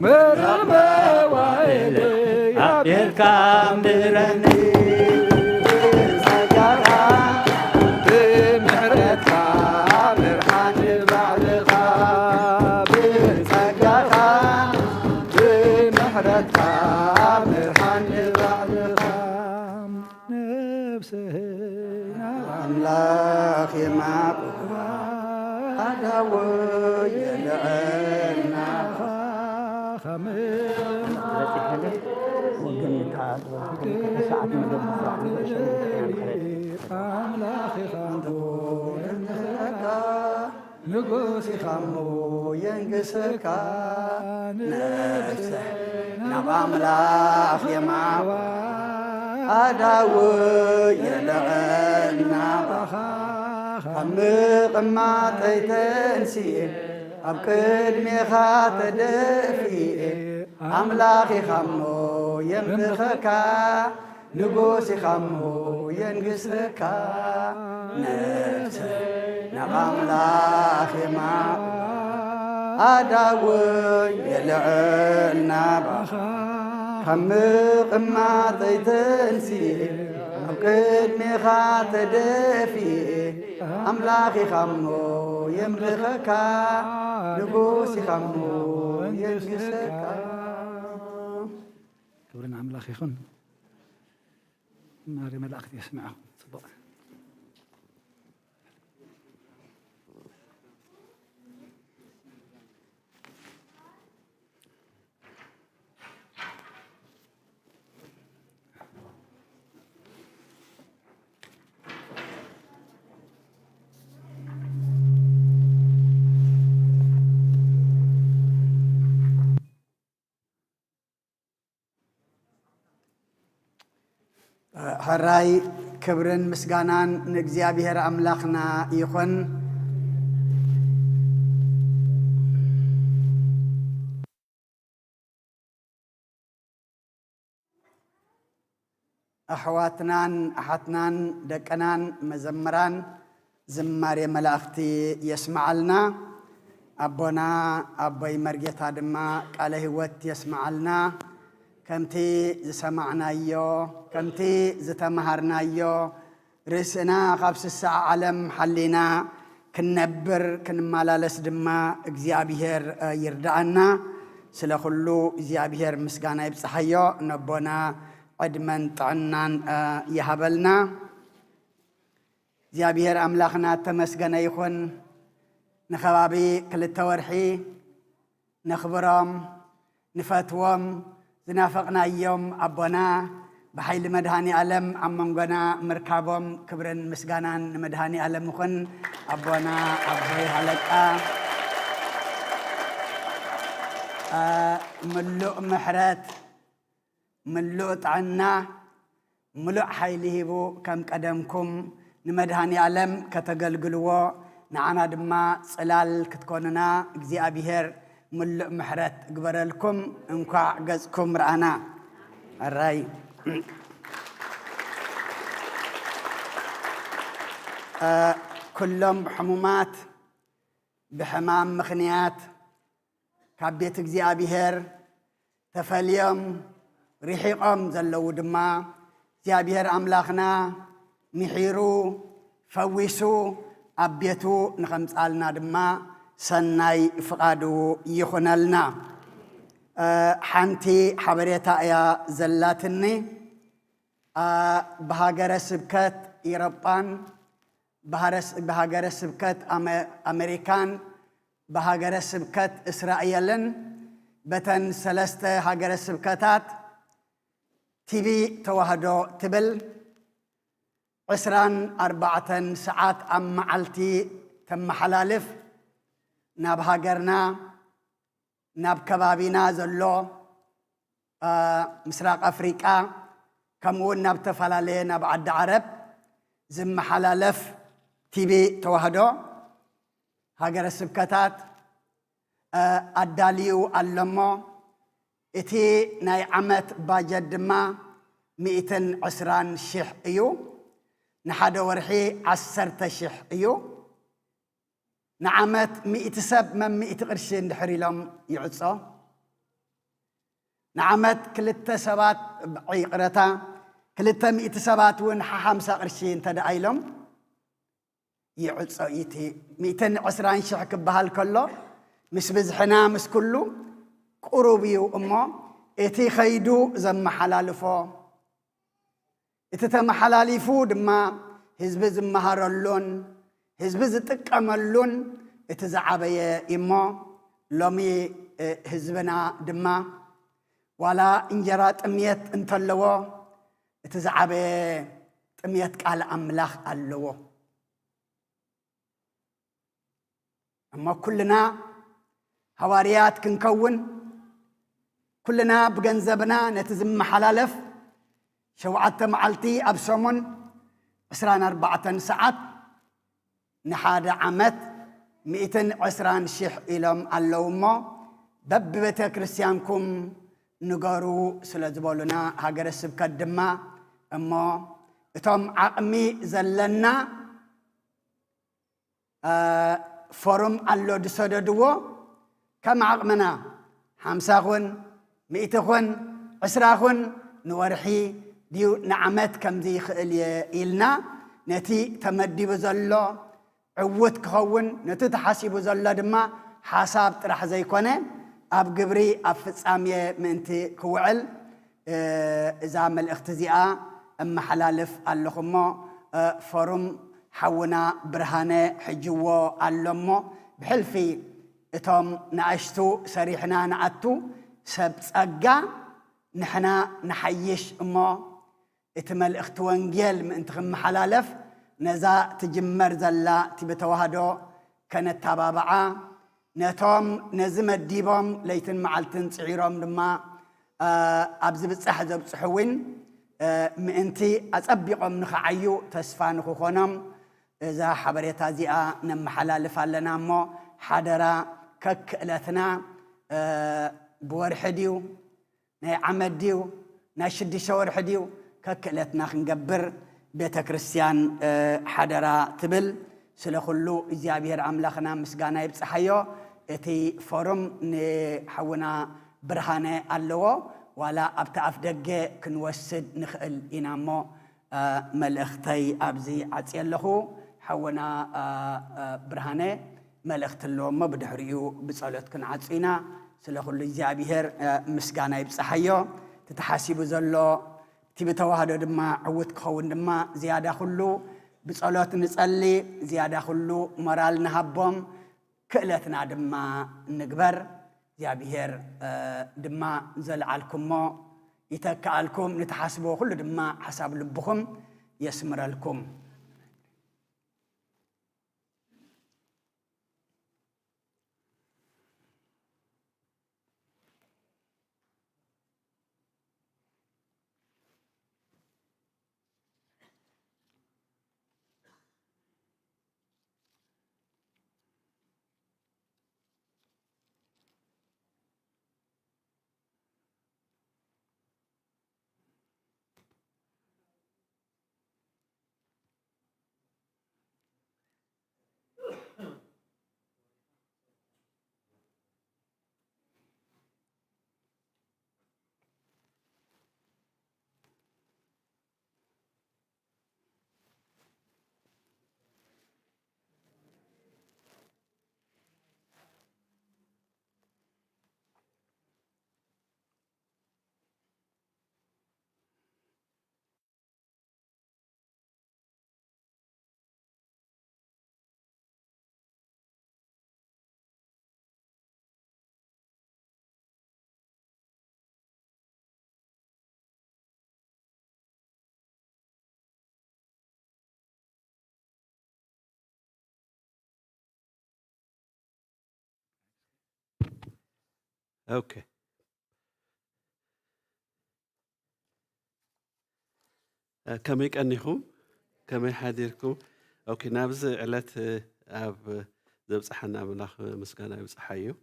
ምሉእ መዋእለይ ኣብ ቤትካ እምብረኒ ብጸጋኻ ብምሕረትካ ምርሓን ባዕልኻ ብጸጋኻ ብምሕረትካ ምርሓን ባዕልኻ ነፍስህና ኣምላኽ የማቁ ኣዳወ نقوسي خمو ينقسكا نفسه نظام لاخ يمعوا أداوي يلغنا خمق ما تيتنسي أبكد ميخات دفي أملاخي خمو ينبخكا نقوسي خمو ينقسكا نفسه نظام لاخ يمعوا أداوي يلغنا خمق ما تيتنسي أبكد ميخات دفي أملاخي خمو يملخكا نقوسي خمو ينقسكا كبرنا أملاخي خن ماري ملاخ يسمعه صبا هراي كبرن مسغانان نእግዚአብሔር አምላኽና ይኹን أحواتنان أحتنان دكنان مزمران زمار ملاختي يسمع لنا أبونا أبوي مرجتا دما قال هوت يسمع لنا كمتي زسمعنا يو كمتي زتمهرنا يو رسنا خبس الساعة علم حلينا كنبر كنمالالس دما እግዚአብሔር يردعنا سلخلو እግዚአብሔር مسغانا يبصحيو نبونا عدمن طعنان يهبلنا እግዚአብሔር أملاخنا تمسغنا يخون نخبابي كلتا ورحي نخبرام نفتوام زنافقنا يوم أبونا بحيل مدهاني ألم أممغنا مركابهم كبرن مسغانان مدهاني ألم خن أبونا أبوي هلكا ملؤ محرات ملؤ طعنا ملؤ حيله بو كم قدمكم نمدهاني ألم كتقلقلوا نعنا دما صلال كتكوننا እግዚአብሔር ملؤ محرات قبر لكم انكوا قزكم رأنا الرأي كلهم حمومات بحمام مخنيات كابيت እግዚአብሔር تفليهم ريحيقهم زلو دما እግዚአብሔር أملاخنا محيرو فويسو أبيتو نخمصالنا دما سناي فقادو يخنالنا حانتي حبريتا يا زلاتني بهاجر سبكت إيربان بهاجر سبكت أمريكان بهاجر سبكت إسرائيلن بتن سلسته هاجر سبكتات تيبي توهدو تبل 24 ساعات معلتي تم حلالف ناب هاجرنا ناب كبابينا زلو مسراق أفريقيا كمون ناب تفلالي ناب عد عرب زم حلالف تيبي توهدو هاجر السبكتات الداليو اللمو اتي ناي عمت باجد ما 120 شح ايو نحادو ورحي 10 شح ايو نعمت 100 سب من 100 قرشين دحري لهم يعصوا نعمت كلتا سبات عيقرتا كلتا 100 سبات ون 5 قرشين تدعي لهم يعصوا يتي 220 شحك بهال كله مس بزحنا مس كله قروبيو امه اتي خيدو زم حلالفو اتتم حلاليفو دما حزب زمهرلون حزب زتقملون اتزعبيه امه لومي هزبنا دما ولا إنجرات أميت انتلوا تزعب أميت قال أملاخ اللو أما كلنا هواريات كنكون كلنا بجنزبنا نتزم حلالف شوعت معلتي أبسمون 24 ساعة نحاد عمت 120 شيح إلهم اللوما بببت كريستيانكم نقارو سلازبولنا هاجر السبكة الدماء أما إتهم عقمي زلنا فورم اللو دسوددو كم عقمنا 50 100 نورحي ديو نعمت كم زي خيل إلنا نتي تمدي بزلو عوت كهون نتي تحاسب زلو دما حساب ترح زي كونه أب جبري أفصامية منتي كوعل إذا عمل اختزاء أما حلالف اللخمة فورم حونا برهانة حجوا اللمة بحلفي إتهم نعشتو سريحنا نعتو سبت أجا نحنا نحيش أما إتمل اختوانجيل من تخم حلالف نزا تجمر زلا تبتوهدو كانت تبابعة نتوم نزم الديبهم ليتن معلتن صعيرهم لما أبزبت أحزب صحوين مأنتي أتبقهم نخعيو تسفان خونهم إذا حبريت هذه نم حلالف لنا ما حدرا ككلتنا بورحديو ناي عمديو ناشدي شور حديو ككلتنا خنقبر بيت كريستيان حدرا تبل سلخلو إزيابير أملاخنا مسقانا يبصحيو إتي فورم نحونا برهانة اللو ولا أبتعف دقة كنوسد نخل إنامو ملأختي أبزي عطيالخو حونا برهانة ملأخت اللو ما بدحريو بصالات كن عطينا سلخلو إزيابير مسقانا يبصحيو تتحاسب زلو تبتوهدو دما عود كخون دما زيادة خلو بصالات نسألي زيادة خلو مرال نهبهم كألتنا دما نقبر زيابير دما زلعالكم ما يتكالكم نتحاسبوا كل دما حساب لبكم يسمر لكم اوكي كم يكنيكم كم يحديركم اوكي نابز علت اب زبصحنا ملاخ مسكانا يبصحيو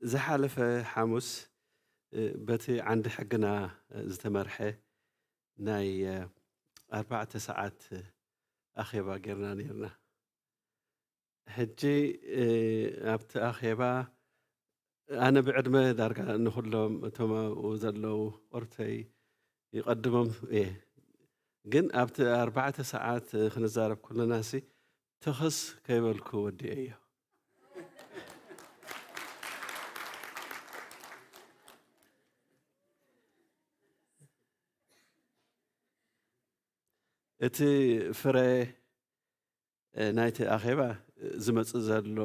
زحالف حموس بتي عند حقنا زتمرحه ناي 4 ساعات اخيبا غيرنا نيرنا هجي ابت اخيبا أنا بعدما دارك نخلهم توما وزلوا أرتي يقدمهم إيه جن أبت 4 ساعات خنزارب كل ناسي تخص كيبلكو ودي أيه إتي فري ናይቲ ኣኼባ ዝመጽእ ዘሎ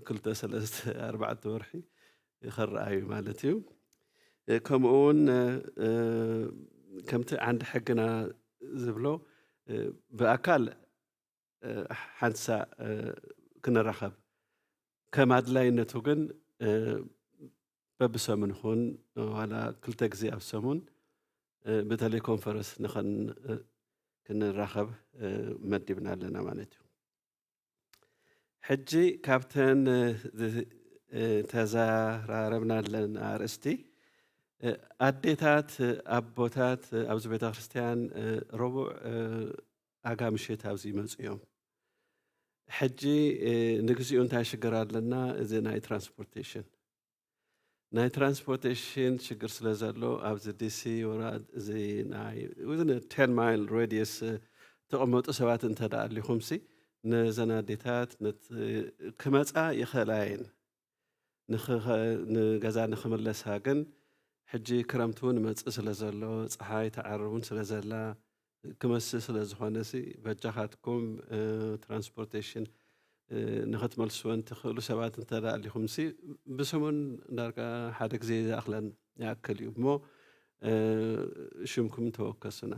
2-3-4 ወርሒ ይኽረኣዩ ማለት እዩ ከምኡ ውን ከምቲ ዓንዲ ሕግና ዝብሎ ብኣካል ሓንሳ ክንራኸብ ከም ኣድላይነቱ ግን በብሰሙን ይኹን ዋላ 2 ግዜ ኣብ ሰሙን ብቴሌኮንፈረንስ ክንራኸብ መዲብና ኣለና ማለት እዩ ሕጂ ካብተን ተዘራረብናለን ኣርእስቲ ኣዴታት ኣቦታት ኣብዚ ቤተ ክርስቲያን ረቡዕ ኣጋምሽት ኣብዚ ይመፁ እዮም ሕጂ ንግዚኡ እንታይ ሽግር ኣለና እዚ ናይ ትራንስፖርቴሽን ሽግር ስለ ዘሎ ኣብዚ ዲሲ ወራድ እዚ ናይ within a 10 mile radius ተቐመጡ ሰባት እንተዳኣሊኹምሲ ነዘን ኣዴታት ክመፃ ይኽእላየን ንገዛ ንኽምለሳ ግን ሕጂ ክረምቲ እውን መፅእ ስለ ዘሎ ፀሓይ ተዓርብ እውን ስለ ዘላ ክመስል ስለ ዝኾነሲ በጃኻትኩም ትራንስፖርቴሽን ንኽትመልስወን ትኽእሉ ሰባት እንተዳኣሊኹምሲ ብሰሙን ዳርጋ ሓደ ግዜ ዝኣኽለን ይኣክል እዩ እሞ ሽምኩም ተወከሱና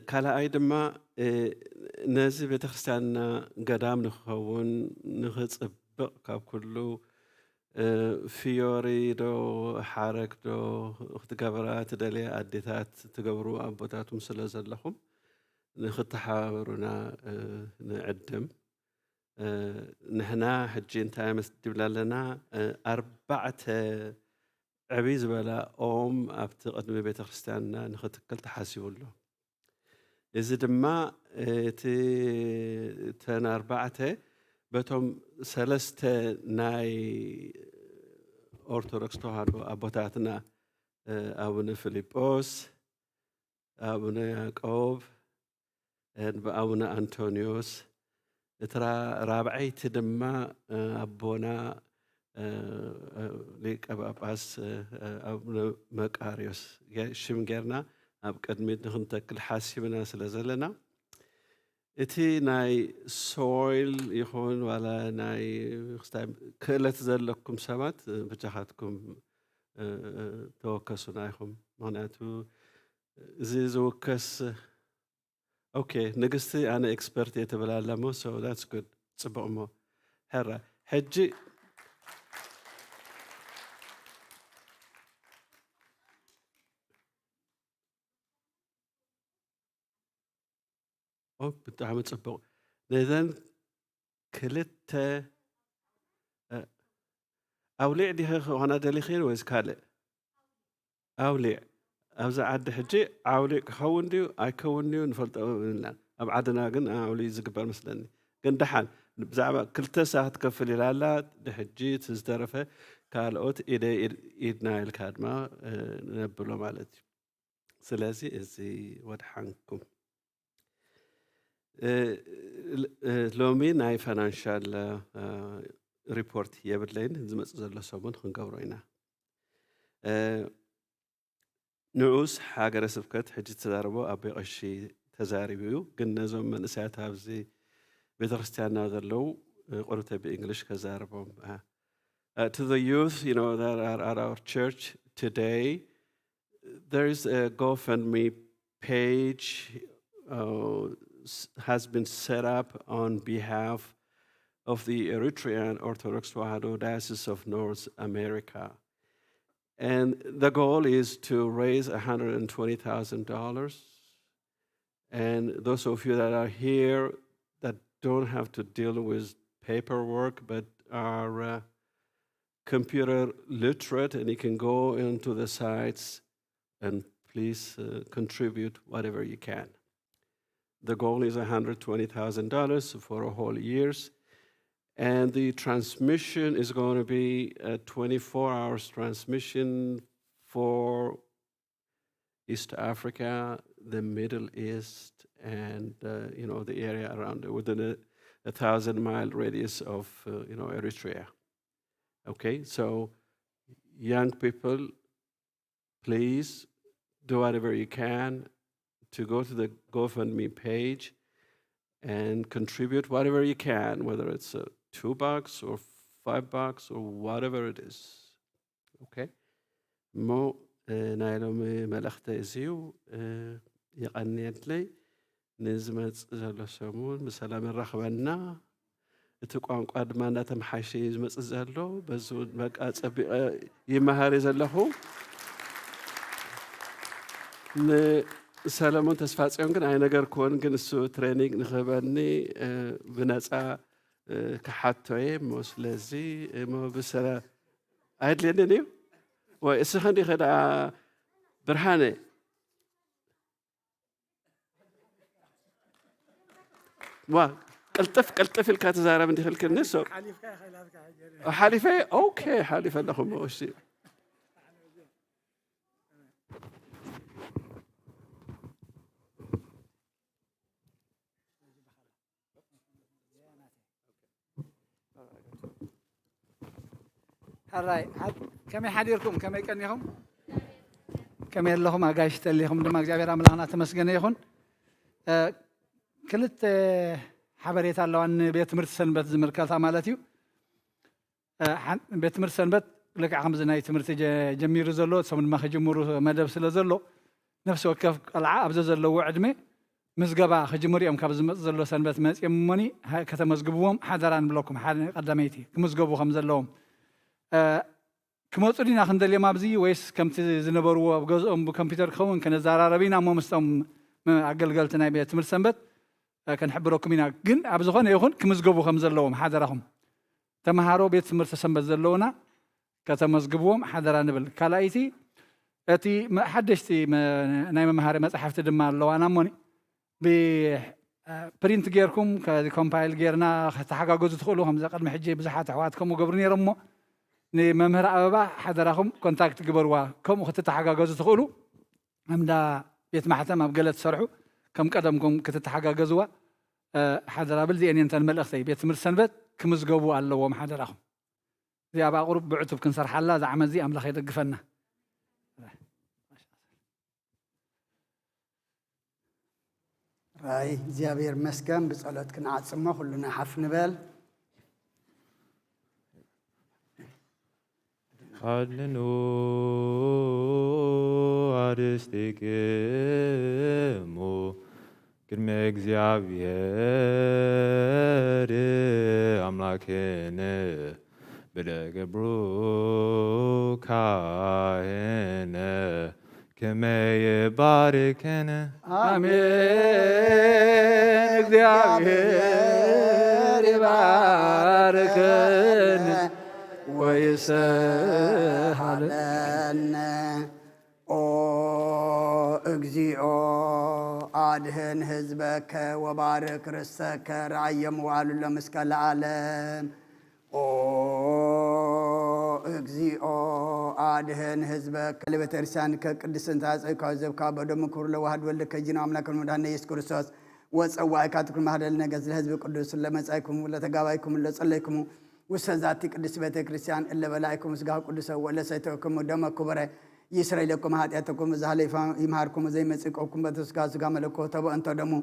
ካልኣይ ድማ ነዚ ቤተ ክርስቲያንና ገዳም ንክኸውን ንኽፅብቕ ካብ ኩሉ ፊዮሪ ዶ ሓረግ ዶ ክትገብራ ትደልያ ኣዴታት ትገብሩ ኣቦታቱም ስለ ዘለኹም ንኽተሓባበሩና ንዕድም ንሕና ሕጂ እንታይ መስዲብና ኣለና 4 ዕብይ ዝበላ ኦም ኣብቲ ቅድሚ ቤተ ክርስቲያንና ንኽትክል ተሓሲቡሎ እዚ ድማ እቲ ተን 4 በቶም 3 ናይ ኦርቶዶክስ ተዋህዶ ኣቦታትና ኣቡነ ፊልጶስ ኣቡነ ያዕቆብ ኣቡነ አንቶኒዮስ እቲ ራብዓይቲ ድማ ኣቦና ሊቀ ጳጳስ ኣቡነ መቃርዮስ ሽም ጌርና ኣብ ቅድሚት ንኽንተክል ሓሲብና ስለ ዘለና እቲ ናይ ሶይል ይኹን ዋላ ናይ ክእለት ዘለኩም ሰባት ብጃኻትኩም ተወከሱና ኢኹም ምክንያቱ እዚ ዝውከስ ኦኬ ንግስቲ ኣነ ኤክስፐርት እየ ትብል ኣላ ሞ ሶ ዳትስ ጉድ ፅቡቕ እሞ ሕራ ሕጂ ብጣዕሚ ፅቡቕ ነዘን 2 ኣውሊዕ ዲኸ ክኾና ደሊኽን ወይስ ካልእ ኣውሊዕ ኣብዚ ዓዲ ሕጂ ኣውሊዕ ክኸውን ድዩ ኣይከውን ድዩ ንፈልጦ ብልና ኣብ ዓድና ግን ኣውሊዕ ዝግበር መስለኒ ግን ደሓን ብዛዕባ 2 ሰዓት ክትከፍል ኢላ ኣላ ድሕጂ እቲ ዝተረፈ ካልኦት ኢድና ኢልካ ድማ ነብሎ ማለት እዩ ስለዚ እዚ ወድሓንኩም ሎሚ ናይ ፋይናንሻል ሪፖርት የብለይን ዝመፅእ ዘሎ ሰሙን ክንገብሮ ኢና ንዑስ ሃገረ ስብከት ሕጂ ተዛረቦ ኣቦይ ቀሺ ተዛሪቡ እዩ ግን ነዞም መንእሰያት ኣብዚ ቤተ ክርስቲያንና ዘለው ቁርተ ብእንግሊሽ ከዛረቦም to the youth that are at our church today there is a GoFundMe page has been set up on behalf of the Eritrean Orthodox Tewahedo Diocese of North America. And the goal is to raise $120,000. And those of you that are here that don't have to deal with paperwork but are computer literate and you can go into the sites and please contribute whatever you can. The goal is $120,000 for a whole years. And the transmission is going to be a 24-hour transmission for East Africa, the Middle East, and the area around within a 1,000-mile radius of Eritrea. Okay, so young people, please do whatever you can to go to the GoFundMe page and contribute whatever you can, whether it's $2 or $5 or whatever it is. Okay? Mo nailom malakta iziu يقنيت لي نزمت زلو سمون بسلام الرخبنا تقوان قد ما نتمحشي زمت زلو بزود بقى يمهاري زلهو سلامون تسفاتيون كن اي نجر كون كن سو تريننج نخبرني بنصا كحاتوي مسلزي مو بسلا عيد لي واسخندي خدا برهانه وا قلطف الكاتزارة من دخل كنسو حليفة اوكي حليفة لهم وشي هراي كم يحديركم كم يكنيهم كم يلهم اغاش تليهم دما እግዚአብሔር አምላክና ተመስገነ ይሁን ክልት حبريت الله أن بيت مرت سنبت زمركاتها مالتيو بيت مرت سنبت لك عمز نايت مرت جمير زلو سمن ما خجمرو مدب سلا زلو نفس وكف العاب أبز زلو وعدمي مزقبا خجمري أم كابز زلو سنبت مز يمني هاي كتمزقبوهم حذران بلوكم حد قدميتي كمزقبو خمز اللوم كموت لينا خندل يا مابزي ويس كم تزنبروا بجزء بكمبيوتر خون كان زارا ربينا ما مستم عقل قلتنا بيت مرت سنبت كان حبروكم هنا جن أبزخون يخون كمزجبو خمس اللوم حذرهم تمهارو بيت مرت سنبت زلونا كتمزجبوهم حذران بال كلايتي أتي ما حدشتي نايم مهارة ما تحفت دمار لو أنا موني ب برينت جيركم ككومبايل جيرنا تحقق جزء تدخلوا هم زقد محجي بزحات عواتكم وقبرني رمو نمهر أبا حذرهم كونتاكت جبروا كم وقت تحقق جزء تدخلوا هم دا يتمحتم بقلة سرحو كم قدمكم كتتحقق جزوة حذر بلدي أن ينتن ملأختي بيت مرسنبت كمزجبوا على اللوم حذرهم زي أبا قرب بعتب كنصر حلا ذا عمل زي أملا خير قفنا راي زيابير مسكن بصلات كنا عصمه كلنا حفن بال خلنو أرستيكمو كرم እግዚአብሔር አምላኬን ብለህ ብሩካህን ከመ ይባርከን አሜን እግዚአብሔር ይባርከን ወይስሐለን እግዚኦ አድህን ህዝበከ ወባርክ ርሰከ ረአየም ዋሉ ለመስከ ለዓለም እግዚኦ አድህን ህዝበከ ለቤተክርስቲያን ከቅድስት ታጽካ ዘብካ በደሙ ክብር ለዋህድ ወልድ ከጂና አምላክ ወመድኃኒነ ኢየሱስ ክርስቶስ ወጸዋዕካ ትኩር ማህደል ነገዝ ለህዝብ ቅዱስ ለመጻይኩም ለተጋባይኩም ለጸለይኩም ወሰዛቲ ቅድስት ቤተክርስቲያን እለበላይኩም ስጋ ቅዱስ ወለሰይተኩም ደመ ክብረ يسرى لكم هاتياتكم زهليفا يمهاركم زي مسيقكم بتسكا سكا ملكو تبو انتو دمو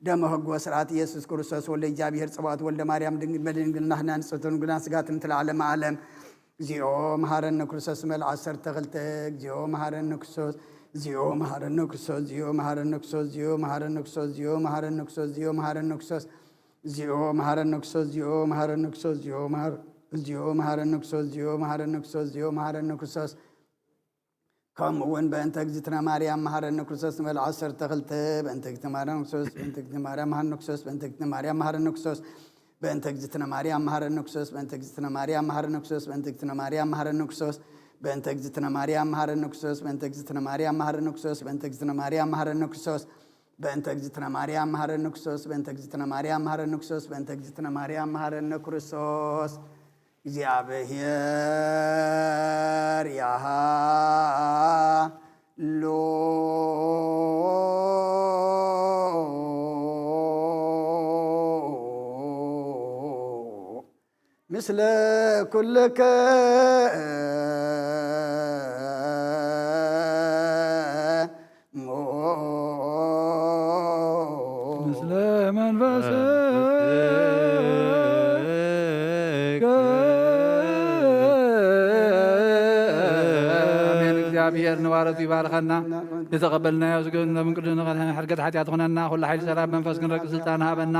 دمو هق وسرعات يسوس كرسوس واللي جابير صبات واللي مريم بدن نحن نسوتون قلنا سكات مثل عالم عالم زيو مهارن كرسوس مل عصر تغلتك زيو مهارن كرسوس زيو مهارن كرسوس زيو مهارن كرسوس زيو مهارن كرسوس زيو مهارن كرسوس زيو مهارن كرسوس زيو مهارن كرسوس زيو مهارن كرسوس زيو مهارن كرسوس زيو مهارن كرسوس زيو مهارن كرسوس كم وين بنتك زتنا مريم مهرن كرسوس مل عصر تغلت بنتك تمارن كرسوس بنتك تمارن مهرن كرسوس بنتك تمارن مهرن كرسوس بنتك زتنا مريم مهرن كرسوس بنتك زتنا مريم مهرن كرسوس بنتك زتنا مريم مهرن كرسوس بنتك زتنا مريم مهرن كرسوس بنتك زتنا مريم مهرن كرسوس بنتك زتنا مريم مهرن كرسوس بنتك زتنا مريم مهرن كرسوس بنتك زتنا مريم مهرن كرسوس بنتك زتنا مريم مهرن كرسوس እግዚአብሔር ያሃሎ ምስለ ኩልከ በመንፈስከ አሜን። እግዚአብሔር ንባረቱ ይባርከና የተቀበልናዮ ዝግብና ምን ቅዱስ ሕርገት ሓጢአት ኾነና ኩሉ ሓይሊ ሰላም መንፈስ ክንረቅ ስልጣን ሃበና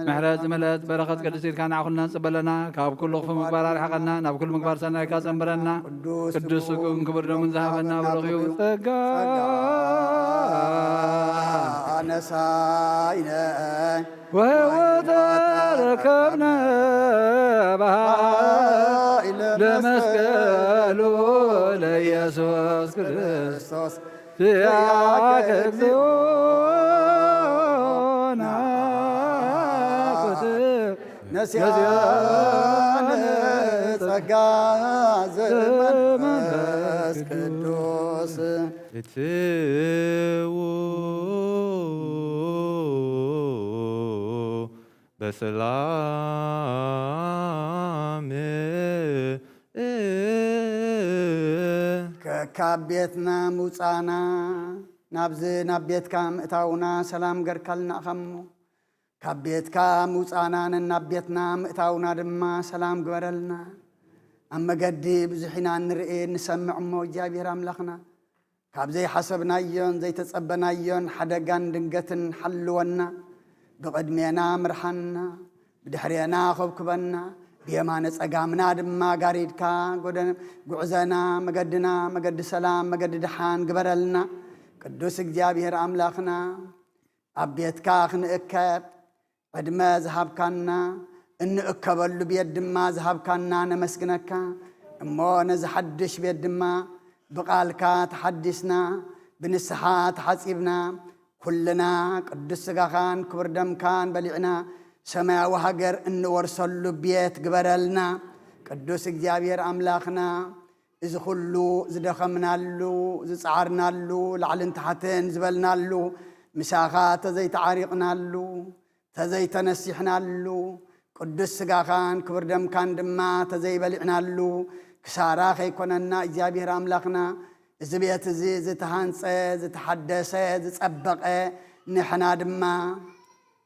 ምሕረት ዝመለት በረኸት ቅድስት ኢልካ ንዓኹልና ንፅበለና ካብ ኩሉ ክፉ ምግባር ኣርሕቐና ናብ ኩሉ ምግባር ሰናይካ ፀንብረና ቅዱስ ስጉም ክብር ደሙን ዝሃበና ብረኺቡ ጸጋ አነሳይነ ወሕይወተ ረከብነ ለመስቀሉ ለኢየሱስ ክርስቶስ ያከ እግዚኦ ናኩት ነስያነ ጸጋ ዘመንፈስ ቅዱስ እትዉ በሰላም ካብ ቤትና ምውፃና ናብዚ ናብ ቤትካ ምእታውና ሰላም ገርካልና ኸሞ ካብ ቤትካ ምውፃና ናብ ቤትና ምእታውና ድማ ሰላም ግበረልና ኣብ መገዲ ብዙሕ ኢና ንርኢ ንሰምዕ እሞ እግዚኣብሔር ኣምላኽና ካብ ዘይሓሰብናዮን ዘይተጸበናዮን ሓደጋን ድንገትን ሓልወና ብቕድሜና ምርሓና ብድሕርና ኸብክበና ብየማነ ጸጋምና ድማ ጋሪድካ ጉዕዘና መገድና መገዲ ሰላም መገዲ ድሓን ግበረልና ቅዱስ እግዚኣብሔር ኣምላኽና ኣብ ቤትካ ክንእከብ ዕድመ ዝሃብካና እንእከበሉ ቤት ድማ ዝሃብካና ነመስግነካ እሞ ነዚ ሓድሽ ቤት ድማ ብቓልካ ተሓዲስና ብንስሓ ተሓፂብና ኩልና ቅዱስ ስጋኻን ክቡር ደምካን በሊዕና ሰማያዊ ሃገር እንወርሰሉ ቤት ግበረልና ቅዱስ እግዚኣብሔር ኣምላኽና እዚ ኩሉ ዝደኸምናሉ ዝፃዓርናሉ ላዕልን ታሕትን ዝበልናሉ ምሳኻ ተዘይተዓሪቕናሉ ተዘይተነሲሕናሉ ቅዱስ ስጋኻን ክቡር ደምካን ድማ ተዘይበሊዕናሉ ክሳራ ከይኮነና እግዚኣብሔር ኣምላኽና እዚ ቤት እዚ ዝተሃንፀ ዝተሓደሰ ዝጸበቐ ንሕና ድማ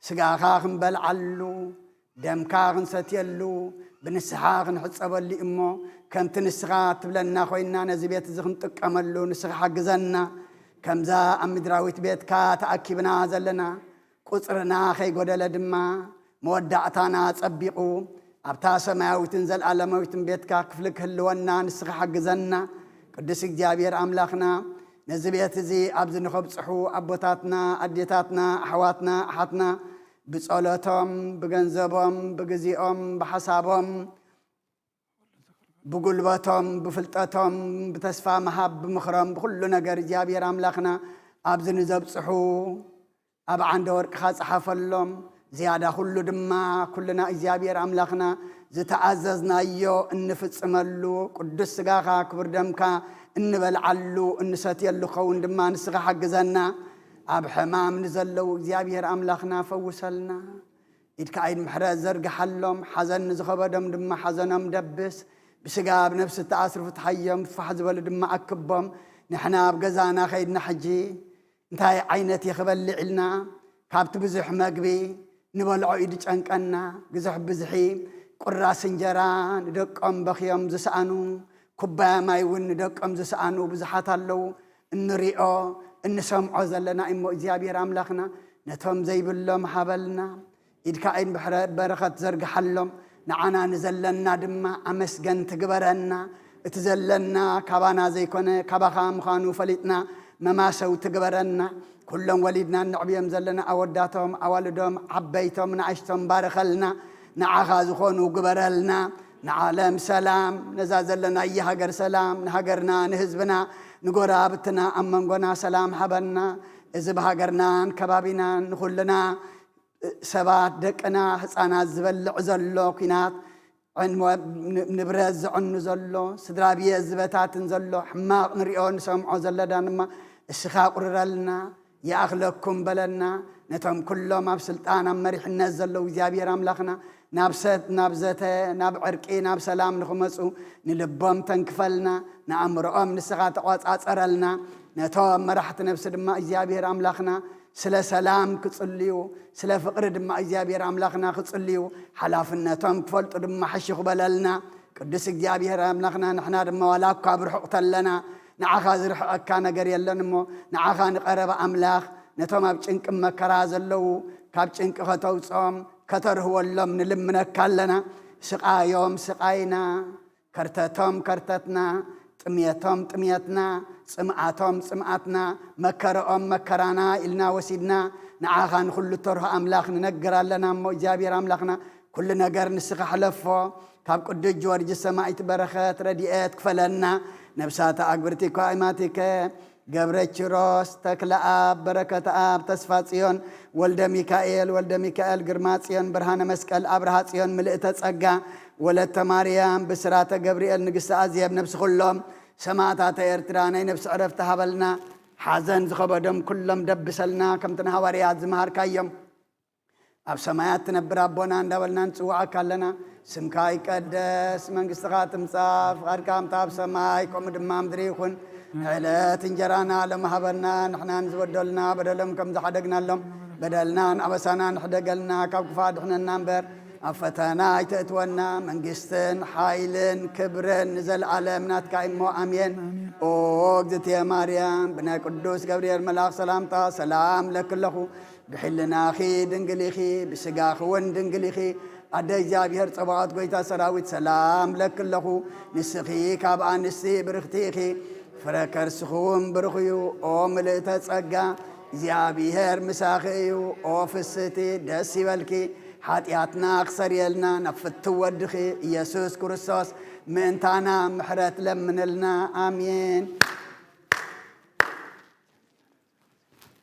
ስጋኻ ክንበልዓሉ ደምካ ክንሰትየሉ ብንስሓ ክንሕፀበሉ እሞ ከምቲ ንስኻ ትብለና ኮይና ነዚ ቤት እዚ ክንጥቀመሉ ንስኻ ሓግዘና ከምዛ ኣብ ምድራዊት ቤትካ ተኣኪብና ዘለና ቁፅርና ከይጎደለ ድማ መወዳእታና ጸቢቑ ኣብታ ሰማያዊትን ዘለዓለማዊትን ቤትካ ክፍሊ ክህልወና ንስኻ ሓግዘና ቅዱስ እግዚኣብሔር ኣምላኽና ነዚ ቤት እዚ ኣብዚ ንኸብፅሑ ኣቦታትና ኣዴታትና ኣሕዋትና ኣሓትና ብጸሎቶም ብገንዘቦም ብግዚኦም ብሓሳቦም ብጉልበቶም ብፍልጠቶም ብተስፋ መሃብ ብምኽሮም ብኩሉ ነገር እግዚኣብሔር ኣምላኽና ኣብዚ ንዘብፅሑ ኣብ ዓንደ ወርቅኻ ፀሓፈሎም ዝያዳ ኩሉ ድማ ኩልና እግዚኣብሔር ኣምላኽና ዝተኣዘዝናዮ እንፍጽመሉ ቅዱስ ስጋኻ ክቡር ደምካ እንበልዓሉ እንሰትየሉ ኸውን ድማ ንስኻ ሓግዘና ኣብ ሕማም ንዘለዉ እግዚኣብሔር ኣምላኽና ፈውሰልና ኢድካ ኢድ ምሕረት ዘርግሓሎም ሓዘን ንዝኸበዶም ድማ ሓዘኖም ደብስ ብስጋ ብነፍሲ ተኣስርፉ ተሓዮም ፋሕ ዝበሉ ድማ ኣክቦም ንሕና ኣብ ገዛና ኸይድና ሕጂ እንታይ ዓይነት የኽበልዕ ኢልና ካብቲ ብዙሕ መግቢ ንበልዖ ኢድ ጨንቀና ግዙሕ ብዝሒ ቁራስ እንጀራ ንደቆም በኽዮም ዝሰኣኑ ኩባያ ማይ እውን ንደቆም ዝሰኣኑ ብዙሓት ኣለዉ እንሪኦ እንሰምዖ ዘለና እሞ እግዚኣብሔር ኣምላኽና ነቶም ዘይብሎም ሃበልና ኢድካ ኢድ በረኸት ዘርግሓሎም ንዓና ንዘለና ድማ ኣመስገን ትግበረና እቲ ዘለና ካባና ዘይኮነ ካባኻ ምዃኑ ፈሊጥና መማሰው ትግበረና ኩሎም ወሊድና ንዕብዮም ዘለና ኣወዳቶም ኣዋልዶም ዓበይቶም ንኣሽቶም ባረኸልና ንዓኻ ዝኾኑ ግበረልና ንዓለም ሰላም ነዛ ዘለና የሃገር ሰላም ንሃገርና ንህዝብና ንጎራብትና ኣብ መንጎና ሰላም ሃበና እዚ ብሃገርናን ከባቢናን ንኹልና ሰባት ደቅና ህፃናት ዝበልዕ ዘሎ ኩናት ንብረት ዝዕኑ ዘሎ ስድራ ቤት ዝበታትን ዘሎ ሕማቕ ንሪኦ ንሰምዖ ዘለና ድማ እስኻ ቁርረልና ይኣኽለኩም በለና ነቶም ኩሎም ኣብ ስልጣን ኣብ መሪሕነት ዘለዉ እግዚኣብሔር ኣምላኽና ናብ ዘተ ናብ ዕርቂ ናብ ሰላም ንኽመፁ ንልቦም ተንክፈልና ንኣእምሮኦም ንስኻ ተቆፃፀረልና ነቶም መራሕቲ ነብሲ ድማ እግዚኣብሔር ኣምላኽና ስለ ሰላም ክጽልዩ ስለ ፍቅሪ ድማ እግዚአብሔር አምላኽና ክጽልዩ ሓላፍነቶም ክፈልጡ ድማ ሓሽኹ በለልና ቅዱስ እግዚአብሔር አምላኽና ንሕና ድማ ዋላ እኳ ብርሑቕ ተለና ንዓኻ ዝርሕቐካ ነገር የለን እሞ ንዓኻ ንቐረበ አምላኽ ነቶም ኣብ ጭንቂ መከራ ዘለዉ ካብ ጭንቂ ከተውፅኦም ከተርህወሎም ንልምነካ ኣለና ስቃዮም ስቃይና ከርተቶም ከርተትና ጥምየቶም ጥምየትና ጽምዓቶም ጽምዓትና መከረኦም መከራና ኢልና ወሲድና ንዓኻ ንኹሉ ተርሁ አምላኽ ንነግር ኣለና እሞ እግዚአብሔር አምላኽና ኩሉ ነገር ንስኻ ሕለፎ ካብ ቅዱስ ጆርጅስ ሰማዕቲ በረኸት ረድኤት ክፈለና ነብሳተ አግብርቲ ኳኢማቲከ ገብረ ኪሮስ ተክለ አብ በረከተ አብ ተስፋ ጽዮን ወልደ ሚካኤል ግርማ ጽዮን ብርሃነ መስቀል አብርሃ ጽዮን ምልእተ ጸጋ ወለተ ማርያም ብስራተ ገብርኤል ንግሥተ አዝየብ ነብሲ ኩሎም ሰማዕታተ ኤርትራ ናይ ነብሲ ዕረፍቲ ሃበልና ሓዘን ዝኸበዶም ኩሎም ደብሰልና ከምቲ ንሃዋርያት ዝመሃርካዮም ኣብ ሰማያት ትነብር ኣቦና እንዳበልና ንጽዋዓካ ኣለና ስምካ ይቀደስ መንግሥትኻ ትምጻእ ፍቓድካ ከምቲ ኣብ ሰማይ ከምኡ ድማ ምድሪ ይኹን ዕለት እንጀራና ለመሃበና ንሕና ንዝበደልና በደሎም ከም ዝሓደግናሎም በደልናን ኣበሳናን ሕደገልና ካብ ክፋ ድሕነና እምበር ኣብ ፈተና ኣይተእትወና መንግሥትን ሓይልን ክብርን ንዘለዓለም ናትካ እሞ ኣሜን ኦ እግዝእትየ ማርያም ብናይ ቅዱስ ገብርኤል መልኣኽ ሰላምታ ሰላም ለክለኹ ብሕልናኺ ድንግል ኢኺ ብስጋኺ እውን ድንግል ኢኺ ኣደ እግዚአብሔር ጸባዖት ጐይታ ሰራዊት ሰላም ለክለኹ ንስኺ ካብ ኣንስቲ ብርኽቲ ኢኺ ፍረ ከርስኹ እውን ብሩኽ እዩ ኦ ምልእተ ጸጋ እግዚአብሔር ምሳኺ እዩ ኦ ፍስቲ ደስ ይበልኪ ሓጢአትና ክሰርየልና ናብ ፍቲ ወድኺ ኢየሱስ ክርስቶስ ምእንታና ምሕረት ለምንልና አሜን